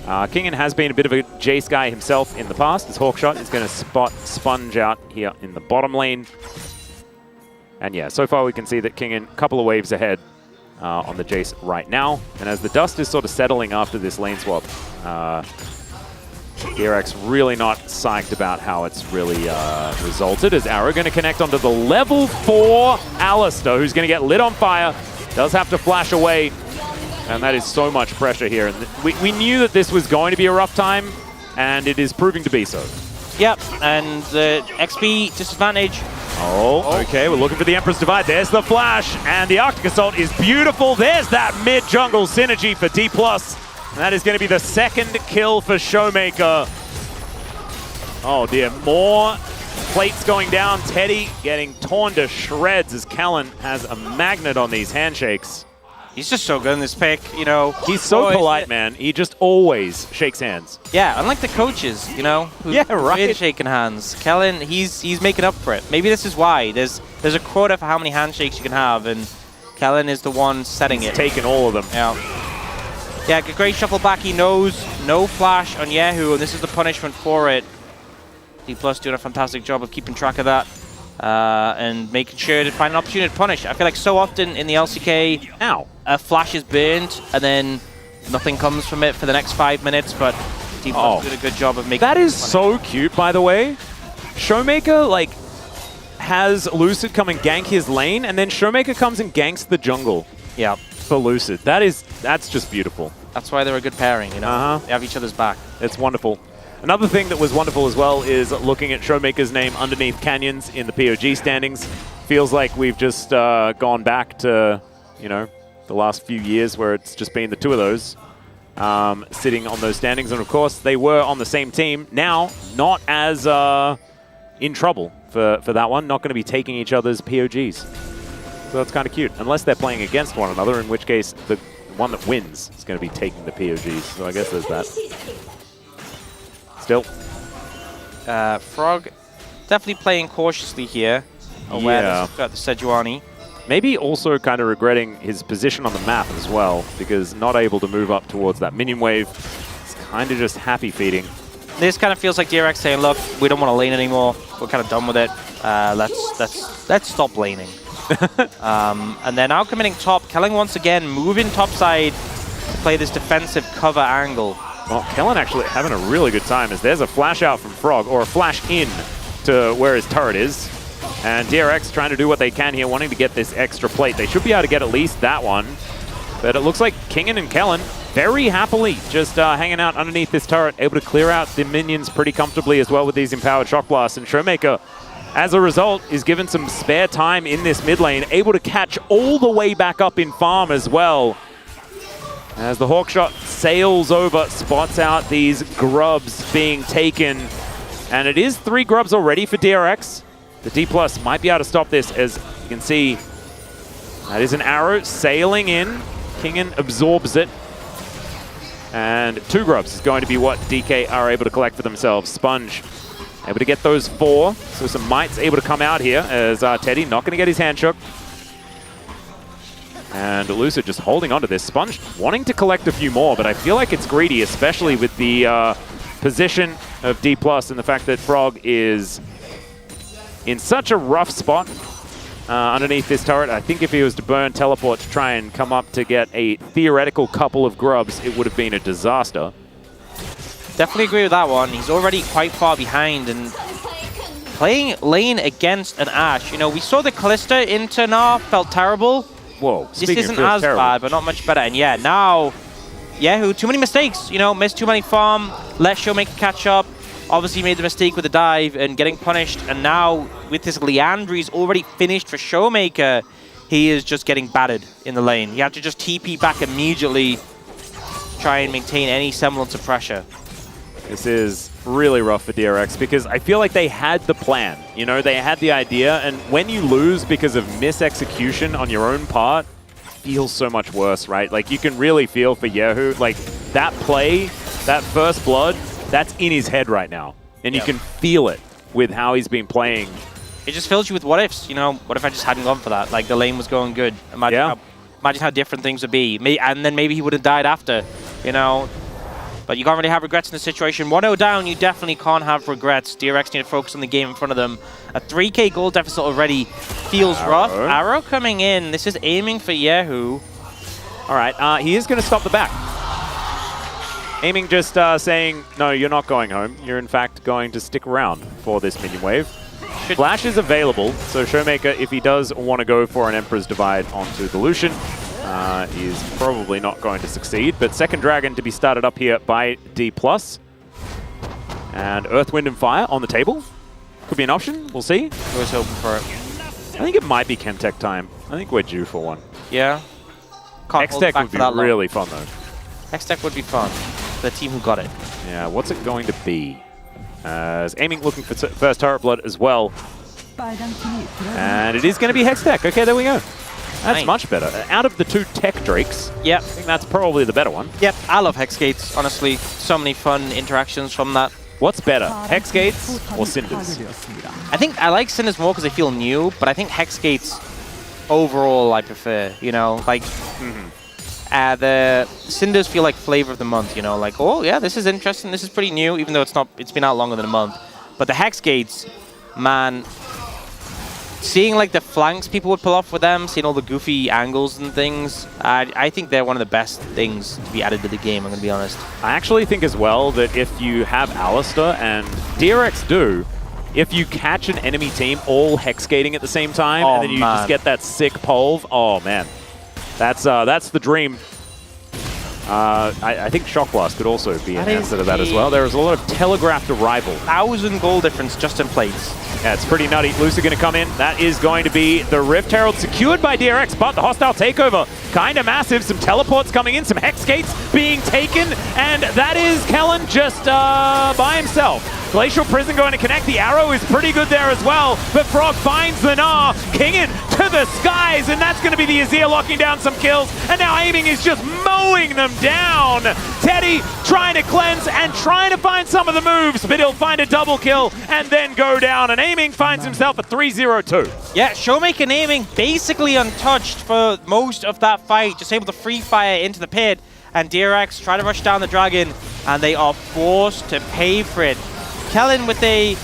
Kingen has been a bit of a Jace guy himself in the past. His Hawkshot is going to spot Sponge out here in the bottom lane. And yeah, so far we can see that Kingen a couple of waves ahead on the Jace right now. And as the dust is sort of settling after this lane swap, DRX really not psyched about how it's really resulted. As Arrow going to connect onto the level 4 Alistar, who's going to get lit on fire. Does have to flash away. And that is so much pressure here. And we knew that this was going to be a rough time, and it is proving to be so. Yep, and the XP disadvantage. Oh, okay, we're looking for the Emperor's Divide. There's the flash, and the Arctic Assault is beautiful. There's that mid-jungle synergy for D+. And that is going to be the second kill for Showmaker. Oh dear, more plates going down. Teddy getting torn to shreds as Callan has a magnet on these handshakes. He's just so good in this pick, you know. He's so polite, man. He just always shakes hands. Yeah, unlike the coaches, you know, who been shaking hands. Kellen, he's making up for it. Maybe this is why. There's a quota for how many handshakes you can have, and Kellen is the one setting it. Taking all of them. Yeah, great shuffle back. He knows no flash on Yahoo, and this is the punishment for it. D+ doing a fantastic job of keeping track of that. And making sure to find an opportunity to punish. I feel like so often in the LCK, a flash is burned and then nothing comes from it for the next 5 minutes, but D+ did a good job of making that is so cute, by the way. Showmaker, like, has Lucid come and gank his lane, and then Showmaker comes and ganks the jungle. Yeah. For Lucid. That's just beautiful. That's why they're a good pairing, you know? They have each other's back. It's wonderful. Another thing that was wonderful as well is looking at Showmaker's name underneath Canyons in the POG standings. Feels like we've just gone back to, you know, the last few years where it's just been the two of those sitting on those standings. And of course, they were on the same team. Now, not as in trouble for that one. Not going to be taking each other's POGs. So that's kind of cute. Unless they're playing against one another, in which case the one that wins is going to be taking the POGs. So I guess there's that. Still. Frog definitely playing cautiously here. Aware throughout the Sejuani. Maybe also kind of regretting his position on the map as well, because not able to move up towards that minion wave. It's kind of just happy feeding. This kind of feels like DRX saying, look, we don't want to lane anymore. We're kind of done with it. Let's stop laning. And they're now committing top. Kelling once again moving top side to play this defensive cover angle. Well, Kellen actually having a really good time as there's a flash out from Frog, or a flash in to where his turret is. And DRX trying to do what they can here, wanting to get this extra plate. They should be able to get at least that one. But it looks like Kingen and Kellen very happily just hanging out underneath this turret, able to clear out the minions pretty comfortably as well with these empowered shock blasts. And Showmaker, as a result, is given some spare time in this mid lane, able to catch all the way back up in farm as well. As the Hawkshot sails over, spots out these grubs being taken. And it is 3 grubs already for DRX. The D+ might be able to stop this, as you can see. That is an arrow sailing in. Kingen absorbs it. And 2 grubs is going to be what DK are able to collect for themselves. Sponge able to get those 4. So some mites able to come out here, as Teddy not going to get his hand shook. And Lucid just holding on to this. Sponge wanting to collect a few more, but I feel like it's greedy, especially with the position of D+ and the fact that Frog is in such a rough spot underneath this turret. I think if he was to burn teleport to try and come up to get a theoretical couple of grubs, it would have been a disaster. Definitely agree with that one. He's already quite far behind, and playing lane against an Ashe. You know, we saw the Callista into Gnar, felt terrible. Whoa, this speaking isn't feels as terrible. bad, but not much better. And yeah, now, Yahoo, too many mistakes. You know, missed too many farm, let Showmaker catch up. Obviously made the mistake with the dive and getting punished. And now, with this Leandry's already finished for Showmaker, he is just getting battered in the lane. He had to just TP back immediately, try and maintain any semblance of pressure. This is really rough for DRX because I feel like they had the plan. You know, they had the idea, and when you lose because of misexecution on your own part, it feels so much worse, right? Like, you can really feel for Yahoo. Like, that play, that first blood, that's in his head right now. And you can feel it with how he's been playing. It just fills you with what ifs, you know? What if I just hadn't gone for that? Like, the lane was going good. Imagine how different things would be. And then maybe he would have died after, you know? But you can't really have regrets in this situation. 1-0 down, you definitely can't have regrets. DRX need to focus on the game in front of them. A 3K goal deficit already feels rough. Arrow coming in. This is aiming for Yahoo. All right, he is going to stop the back. Aiming just saying, no, you're not going home. You're in fact going to stick around for this minion wave. Flash is available, so Showmaker, if he does want to go for an Emperor's Divide onto the Lucian, is probably not going to succeed. But second Dragon to be started up here by D+. And Earth, Wind, and Fire on the table. Could be an option. We'll see. I was hoping for it. I think it might be Chemtech time. I think we're due for one. Yeah. Hextech would be really fun, though. Hextech would be fun. The team who got it. Yeah, what's it going to be? As aiming looking for first turret blood as well. And it is going to be Hextech. Okay, there we go. That's much better. Out of the two Tech Drakes, I think that's probably the better one. Yep, I love Hex Gates, honestly. So many fun interactions from that. What's better, Hex Gates or Cinders? I think I like Cinders more because they feel new, but I think Hex Gates overall I prefer, you know? Like, the Cinders feel like flavor of the month, you know? Like, oh yeah, this is interesting, this is pretty new, even though it's been out longer than a month. But the Hex Gates, man, seeing like the flanks people would pull off with them, seeing all the goofy angles and things, I think they're one of the best things to be added to the game, I'm going to be honest. I actually think as well that if you have Alistar, and DRX do, if you catch an enemy team all hex gating at the same time, and then you just get that sick pulve, oh man, that's the dream. I think Shock Blast could also be an answer to that as well. There is a lot of telegraphed arrival. 1,000 goal difference just in plates. Yeah, it's pretty nutty. Lucy going to come in. That is going to be the Rift Herald secured by DRX, but the hostile takeover kind of massive. Some teleports coming in, some Hex Gates being taken, and that is Kellen just by himself. Glacial Prison going to connect. The arrow is pretty good there as well, but Frog finds the Gnar. Kingin to the skies, and that's going to be the Azir locking down some kills, and now Aiming is just mowing them down. Teddy trying to cleanse and trying to find some of the moves, but he'll find a double kill and then go down, and Aiming finds himself a 3-0-2. Yeah, Showmaker and Aiming basically untouched for most of that fight, just able to free fire into the pit, and DRX try to rush down the dragon, and they are forced to pay for it. Kellen with a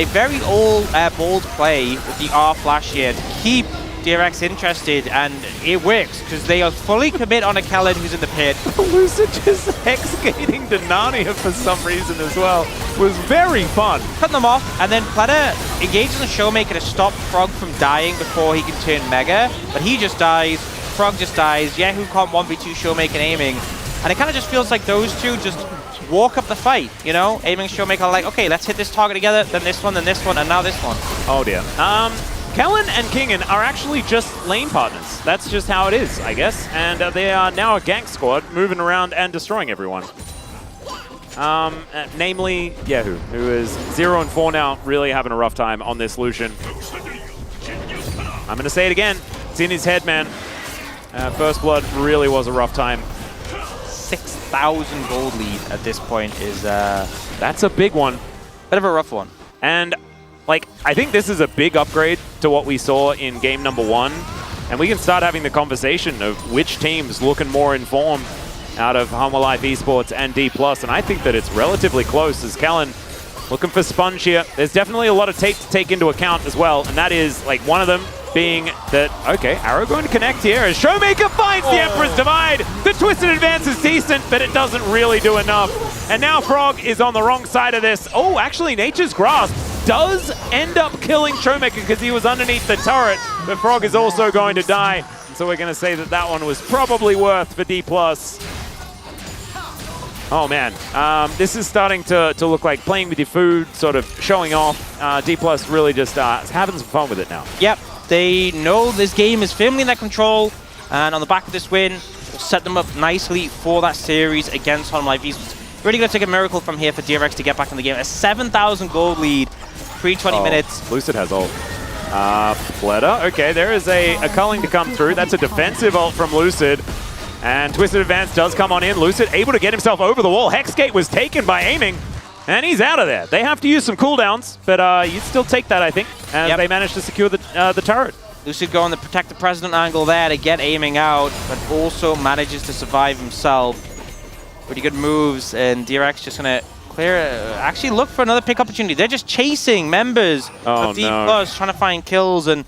very bold play with the R flash here to keep DRX interested, and it works because they are fully commit on a Kellen who's in the pit. Lucid just hex-gating Denania for some reason as well. Was very fun. Cutting them off, and then Pleta engages on Showmaker to stop Frog from dying before he can turn Mega, but he just dies, Frog just dies, Yahoo can't 1v2 Showmaker and Aiming, and it kind of just feels like those two just walk up the fight, you know? Aiming and Showmaker are like, okay, let's hit this target together, then this one, and now this one. Oh dear. Kellen and Kingen are actually just lane partners. That's just how it is, I guess. And they are now a gank squad, moving around and destroying everyone. Namely, Yahoo, who is 0-4 now, really having a rough time on this Lucian. I'm going to say it again. It's in his head, man. First Blood really was a rough time. 6,000 gold lead at this point is... That's a big one. Bit of a rough one. And... like, I think this is a big upgrade to what we saw in game number 1. And we can start having the conversation of which team's looking more informed out of Humble Life Esports and D+. And I think that it's relatively close as Kellen looking for Sponge here. There's definitely a lot of tape to take into account as well. And that is, like, one of them being that, okay, Arrow going to connect here as Showmaker finds the Emperor's Divide. The Twisted Advance is decent, but it doesn't really do enough. And now Frog is on the wrong side of this. Oh, actually, Nature's Grasp does end up killing Showmaker because he was underneath the turret, but Frog is also going to die. so we're going to say that that one was probably worth for D+. Oh man, this is starting to look like playing with your food, sort of showing off. D+ really just having some fun with it now. Yep, they know this game is firmly in their control, and on the back of this win, will set them up nicely for that series against Home Life Esports. Really going to take a miracle from here for DRX to get back in the game. A 7,000 gold lead, pre-20 minutes. Lucid has ult. Fleta, okay, there is a culling to come through. That's a defensive ult from Lucid. And Twisted Advance does come on in. Lucid able to get himself over the wall. Hexgate was taken by aiming, and he's out of there. They have to use some cooldowns, but you'd still take that, I think, as they managed to secure the turret. Lucid going the protect the president angle there to get aiming out, but also manages to survive himself. Pretty good moves, and DRX just going to clear, actually look for another pick opportunity. They're just chasing members of D+, trying to find kills, and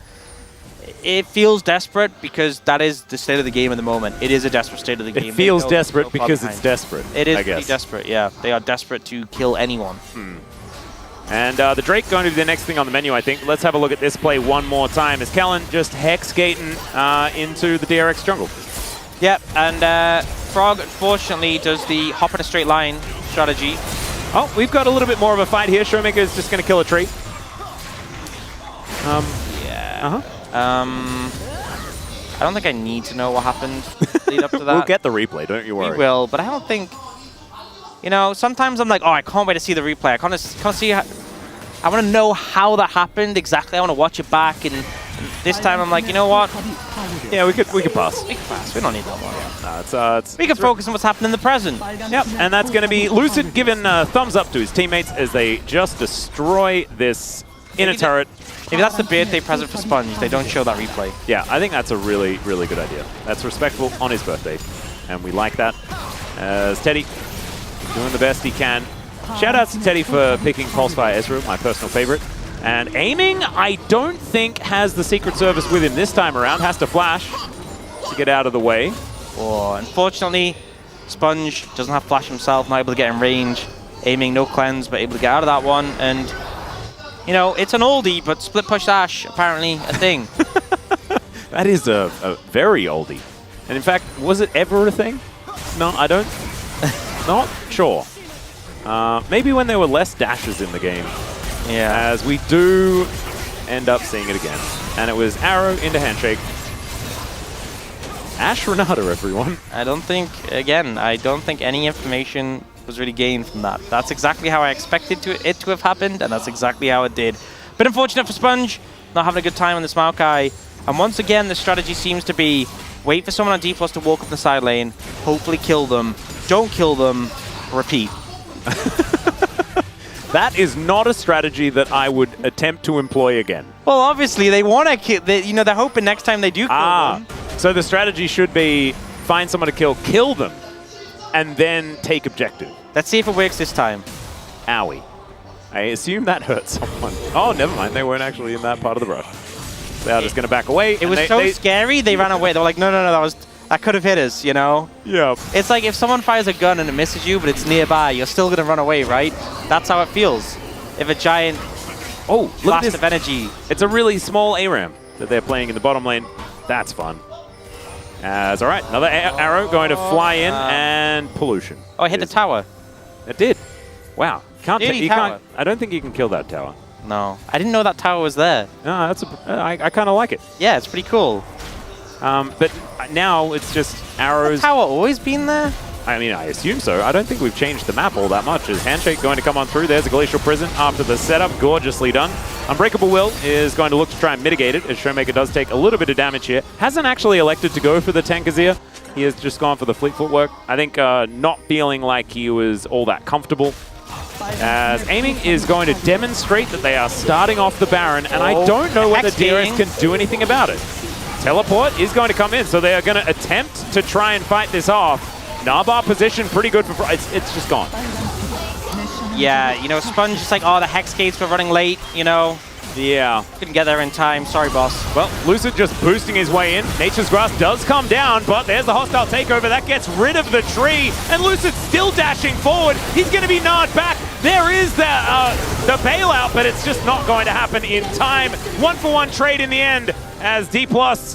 it feels desperate because that is the state of the game at the moment. It is a desperate state of the game. It feels desperate because it's desperate. It is I guess. pretty desperate, yeah. They are desperate to kill anyone. And the Drake going to be the next thing on the menu, I think. Let's have a look at this play one more time as Kellen just hex-gating into the DRX jungle. Yep, and Frog, unfortunately, does the hop in a straight line strategy. Oh, we've got a little bit more of a fight here. Showmaker is just going to kill a tree. Yeah. I don't think I need to know what happened lead up to that. We'll get the replay, don't you worry. We will, but I don't think... You know, sometimes I'm like, oh, I can't wait to see the replay. I can't see how... I want to know how that happened exactly. I want to watch it back, and this time I'm like, you know what? Yeah, we could pass. We can pass. We don't need that one. No, we can focus on what's happening in the present. Yep, and that's going to be Lucid giving thumbs up to his teammates as they just destroy this inner turret. Maybe that's the birthday present for Sponge. They don't show that replay. Yeah, I think that's a really, really good idea. That's respectful on his birthday, and we like that. As Teddy doing the best he can. Shout outs to Teddy for picking Pulsefire Ezreal, my personal favorite. And aiming, I don't think has the Secret Service with him this time around. Has to flash to get out of the way. Oh, unfortunately, Sponge doesn't have flash himself, not able to get in range. Aiming, no cleanse, but able to get out of that one. And, you know, it's an oldie, but split push dash, apparently a thing. That is a very oldie. And in fact, was it ever a thing? No, I don't. Not sure. Maybe when there were less dashes in the game. Yeah. As we do end up seeing it again. And it was arrow into handshake. Ash Renata, everyone. I don't think any information was really gained from that. That's exactly how I expected it to have happened, and that's exactly how it did. But unfortunate for Sponge, not having a good time on this Maokai. And once again, the strategy seems to be wait for someone on D+ to walk up the side lane, hopefully kill them, don't kill them, repeat. That is not a strategy that I would attempt to employ again. Well, obviously, they want to kill, they're hoping next time they do kill them. So the strategy should be find someone to kill them, and then take objective. Let's see if it works this time. Owie. I assume that hurt someone. Oh, never mind. They weren't actually in that part of the brush. They are just going to back away. It was so scary, they ran away. They were like, no, that could have hit us, you know? Yeah. It's like if someone fires a gun and it misses you, but it's nearby, you're still going to run away, right? That's how it feels. If a giant blast of energy... It's a really small ARAM that they're playing in the bottom lane. That's fun. All right, another arrow going to fly in, and pollution. Oh, it hit the tower. It did. Wow. You can't. I don't think you can kill that tower. No. I didn't know that tower was there. No, I kind of like it. Yeah, it's pretty cool. But now it's just arrows. Has that tower always been there? I mean, I assume so. I don't think we've changed the map all that much. Is Handshake going to come on through? There's a Glacial Prison after the setup. Gorgeously done. Unbreakable Will is going to look to try and mitigate it, as Showmaker does take a little bit of damage here. Hasn't actually elected to go for the Tankazir. He has just gone for the fleet footwork. I think not feeling like he was all that comfortable. As aiming is going to demonstrate that they are starting off the Baron, and I don't know whether DRX can do anything about it. Teleport is going to come in, so they are going to attempt to try and fight this off. Narbar position pretty good for... It's just gone. Yeah, you know, Sponge is like, oh, the Hex Gates were running late, you know. Yeah. Couldn't get there in time. Sorry, boss. Well, Lucid just boosting his way in. Nature's Grass does come down, but there's the hostile takeover. That gets rid of the tree, and Lucid still dashing forward. He's going to be gnawed back. There is the bailout, but it's just not going to happen in time. 1-for-1 trade in the end. as D+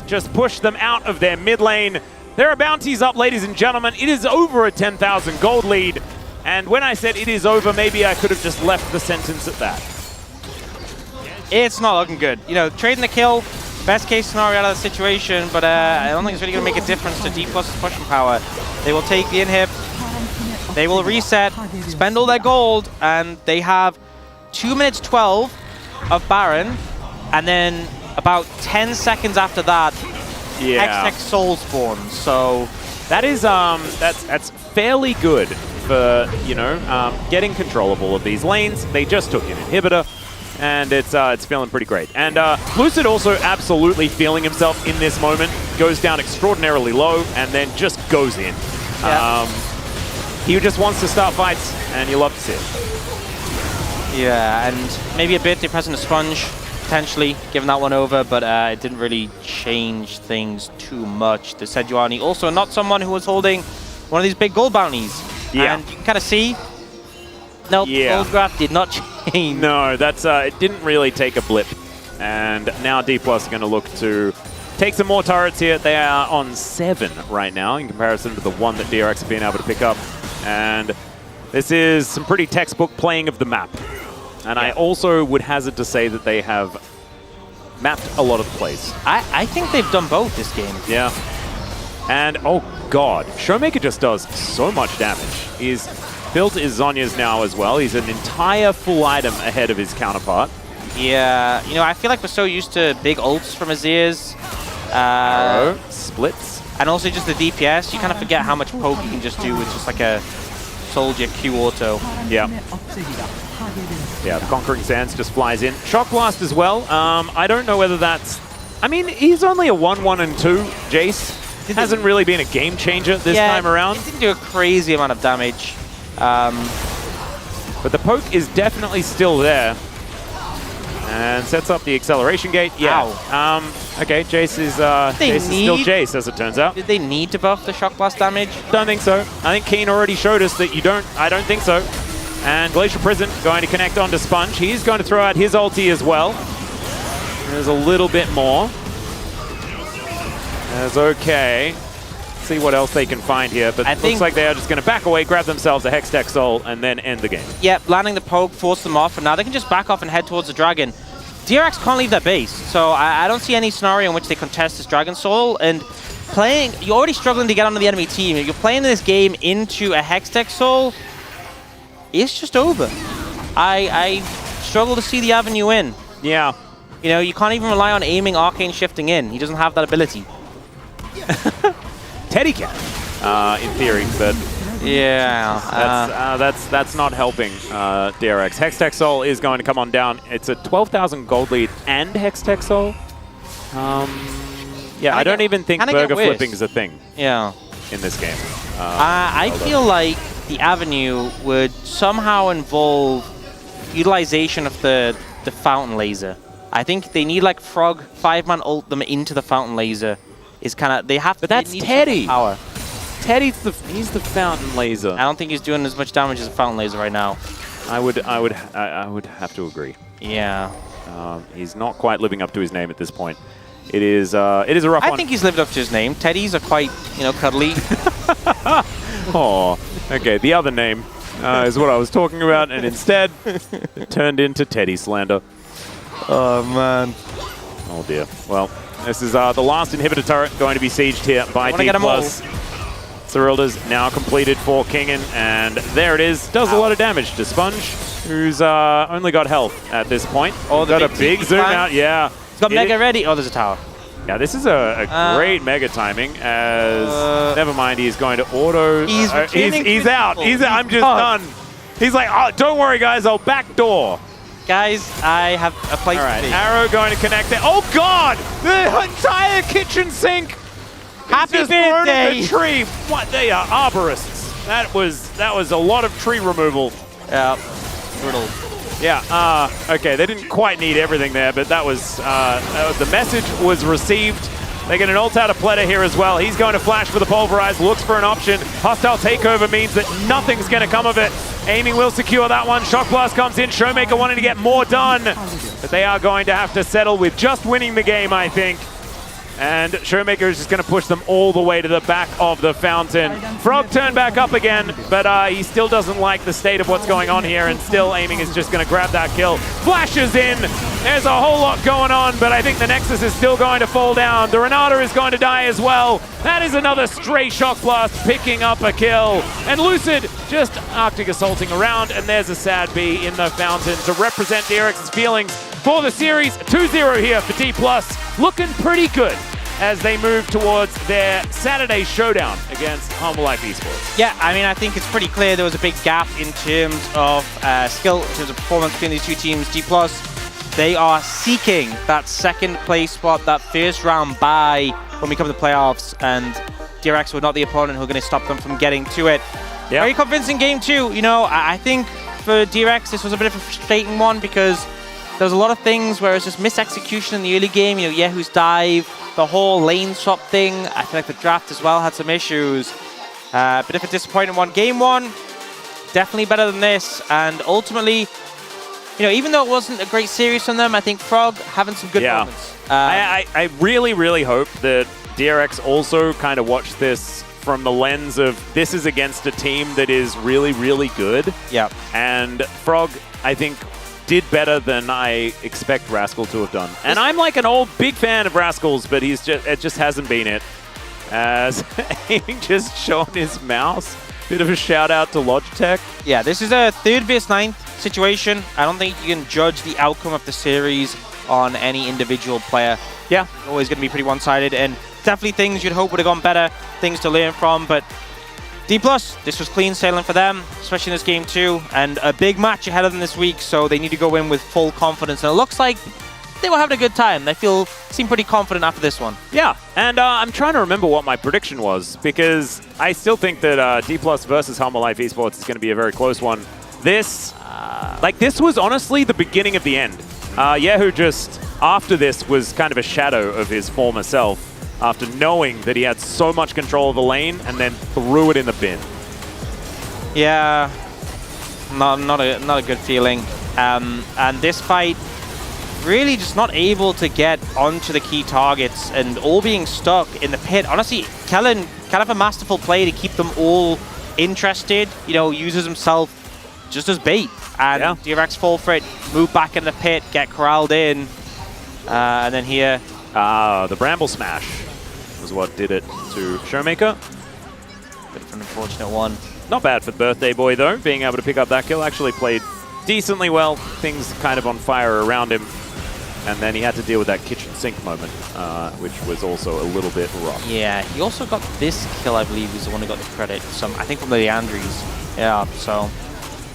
just pushed them out of their mid lane. There are bounties up, ladies and gentlemen. It is over a 10,000 gold lead. And when I said it is over, maybe I could have just left the sentence at that. It's not looking good. You know, trading the kill, best case scenario out of the situation, but I don't think it's really going to make a difference to D+'s pushing power. They will take the inhib, they will reset, spend all their gold, and they have 2 minutes 12 of Baron, and then about 10 seconds after that, Hextech Soul spawns. So that is that's fairly good for, you know, getting control of all of these lanes. They just took an inhibitor, and it's feeling pretty great. And Lucid also absolutely feeling himself in this moment. Goes down extraordinarily low, and then just goes in. Yeah. He just wants to start fights, and you love to see it. Yeah, and maybe a bit they pressing a sponge, potentially, giving that one over, but it didn't really change things too much. The Sejuani also not someone who was holding one of these big gold bounties. Yeah. And you can kind of see, nope, gold graph did not change. No, that's it didn't really take a blip. And now D+ are going to look to take some more turrets here. They are on 7 right now in comparison to the 1 that DRX have been able to pick up. And this is some pretty textbook playing of the map. And I also would hazard to say that they have mapped a lot of the plays. I think they've done both this game. Yeah. And, oh god, Showmaker just does so much damage. He's built his Zhonya's now as well. He's an entire full item ahead of his counterpart. Yeah, you know, I feel like we're so used to big ults from Azir's. Arrow, splits. And also just the DPS, you kind of forget how much poke you can just do with just like a soldier Q auto. Yeah. Yeah, the Conquering Sands just flies in. Shock Blast as well. I don't know whether that's... I mean, he's only a 1-1 and 2, Jace. Hasn't really been a game changer this time around. It didn't do a crazy amount of damage. But the poke is definitely still there. And sets up the acceleration gate. Yeah. Okay, Jace is still Jace, as it turns out. Did they need to buff the Shock Blast damage? Don't think so. I think Keen already showed us that you don't. I don't think so. And Glacial Prison going to connect onto Sponge. He's going to throw out his ulti as well. There's a little bit more. That's okay. See what else they can find here, but it looks like they are just going to back away, grab themselves a Hextech Soul, and then end the game. Yep, landing the poke, force them off, and now they can just back off and head towards the dragon. DRX can't leave their base, so I don't see any scenario in which they contest this Dragon Soul, and playing, you're already struggling to get onto the enemy team. If you're playing this game into a Hextech Soul, it's just over. I struggle to see the avenue in. Yeah. You know, you can't even rely on aiming Arcane shifting in. He doesn't have that ability. Teddy can, in theory, but yeah, that's not helping DRX. Hextech Soul is going to come on down. It's a 12,000 gold lead and Hextech Soul. Yeah, I don't even think burger flipping is a thing. Yeah, in this game. I feel like the avenue would somehow involve utilization of the fountain laser. I think they need like Frog 5-man ult them into the fountain laser. Is kind of they have, but that's Teddy. Power. Teddy's he's the fountain laser. I don't think he's doing as much damage as a fountain laser right now. I would have to agree. Yeah. He's not quite living up to his name at this point. It is a rough one. I think he's lived up to his name. Teddies are quite, you know, cuddly. Oh, okay. The other name is what I was talking about, and instead it turned into Teddy slander. Oh man. Oh dear. Well. This is the last inhibitor turret going to be sieged here by D+. Cyrilda's now completed for Kingen, and there it is. Does a lot of damage to Sponge, who's only got health at this point. Oh, got a big zoom out, yeah. He's got Mega ready. Oh, there's a tower. Yeah, this is a great Mega timing, as never mind, he's going to auto. He's out. I'm just done. He's like, oh, don't worry, guys, I'll backdoor. Guys, I have a place to be. Arrow going to connect there. Oh God! The entire kitchen sink. Happy birthday! The tree. What? They are arborists. That was a lot of tree removal. Yeah. Brutal. Yeah. Okay. They didn't quite need everything there, but that was the message was received. They get an ult out of Pleta here as well. He's going to flash for the Pulverize, looks for an option. Hostile takeover means that nothing's going to come of it. Aiming will secure that one. Shock Blast comes in. Showmaker wanting to get more done. But they are going to have to settle with just winning the game, I think. And Showmaker is just going to push them all the way to the back of the fountain. Frog turned back up again, but he still doesn't like the state of what's going on here, and still Aiming is just going to grab that kill. Flashes in. There's a whole lot going on, but I think the Nexus is still going to fall down. The Renata is going to die as well. That is another stray shock blast picking up a kill. And Lucid just Arctic assaulting around, and there's a sad B in the fountain to represent DRX's feelings for the series. 2-0 here for D+. Looking pretty good as they move towards their Saturday showdown against Humble Life Esports. Yeah, I mean, I think it's pretty clear there was a big gap in terms of skill, in terms of performance between these two teams. D+, they are seeking that second place spot, that first round bye when we come to the playoffs, and DRX were not the opponent who are going to stop them from getting to it. Yep. Very convincing game too. You know, I think for DRX this was a bit of a frustrating one because there was a lot of things where it's just misexecution in the early game. You know, Yehu's dive, the whole lane swap thing. I feel like the draft as well had some issues. Bit of a disappointing one. Game one, definitely better than this. And ultimately, you know, even though it wasn't a great series from them, I think Frog having some good moments. I really, really hope that DRX also kind of watched this from the lens of this is against a team that is really, really good. Yeah. And Frog, I think, did better than I expect Rascal to have done. And I'm like an old big fan of Rascal's, but it just hasn't been it. As Aiming just showing his mouse. Bit of a shout out to Logitech. Yeah, this is a 3rd vs 9th situation. I don't think you can judge the outcome of the series on any individual player. Yeah. It's always going to be pretty one-sided, and definitely things you'd hope would have gone better, things to learn from, but D+, this was clean sailing for them, especially in this game too, and a big match ahead of them this week, so they need to go in with full confidence, and it looks like they were having a good time. They seem pretty confident after this one. Yeah, and I'm trying to remember what my prediction was, because I still think that D+ versus Humble Life Esports is going to be a very close one. This was honestly the beginning of the end. Yehu just, after this, was kind of a shadow of his former self, after knowing that he had so much control of the lane and then threw it in the bin. Yeah, not a good feeling. And this fight, really just not able to get onto the key targets and all being stuck in the pit. Honestly, Kellen, kind of a masterful play to keep them all interested, you know, uses himself just as bait. And DRX fall for it, move back in the pit, get corralled in. And then here... the Bramble Smash was what did it to Showmaker. Bit of an unfortunate one. Not bad for Birthday Boy, though, being able to pick up that kill. Actually played decently well. Things kind of on fire around him. And then he had to deal with that kitchen sink moment, which was also a little bit rough. Yeah, he also got this kill, I believe, was the one who got the credit. I think from the Leandries. Yeah, so...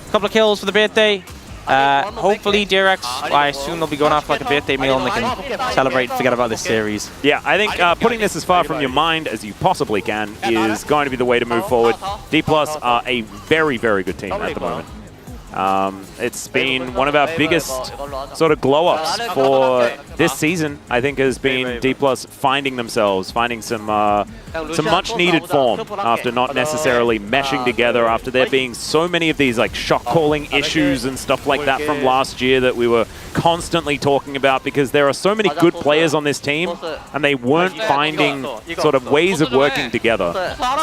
a couple of kills for the birthday. Hopefully DRX, I assume they'll be going off like a birthday meal and they can celebrate and forget about this series. Yeah, I think putting this as far from your mind as you possibly can is going to be the way to move forward. D+ are a very, very good team at the moment. It's been one of our biggest sort of glow-ups for this season, I think, has been D+ finding themselves, finding some much-needed form after not necessarily meshing together, after there being so many of these like shot-calling issues and stuff like that from last year that we were constantly talking about, because there are so many good players on this team and they weren't finding sort of ways of working together.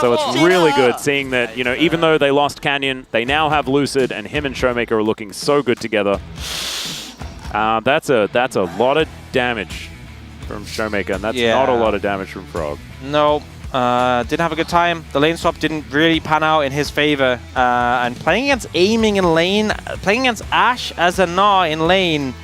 So it's really good seeing that, you know, even though they lost Canyon, they now have Lucid, and him and Showmaker are looking so good together. That's a lot of damage from Showmaker, and that's not a lot of damage from Frog. No, didn't have a good time. The lane swap didn't really pan out in his favor. And playing against Aiming in lane, playing against Ash as a Gnaw in lane,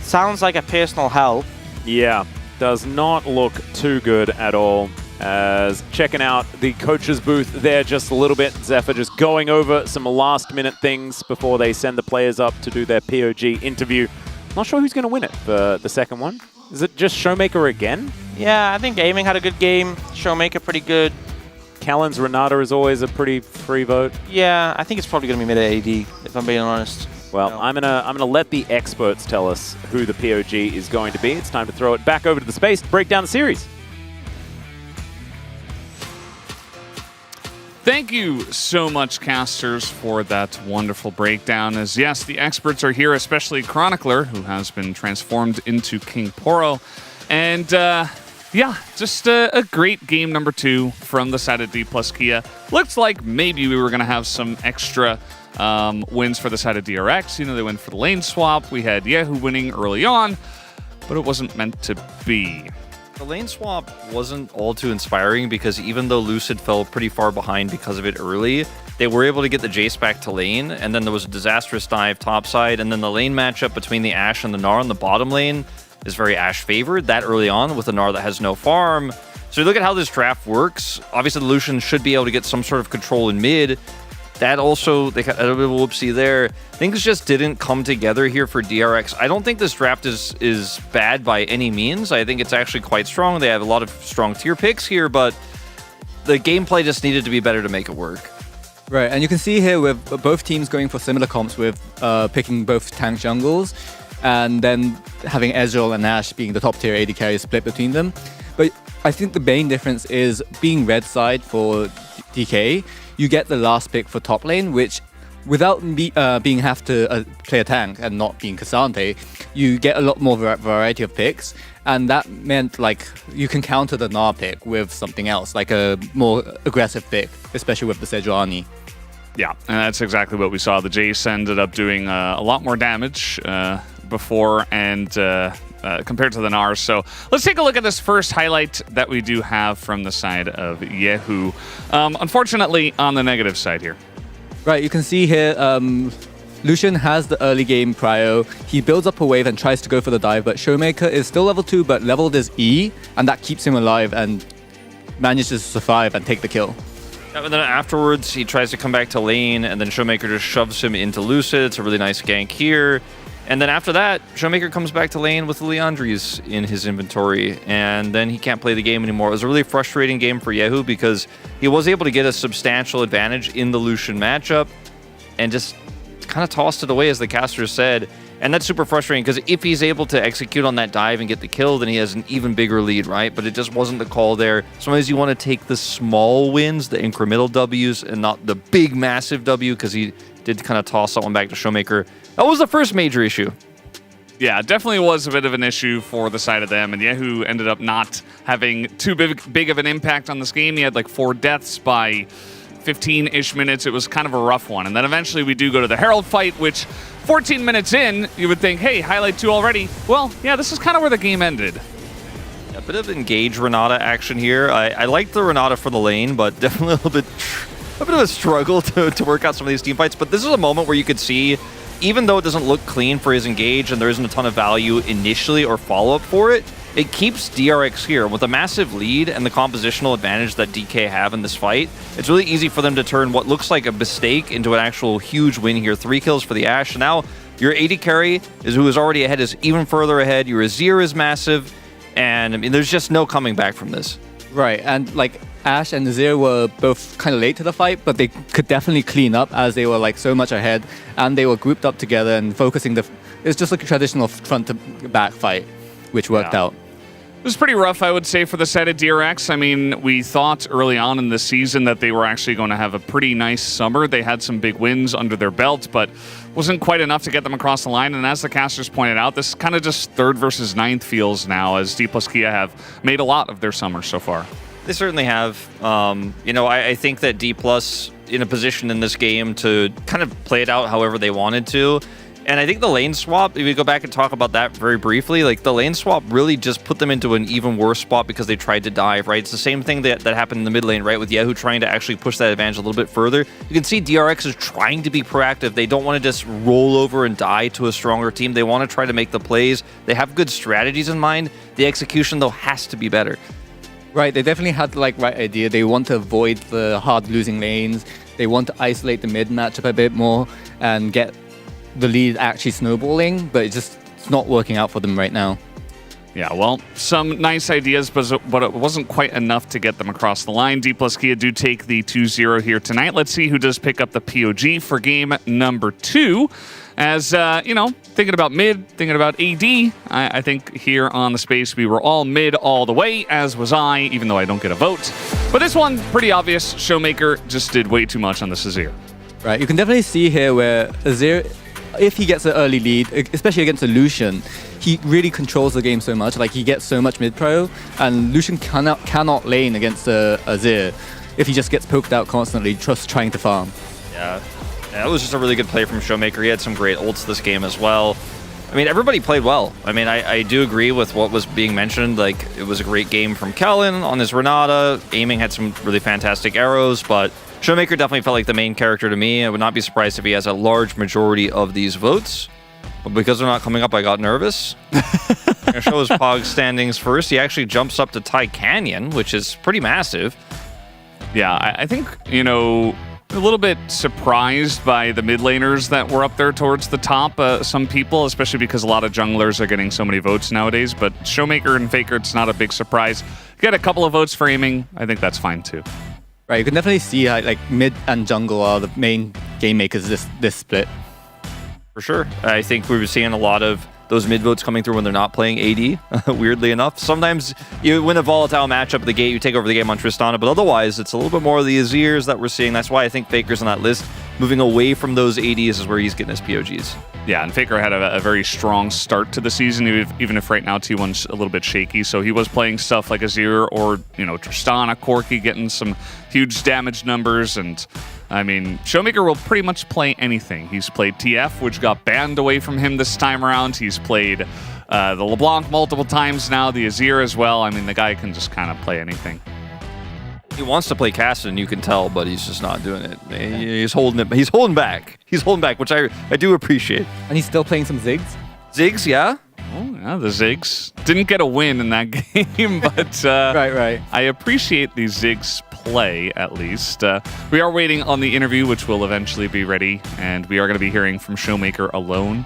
sounds like a personal hell. Yeah, does not look too good at all. As checking out the coach's booth there just a little bit. Zephyr just going over some last-minute things before they send the players up to do their POG interview. Not sure who's going to win it for the second one. Is it just Showmaker again? Yeah, I think Aiming had a good game. Showmaker pretty good. Callan's Renata is always a pretty free vote. Yeah, I think it's probably going to be mid AD, if I'm being honest. Well, I'm gonna let the experts tell us who the POG is going to be. It's time to throw it back over to the space to break down the series. Thank you so much, casters, for that wonderful breakdown. As yes, the experts are here, especially Chronicler, who has been transformed into King Poro. And Yeah, just a great game number 2 from the side of D plus Kia. Looks like maybe we were going to have some extra wins for the side of DRX. You know, they went for the lane swap. We had Yahoo winning early on, but it wasn't meant to be. The lane swap wasn't all too inspiring because even though Lucid fell pretty far behind because of it early, they were able to get the Jace back to lane, and then there was a disastrous dive topside, and then the lane matchup between the Ashe and the Gnar on the bottom lane is very Ashe favored that early on with a Gnar that has no farm. So you look at how this draft works. Obviously, the Lucian should be able to get some sort of control in mid. That also, they got a bit of a whoopsie there. Things just didn't come together here for DRX. I don't think this draft is bad by any means. I think it's actually quite strong. They have a lot of strong tier picks here, but the gameplay just needed to be better to make it work. Right, and you can see here with both teams going for similar comps with picking both tank jungles, and then having Ezreal and Ashe being the top tier AD carry split between them. But I think the main difference is being red side for DK, you get the last pick for top lane, which without being have to play a tank and not being Cassante, you get a lot more variety of picks. And that meant like you can counter the Gnar pick with something else, like a more aggressive pick, especially with the Sejuani. Yeah, and that's exactly what we saw. The Jace ended up doing a lot more damage before and compared to the Gnar. So let's take a look at this first highlight that we do have from the side of Yahoo. Unfortunately, on the negative side here. Right, you can see here, Lucian has the early game prio. He builds up a wave and tries to go for the dive, but Showmaker is still level 2, but leveled as E, and that keeps him alive and manages to survive and take the kill. And then afterwards, he tries to come back to lane, and then Showmaker just shoves him into Lucid. It's a really nice gank here. And then after that, Showmaker comes back to lane with the Leandries in his inventory, and then he can't play the game anymore. It was a really frustrating game for Yahoo because he was able to get a substantial advantage in the Lucian matchup and just kind of tossed it away, as the caster said. And that's super frustrating because if he's able to execute on that dive and get the kill, then he has an even bigger lead, right? But it just wasn't the call there. Sometimes you want to take the small wins, the incremental Ws, and not the big, massive W, because he did kind of toss that one back to Showmaker. That was the first major issue. Yeah, definitely was a bit of an issue for the side of them, and Yahoo ended up not having too big of an impact on this game. He had like 4 deaths by 15-ish minutes. It was kind of a rough one. And then eventually we do go to the Herald fight, which 14 minutes in, you would think, hey, highlight 2 already. Well, yeah, this is kind of where the game ended. A bit of engage Renata action here. I like the Renata for the lane, but definitely a bit of a struggle to work out some of these team fights. But this is a moment where you could see, even though it doesn't look clean for his engage and there isn't a ton of value initially or follow-up for it, it keeps DRX here with a massive lead and the compositional advantage that DK have in this fight. It's really easy for them to turn what looks like a mistake into an actual huge win here. 3 kills for the Ashe. Now your AD carry, who is already ahead, is even further ahead. Your Azir is massive, and I mean, there's just no coming back from this. Right, and like Ashe and Azir were both kind of late to the fight, but they could definitely clean up as they were like so much ahead, and they were grouped up together and focusing it's just like a traditional front to back fight, which worked out. It was pretty rough, I would say, for the side of DRX. I mean, we thought early on in the season that they were actually going to have a pretty nice summer. They had some big wins under their belt, but wasn't quite enough to get them across the line. And as the casters pointed out, this kind of just 3rd versus 9th feels now, as D plus Kia have made a lot of their summer so far. They certainly have. You know, I think that D plus in a position in this game to kind of play it out however they wanted to. And I think the lane swap, if we go back and talk about that very briefly, like the lane swap really just put them into an even worse spot because they tried to dive, right? It's the same thing that happened in the mid lane, right? With Yahoo trying to actually push that advantage a little bit further. You can see DRX is trying to be proactive. They don't want to just roll over and die to a stronger team. They want to try to make the plays. They have good strategies in mind. The execution, though, has to be better. Right, they definitely had the right idea. They want to avoid the hard losing lanes. They want to isolate the mid matchup a bit more and get the lead actually snowballing, but it's not working out for them right now. Yeah, well, some nice ideas, but it wasn't quite enough to get them across the line. D plus Kia do take the 2-0 here tonight. Let's see who does pick up the POG for game number 2. As, you know, thinking about mid, thinking about AD, I think here on the space we were all mid all the way, as was I, even though I don't get a vote. But this one, pretty obvious. Showmaker just did way too much on the Azir. Right, you can definitely see here where Azir if he gets an early lead, especially against a Lucian, he really controls the game so much. Like he gets so much mid pro, and Lucian cannot lane against a Azir if he just gets poked out constantly, just trying to farm. Yeah, that was just a really good play from Showmaker. He had some great ults this game as well. I mean, everybody played well. I mean, I do agree with what was being mentioned. Like, it was a great game from Kellen on his Renata. Aiming had some really fantastic arrows, but Showmaker definitely felt like the main character to me. I would not be surprised if he has a large majority of these votes. But because they're not coming up, I got nervous. I'm going to show his Pog standings first. He actually jumps up to Ty Canyon, which is pretty massive. Yeah, I think, you know, a little bit surprised by the mid laners that were up there towards the top. Some people, especially because a lot of junglers are getting so many votes nowadays. But Showmaker and Faker, it's not a big surprise. Get a couple of votes for aiming. I think that's fine too. Right, you can definitely see how like mid and jungle are the main game makers this split. For sure. I think we were seeing a lot of those mid votes coming through when they're not playing AD, weirdly enough. Sometimes you win a volatile matchup at the gate, you take over the game on Tristana, but otherwise it's a little bit more of the Azirs that we're seeing. That's why I think Faker's on that list. Moving away from those ADs is where he's getting his POGs. Yeah, and Faker had a very strong start to the season, even if right now T1's a little bit shaky. So he was playing stuff like Azir or, you know, Tristana, Corki, getting some huge damage numbers. And I mean, Showmaker will pretty much play anything. He's played TF, which got banned away from him this time around. He's played the LeBlanc multiple times now, the Azir as well. I mean, the guy can just kind of play anything. He wants to play Cassidon, you can tell, but he's just not doing it. He's holding it. He's holding back. He's holding back, which I do appreciate. And he's still playing some Ziggs? Ziggs, yeah. Oh, yeah, the Ziggs. Didn't get a win in that game, but right. I appreciate the Ziggs play, at least. We are waiting on the interview, which will eventually be ready, and we are going to be hearing from Showmaker alone.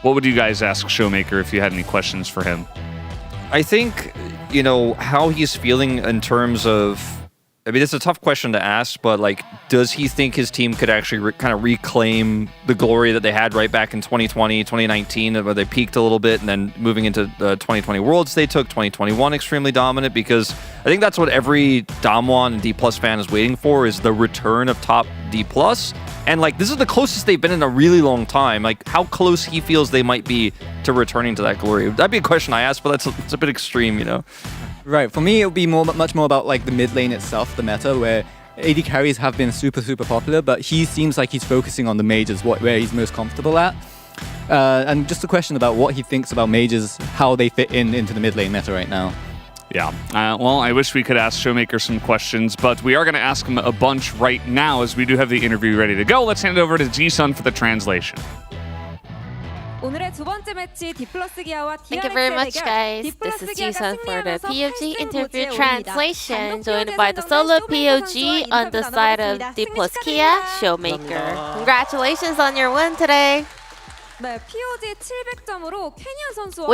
What would you guys ask Showmaker if you had any questions for him? I think, you know, how he's feeling in terms of... I mean, it's a tough question to ask, but, like, does he think his team could actually kind of reclaim the glory that they had right back in 2020, 2019, where they peaked a little bit, and then moving into the 2020 Worlds, they took 2021 extremely dominant, because I think that's what every Damwon and D+ fan is waiting for, is the return of top D+. And, like, this is the closest they've been in a really long time. Like, how close he feels they might be to returning to that glory. That'd be a question I ask, but it's a bit extreme, you know? Right, for me it would be much more about like the mid lane itself, the meta, where AD carries have been super popular, but he seems like he's focusing on the mages, where he's most comfortable at. And just a question about what he thinks about mages, how they fit into the mid lane meta right now. Yeah, well, I wish we could ask Showmaker some questions, but we are going to ask him a bunch right now as we do have the interview ready to go. Let's hand it over to Ji-sun for the translation. Thank you very much, guys. This is Ji-sun for the POG interview translation, joined by the solo POG on the side of D+ Kia, Showmaker. Congratulations on your win today. With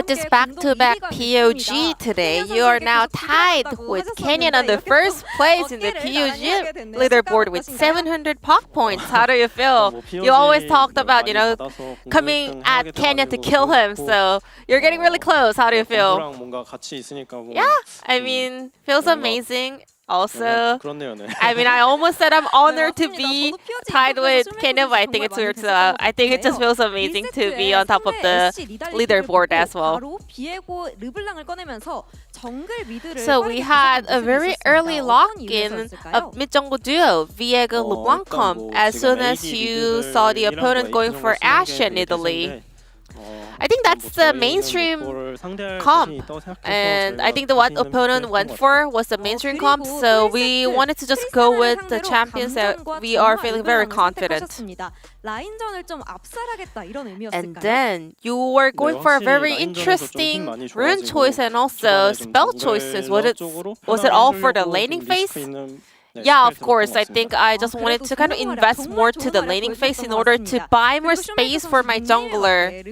this back-to-back POG today, you are now tied with Kenyon on the first place in the POG leaderboard with 700 POG points. How do you feel? You always talked about, you know, coming at Kenyon to kill him, so you're getting really close. How do you feel? Yeah, I mean, feels amazing. Also, I mean, I almost said I'm honored to be tied with Kenyon, but I think it's weird. So I think it just feels amazing to be on top of the leaderboard as well. So we had a very early lock-in of mid-jungle duo, Viego LeBlanc comp, as soon as you saw the opponent going for Ashe in Italy. I think that's the mainstream comp, and I think what opponent went for was the mainstream comp, so we wanted to just go with the champions that we are feeling very confident. And then you were going for a very interesting rune choice and also spell choices. Was it all for the laning phase? Yeah, of course. I think I just wanted to kind of invest more to the laning phase in order to buy more space for my jungler.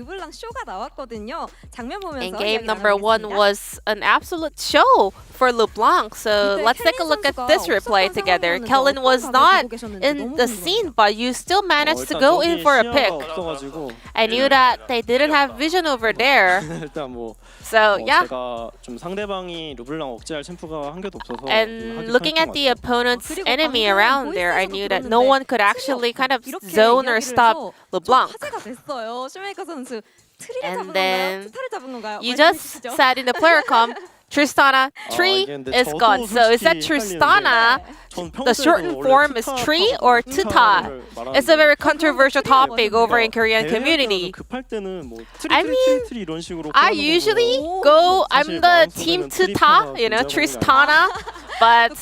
And game number 1 was an absolute show for LeBlanc. So let's take a look at this replay together. Kellen was not in the scene, but you still managed to go in for a pick. I knew that they didn't have vision over there. So yeah. And looking at the opponent opponent's enemy around there, I knew that no one could actually kind of zone or stop LeBlanc. And then you just said in the player comm, Tristana, Tree is gone. So is that Tristana, the shortened form is Tree or Tuta? It's a very controversial topic over in Korean community. I mean, I usually go, I'm the team Tuta, you know, Tristana. But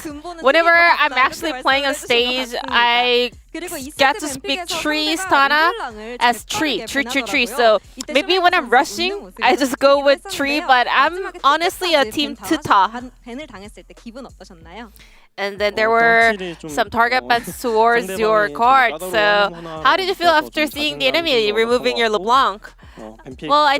whenever I'm actually playing on stage, I get to speak Tristana as Tree. So maybe when I'm rushing, I just go with Tree, but I'm honestly a team Tuta. And then there were some target bans towards your card. So how did you feel after seeing the enemy removing your LeBlanc? Well, I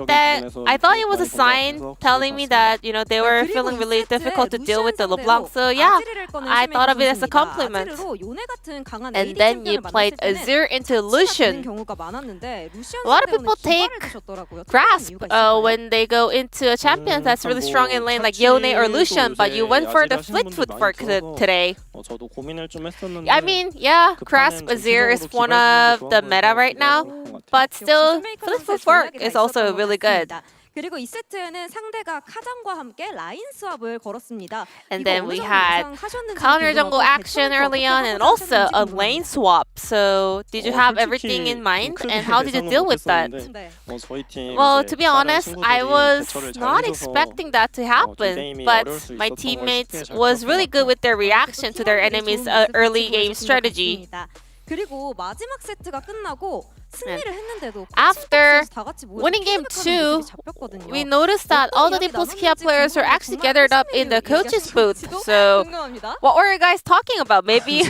thought it was a sign telling me that, you know, they were feeling really difficult to deal with the LeBlanc. So yeah, I thought of it as a compliment. And then you played Azir into Lucian. A lot of people take Grasp when they go into a champion that's really strong in lane like Yone or Lucian, but you went for the Fleetwood fork today. I mean, yeah, Grasp Azir is one of the meta right now, but still, Fleetwood fork is also really good. 그리고 2세트에는 상대가 카장과 함께 라인 수합을 걸었습니다. And then we had counter jungle action early on and also a lane swap. So did you have everything in mind and how did you deal with that? Well, to be honest, I was not expecting that to happen, but my teammates was really good with their reaction to their enemy's early game strategy. 그리고 마지막 세트가 끝나고 after winning game 2, we noticed that all the Diploskia players were actually gathered up in the coach's booth. So, what were you guys talking about? Maybe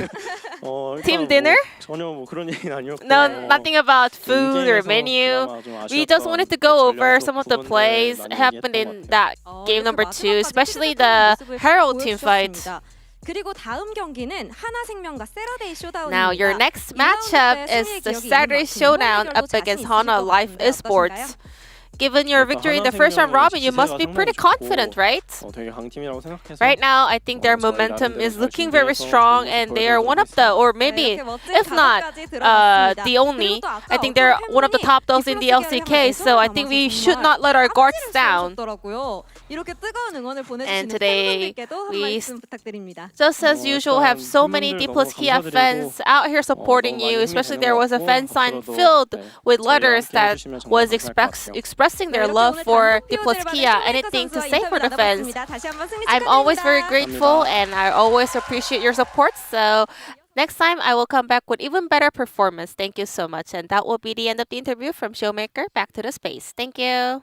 team dinner? No, nothing about food or menu. We just wanted to go over some of the plays happened in that game number 2, especially the Herald team fight. 그리고 다음 경기는 하나생명과 세러데이 쇼다운입니다. Now your next matchup is the Saturday Showdown up against Hana Life Esports. Given your victory in the first round robin, you must be pretty confident, right? Right now, I think their momentum is looking very strong and they are one of the, or maybe, if not the only, I think they're one of the top dogs in the LCK, so I think we should not let our guards down. And today, we, just as usual, have so many Diploskia fans out here supporting you, especially there was a fan sign filled with letters that was expressing their love for Diploskia. Anything to say for the fans? I'm always very grateful and I always appreciate your support. So next time I will come back with even better performance. Thank you so much. And that will be the end of the interview from Showmaker. Back to the space. Thank you.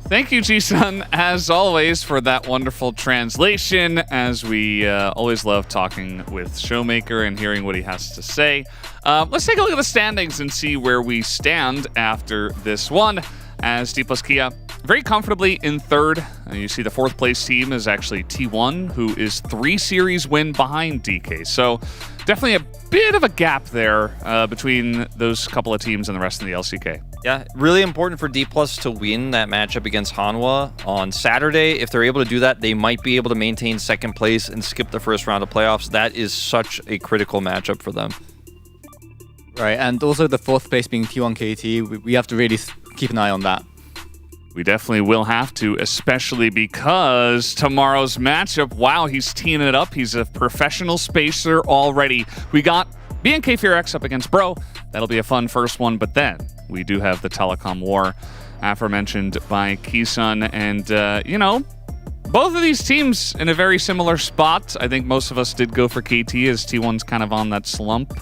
Thank you, Ji-sun, as always, for that wonderful translation, as we always love talking with Showmaker and hearing what he has to say. Let's take a look at the standings and see where we stand after this one, as Diploskia very comfortably in third. You see the fourth place team is actually T1, who is 3 series win behind DK. So definitely a bit of a gap there between those couple of teams and the rest of the LCK. Yeah, really important for D+ to win that matchup against Hanwha on Saturday. If they're able to do that, they might be able to maintain second place and skip the first round of playoffs. That is such a critical matchup for them. Right, and also the fourth place being T1 KT, we have to really keep an eye on that. We definitely will have to, especially because tomorrow's matchup, wow, he's teeing it up. He's a professional spacer already. We got BNK FearX up against Bro. That'll be a fun first one, but then we do have the telecom war aforementioned by Ki-sun. And, you know, both of these teams in a very similar spot. I think most of us did go for KT as T1's kind of on that slump.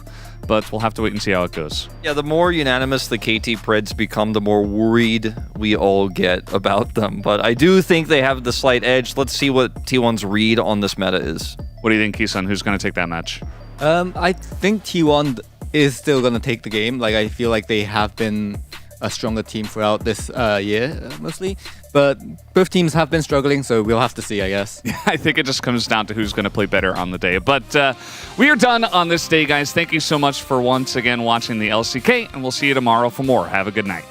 But we'll have to wait and see how it goes. Yeah, the more unanimous the KT Preds become, the more worried we all get about them. But I do think they have the slight edge. Let's see what T1's read on this meta is. What do you think, Ki-sun? Who's going to take that match? I think T1 is still going to take the game. Like, I feel like they have been a stronger team throughout this year, mostly. But both teams have been struggling, so we'll have to see, I guess. I think it just comes down to who's going to play better on the day. But we are done on this day, guys. Thank you so much for once again watching the LCK, and we'll see you tomorrow for more. Have a good night.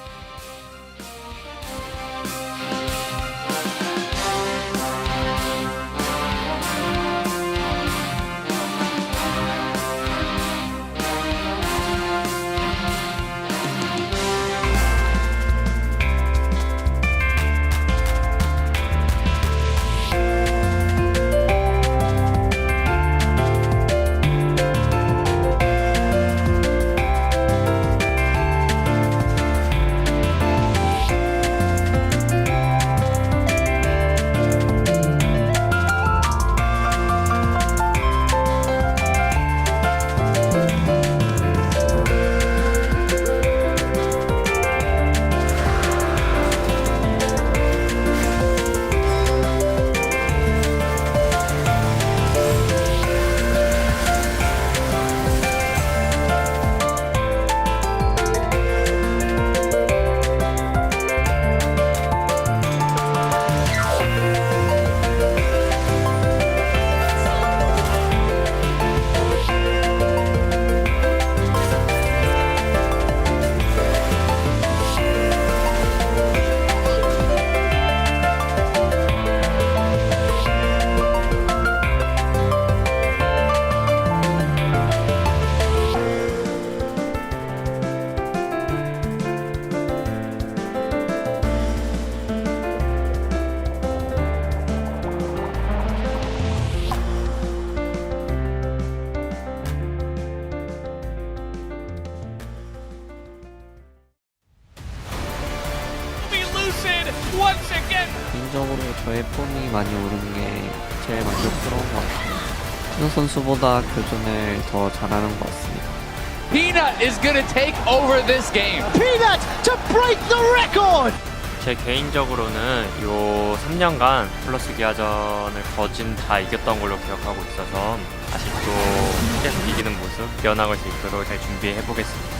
저의 폼이 많이 오른 게 제일 만족스러운 것 같아요. 신호 선수보다 교전을 더 잘하는 것 같습니다. Peanut is going to take over this game. Peanut to break the record! 제 개인적으로는 요 3년간 플러스 기아전을 거진 다 이겼던 걸로 기억하고 있어서 아직도 계속 이기는 모습 이어나갈 수 있도록 잘 준비해 보겠습니다.